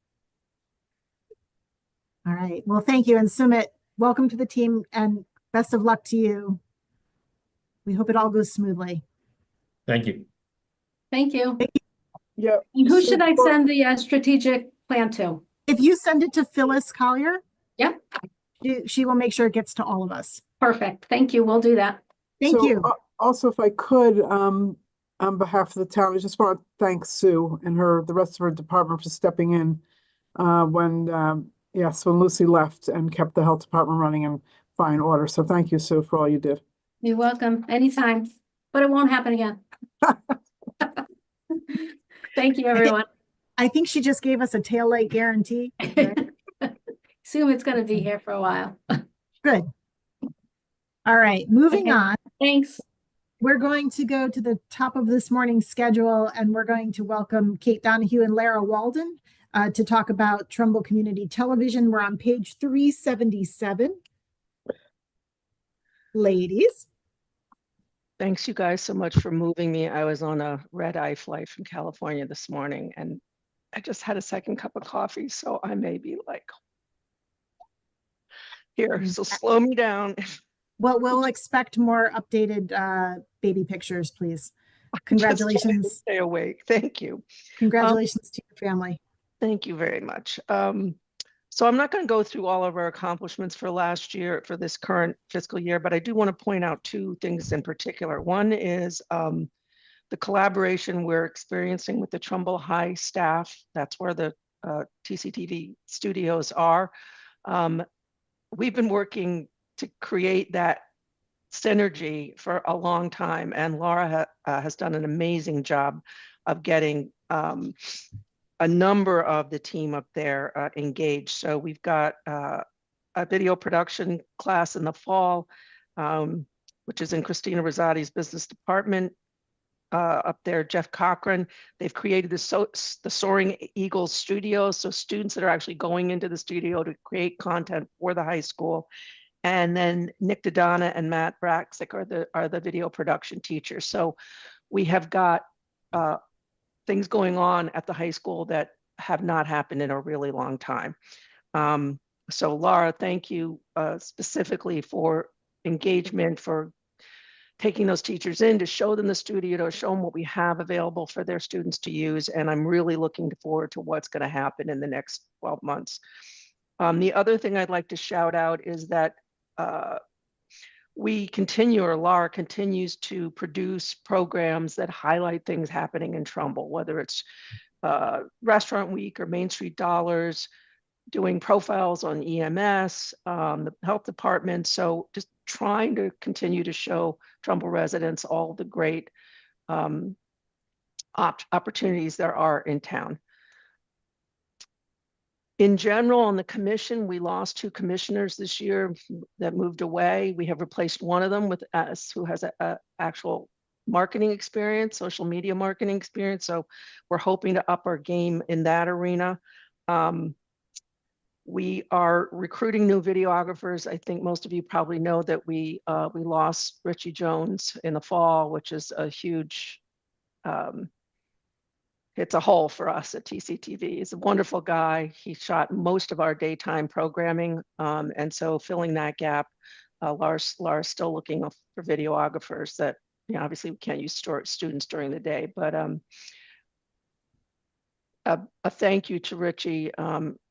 All right. Well, thank you. And Sumit, welcome to the team and best of luck to you. We hope it all goes smoothly. Thank you. Thank you. Yeah. And who should I send the strategic plan to? If you send it to Phyllis Collier, yep, she will make sure it gets to all of us. Perfect. Thank you. We'll do that. Thank you. Also, if I could, on behalf of the town, I just want to thank Sue and the rest of her department for stepping in when Lucy left and kept the health department running in fine order. So thank you, Sue, for all you did. You're welcome. Anytime. But it won't happen again. Thank you, everyone. I think she just gave us a tail light guarantee. Right? Assume it's going to be here for a while. Good. All right, moving on. Thanks. We're going to go to the top of this morning's schedule and we're going to welcome Kate Donahue and Lara Walden to talk about Trumbull Community Television. We're on page 377. Ladies. Thanks you guys so much for moving me. I was on a red-eye flight from California this morning and I just had a second cup of coffee, so I may be like, here, so slow me down. Well, we'll expect more updated baby pictures, please. Congratulations. Stay awake. Thank you. Congratulations to your family. Thank you very much. So I'm not going to go through all of our accomplishments for last year, for this current fiscal year, but I do want to point out two things in particular. One is the collaboration we're experiencing with the Trumbull High staff. That's where the TCTV studios are. We've been working to create that synergy for a long time, and Laura has done an amazing job of getting a number of the team up there engaged. So we've got a video production class in the fall, which is in Christina Rosati's business department. Up there, Jeff Cochran, they've created the Soaring Eagles studio. So students that are actually going into the studio to create content for the high school. And then Nick Dodonna and Matt Braxick are the video production teachers. So we have got things going on at the high school that have not happened in a really long time. So Laura, thank you specifically for engagement, for taking those teachers in to show them the studio, to show them what we have available for their students to use. And I'm really looking forward to what's going to happen in the next 12 months. The other thing I'd like to shout out is that Laura continues to produce programs that highlight things happening in Trumbull, whether it's Restaurant Week or Main Street Dollars, doing profiles on EMS, the health department. So just trying to continue to show Trumbull residents all the great opportunities there are in town. In general, on the commission, we lost 2 commissioners this year that moved away. We have replaced one of them with us who has a actual marketing experience, social media marketing experience. So we're hoping to up our game in that arena. We are recruiting new videographers. I think most of you probably know that we lost Richie Jones in the fall, which is a huge, it's a hole for us at TCTV. He's a wonderful guy. He shot most of our daytime programming. And so filling that gap, Laura's still looking for videographers that, you know, obviously we can't use students during the day, but a thank you to Richie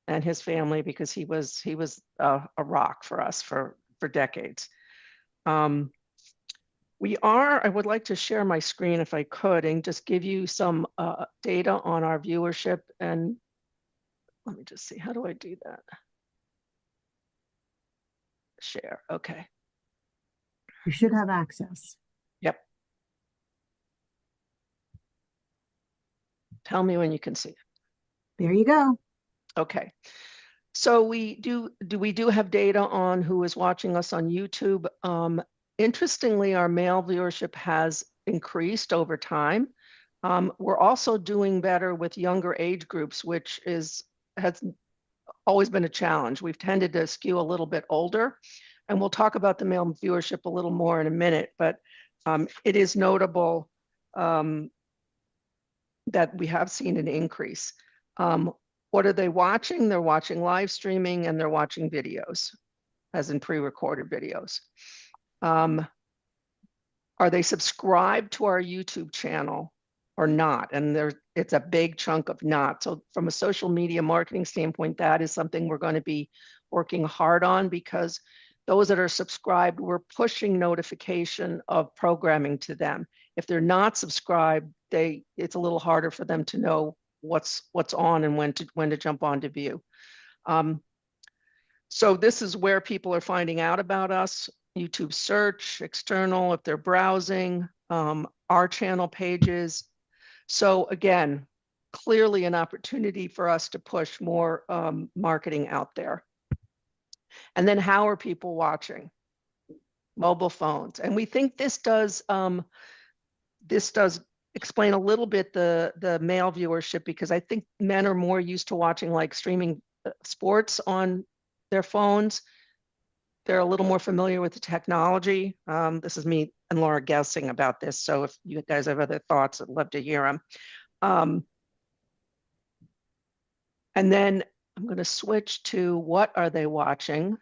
and his family, because he was a rock for us for decades. I would like to share my screen if I could and just give you some data on our viewership. And let me just see, how do I do that? Share, okay. You should have access. Yep. Tell me when you can see it. There you go. Okay. So we do have data on who is watching us on YouTube. Interestingly, our male viewership has increased over time. We're also doing better with younger age groups, which has always been a challenge. We've tended to skew a little bit older, and we'll talk about the male viewership a little more in a minute, but it is notable that we have seen an increase. What are they watching? They're watching live streaming and they're watching videos, as in pre-recorded videos. Are they subscribed to our YouTube channel or not? And it's a big chunk of not. So from a social media marketing standpoint, that is something we're going to be working hard on, because those that are subscribed, we're pushing notification of programming to them. If they're not subscribed, it's a little harder for them to know what's on and when to jump on to view. So this is where people are finding out about us: YouTube search, external, if they're browsing, our channel pages. So again, clearly an opportunity for us to push more marketing out there. And then how are people watching? Mobile phones. And we think this does explain a little bit the male viewership, because I think men are more used to watching like streaming sports on their phones. They're a little more familiar with the technology. This is me and Laura guessing about this. So if you guys have other thoughts, I'd love to hear them. And then I'm going to switch to what are they watching,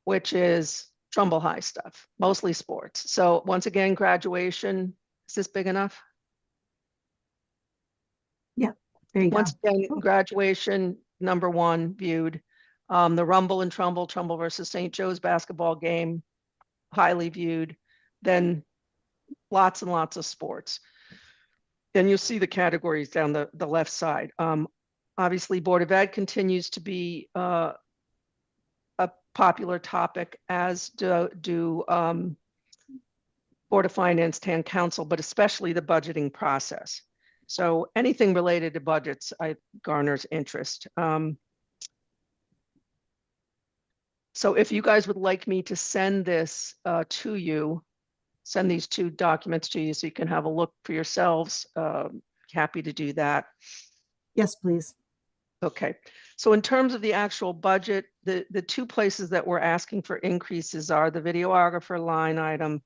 which is Trumbull High stuff, mostly sports. So once again, graduation, is this big enough? There you go. Once again, graduation, number one viewed. The Rumble and Trumbull versus St. Joe's basketball game, highly viewed. Then lots and lots of sports. Then you'll see the categories down the left side. Obviously, Board of Ed continues to be a popular topic, as do Board of Finance, Town Council, but especially the budgeting process. So anything related to budgets, garners interest. So if you guys would like me to send this to you, send these two documents to you so you can have a look for yourselves, happy to do that. Yes, please. Okay, so in terms of the actual budget, the two places that we're asking for increases are the videographer line item,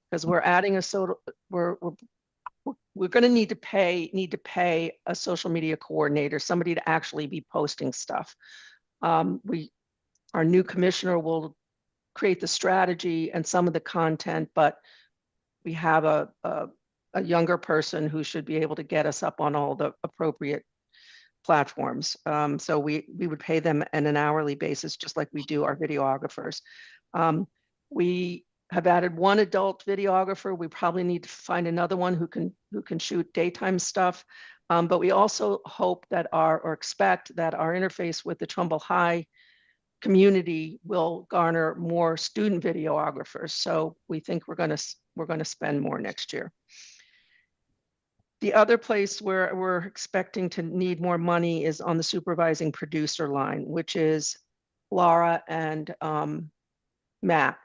because we're adding we're going to need to pay a social media coordinator, somebody to actually be posting stuff. Our new commissioner will create the strategy and some of the content, but we have a younger person who should be able to get us up on all the appropriate platforms. So we would pay them on an hourly basis, just like we do our videographers. We have added one adult videographer. We probably need to find another one who can shoot daytime stuff. But we also hope that or expect that our interface with the Trumbull High community will garner more student videographers. So we think we're going to spend more next year. The other place where we're expecting to need more money is on the supervising producer line, which is Laura and Matt.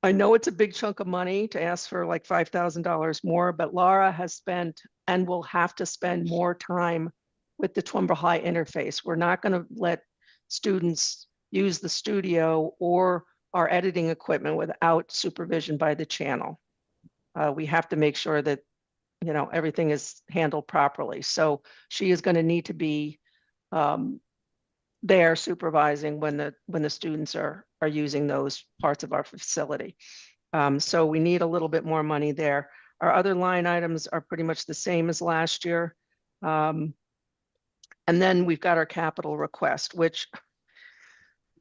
I know it's a big chunk of money to ask for like $5,000 more, but Laura has spent and will have to spend more time with the Trumbull High interface. We're not going to let students use the studio or our editing equipment without supervision by the channel. We have to make sure that everything is handled properly. So she is going to need to be there supervising when the students are using those parts of our facility. So we need a little bit more money there. Our other line items are pretty much the same as last year. And then we've got our capital request, which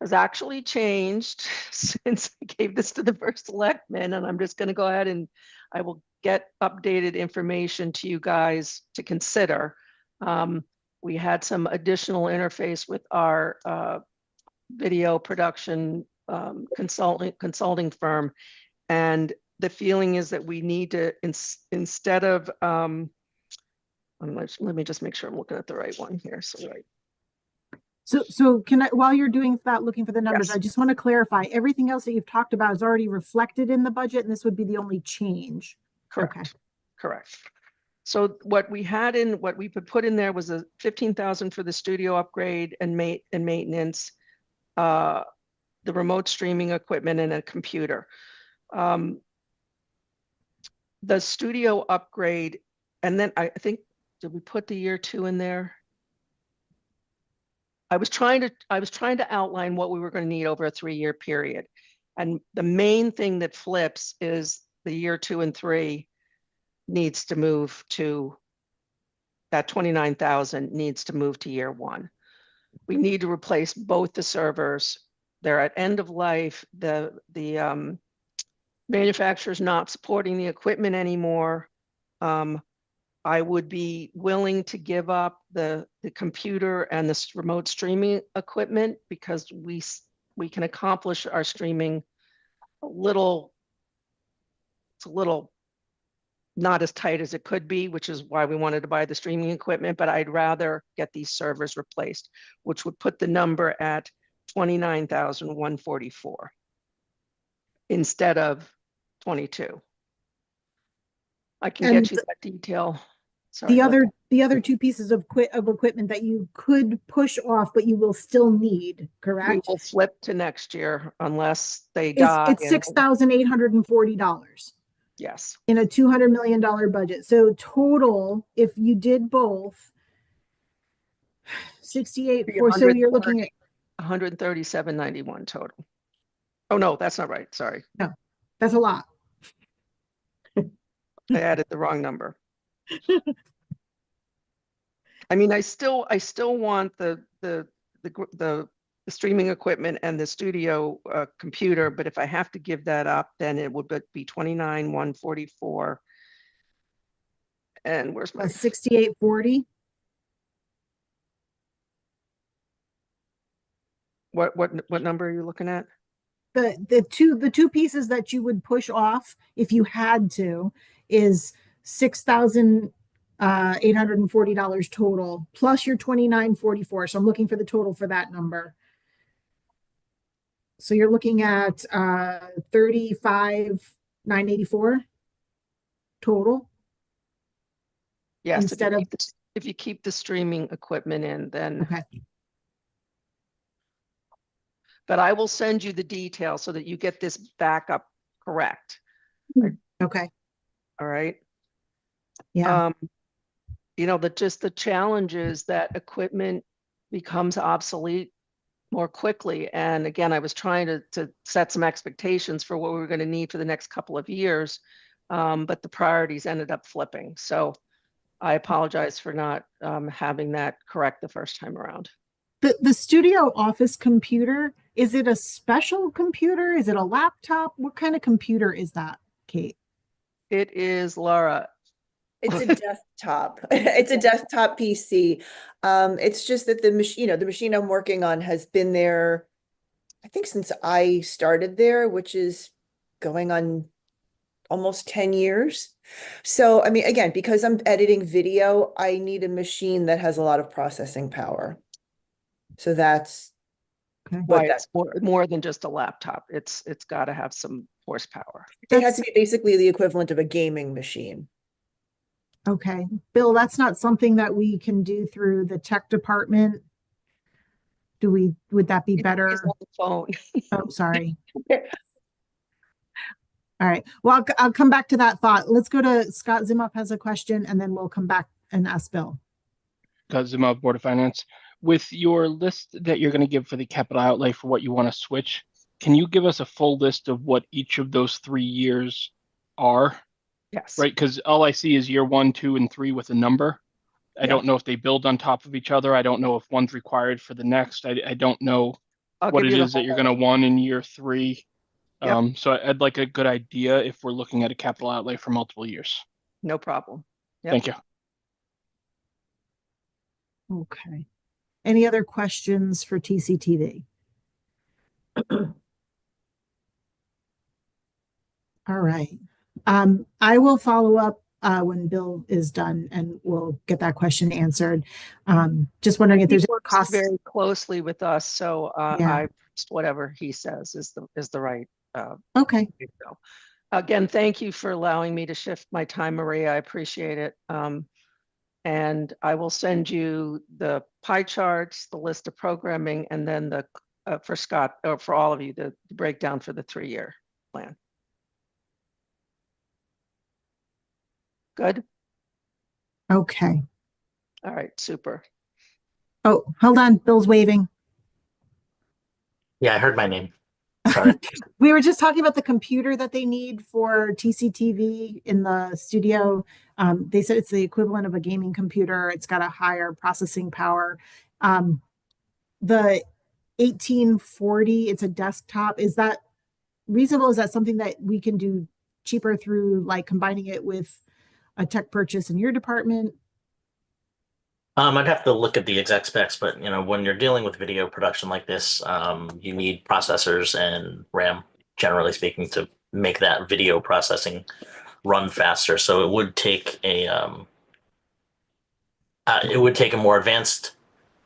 has actually changed since I gave this to the first selectman, and I'm just going to go ahead and I will get updated information to you guys to consider. We had some additional interface with our video production consulting firm, and the feeling is that we need to instead of let me just make sure I'm looking at the right one here. So can I, while you're doing that, looking for the numbers, Yes. I just want to clarify, everything else that you've talked about is already reflected in the budget, and this would be the only change. Correct. Okay. Correct. So what we put in there was a 15,000 for the studio upgrade and maintenance, the remote streaming equipment and a computer. The studio upgrade, and then I think, did we put the year 2 in there? I was trying to outline what we were going to need over a 3-year period. And the main thing that flips is the year 2 and 3 needs to move to, that 29,000 needs to move to year 1. We need to replace both the servers. They're at end of life. The manufacturer's not supporting the equipment anymore. I would be willing to give up the computer and the remote streaming equipment because we can accomplish our streaming it's a little not as tight as it could be, which is why we wanted to buy the streaming equipment, but I'd rather get these servers replaced, which would put the number at 29,144 instead of 22. I can And get you that detail. Sorry, the other two pieces of equipment that you could push off, but you will still need, correct? We will flip to next year unless they die. It's $6,840 Yes. in a $200 million budget. So total, if you did both, 68 for, so you're looking at 137.91 total. Oh, no, that's not right. Sorry. No, that's a lot. I added the wrong number. I mean, I still want the streaming equipment and the studio computer, but if I have to give that up, then it would be 29,144. And where's my 6840. what number are you looking at? The two pieces that you would push off if you had to is $6,840 total plus your 2944. So I'm looking for the total for that number. So you're looking at 35,984 total. Yes, Instead of if you keep the streaming equipment in, then okay. But I will send you the details so that you get this backup correct. Okay. All right. Yeah. You know, the challenge is that equipment becomes obsolete more quickly. And again, I was trying to set some expectations for what we were going to need for the next couple of years. But the priorities ended up flipping. So I apologize for not having that correct the first time around. The studio office computer, is it a special computer? Is it a laptop? What kind of computer is that, Kate? It is, Laura. It's a desktop. It's a desktop PC. It's just that the machine, the machine I'm working on has been there, I think since I started there, which is going on almost 10 years. So, I mean, again, because I'm editing video, I need a machine that has a lot of processing power. So that's why it's more than just a laptop. It's got to have some horsepower. It has to be basically the equivalent of a gaming machine. Okay. Bill, that's not something that we can do through the tech department. Would that be better? It's on the phone. Oh, sorry. All right. Well, I'll come back to that thought. Let's go to Scott Zimoff has a question, and then we'll come back and ask Bill. Scott Zimoff, Board of Finance. With your list that you're going to give for the capital outlay for what you want to switch, can you give us a full list of what each of those 3 years are? Yes. Right, because all I see is year 1, 2, and 3 with a number. I don't know if they build on top of each other. I don't know if one's required for the next. I don't know what it is that you're going to want in year 3. Yep. So I'd like a good idea if we're looking at a capital outlay for multiple years. No problem. Yep. Thank you. Okay. Any other questions for TCTV? All right. I will follow up when Bill is done, and we'll get that question answered. Just wondering if there's works costs. very closely with us, so Yeah. whatever he says is the right. Okay. So, again, thank you for allowing me to shift my time, Maria. I appreciate it. And I will send you the pie charts, the list of programming, and then the for Scott or for all of you the breakdown for the 3-year plan. Good. Okay. All right. Super. Oh, hold on. Bill's waving. Yeah, I heard my name. Sorry. We were just talking about the computer that they need for TCTV in the studio. They said it's the equivalent of a gaming computer. It's got a higher processing power. The 1840, it's a desktop. Is that reasonable? Is that something that we can do cheaper through like combining it with a tech purchase in your department? I'd have to look at the exact specs, but when you're dealing with video production like this, you need processors and RAM, generally speaking, to make that video processing run faster. So it would take a more advanced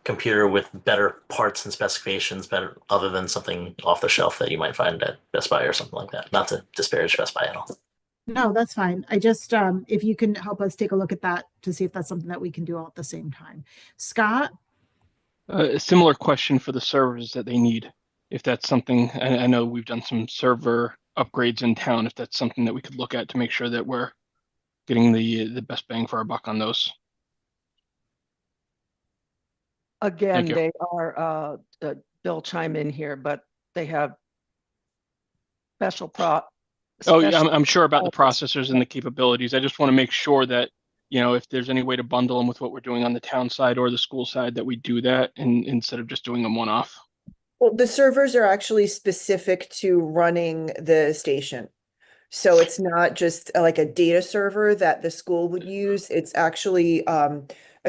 computer with better parts and specifications, other than something off the shelf that you might find at Best Buy or something like that. Not to disparage Best Buy at all. No, that's fine. I just, if you can help us take a look at that to see if that's something that we can do all at the same time. Scott? A similar question for the servers that they need. If that's something, I know we've done some server upgrades in town, if that's something that we could look at to make sure that we're getting the best bang for our buck on those. Again, Thank you. they are, Bill chime in here, but they have special pro. Oh, yeah, special I'm sure about the projects. processors and the capabilities. I just want to make sure that, you know, if there's any way to bundle them with what we're doing on the town side or the school side, that we do that and instead of just doing them one off. Well, the servers are actually specific to running the station. So it's not just like a data server that the school would use. It's actually a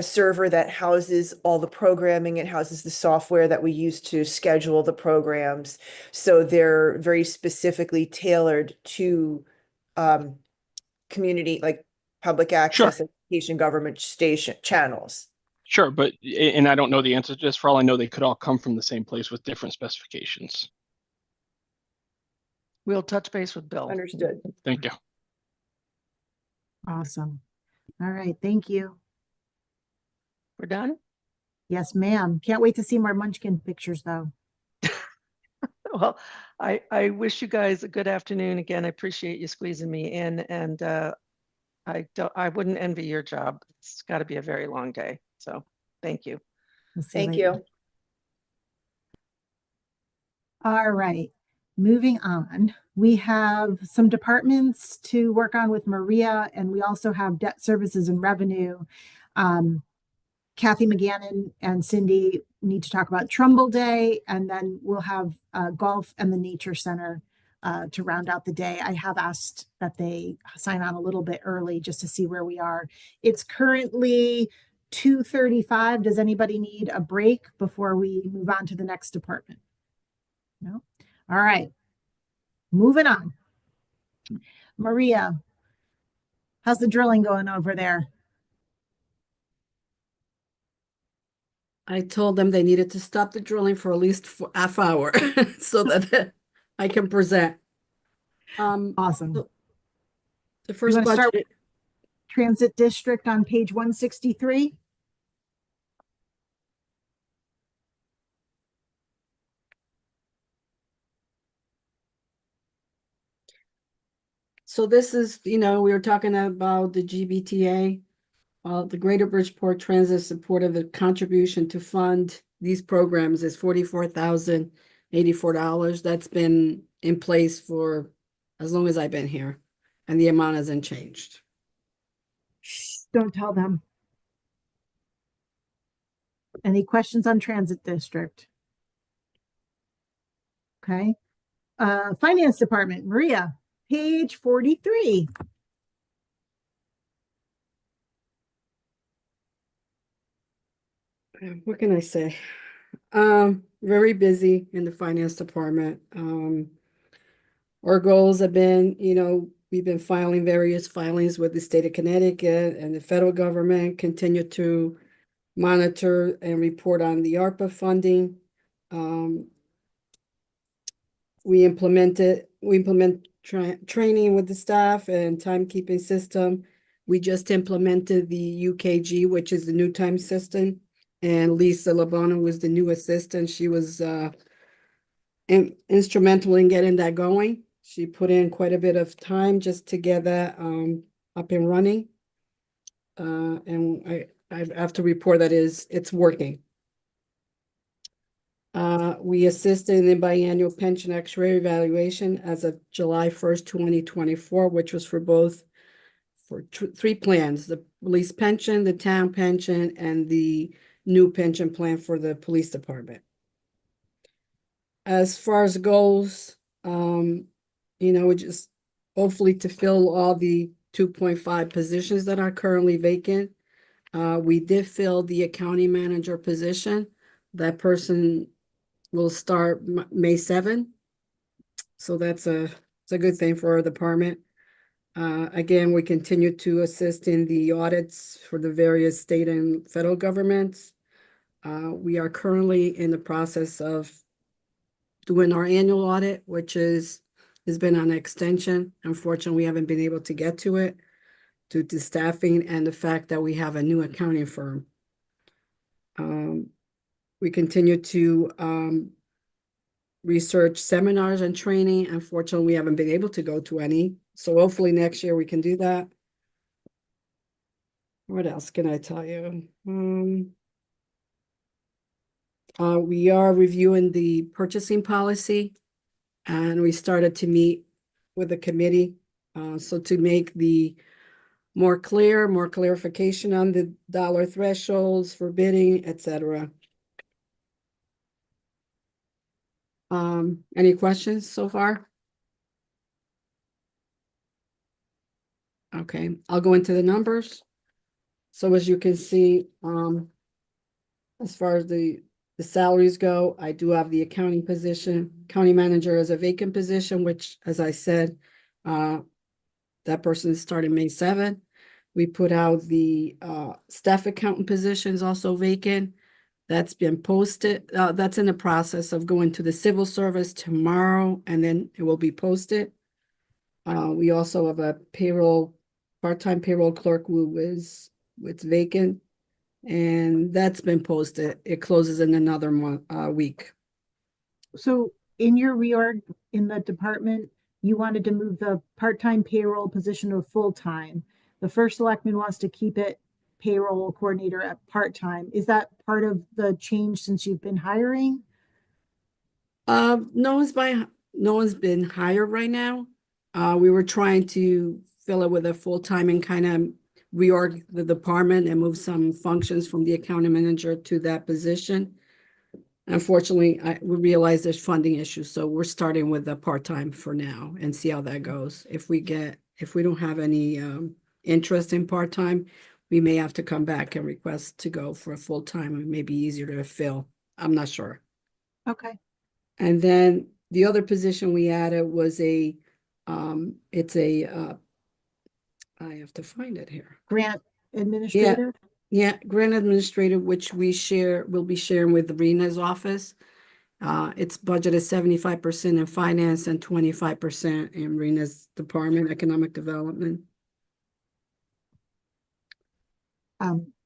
server that houses all the programming. It houses the software that we use to schedule the programs. So they're very specifically tailored to community, like public access, education, government station channels. Sure, but, and I don't know the answer to this. For all I know, they could all come from the same place with different specifications. We'll touch base with Bill. Understood. Thank you. Awesome. All right, thank you. We're done? Yes, ma'am. Can't wait to see more Munchkin pictures, though. Well, I wish you guys a good afternoon. Again, I appreciate you squeezing me in, and I wouldn't envy your job. It's got to be a very long day. So thank you. We'll see Thank later. you. All right, moving on. We have some departments to work on with Maria, and we also have debt services and revenue. Kathy McGannon and Cindy need to talk about Trumbull Day, and then we'll have golf and the Nature Center to round out the day. I have asked that they sign on a little bit early just to see where we are. It's currently 2:35. Does anybody need a break before we move on to the next department? No? All right. Moving on. Maria, how's the drilling going over there? I told them they needed to stop the drilling for at least half hour so that I can present. Awesome. The first You wanna start budget, with Transit District on page 163. so this is, we were talking about the GBTA. The Greater Bridgeport Transit supported the contribution to fund these programs is $44,084. That's been in place for as long as I've been here, and the amount hasn't changed. Don't tell them. Any questions on Transit District? Okay. Finance Department, Maria, page 43. What can I say? Very busy in the finance department. Our goals have been, we've been filing various filings with the state of Connecticut and the federal government, continue to monitor and report on the ARPA funding. We implement training with the staff and timekeeping system. We just implemented the UKG, which is the new time system. And Lisa Labona was the new assistant. She was instrumental in getting that going. She put in quite a bit of time just to get that up and running. And I have to report that it's working. We assisted in the biannual pension actuary evaluation as of July 1st, 2024, which was for three plans: the police pension, the town pension, and the new pension plan for the police department. As far as goals, just hopefully to fill all the 2.5 positions that are currently vacant. We did fill the accounting manager position. That person will start May 7th. So it's a good thing for our department. Again, we continue to assist in the audits for the various state and federal governments. We are currently in the process of doing our annual audit, which has been on extension. Unfortunately, we haven't been able to get to it due to staffing and the fact that we have a new accounting firm. We continue to research seminars and training. Unfortunately, we haven't been able to go to any. So hopefully next year we can do that. What else can I tell you? We are reviewing the purchasing policy and we started to meet with the committee. So to make the more clarification on the dollar thresholds for bidding, etc. Any questions so far? Okay, I'll go into the numbers. So as you can see, as far as the salaries go, I do have the accounting position. County manager is a vacant position, which, as I said, that person is starting May 7th. We put out the staff accountant position is also vacant. That's been posted. That's in the process of going to the civil service tomorrow, and then it will be posted. We also have a part-time payroll clerk who is vacant, and that's been posted. It closes in another week. So in your reorg in the department, you wanted to move the part-time payroll position to full-time. The first selectman wants to keep it payroll coordinator at part-time. Is that part of the change since you've been hiring? No one's been hired right now. We were trying to fill it with a full-time and kind of reorg the department and move some functions from the accounting manager to that position. Unfortunately, we realize there's funding issues, so we're starting with a part-time for now and see how that goes. If we don't have any interest in part-time, we may have to come back and request to go for a full-time. It may be easier to fill. I'm not sure. Okay. And then the other position we added was I have to find it here. Grant administrator? Yeah, grant administrator, which we'll be sharing with Rena's office. Its budget is 75% in finance and 25% in Rena's department, economic development.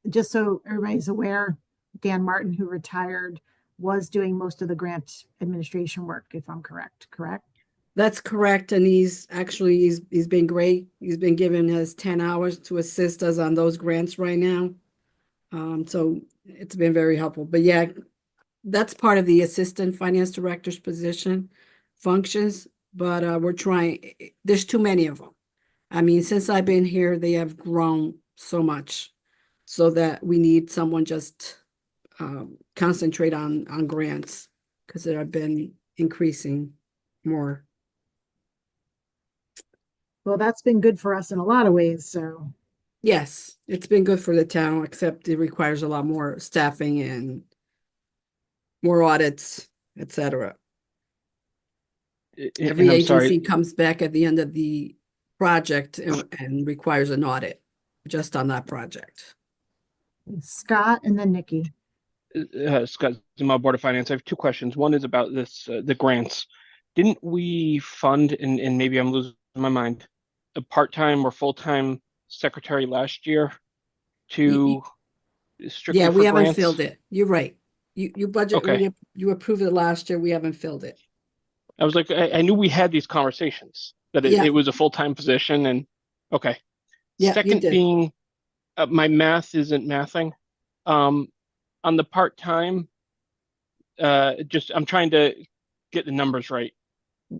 Just so everybody's aware, Dan Martin, who retired, was doing most of the grant administration work, if I'm correct? That's correct, and he's been great. He's been giving us 10 hours to assist us on those grants right now. So it's been very helpful. But yeah, that's part of the assistant finance director's position functions, but we're trying. There's too many of them. I mean, since I've been here, they have grown so much, so that we need someone just concentrate on grants, because they have been increasing more. Well, that's been good for us in a lot of ways, so. Yes, it's been good for the town, except it requires a lot more staffing and more audits, etc. Every agency comes back at the end of the project and requires an audit just on that project. Scott and then Nikki. Scott Zima, Board of Finance. I have two questions. One is about the grants. Didn't we fund, and maybe I'm losing my mind, a part-time or full-time secretary last year to strictly yeah, for we haven't grants? filled it. You're right. You budget, Okay. you approved it last year. We haven't filled it. I was like, I knew we had these conversations, that Yeah. it was a full-time position, and okay. Yeah, you Second did. being, my math isn't mathing. On the part-time, I'm trying to get the numbers right.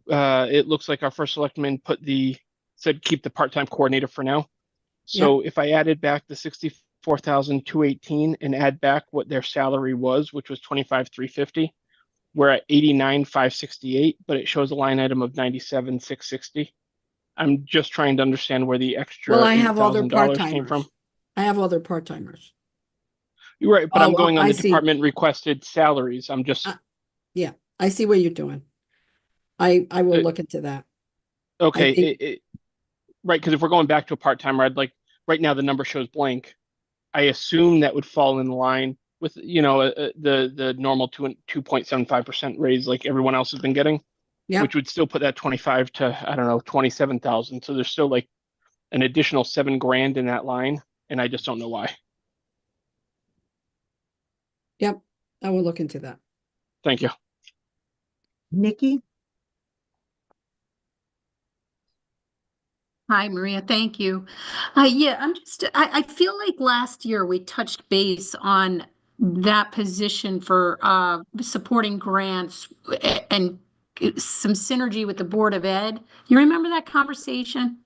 It looks like our first selectman said keep the part-time coordinator for now. So if I added back the 64,218 and add back what their salary was, which was 25,350, we're at 89,568, but it shows a line item of 97,660. I'm just trying to understand where the extra Well, I have other $8,000 came from. part-timers. I have other part-timers. You're right, but I'm going on I the see. department requested salaries. I'm just Yeah, I see what you're doing. I will look into that. okay. think- Right, because if we're going back to a part-timer, right now the number shows blank. I assume that would fall in line with the normal 2.75% raise like everyone else has been getting, which would still put that 25 to, I don't know, 27,000. So there's still like an additional $7,000 in that line, and I just don't know why. Yep, I will look into that. Thank you. Nikki? Hi, Maria. Thank you. Yeah, I feel like last year we touched base on that position for supporting grants and some synergy with the Board of Ed. You remember that conversation?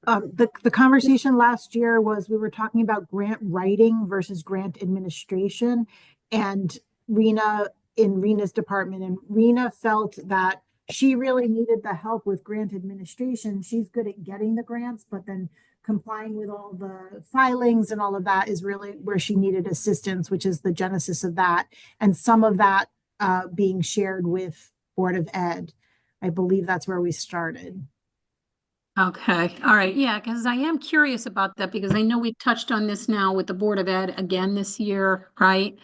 The conversation last year was we were talking about grant writing versus grant administration, and Rena's department, and Rena felt that she really needed the help with grant administration. She's good at getting the grants, but then complying with all the filings and all of that is really where she needed assistance, which is the genesis of that. And some of that being shared with Board of Ed. I believe that's where we started. Okay, all right, yeah, because I am curious about that because I know we touched on this now with the Board of Ed again this year, right?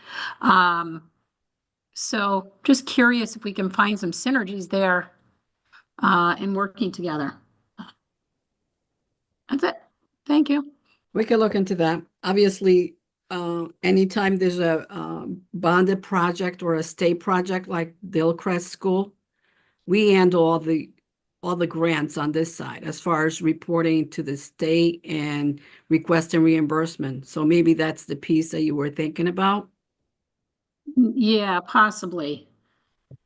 So just curious if we can find some synergies there in working together. That's it. Thank you. We can look into that. Obviously, anytime there's a bonded project or a state project like Dillcrest School, we handle all the grants on this side as far as reporting to the state and requesting reimbursement. So maybe that's the piece that you were thinking about. Yeah, possibly.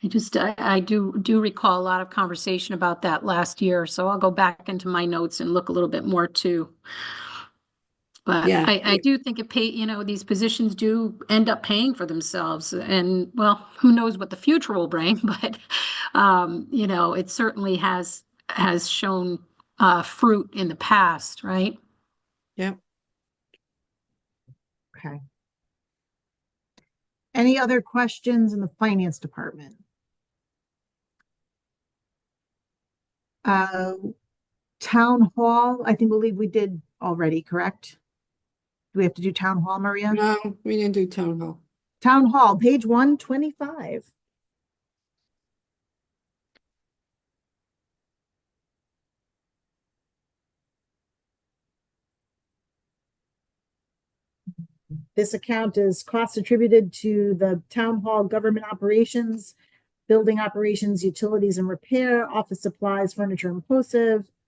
I do recall a lot of conversation about that last year, so I'll go back into my notes and look a little bit more too. But Yeah. I do think these positions do end up paying for themselves, and well, who knows what the future will bring, but it certainly has shown fruit in the past, right? Yeah. Okay. Any other questions in the finance department? Town hall, I believe we did already, correct? Do we have to do town hall, Maria? No, we didn't do town hall. Town hall, page 125. This account is costs attributed to the town hall government operations, building operations, utilities and repair, office supplies, furniture and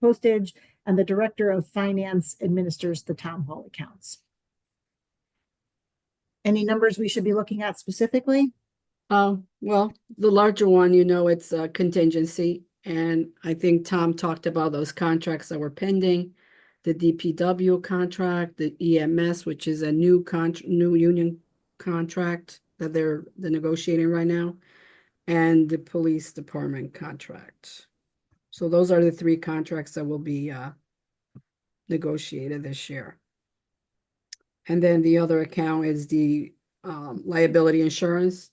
postage, and the director of finance administers the town hall accounts. Any numbers we should be looking at specifically? Well, the larger one, it's a contingency. And I think Tom talked about those contracts that were pending, the DPW contract, the EMS, which is a new union contract that they're negotiating right now, and the police department contract. So those are the three contracts that will be negotiated this year. And then the other account is the liability insurance.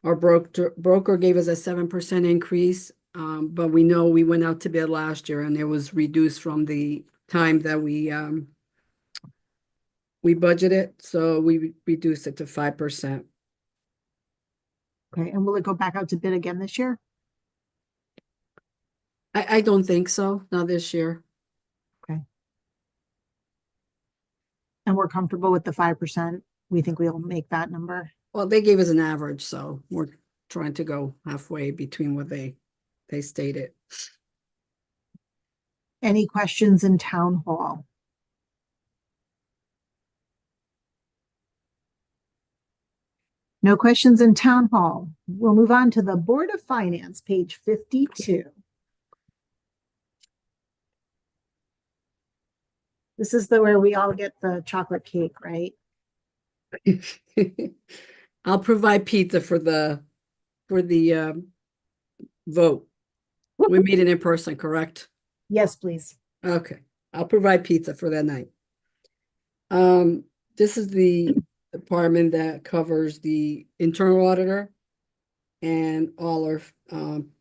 Our broker gave us a 7% increase, but we know we went out to bid last year and it was reduced from the time that we budgeted, so we reduced it to 5%. Okay, and will it go back out to bid again this year? I don't think so, not this year. Okay. And we're comfortable with the 5%? We think we'll make that number? Well, they gave us an average, so we're trying to go halfway between what they stated. Any questions in town hall? No questions in town hall. We'll move on to the Board of Finance, page 52. This is where we all get the chocolate cake, right? I'll provide pizza for the vote. We meet it in person, correct? Yes, please. Okay, I'll provide pizza for that night. This is the department that covers the internal auditor and all our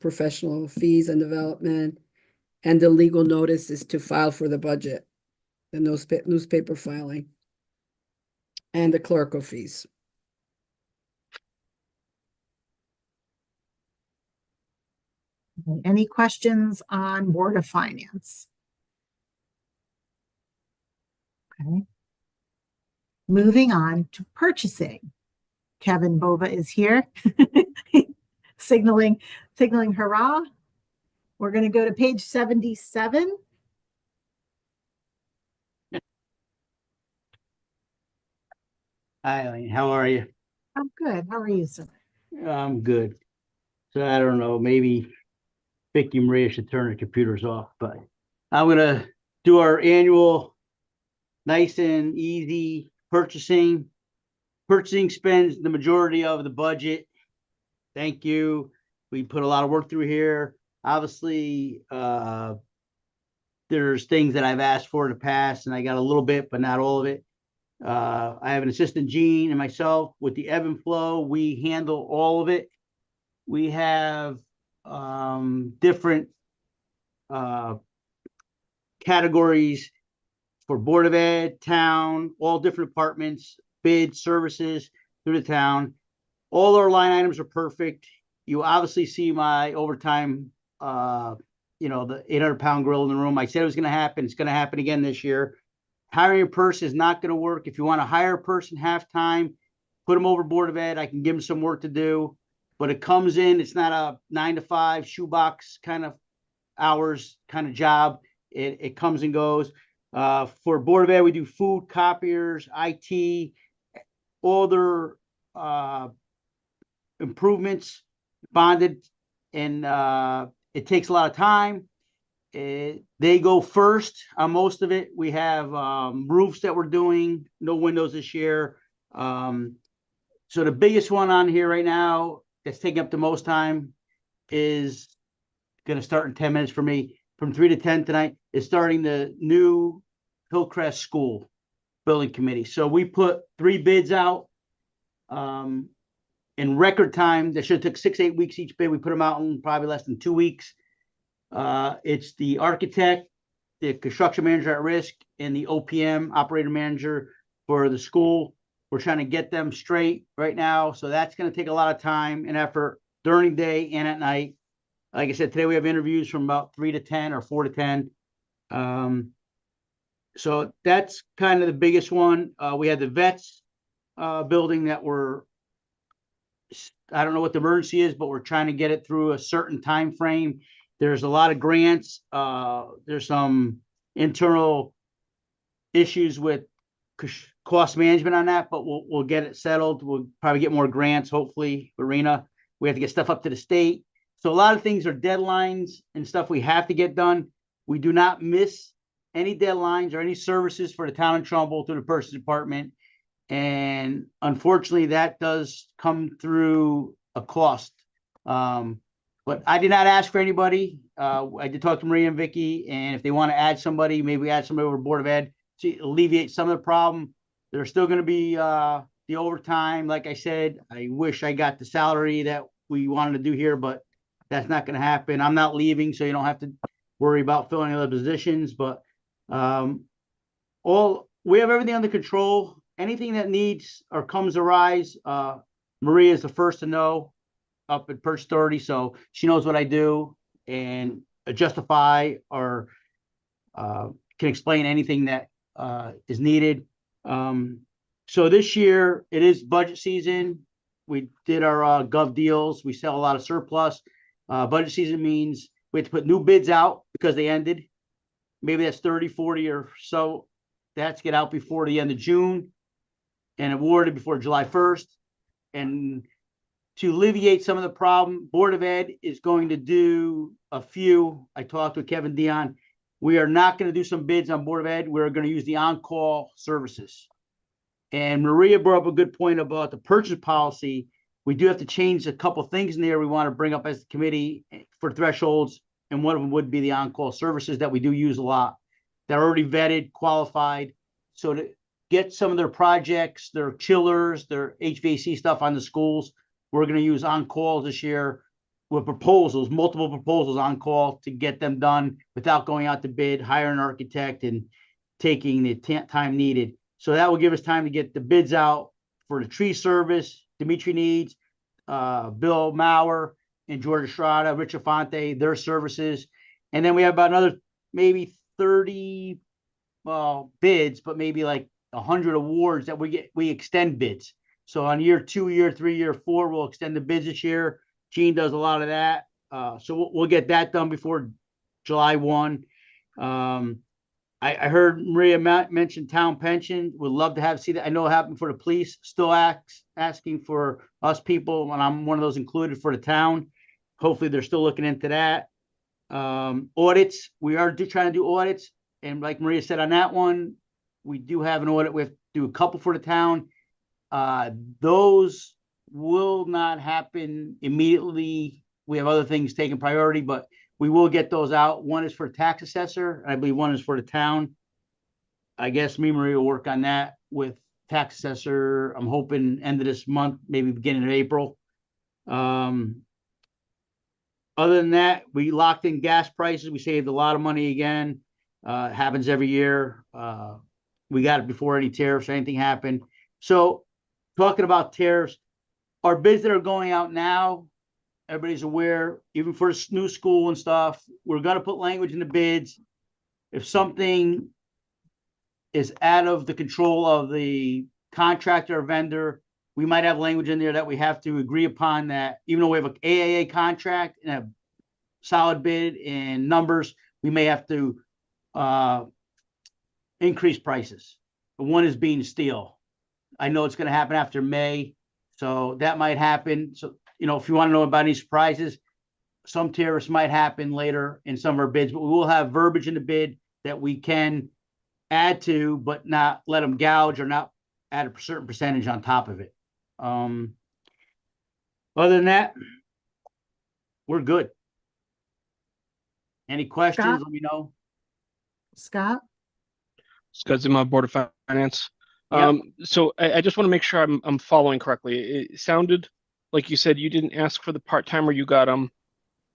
professional fees and development, and the legal notices to file for the budget, the newspaper filing, and the clerical fees. Any questions on Board of Finance? Okay. Moving on to purchasing. Kevin Bova is here, signaling hurrah. We're going to go to page 77. Hi, Eileen. How are you? I'm good. How are you, sir? I'm good. So I don't know, maybe Vicky and Maria should turn their computers off, but I'm gonna do our annual nice and easy purchasing. Purchasing spends the majority of the budget. Thank you. We put a lot of work through here. Obviously, there's things that I've asked for in the past and I got a little bit, but not all of it. I have an assistant, Gene, and myself with the ebb and flow. We handle all of it. We have different categories for Board of Ed, town, all different departments, bid services through the town. All our line items are perfect. You obviously see my overtime, the 800-pound grill in the room. I said it was going to happen. It's going to happen again this year. Hiring a person is not going to work. If you want to hire a person half-time, put them over Board of Ed. I can give them some work to do, but it comes in. It's not a 9 to 5 shoebox kind of hours kind of job. It comes and goes. For Board of Ed, we do food, copiers, IT, all their improvements, bonded, and it takes a lot of time. They go first on most of it. We have roofs that we're doing, no windows this year. So the biggest one on here right now that's taking up the most time is going to start in 10 minutes for me. From 3 to 10 tonight is starting the new Hillcrest School Building Committee. So we put 3 bids out in record time. That should have took 6-8 weeks each bid. We put them out in probably less than 2 weeks. It's the architect, the construction manager at risk, and the OPM, operator manager, for the school. We're trying to get them straight right now. So that's going to take a lot of time and effort during the day and at night. Like I said, today we have interviews from about 3 to 10 or 4 to 10. So that's kind of the biggest one. We had the vets building that I don't know what the emergency is, but we're trying to get it through a certain time frame. There's a lot of grants. There's some internal issues with cost management on that, but we'll get it settled. We'll probably get more grants, hopefully. Arena, we have to get stuff up to the state. So a lot of things are deadlines and stuff we have to get done. We do not miss any deadlines or any services for the town of Trumbull through the purchase department. And unfortunately, that does come through a cost. But I did not ask for anybody. I did talk to Maria and Vicky, and if they want to add somebody, maybe add somebody over Board of Ed to alleviate some of the problem. There's still going to be the overtime. Like I said, I wish I got the salary that we wanted to do here, but that's not going to happen. I'm not leaving, so you don't have to worry about filling other positions. But we have everything under control. Anything that needs or comes arise, Maria is the first to know up at Purchase Authority, so she knows what I do and justify or can explain anything that is needed. So this year it is budget season. We did our gov deals. We sell a lot of surplus. Budget season means we have to put new bids out because they ended. Maybe that's 30, 40 or so. That's get out before the end of June and awarded before July 1st. And to alleviate some of the problem, Board of Ed is going to do a few. I talked with Kevin Dion. We are not going to do some bids on Board of Ed. We're going to use the on-call services. And Maria brought up a good point about the purchase policy. We do have to change a couple things in there we want to bring up as the committee for thresholds. And one of them would be the on-call services that we do use a lot. They're already vetted, qualified. So to get some of their projects, their chillers, their HVAC stuff on the schools, we're going to use on-call this year with proposals, multiple proposals on call to get them done without going out to bid, hire an architect and taking the time needed. So that will give us time to get the bids out for the tree service. Dimitri needs, Bill Maurer and George Estrada, Rich Afonte, their services. And then we have about another maybe 30 bids, but maybe like 100 awards that we extend bids. So on year 2, year 3, year 4, we'll extend the bids this year. Gene does a lot of that. So we'll get that done before July 1. I heard Maria mention town pension. Would love to see that. I know it happened for the police, still asking for us people, and I'm one of those included for the town. hopefully they're still looking into that. Audits, we are trying to do audits. And like Maria said on that one, we do have an audit. We have to do a couple for the town. Those will not happen immediately. We have other things taking priority, but we will get those out. One is for tax assessor. I believe one is for the town. I guess me and Maria will work on that with tax assessor. I'm hoping end of this month, maybe beginning of April. Other than that, we locked in gas prices. We saved a lot of money again. It happens every year. We got it before any tariffs or anything happened. So talking about tariffs, our bids that are going out now, everybody's aware, even for new school and stuff, we're going to put language in the bids. If something is out of the control of the contractor or vendor, we might have language in there that we have to agree upon that, even though we have an AAA contract and a solid bid and numbers, we may have to increase prices. One is being steel. I know it's going to happen after May, so that might happen. So, you know, if you want to know about any surprises, some tariffs might happen later in some of our bids, but we will have verbiage in the bid that we can add to, but not let them gouge or not add a certain percentage on top of it. Other than that, we're good. Any questions? Scott? Let me know. Scott? Scott Zima, Board of Finance. Yep. So I just want to make sure I'm following correctly. It sounded like you said you didn't ask for the part-timer, you got them.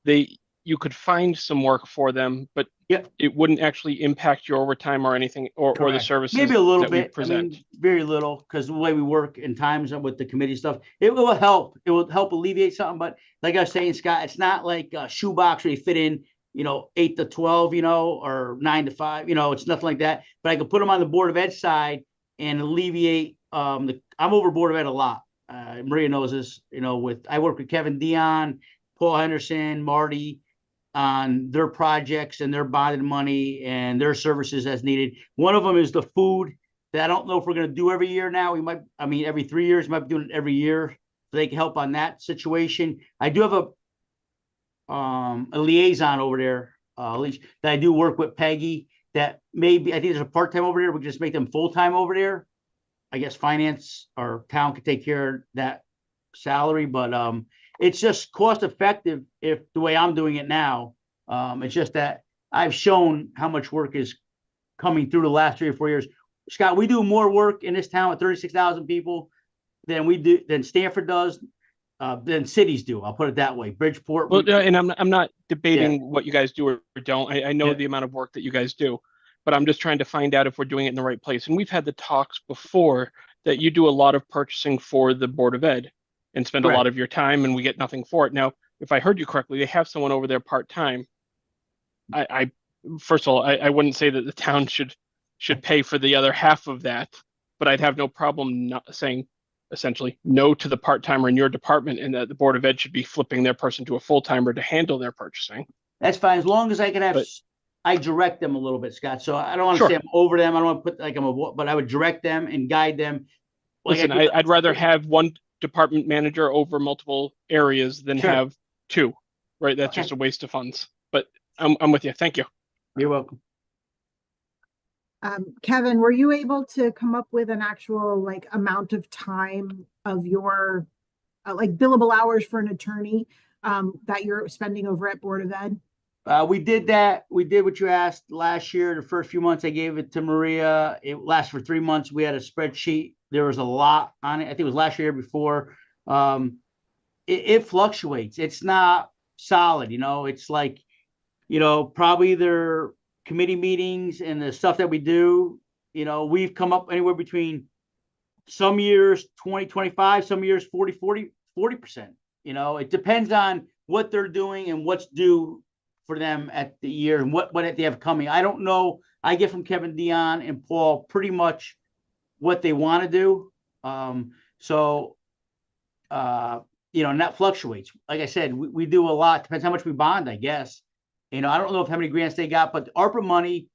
You could find some work for them, but it wouldn't actually impact your overtime or anything, or the Correct. services Maybe a little that we bit. I present. mean, very little, because the way we work in times with the committee stuff, it will help. It will help alleviate something. But like I was saying, Scott, it's not like a shoebox where you fit in, 8 to 12, or 9 to 5, it's nothing like that. But I could put them on the Board of Ed side and alleviate. I'm over Board of Ed a lot. Maria knows this. I work with Kevin Dion, Paul Henderson, Marty on their projects and their bonded money and their services as needed. One of them is the food that I don't know if we're going to do every year now. Every 3 years, might be doing it every year. So they can help on that situation. I do have a liaison over there, that I do work with Peggy that maybe, I think there's a part-time over there. We can just make them full-time over there. I guess finance or town could take care of that salary, but it's just cost effective if the way I'm doing it now. It's just that I've shown how much work is coming through the last 3 or 4 years. Scott, we do more work in this town with 36,000 people than Stanford does, than cities do. I'll put it that way. Bridgeport. Well, and I'm not debating what you guys do or don't. I know the amount of work that you guys do, but I'm just trying to find out if we're doing it in the right place. And we've had the talks before that you do a lot of purchasing for the Board of Ed and spend a lot of your time, and we get nothing for it. Now, if I heard you correctly, they have someone over there part-time. First of all, I wouldn't say that the town should pay for the other half of that, but I'd have no problem not saying essentially no to the part-timer in your department, and that the Board of Ed should be flipping their person to a full-timer to handle their purchasing. That's fine, as long as I can have, I direct them a little bit, Scott. So I don't want to say I'm over them. I don't want to put like but I would direct them and guide them. Listen, I'd rather have one department manager over multiple areas than have 2, right? That's just a waste of funds. But I'm with you. Thank you. You're welcome. Kevin, were you able to come up with an actual amount of time of your billable hours for an attorney that you're spending over at Board of Ed? We did that. We did what you asked last year. The first few months I gave it to Maria. It lasted for 3 months. We had a spreadsheet. There was a lot on it. I think it was last year before. It fluctuates. It's not solid. It's like, probably their committee meetings and the stuff that we do, we've come up anywhere between some years 20, 25, some years 40%. It depends on what they're doing and what's due for them at the year and what they have coming. I don't know. I get from Kevin Dion and Paul pretty much what they want to do. And that fluctuates. Like I said, we do a lot. Depends how much we bond, I guess. I don't know how many grants they got, but the ARPA money,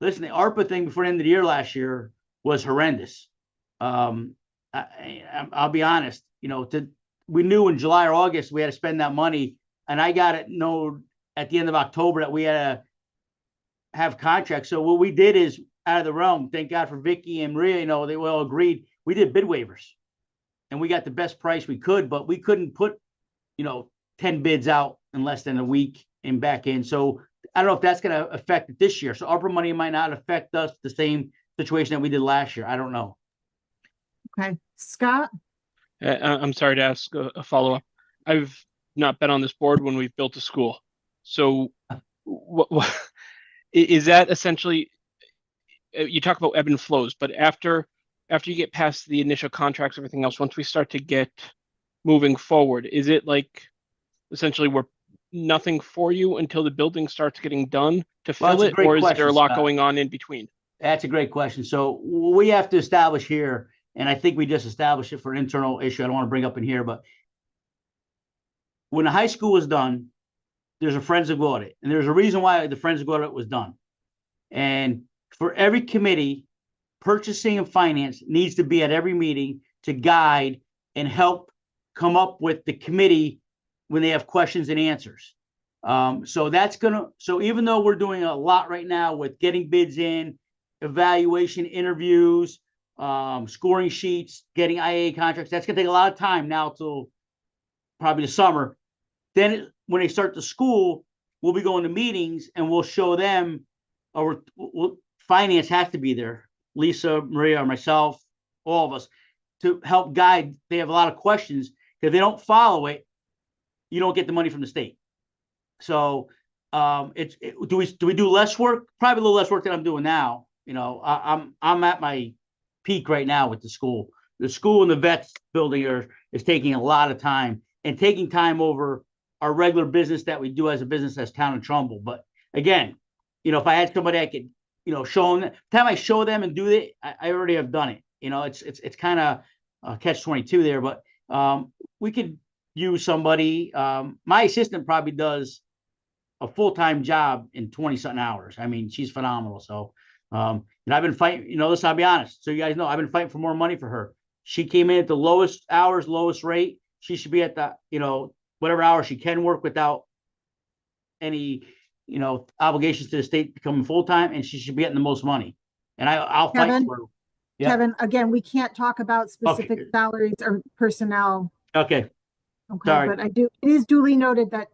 listen, the ARPA thing before the end of the year last year was horrendous. I'll be honest, we knew in July or August we had to spend that money and I got it known at the end of October that we had to have contracts. So what we did is out of the realm, thank God for Vicky and Maria, you know, they all agreed. We did bid waivers and we got the best price we could, but we couldn't put, you know, 10 bids out in less than a week and back in. So I don't know if that's going to affect it this year. So ARPA money might not affect us the same situation that we did last year. I don't know. Okay, Scott? I'm sorry to ask a follow-up. I've not been on this board when we've built a school. So what is that essentially, you talk about ebb and flows, but after you get past the initial contracts, everything else, once we start to get moving forward, is it like essentially we're nothing for you until the building starts getting done to fill it, or is there a lot going on in between? That's a great question. So we have to establish here, and I think we just established it for an internal issue I don't want to bring up in here, but when the high school was done, there's a forensic audit, and there's a reason why the forensic audit was done. And for every committee, purchasing and finance needs to be at every meeting to guide and help come up with the committee when they have questions and answers. So that's so even though we're doing a lot right now with getting bids in, evaluation interviews, scoring sheets, getting IA contracts, that's gonna take a lot of time now till probably the summer. Then when they start the school, we'll be going to meetings and we'll show them, or finance has to be there. Lisa, Maria, or myself, all of us, to help guide. They have a lot of questions. If they don't follow it, you don't get the money from the state. So do we do less work? Probably a little less work than I'm doing now. You know, I'm at my peak right now with the school. The school and the vets building is taking a lot of time and taking time over our regular business that we do as a business as Town of Trumbull. But again, you know, if I had somebody I could, you know, show them, the time I show them and do it, I already have done it. You know, it's kind of catch-22 there, but we could use somebody. My assistant probably does a full-time job in 20-something hours. I mean, she's phenomenal. So, and I've been fighting, you know, listen, I'll be honest. So you guys know, I've been fighting for more money for her. She came in at the lowest hours, lowest rate. She should be at the, you know, whatever hours she can work without any, you know, obligations to the state becoming full-time, and she should be getting the most money. And I'll fight for her. Yeah. Kevin, again, we can't talk about specific salaries or personnel. Okay. Okay, Sorry. but it is duly noted that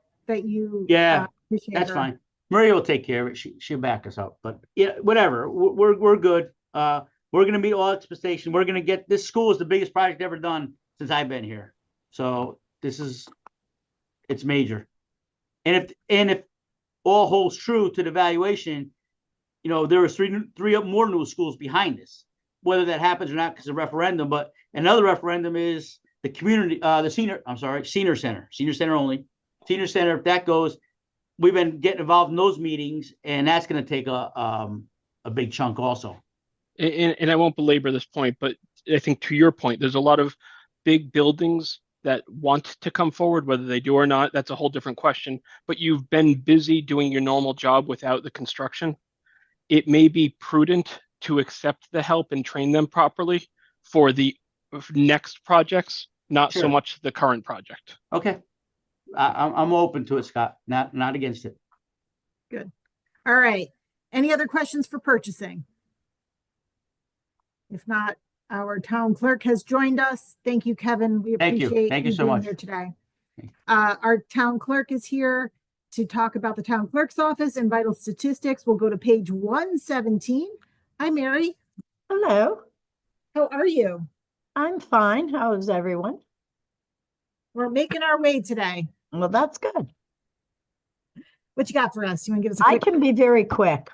you. Yeah, appreciate that's her. fine. Maria will take care of it. She'll back us up. But yeah, whatever. We're good. We're gonna meet all expectations. We're gonna get this school is the biggest project ever done since I've been here. So it's major. And if all holds true to the valuation, you know, there are three more new schools behind this. Whether that happens or not because of referendum, but another referendum is the community, senior center only. Senior center, if that goes, we've been getting involved in those meetings, and that's going to take a big chunk also. And I won't belabor this point, but I think to your point, there's a lot of big buildings that want to come forward, whether they do or not, that's a whole different question. But you've been busy doing your normal job without the construction. It may be prudent to accept the help and train them properly for the next projects, not so much the current project. Okay. I'm open to it, Scott. Not against it. Good. All right. Any other questions for purchasing? If not, our town clerk has joined us. Thank you, Kevin. We appreciate Thank you so being much here today. Our town clerk is here to talk about the town clerk's office and vital statistics. We'll go to page 117. Hi, Mary. Hello. How are you? I'm fine. How is everyone? We're making our way today. Well, that's good. What you got for us? You want to give us a I quick... can be very quick.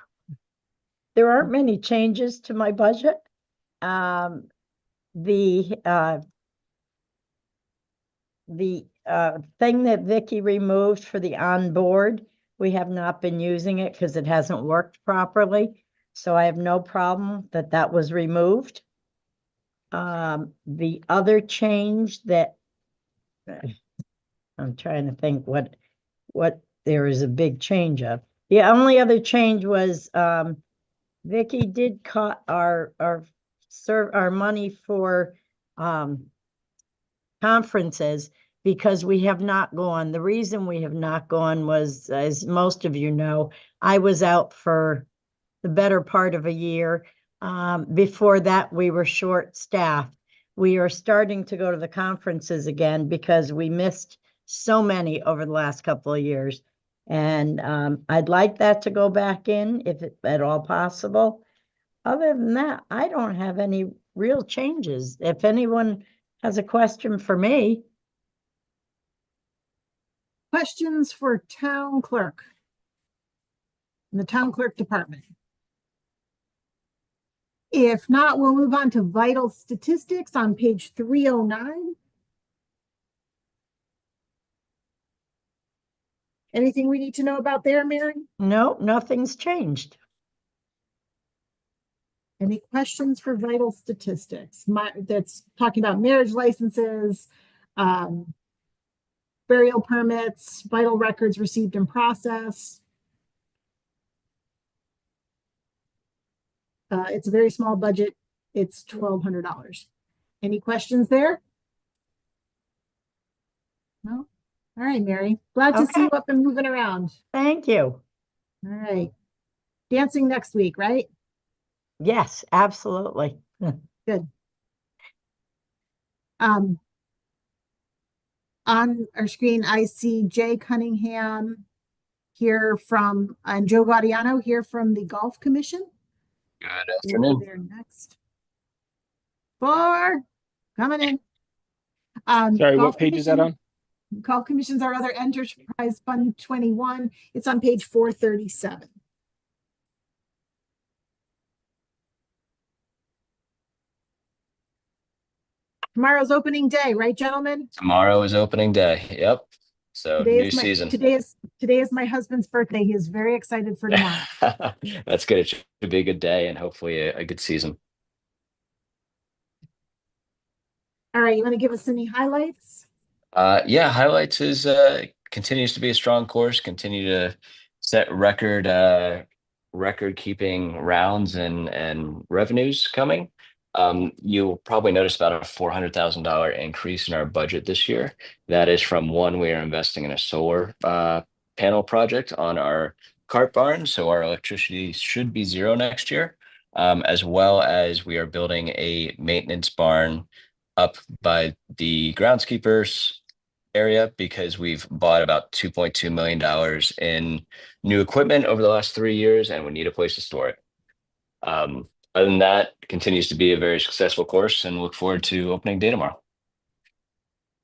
There aren't many changes to my budget. The thing that Vicky removed for the onboard, we have not been using it because it hasn't worked properly. So I have no problem that was removed. The other change that I'm trying to think what there is a big change of. The only other change was Vicky did cut our money for conferences, because we have not gone. The reason we have not gone was, as most of you know, I was out for the better part of a year. Before that, we were short-staffed. We are starting to go to the conferences again because we missed so many over the last couple of years. And I'd like that to go back in if at all possible. Other than that, I don't have any real changes. If anyone has a question for me. Questions for town clerk? In the town clerk department? If not, we'll move on to vital statistics on page 309. Anything we need to know about there, Mary? No, nothing's changed. Any questions for vital statistics? That's talking about marriage licenses, burial permits, vital records received in process. It's a very small budget. It's $1,200. Any questions there? No? All right, Mary. Glad to see you up and moving around. Thank you. All right. Dancing next week, right? Yes, absolutely. Good. On our screen, I see Jay Cunningham here from, and Joe Guadiano here from the Golf Commission. Good We'll afternoon. be there next. 4 coming in. Sorry, Golf what page is that Commission- on? Golf Commission's our other enterprise fund 21. It's on page 437. Tomorrow's opening day, right, gentlemen? Tomorrow is opening day. Yep. So new season. Today is my husband's birthday. He is very excited for tomorrow. That's good. It should be a good day and hopefully a good season. All right, you want to give us any highlights? Yeah, highlights is continues to be a strong course, continue to set record keeping rounds and revenues coming. You'll probably notice about a $400,000 increase in our budget this year. That is from one, we are investing in a solar panel project on our cart barn, so our electricity should be zero next year, as well as we are building a maintenance barn up by the groundskeepers area because we've bought about $2.2 million in new equipment over the last 3 years and we need a place to store it. Other than that, continues to be a very successful course and look forward to opening day tomorrow.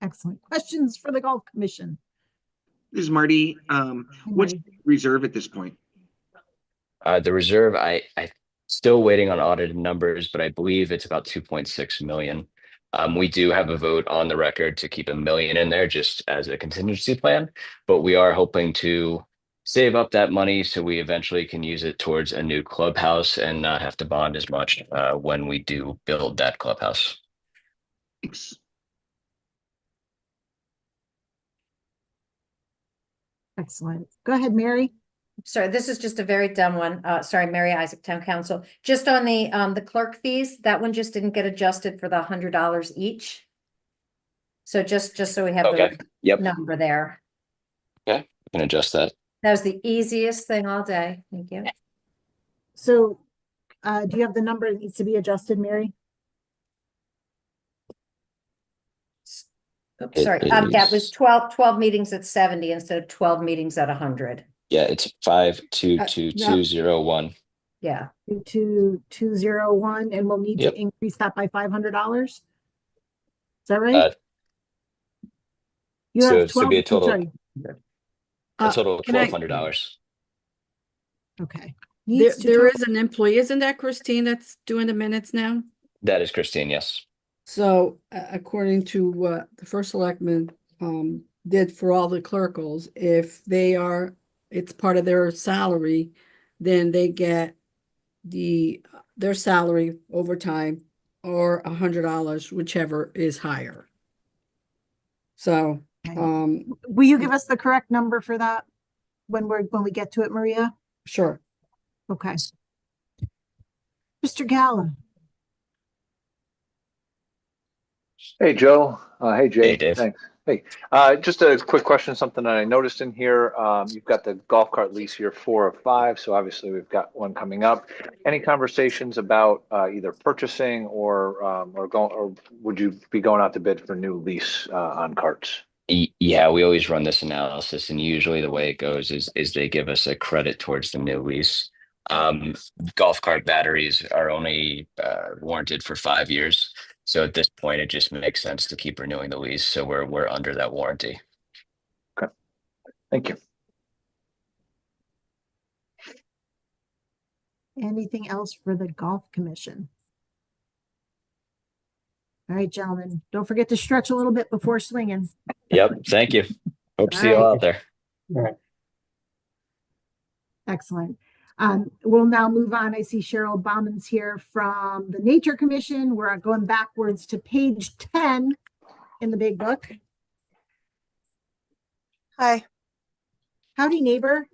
Excellent. Questions for the Golf Commission? This is Marty. What's the reserve at this point? The reserve, I still waiting on audited numbers, but I believe it's about 2.6 million. We do have a vote on the record to keep $1 million in there just as a contingency plan, but we are hoping to save up that money so we eventually can use it towards a new clubhouse and not have to bond as much when we do build that clubhouse. Thanks. Excellent. Go ahead, Mary. Sorry, this is just a very dumb one. Sorry, Mary Isaac, Town Council. Just on the clerk fees, that one just didn't get adjusted for the $100 each. So just so we have Okay. the Yep. number there. Okay, I can adjust that. That was the easiest thing all day. Thank you. So do you have the number that needs to be adjusted, Mary? Oops, sorry. Yeah, it was 12 meetings at 70 instead of 12 meetings at 100. Yeah, it's 522201. Yeah. 22201, and we'll need Yep. to increase that by $500. Is that right? You So have it should be a total, sorry. a total of can I- $1,200. Okay. There is an employee, isn't that Christine that's doing the minutes now? That is Christine, yes. So according to what the first selectman did for all the clerkals, if it's part of their salary, then they get their salary overtime or $100, whichever is higher. So will you give us the correct number for that when we get to it, Maria? Sure. Okay. Mr. Galla. Hey, Joe. Hey, Jay. Hey, Dave. Thanks. Hey, just a quick question, something that I noticed in here. You've got the golf cart lease here, 4 of 5. So obviously we've got one coming up. Any conversations about either purchasing or going, or would you be going out to bid for new lease on carts? Yeah, we always run this analysis, and usually the way it goes is they give us a credit towards the new lease. Golf cart batteries are only warranted for 5 years. So at this point, it just makes sense to keep renewing the lease. So we're under that warranty. Okay, thank you. Anything else for the golf commission? All right, gentlemen, don't forget to stretch a little bit before swinging. Yep. Thank you. Hope to see you All all right. out there. All right. Excellent. We'll now move on. I see Cheryl Bauman's here from the Nature Commission. We're going backwards to page 10 in the big book. Hi. Howdy, neighbor.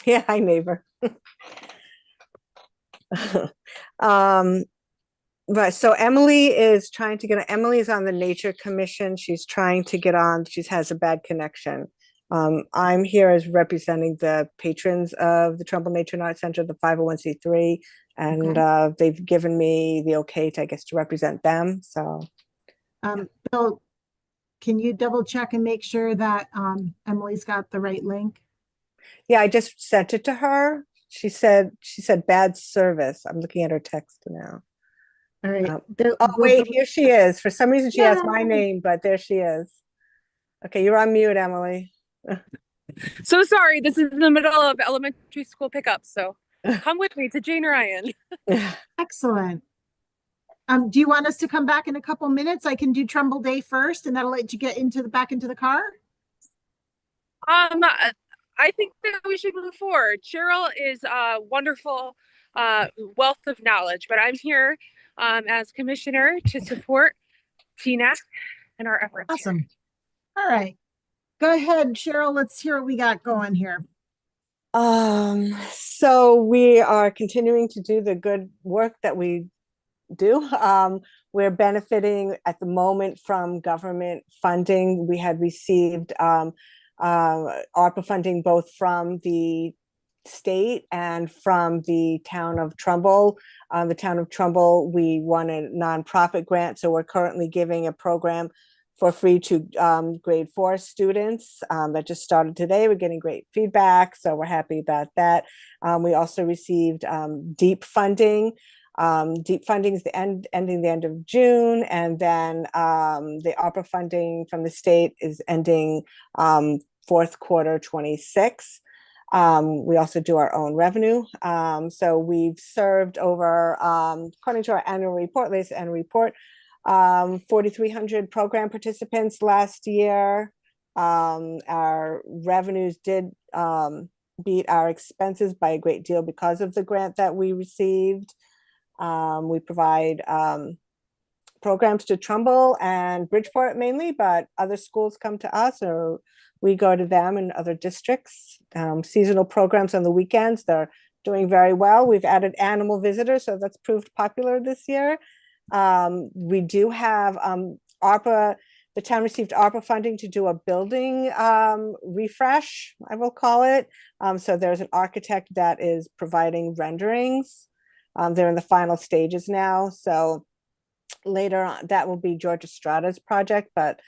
Yeah, hi, neighbor. Right, so Emily is trying to get, Emily is on the Nature Commission. She's trying to get on, she has a bad connection. I'm here as representing the patrons of the Trumbull Nature and Art Center, the 501c3, and they've given me the okay to, I guess, to represent them, so. Bill, can you double check and make sure that Emily's got the right link? Yeah, I just sent it to her. She said bad service. I'm looking at her text now. All right. Oh, wait, here she is. For some reason, she has my name, but there she is. Okay, you're on mute, Emily. So sorry, this is in the middle of elementary school pickup, so come with me to Jane Ryan. Excellent. Do you want us to come back in a couple minutes? I can do Trumbull Day first, and that'll let you get back into the car. I think that we should move forward. Cheryl is a wonderful wealth of knowledge, but I'm here as commissioner to support TNAC and our efforts. Awesome. All right. Go ahead, Cheryl. Let's hear what we got going here. So we are continuing to do the good work that we do. We're benefiting at the moment from government funding. We had received ARPA funding both from the state and from the town of Trumbull. The town of Trumbull, we won a nonprofit grant, so we're currently giving a program for free to grade 4 students that just started today. We're getting great feedback, so we're happy about that. We also received DEEP funding. DEEP funding is ending the end of June, and then the ARPA funding from the state is ending fourth quarter 26. We also do our own revenue. So we've served over, according to our annual report, latest annual report, 4,300 program participants last year. Our revenues did beat our expenses by a great deal because of the grant that we received. We provide programs to Trumbull and Bridgeport mainly, but other schools come to us or we go to them in other districts. Seasonal programs on the weekends, they're doing very well. We've added animal visitors, so that's proved popular this year. We do have ARPA, the town received ARPA funding to do a building refresh, I will call it. So there's an architect that is providing renderings. They're in the final stages now. So later on, that will be George Estrada's project, but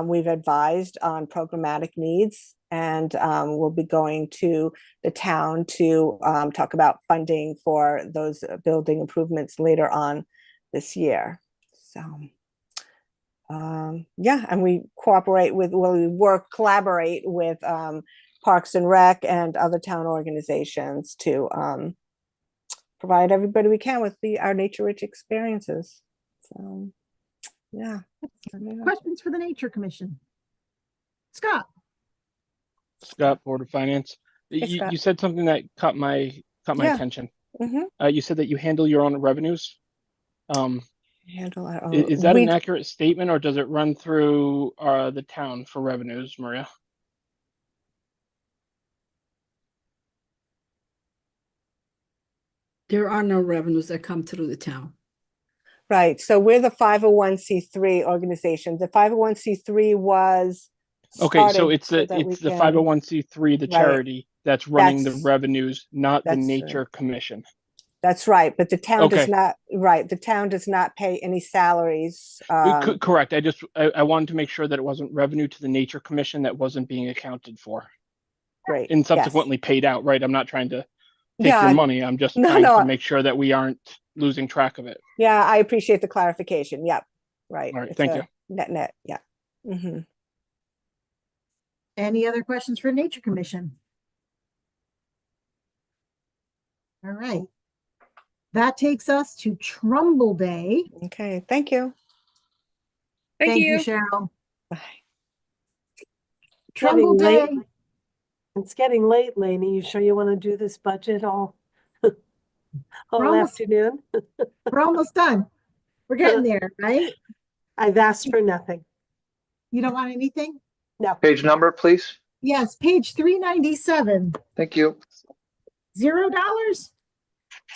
we've advised on programmatic needs, and we'll be going to the town to talk about funding for those building improvements later on this year. So yeah, and we collaborate with Parks and Rec and other town organizations to provide everybody we can with our nature-rich experiences. So yeah. Questions for the Nature Commission? Scott. Scott, Board of Finance. Scott. You said something that caught my attention. Mm-hmm. You said that you handle your own revenues. Handle our own. Is that an accurate statement, or does it run through the town for revenues, Maria? There are no revenues that come through the town. Right, so we're the 501c3 organization. The 501c3 was Okay, so started it's so the that we it's the can, 501c3, the right, charity that's running the that's, revenues, not the that's right. Nature Commission. That's right, but the town does Okay, not, right, the town does not pay any salaries. correct. I wanted to make sure that it wasn't revenue to the Nature Commission that wasn't being accounted for Great, and yes. subsequently paid out, right? I'm not trying to take your Yeah, money. I'm just no, trying to no, make sure that we aren't losing track of it. yeah, I appreciate the clarification. Yep, right. All right, It's thank a you. net, yeah. Mm-hmm. Any other questions for Nature Commission? All right. That takes us to Trumbull Day. Okay, thank you. Thank you. Cheryl. Bye. Trumbull Getting Day. late. It's getting late, Lainey. You sure you want to do this budget all afternoon? We're almost done. We're getting there, right? I've asked for nothing. You don't want anything? No. Page number, please. Yes, page 397. Thank you. $0?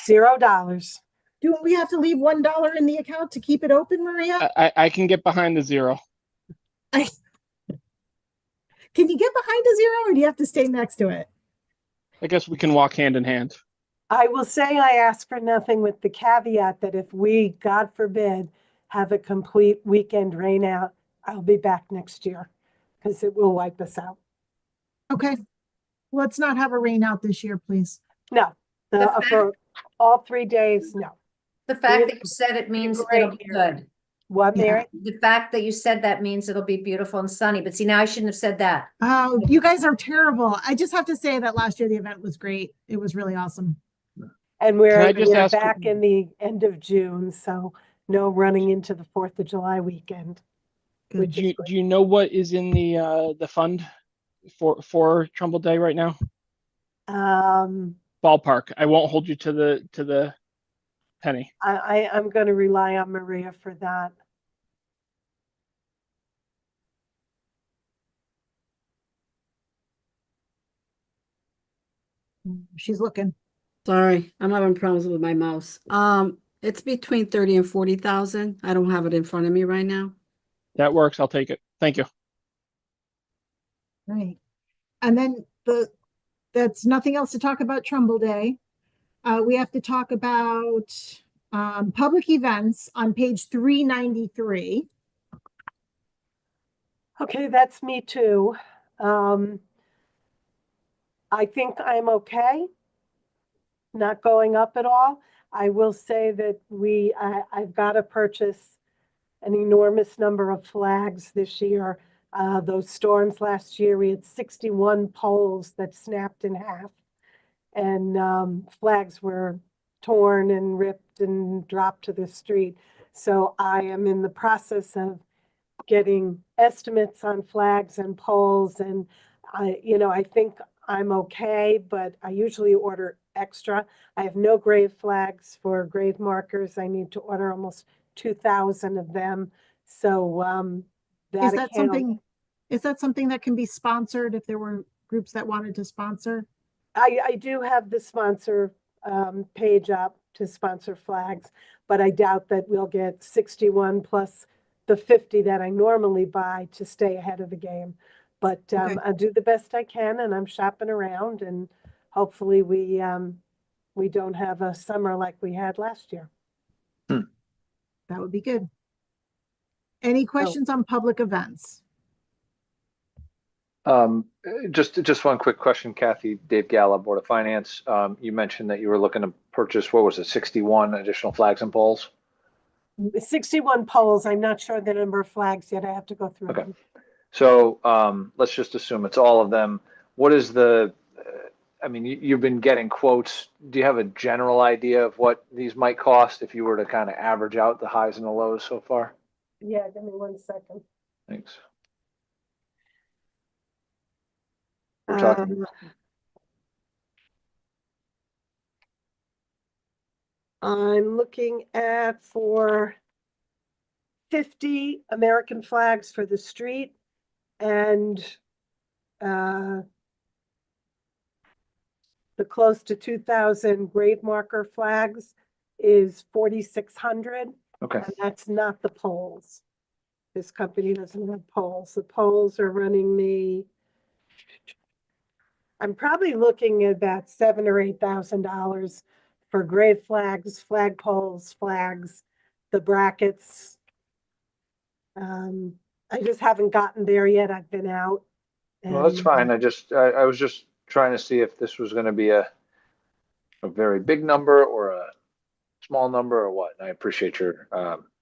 $0. Do we have to leave $1 in the account to keep it open, Maria? I can get behind the zero. Can you get behind a zero, or do you have to stay next to it? I guess we can walk hand in hand. I will say I ask for nothing with the caveat that if we, God forbid, have a complete weekend rain out, I'll be back next year because it will wipe us out. Okay. Let's not have a rain out this year, please. No, for all 3 days, no. The fact that you said it means it'll be good. What, Mary? The fact that you said that means it'll be beautiful and sunny, but see, now I shouldn't have said that. Oh, you guys are terrible. I just have to say that last year the event was great. It was really awesome. And Can I we're just ask- back in the end of June, so no running into the 4th of July weekend. Do you know what is in the fund for Trumbull Day right now? Ballpark. I won't hold you to the penny. I'm going to rely on Maria for that. She's looking. Sorry, I'm having problems with my mouse. It's between 30 and 40,000. I don't have it in front of me right now. That works. I'll take it. Thank you. Right. And then that's nothing else to talk about Trumbull Day. We have to talk about public events on page 393. Okay, that's me too. I think I'm okay. Not going up at all. I will say that I've got to purchase an enormous number of flags this year. Those storms last year, we had 61 poles that snapped in half, and flags were torn and ripped and dropped to the street. So I am in the process of getting estimates on flags and poles, and I think I'm okay, but I usually order extra. I have no grave flags for grave markers. I need to order almost 2,000 of them. So Is that something that can be sponsored if there were groups that wanted to sponsor? I do have the sponsor page up to sponsor flags, but I doubt that we'll get 61 plus the 50 that I normally buy to stay ahead of the game. But I'll do the best I can, and I'm shopping around, and hopefully we don't have a summer like we had last year. That would be good. Any questions on public events? Just one quick question, Kathy. Dave Galla, Board of Finance. You mentioned that you were looking to purchase, what was it, 61 additional flags and poles? 61 poles. I'm not sure the number of flags yet. I have to go through them. So let's just assume it's all of them. What is you've been getting quotes. Do you have a general idea of what these might cost if you were to kind of average out the highs and the lows so far? Yeah, give me 1 second. Thanks. We're talking. I'm looking at for 50 American flags for the street, and the close to 2,000 grave marker flags is 4,600. Okay. And that's not the poles. This company doesn't have poles. The poles are running me. I'm probably looking at about $7,000 or $8,000 for gray flags, flag poles, flags, the brackets. I just haven't gotten there yet. I've been out. Well, that's and, fine. I was just trying to see if this was going to be a very big number or a small number or what. And I appreciate your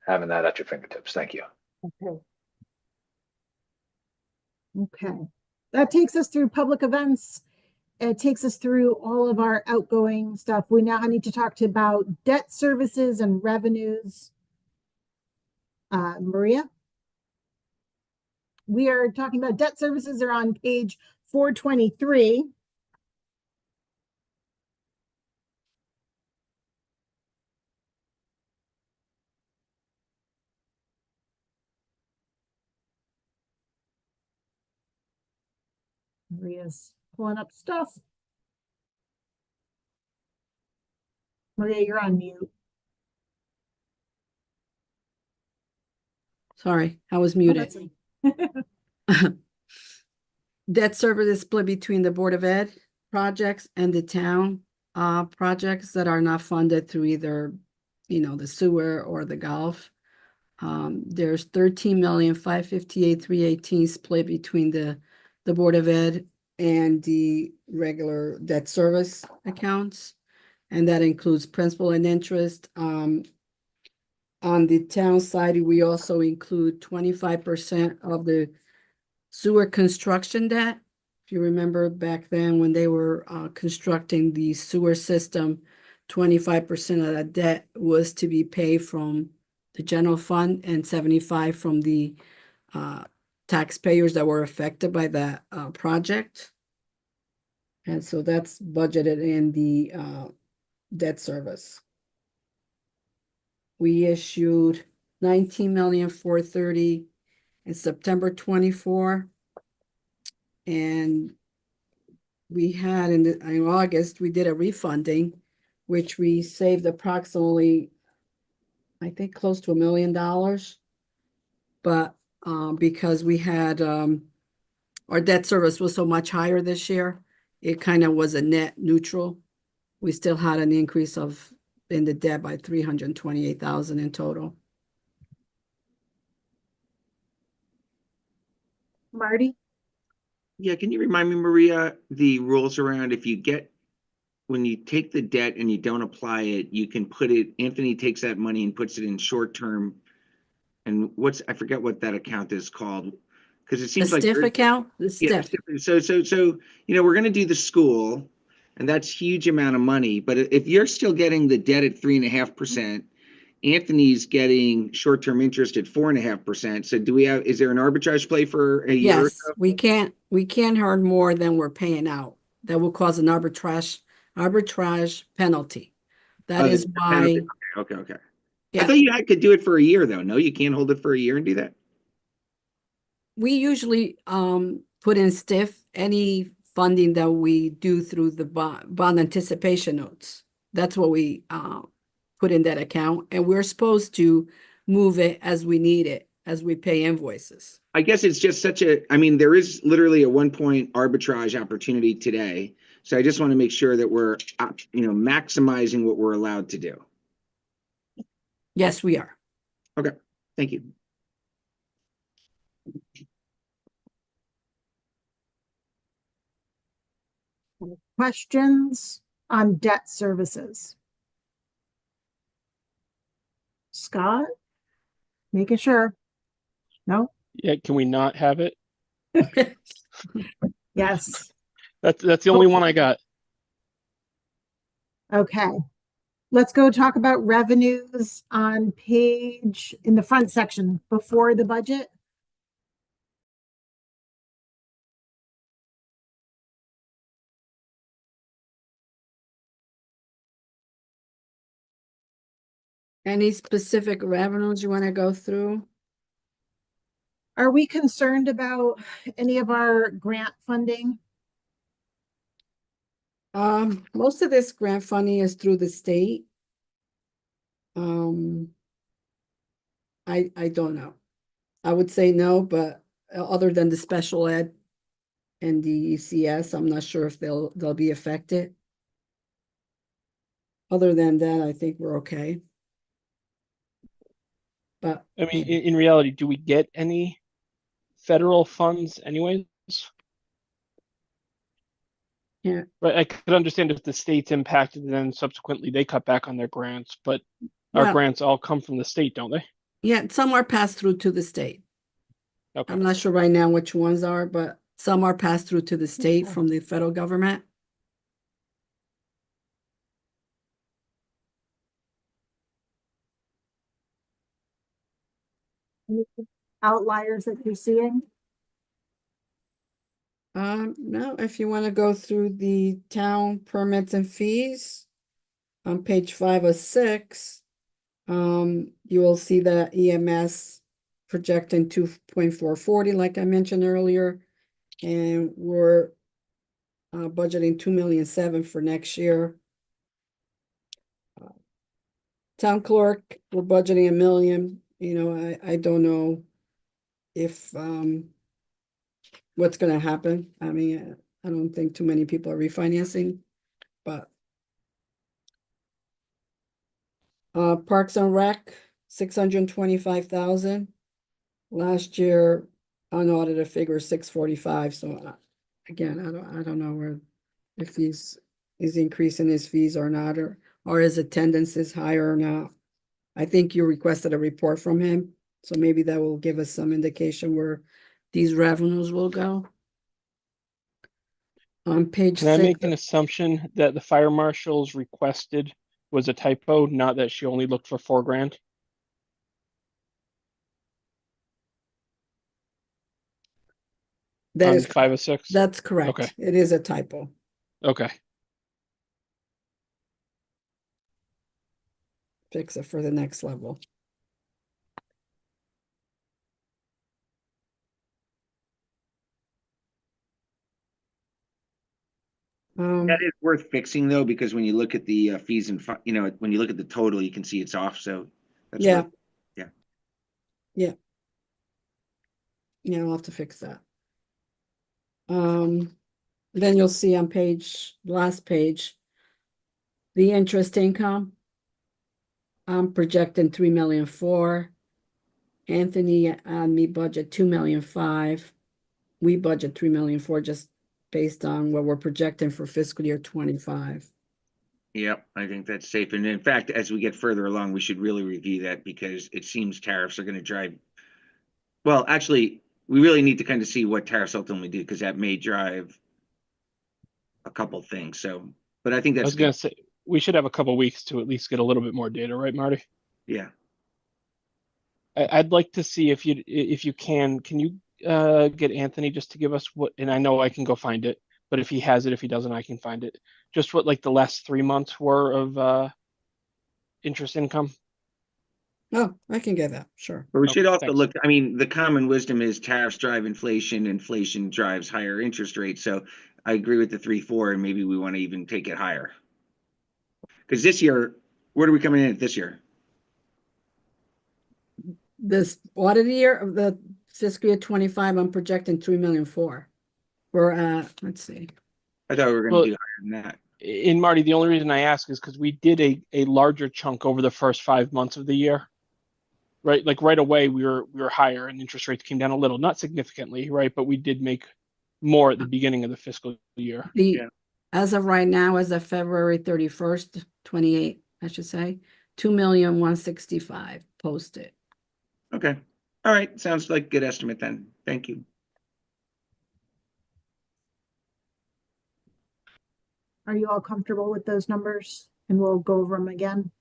having that at your fingertips. Thank you. Okay. Okay. That takes us through public events. It takes us through all of our outgoing stuff. We now need to talk about debt services and revenues. Maria? We are talking about debt services are on page 423. Maria's pulling up stuff. Maria, you're on mute. Sorry, I was Oh, muted. that's- Debt service is split between the Board of Ed projects and the town projects that are not funded through either, the sewer or the golf. There's 13,558,318 split between the Board of Ed and the regular debt service accounts. And that includes principal and interest. On the town side, we also include 25% of the sewer construction debt. If you remember back then when they were constructing the sewer system, 25% of that debt was to be paid from the general fund and 75% from the taxpayers that were affected by that project. And so that's budgeted in the debt service. We issued 19,430,000 in September 24. And we had in August, we did a refunding, which we saved approximately, I think, close to $1 million. But because we had our debt service was so much higher this year, it kind of was a net neutral. We still had an increase in the debt by $328,000 in total. Marty? Yeah, can you remind me, Maria, the rules around when you take the debt and you don't apply it, you can put it, Anthony takes that money and puts it in short term. And I forget what that account is called. Because it seems like STIF account, the yeah, STIF. so we're gonna do the school, and that's huge amount of money. But if you're still getting the debt at 3.5%, Anthony's getting short-term interest at 4.5%. So is there an arbitrage play for a year or Yes, so? we can't earn more than we're paying out. That will cause an arbitrage penalty. That is why. Okay. I Yeah, thought you could do it for a year though. No, you can't hold it for a year and do that? we usually put in STIF any funding that we do through the bond anticipation notes. That's what we put in that account, and we're supposed to move it as we need it, as we pay invoices. I guess it's just there is literally a 1-point arbitrage opportunity today. So I just want to make sure that we're, maximizing what we're allowed to do. Yes, we are. Okay, thank you. Questions on debt services? Scott? Making sure. No? Yeah, can we not have it? Yes. That's the only one I got. Okay. Let's go talk about revenues on in the front section before the budget. Any specific revenues you want to go through? Are we concerned about any of our grant funding? Most of this grant funding is through the state. I don't know. I would say no, but other than the special ed and the ECS, I'm not sure if they'll be affected. Other than that, I think we're okay. But I mean, in reality, do we get any federal funds anyways? Yeah. Right, I could understand if the state's impacted and then subsequently they cut back on their grants, but our Well- grants all come from the state, don't they? yeah, some are passed through to the state. Okay. I'm not sure right now which ones are, but some are passed through to the state from the federal government. Outliers that you're seeing? No, if you want to go through the town permits and fees on page 506, you will see that EMS projecting 2.440, like I mentioned earlier, and we're budgeting 2,700,000 for next year. Town clerk, we're budgeting 1,000,000. You know, I don't know if what's gonna happen. I mean, I don't think too many people are refinancing, but Parks and Rec, 625,000. Last year, unaudited figure 645. So again, I don't know where if he's increasing his fees or not, or his attendance is higher or not. I think you requested a report from him, so maybe that will give us some indication where these revenues will go. On page Can I 6, make an assumption that the fire marshal's requested was a typo, not that she only looked for $4,000? that On is 506? that's correct. Okay. It is a typo. Okay. Fix it for the next level. That is worth fixing though, because when you look at the fees and, you know, when you look at the total, you can see it's off, so. That's Yeah. worth- Yeah. Yeah. Yeah, I'll have to fix that. Then you'll see on last page, the interest income. I'm projecting 3,400,000. Anthony and me budget 2,500,000. We budget 3,400,000 just based on what we're projecting for fiscal year 25. Yep, I think that's safe. And in fact, as we get further along, we should really review that because it seems tariffs are gonna drive. Well, actually, we really need to kind of see what tariffs ultimately do, because that may drive a couple things, so, but I think I that's was gonna good. say, we should have a couple weeks to at least get a little bit more data, right, Marty? Yeah. I'd like to see if you can you get Anthony just to give us what, and I know I can go find it, but if he has it, if he doesn't, I can find it. Just what like the last 3 months were of interest income. Oh, I can get that, sure. But we Okay, should also thanks. look, I mean, the common wisdom is tariffs drive inflation, inflation drives higher interest rates, so I agree with the 3.4, and maybe we want to even take it higher. Because this year, where are we coming in at this year? This audit year of the fiscal year 25, I'm projecting 3,400,000. We're at, let's see. I thought we were Well, gonna do higher than that. In Marty, the only reason I ask is because we did a larger chunk over the first 5 months of the year. Right, like right away we were higher and interest rates came down a little, not significantly, right? But we did make more at the beginning of the fiscal year. As of right now, as of February 31st, 28, I should say, 2,165,000 posted. Okay, all right, sounds like a good estimate then, thank you. Are you all comfortable with those numbers? And we'll go over them again.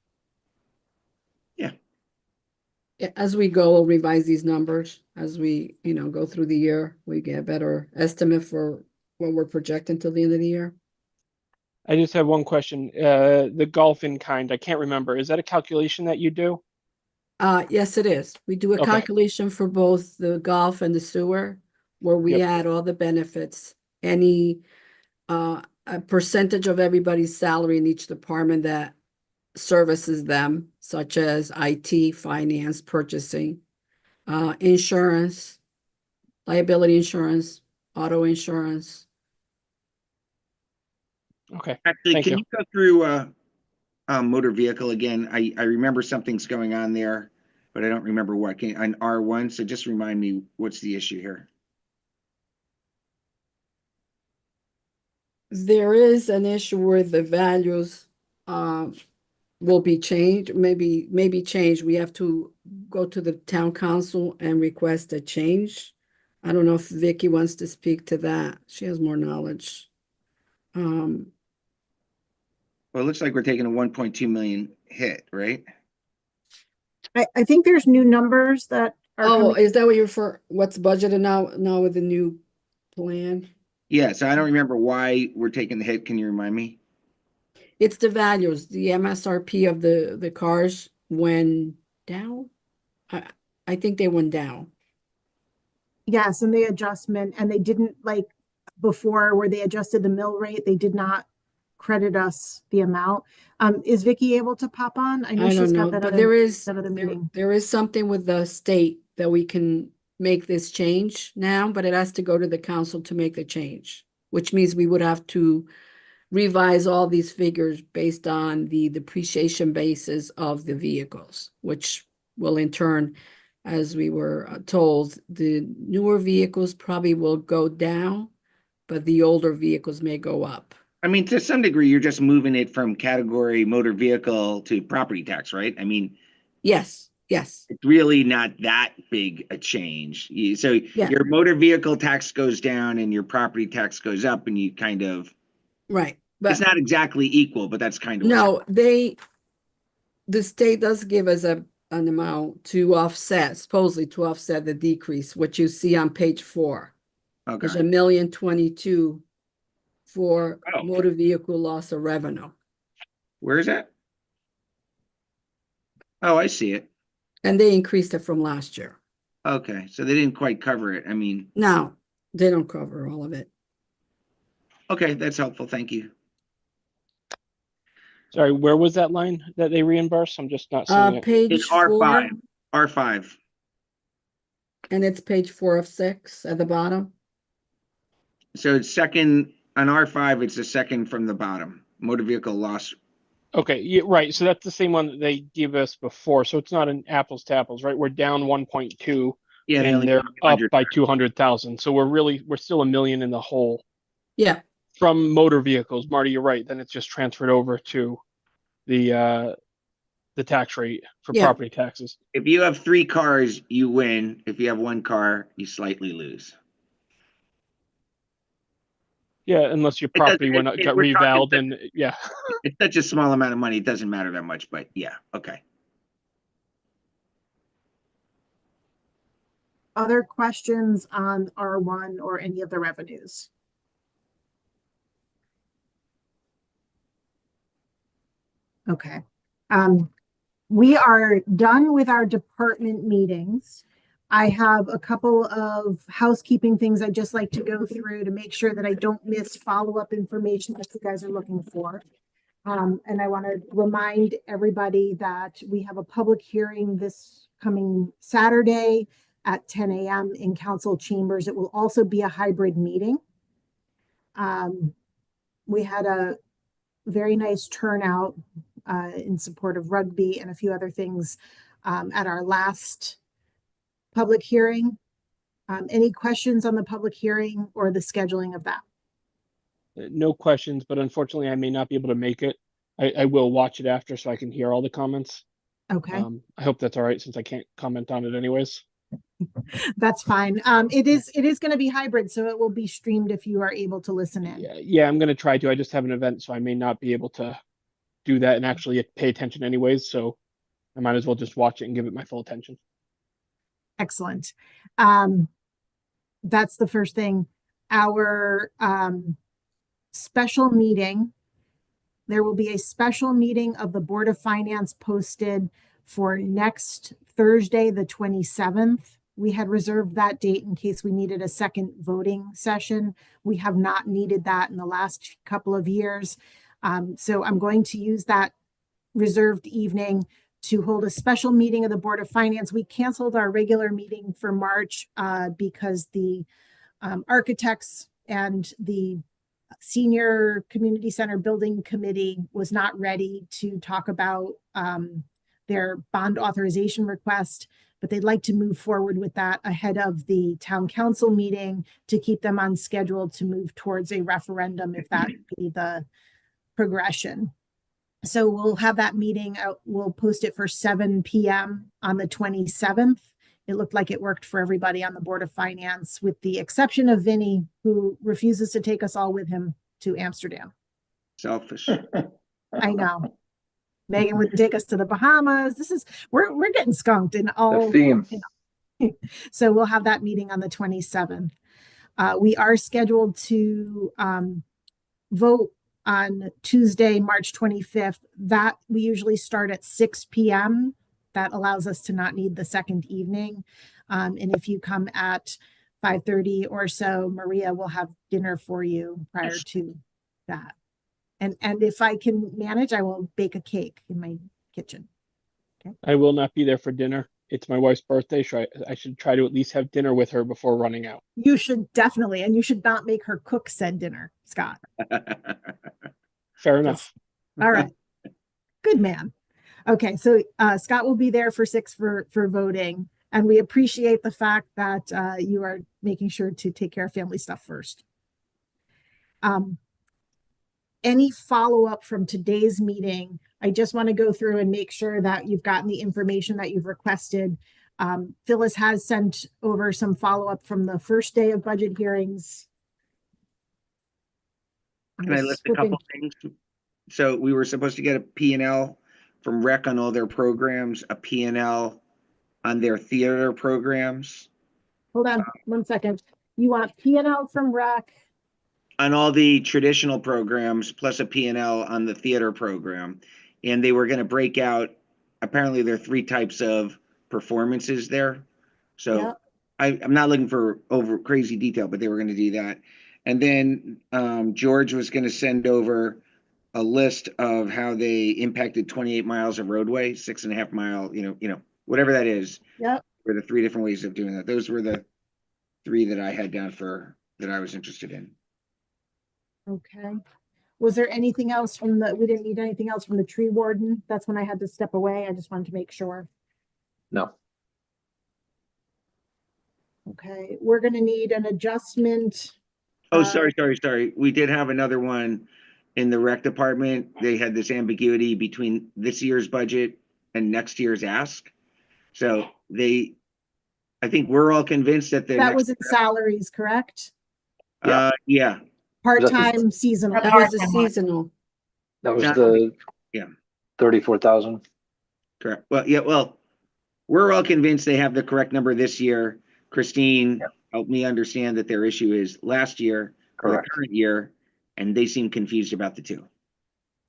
Yeah, as we go, we'll revise these numbers as we, go through the year. We get a better estimate for what we're projecting till the end of the year. I just have one question. The golf in kind, I can't remember. Is that a calculation that you do? Yes, it is. We do a Okay. calculation for both the golf and the sewer, where we Yep. add all the benefits, any a percentage of everybody's salary in each department that services them, such as IT, finance, purchasing, insurance, liability insurance, auto insurance. Okay, Actually, thank can you. you go through motor vehicle again? I remember something's going on there, but I don't remember what. On R1, so just remind me what's the issue here. There is an issue where the values will be changed, maybe changed. We have to go to the town council and request a change. I don't know if Vicky wants to speak to that. She has more knowledge. Well, it looks like we're taking a 1.2 million hit, right? I think there's new numbers that are Oh, coming. is that what you're for? What's budgeted now with the new plan? Yeah, so I don't remember why we're taking the hit. Can you remind me? It's the values, the MSRP of the cars went down. I think they went down. Yes, and the adjustment, and they didn't like before where they adjusted the mill rate, they did not credit us the amount. Is Vicky able to pop on? I know I she's don't got know, that but other, there meeting. there is something with the state that we can make this change now, but it has to go to the council to make the change, which means we would have to revise all these figures based on the depreciation basis of the vehicles, which will in turn, as we were told, the newer vehicles probably will go down, but the older vehicles may go up. I mean, to some degree, you're just moving it from category motor vehicle to property tax, right? I mean, yes, yes. It's really not that big a change. So Yeah. your motor vehicle tax goes down and your property tax goes up, and you kind of, Right. it's not exactly equal, but that's kind of what's No, the state does give us an amount to offset, supposedly to offset the decrease, which you see on page 4. There's Okay. $1,022,000 for Oh. motor vehicle loss of revenue. Where is that? Oh, I see it. And they increased it from last year. Okay, so they didn't quite cover it. I mean, No, they don't cover all of it. okay, that's helpful. Thank you. Sorry, where was that line that they reimburse? I'm just not seeing it. Page It's 4, R5. R5. and it's page 4 of 6 at the bottom. So it's second on R5, it's the second from the bottom. Motor vehicle loss. Okay, yeah, right. So that's the same one that they gave us before. So it's not an apples to apples, right? We're down 1.2 Yeah, they and only they're gave up 100. by 200,000. So we're still $1 million in the hole Yeah, from motor vehicles. Marty, you're right. Then it's just transferred over to the tax rate for Yeah. property taxes. If you have 3 cars, you win. If you have 1 car, you slightly lose. Yeah, unless your It does- property went it- got we're talking revaled and yeah. It's such a small amount of money, it doesn't matter that much, but yeah, okay. Other questions on R1 or any of the revenues? Okay. We are done with our department meetings. I have a couple of housekeeping things I'd just like to go through to make sure that I don't miss follow-up information that you guys are looking for. And I want to remind everybody that we have a public hearing this coming Saturday at 10 a.m. in council chambers. It will also be a hybrid meeting. We had a very nice turnout in support of rugby and a few other things at our last public hearing. Any questions on the public hearing or the scheduling of that? No questions, but unfortunately I may not be able to make it. I will watch it after so I can hear all the comments. Okay, I hope that's all right since I can't comment on it anyways. that's fine. It is going to be hybrid, so it will be streamed if you are able to listen in. Yeah, I'm gonna try to. I just have an event, so I may not be able to do that and actually pay attention anyways. So I might as well just watch it and give it my full attention. Excellent. That's the first thing. Our special meeting, there will be a special meeting of the Board of Finance posted for next Thursday, the 27th. We had reserved that date in case we needed a second voting session. We have not needed that in the last couple of years. So I'm going to use that reserved evening to hold a special meeting of the Board of Finance. We canceled our regular meeting for March because the architects and the Senior Community Center Building Committee was not ready to talk about their bond authorization request, but they'd like to move forward with that ahead of the town council meeting to keep them on schedule to move towards a referendum if that be the progression. So we'll have that meeting out. We'll post it for 7 p.m. on the 27th. It looked like it worked for everybody on the Board of Finance, with the exception of Vinny, who refuses to take us all with him to Amsterdam. Selfish. I know. Megan wouldn't take us to the Bahamas. We're getting skunked in all. The theme. So we'll have that meeting on the 27th. We are scheduled to vote on Tuesday, March 25th. That we usually start at 6 p.m. That allows us to not need the second evening. And if you come at 5:30 or so, Maria will have dinner for you prior to that. And if I can manage, I will bake a cake in my kitchen. Okay. I will not be there for dinner. It's my wife's birthday, so I should try to at least have dinner with her before running out. You should definitely, and you should not make her cook said dinner, Scott. Fair enough. All right. Good man. Okay, so Scott will be there for 6 for voting, and we appreciate the fact that you are making sure to take care of family stuff first. Any follow-up from today's meeting, I just want to go through and make sure that you've gotten the information that you've requested. Phyllis has sent over some follow-up from the first day of budget hearings. Can I list a couple things? So we were supposed to get a P&L from Rec on all their programs, a P&L on their theater programs. Hold on 1 second. You want P&L from Rec? On all the traditional programs, plus a P&L on the theater program. And they were going to break out, apparently there are 3 types of performances there. So Yep. I'm not looking for over crazy detail, but they were going to do that. And then George was going to send over a list of how they impacted 28 miles of roadway, 6.5 mile, you know, whatever that is. Yep. For the 3 different ways of doing that. Those were the 3 that I had down for that I was interested in. Okay. Was there anything else from we didn't need anything else from the tree warden? That's when I had to step away. I just wanted to make sure. No. Okay, we're gonna need an adjustment. Oh, sorry. We did have another one in the rec department. They had this ambiguity between this year's budget and next year's ask. So I think we're all convinced that That was in salaries, correct? Yeah. Part-time, seasonal. That was the seasonal. That was the 34,000. Correct. Well, we're all convinced they have the correct number this year. Christine helped me understand that their issue is last year, or the current year, and they seem confused about the 2.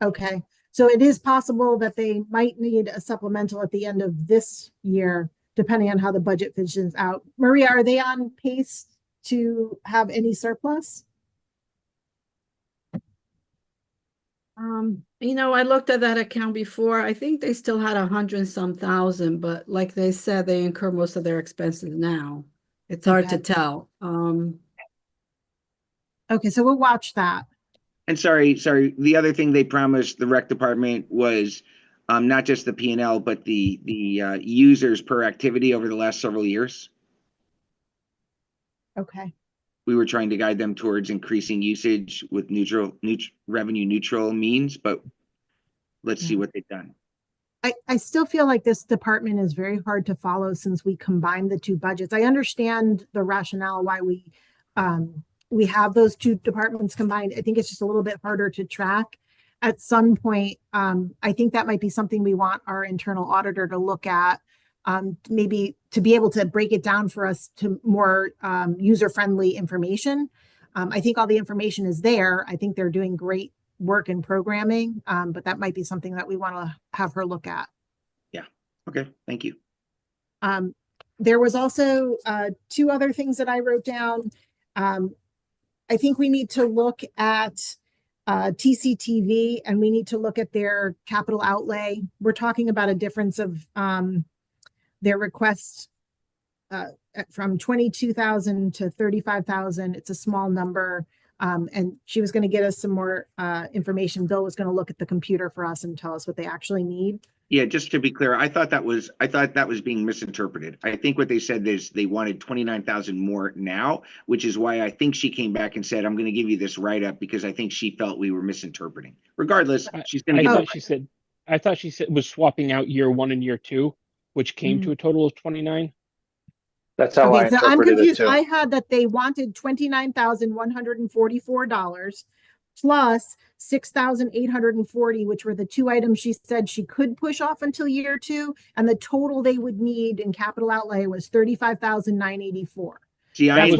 Okay, so it is possible that they might need a supplemental at the end of this year, depending on how the budget finishes out. Maria, are they on pace to have any surplus? You know, I looked at that account before. I think they still had 100 and some thousand, but like they said, they incur most of their expenses now. It's hard to tell. Okay, so we'll watch that. And sorry, the other thing they promised the rec department was not just the P&L, but the users per activity over the last several years. Okay. We were trying to guide them towards increasing usage with revenue neutral means, but let's see what they've done. I still feel like this department is very hard to follow since we combined the 2 budgets. I understand the rationale why we have those 2 departments combined. I think it's just a little bit harder to track. At some point, I think that might be something we want our internal auditor to look at. Maybe to be able to break it down for us to more user-friendly information. I think all the information is there. I think they're doing great work in programming, but that might be something that we want to have her look at. Yeah. Okay. Thank you. There was also 2 other things that I wrote down. I think we need to look at TCTV, and we need to look at their capital outlay. We're talking about a difference of their request from 22,000 to 35,000. It's a small number. And she was going to get us some more information. Bill was going to look at the computer for us and tell us what they actually need. Yeah, just to be clear, I thought that was being misinterpreted. I think what they said is they wanted 29,000 more now, which is why I think she came back and said, I'm going to give you this write-up, because I think she felt we were misinterpreting. Regardless, she's going to give I thought she said was swapping out year 1 and year 2, which came to a total of 29. That's how I interpreted I'm confused. it too. I had that they wanted $29,144 plus 6,840, which were the 2 items she said she could push off until year 2, and the total they would need in capital outlay was 35,984. See, that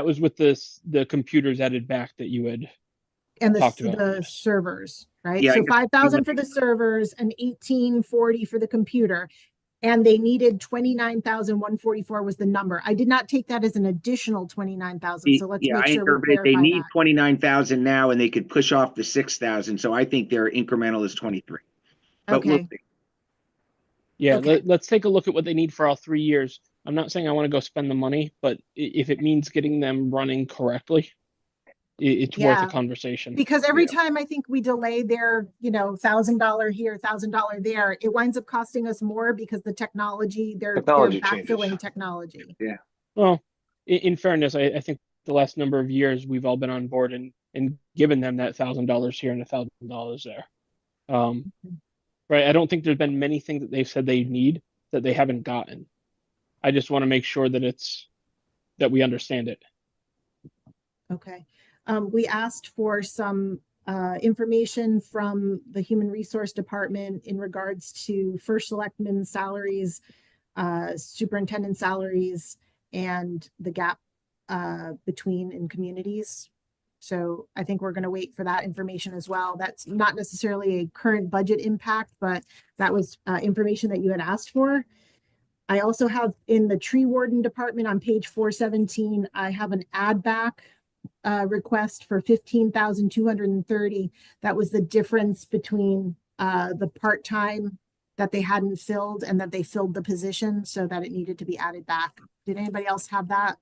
was with the computers added back that you had and talked about. The servers, right? Yeah, so 5,000 for the servers and 1,840 for the computer. And they needed 29,144 was the number. I did not take that as an additional 29,000. So let's make sure we clarify they need that. 29,000 now, and they could push off the 6,000. So I think their incremental is 23. But Okay. we'll see. Yeah, Okay. let's take a look at what they need for all 3 years. I'm not saying I want to go spend the money, but if it means getting them running correctly, it's worth a conversation. Because every time I think we delay their, $1,000 here, $1,000 there, it winds up costing us more because the technology, they're backfilling technology. Yeah. Well, in fairness, I think the last number of years we've all been on board and given them that $1,000 here and $1,000 there. Right. I don't think there's been many things that they've said they need that they haven't gotten. I just want to make sure that we understand it. Okay. We asked for some information from the Human Resource Department in regards to first selectman salaries, superintendent salaries, and the gap between in communities. So I think we're going to wait for that information as well. That's not necessarily a current budget impact, but that was information that you had asked for. I also have in the tree warden department on page 417, I have an add back request for 15,230. That was the difference between the part-time that they hadn't filled and that they filled the position, so that it needed to be added back. Did anybody else have that?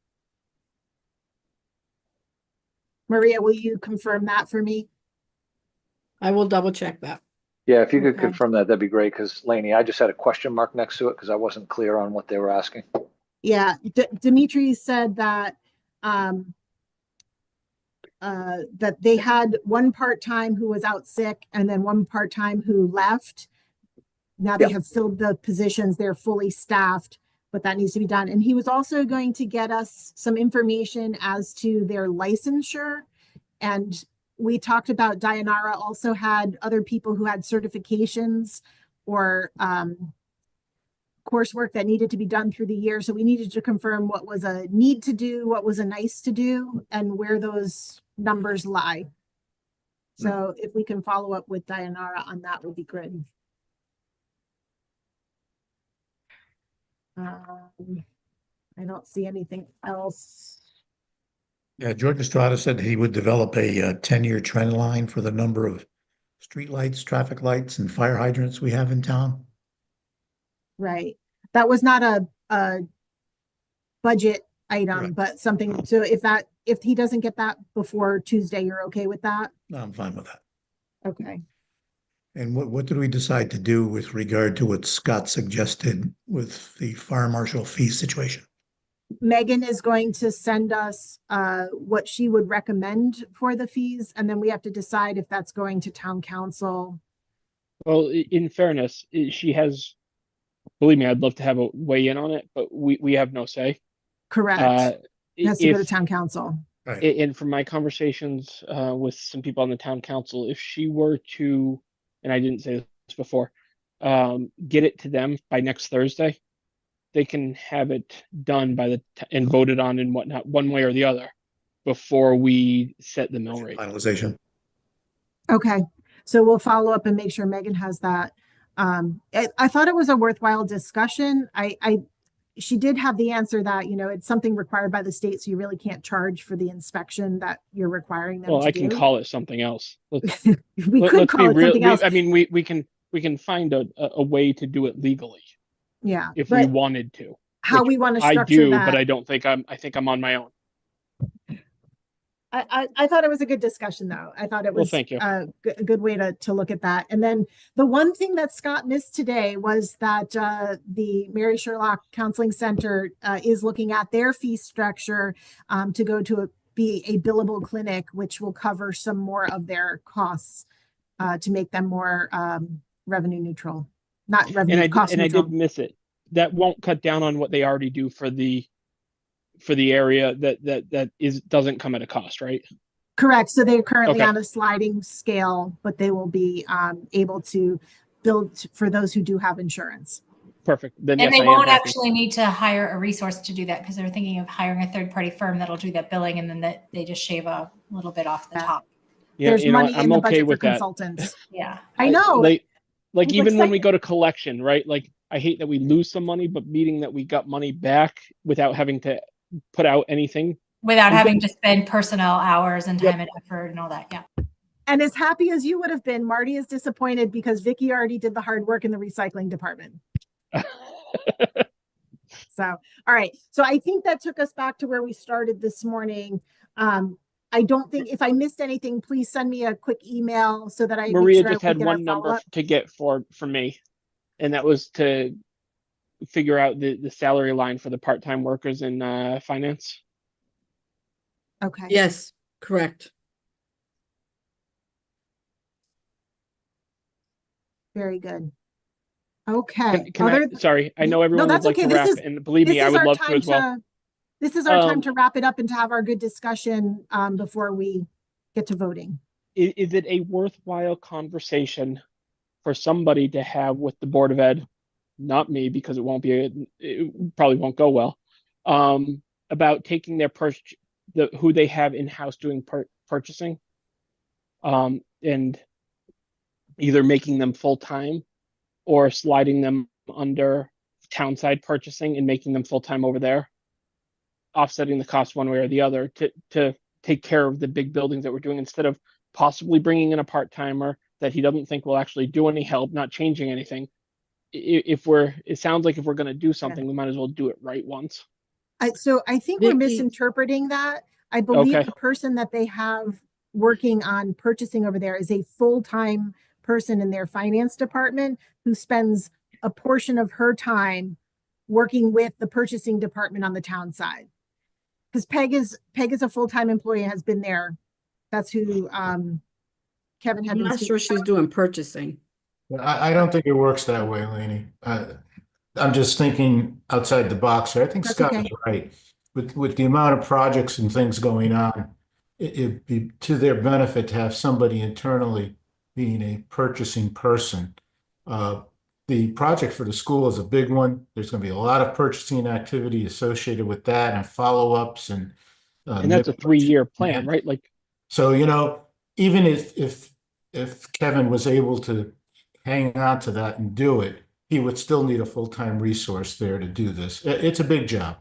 Maria, will you confirm that for me? I will double check that. Yeah, if you could confirm that, that'd be great, because Lainey, I just had a question mark next to it because I wasn't clear on what they were asking. Yeah, Dimitri said that that they had one part-time who was out sick and then one part-time who left. Now they have filled the positions, they're fully staffed, but that needs to be done. And he was also going to get us some information as to their licensure. And we talked about Dayanara also had other people who had certifications or coursework that needed to be done through the year. So we needed to confirm what was a need to do, what was a nice to do, and where those numbers lie. So if we can follow up with Dayanara on that would be good. I don't see anything else. Yeah, George Estrada said he would develop a 10-year trend line for the number of streetlights, traffic lights, and fire hydrants we have in town. Right. That was not a budget item, but something. So if he doesn't get that before Tuesday, you're okay with that? No, I'm fine with that. Okay. And what did we decide to do with regard to what Scott suggested with the fire marshal fee situation? Megan is going to send us what she would recommend for the fees, and then we have to decide if that's going to town council. Well, in fairness, she has, believe me, I'd love to have a weigh in on it, but we have no say. Correct. It has to go to town council. Right. And from my conversations with some people on the town council, if she were to, and I didn't say this before, get it to them by next Thursday, they can have it done by and voted on and whatnot, one way or the other, before we set the mill rate. Finalization. Okay, so we'll follow up and make sure Megan has that. I thought it was a worthwhile discussion. I she did have the answer that, you know, it's something required by the state, so you really can't charge for the inspection that you're requiring them Well, to I can do. call it something else. Let's, We could let's call be it real. something else. I mean, we can find a way to do it legally Yeah, if we but wanted to. how which we want to I structure do, but that. I don't think I think I'm on my own. I thought it was a good discussion, though. I thought it Well, was thank you. a good way to look at that. And then the one thing that Scott missed today was that the Mary Sherlock Counseling Center is looking at their fee structure to go to be a billable clinic, which will cover some more of their costs to make them more revenue neutral, not revenue cost and neutral. I did miss it. That won't cut down on what they already do for the area that doesn't come at a cost, right? Correct. So they're currently Okay. on a sliding scale, but they will be able to build for those who do have insurance. Perfect. Then And yes, they I am won't happy. actually need to hire a resource to do that because they're thinking of hiring a third-party firm that'll do that billing, and then that they just shave a little bit off the top. Yeah, There's you know, money in I'm the okay budget for with that. consultants. Yeah. I know. Like It's even when we exciting. go to collection, right? Like I hate that we lose some money, but meaning that we got money back without having to put out anything. Without We having get- to spend personnel hours and Yep. time and effort and all that. Yeah. And as happy as you would have been, Marty is disappointed because Vicky already did the hard work in the recycling department. So, all right. So I think that took us back to where we started this morning. I don't think if I missed anything, please send me a quick email so that I make Maria sure just we had get our one number follow-up. to get for me, and that was to figure out the salary line for the part-time workers in finance. Okay. Yes, correct. Very good. Okay. Can I? Sorry, I know everyone would that's like okay. to This wrap, is- and believe me, this I is would our love to time as well. This is our time Um, to wrap it up and to have our good discussion before we get to voting. Is it a worthwhile conversation for somebody to have with the Board of Ed, not me, because it probably won't go well, about taking their who they have in-house doing purchasing, and either making them full-time or sliding them under townside purchasing and making them full-time over there, offsetting the cost one way or the other to take care of the big buildings that we're doing, instead of possibly bringing in a part-timer that he doesn't think will actually do any help, not changing anything. It sounds like if we're going to do something, we might as well do it right once. So I think we're Vicky- misinterpreting that. I believe Okay. the person that they have working on purchasing over there is a full-time person in their finance department who spends a portion of her time working with the purchasing department on the town side. Because Peg is a full-time employee and has been there. That's who Kevin had I'm been not sure speaking. she's doing purchasing. I don't think it works that way, Lainey. I'm just thinking outside the box here. I think That's Scott okay. is right. With the amount of projects and things going on, it'd be to their benefit to have somebody internally being a purchasing person. The project for the school is a big one. There's going to be a lot of purchasing activity associated with that and follow-ups and And that's a 3-year plan, right? Like, so, you know, even if Kevin was able to hang on to that and do it, he would still need a full-time resource there to do this. It's a big job.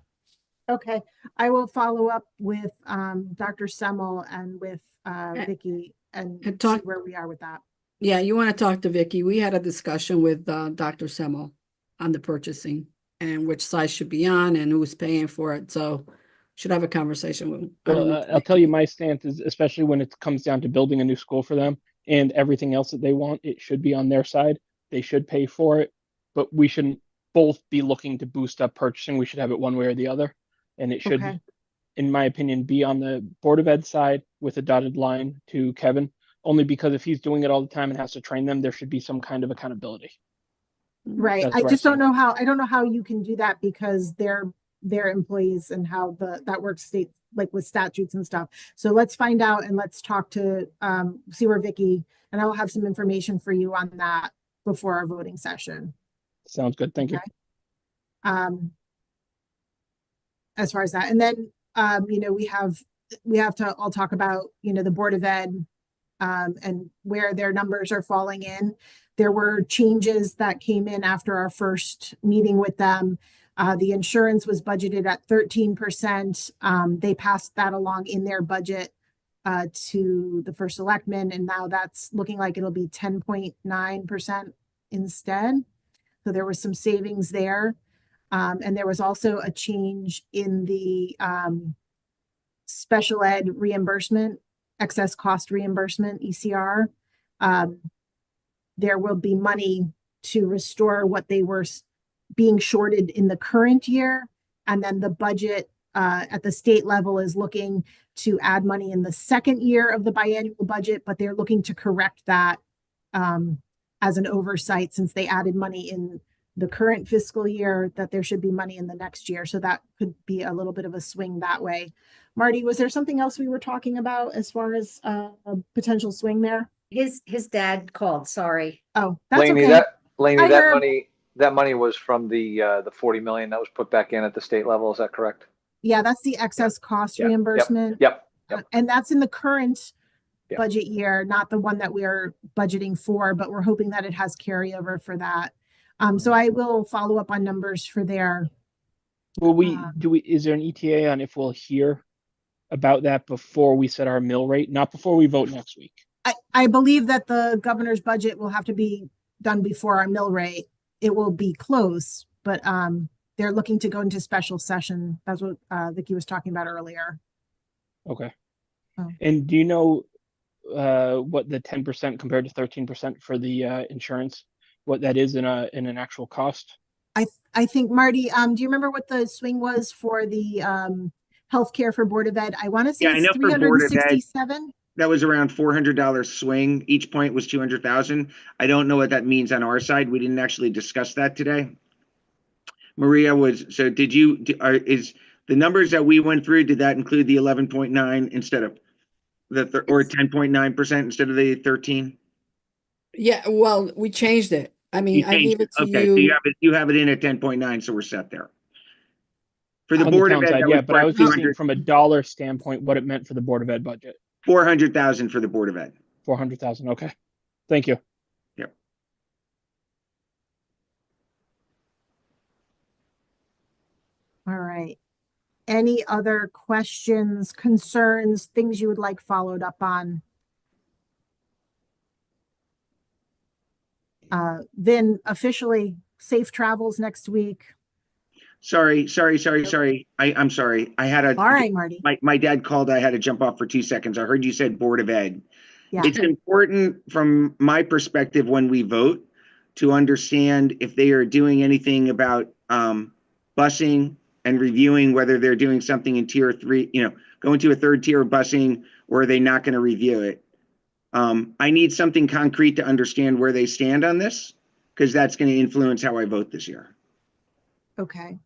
Okay, I will follow up with Dr. Semmel and with Vicky and see talk- where we are with that. Yeah, you want to talk to Vicky. We had a discussion with Dr. Semmel on the purchasing and which size should be on and who's paying for it. So should have a conversation with him. I don't know. well, I'll tell you my stance is, especially when it comes down to building a new school for them and everything else that they want, it should be on their side. They should pay for it, but we shouldn't both be looking to boost up purchasing. We should have it one way or the other. And it should, Okay. in my opinion, be on the Board of Ed side with a dotted line to Kevin, only because if he's doing it all the time and has to train them, there should be some kind of accountability. Right, That's I where just don't stand. know how, I don't know how you can do that because they're employees and how that works state, like with statutes and stuff. So let's find out and let's talk to, see where Vicky, and I will have some information for you on that before our voting session. Sounds good. Thank you. As far as that, and then, you know, we have to all talk about, you know, the Board of Ed, and where their numbers are falling in. There were changes that came in after our first meeting with them. The insurance was budgeted at 13%. They passed that along in their budget to the first selectman, and now that's looking like it'll be 10.9% instead. So there was some savings there. And there was also a change in the special ed reimbursement, excess cost reimbursement, ECR. There will be money to restore what they were being shorted in the current year. And then the budget at the state level is looking to add money in the second year of the biannual budget, but they're looking to correct that as an oversight, since they added money in the current fiscal year, that there should be money in the next year. So that could be a little bit of a swing that way. Marty, was there something else we were talking about as far as a potential swing there? His dad called, sorry. Oh, that's Laney, okay. Laney, Hi, that Herb. money was from the 40 million that was put back in at the state level. Is that correct? Yeah, that's the excess cost Yep, yep, reimbursement. Yep. And that's in the current Yep. budget year, not the one that we are budgeting for, but we're hoping that it has carryover for that. So I will follow up on numbers for there. Will is there an ETA on if we'll hear about that before we set our mill rate, not before we vote next week? I believe that the governor's budget will have to be done before our mill rate. It will be close, but they're looking to go into special session. That's what Vicky was talking about earlier. Okay. Oh. And do you know what the 10% compared to 13% for the insurance, what that is in an actual cost? I think, Marty, do you remember what the swing was for the healthcare for Board of Ed? I want to say Yeah, I know it's for Board of Ed, 367. that was around $400 swing. Each point was 200,000. I don't know what that means on our side. We didn't actually discuss that today. Maria is the numbers that we went through, did that include the 11.9 instead of or 10.9% instead of the 13? Yeah, well, we changed it. I mean, I gave it to Okay, you. so you have it in at 10.9, so we're set there. For the On Board of town Ed, side, that yeah, was but I was just seeing 200 from a dollar standpoint what it meant for the Board of Ed budget. 400,000 for the Board of Ed. 400,000. Okay. Thank you. Yep. All right. Any other questions, concerns, things you would like followed up on? Then officially safe travels next week. Sorry. I'm sorry. I had All right, Marty. my dad called. I had to jump off for 2 seconds. I heard you said Board of Ed. Yeah. It's important from my perspective when we vote to understand if they are doing anything about busing and reviewing whether they're doing something in tier 3, going to a third tier of busing, or are they not going to review it? I need something concrete to understand where they stand on this, because that's going to influence how I vote this year. Okay.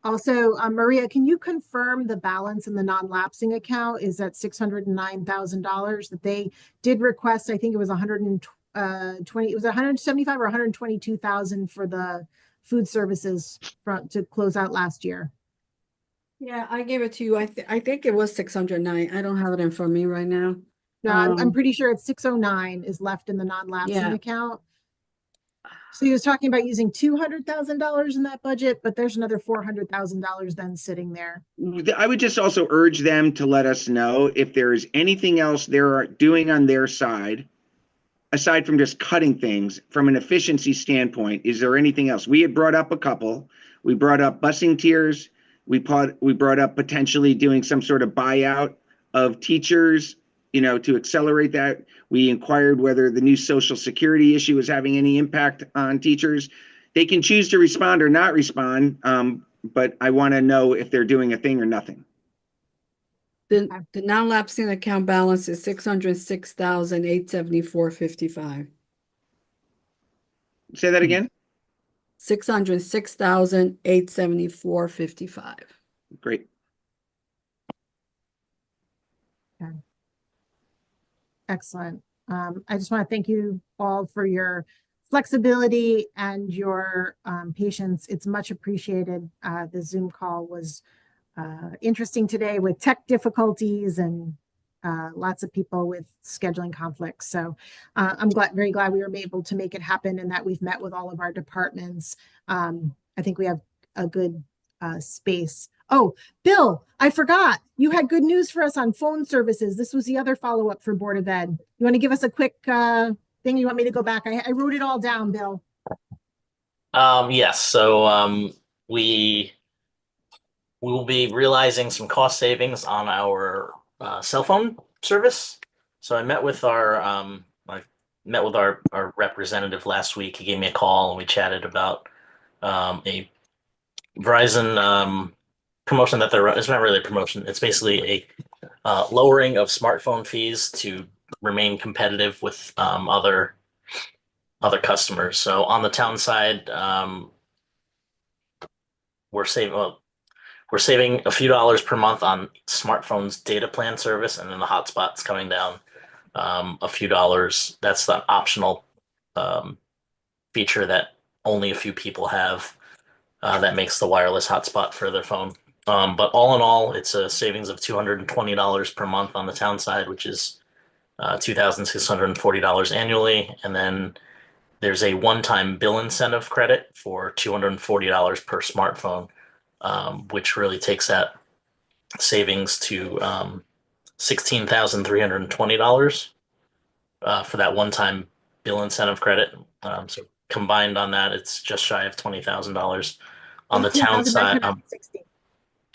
Also, Maria, can you confirm the balance in the non-lapsing account is at $609,000 that they did request? I think it was 120, it was 175 or 122,000 for the food services to close out last year. Yeah, I gave it to you. I think it was 609. I don't have it in front of me right now. No, I'm pretty sure it's 609 is left in the non-lapsing Yeah. account. So he was talking about using $200,000 in that budget, but there's another $400,000 then sitting there. I would just also urge them to let us know if there is anything else they're doing on their side, aside from just cutting things from an efficiency standpoint. Is there anything else? We had brought up a couple. We brought up busing tiers. We brought up potentially doing some sort of buyout of teachers, to accelerate that. We inquired whether the new Social Security issue is having any impact on teachers. They can choose to respond or not respond, but I want to know if they're doing a thing or nothing. The non-lapsing account balance is $606,874.55. Say that again? $606,874.55. Great. Okay. Excellent. I just want to thank you all for your flexibility and your patience. It's much appreciated. The Zoom call was interesting today with tech difficulties and lots of people with scheduling conflicts. So I'm very glad we were able to make it happen and that we've met with all of our departments. I think we have a good space. Oh, Bill, I forgot. You had good news for us on phone services. This was the other follow-up for Board of Ed. You want to give us a quick thing? You want me to go back? I wrote it all down, Bill. Yes, so we will be realizing some cost savings on our cell phone service. So I met with our representative last week. He gave me a call and we chatted about a Verizon promotion that it's not really a promotion. It's basically a lowering of smartphone fees to remain competitive with other customers. So on the town side, we're saving a few dollars per month on smartphone's data plan service, and then the hotspot's coming down a few dollars. That's the optional feature that only a few people have. That makes the wireless hotspot for their phone. But all in all, it's a savings of $220 per month on the town side, which is $2,640 annually. And then there's a one-time bill incentive credit for $240 per smartphone, which really takes that savings to $16,320 for that one-time bill incentive credit. So combined on that, it's just shy of $20,000. On the town side,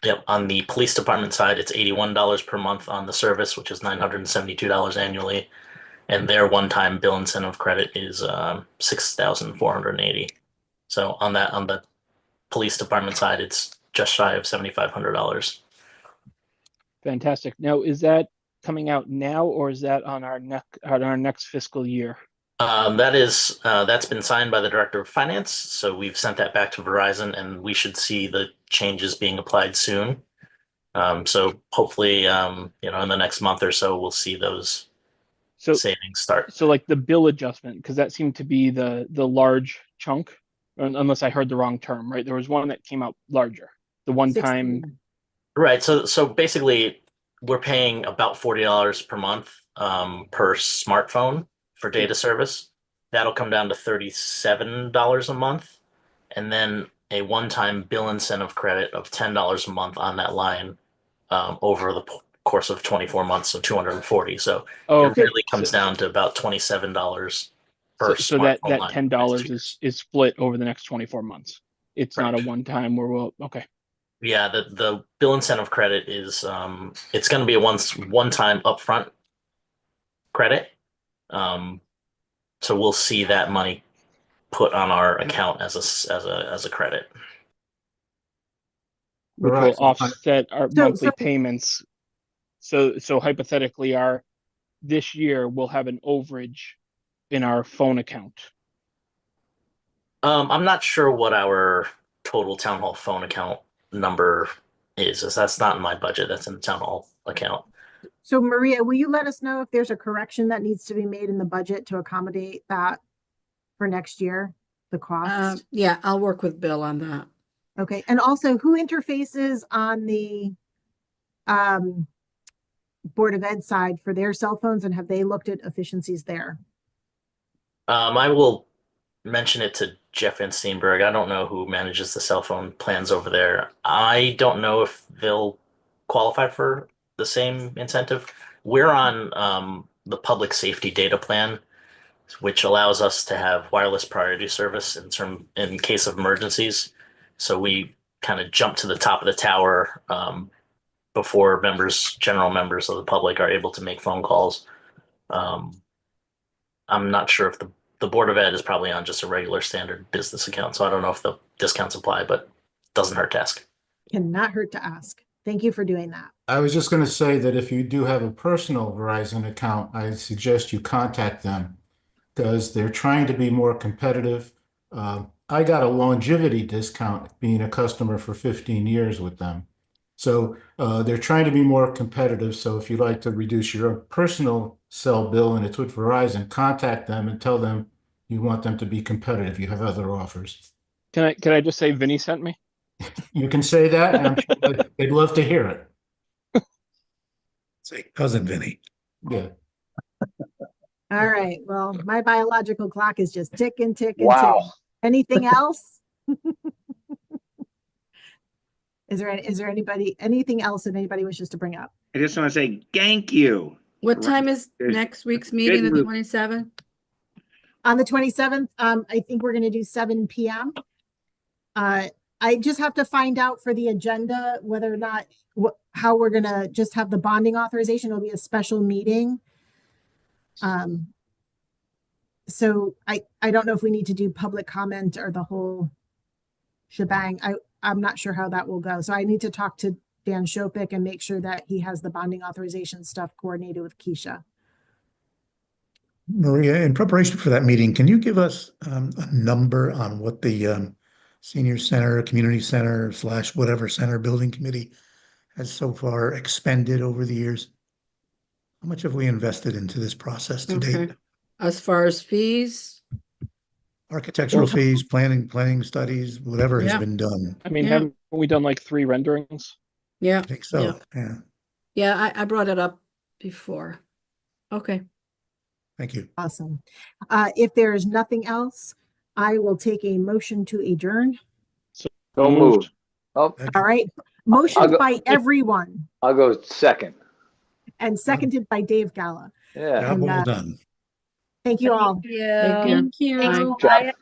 yep, on the police department side, it's $81 per month on the service, which is $972 annually. And their one-time bill incentive credit is $6,480. So on the police department side, it's just shy of $7,500. Fantastic. Now, is that coming out now, or is that on our next fiscal year? That's been signed by the Director of Finance. So we've sent that back to Verizon, and we should see the changes being applied soon. So hopefully, in the next month or so, we'll see those savings start. So like the bill adjustment, because that seemed to be the large chunk, unless I heard the wrong term, right? There was one that came out larger, the one time. Right. So basically, we're paying about $40 per month per smartphone for data service. That'll come down to $37 a month, and then a one-time bill incentive credit of $10 a month on that line over the course of 24 months, so $240. So it really comes down to about $27 per So that smartphone line. $10 is split over the next 24 months. It's not a one-time where okay. Yeah, the bill incentive credit is it's going to be a one-time upfront credit. So we'll see that money put on our account as a credit, which will offset our monthly payments. So hypothetically, this year we'll have an overage in our phone account. I'm not sure what our total town hall phone account number is, as that's not in my budget. That's in the town hall account. So Maria, will you let us know if there's a correction that needs to be made in the budget to accommodate that for next year, the cost? Yeah, I'll work with Bill on that. Okay. And also, who interfaces on the Board of Ed side for their cell phones, and have they looked at efficiencies there? I will mention it to Jeff Van Steenberg. I don't know who manages the cell phone plans over there. I don't know if they'll qualify for the same incentive. We're on the public safety data plan, which allows us to have wireless priority service in case of emergencies. So we kind of jump to the top of the tower before general members of the public are able to make phone calls. I'm not sure if the Board of Ed is probably on just a regular standard business account, so I don't know if the discounts apply, but it doesn't hurt to ask. Cannot hurt to ask. Thank you for doing that. I was just going to say that if you do have a personal Verizon account, I suggest you contact them because they're trying to be more competitive. I got a longevity discount being a customer for 15 years with them. So they're trying to be more competitive. So if you'd like to reduce your personal cell bill and it's with Verizon, contact them and tell them you want them to be competitive. You have other offers. Can I just say Vinny sent me? You can say that, and I'm sure they'd love to hear it. Say cousin Vinny. Yeah. All right. Well, my biological clock is just ticking, ticking, Wow. ticking. Anything else? Is there anything else that anybody wishes to bring up? I just want to say thank you. What time is There's next week's meeting, the move. 27th? On the 27th, I think we're going to do 7 p.m. I just have to find out for the agenda whether or not how we're going to just have the bonding authorization. It'll be a special meeting. So I don't know if we need to do public comment or the whole shebang. I'm not sure how that will go. So I need to talk to Dan Shopik and make sure that he has the bonding authorization stuff coordinated with Keisha. Maria, in preparation for that meeting, can you give us a number on what the senior center, community center / whatever center building committee has so far expended over the years? How much have we invested into this process to date? As far as fees, Architectural fees, planning studies, whatever has been done. I mean, haven't we done like 3 renderings? yeah, I think so, yeah. yeah, I brought it up before. Okay. Thank you. Awesome. If there is nothing else, I will take a motion to adjourn. So moved. Oh, All right. Motioned by everyone I'll go second. and seconded by Dave Gala. Yeah. Job And, well done. Thank you all. Thank you. Thank you. Thanks. Good job. Bye.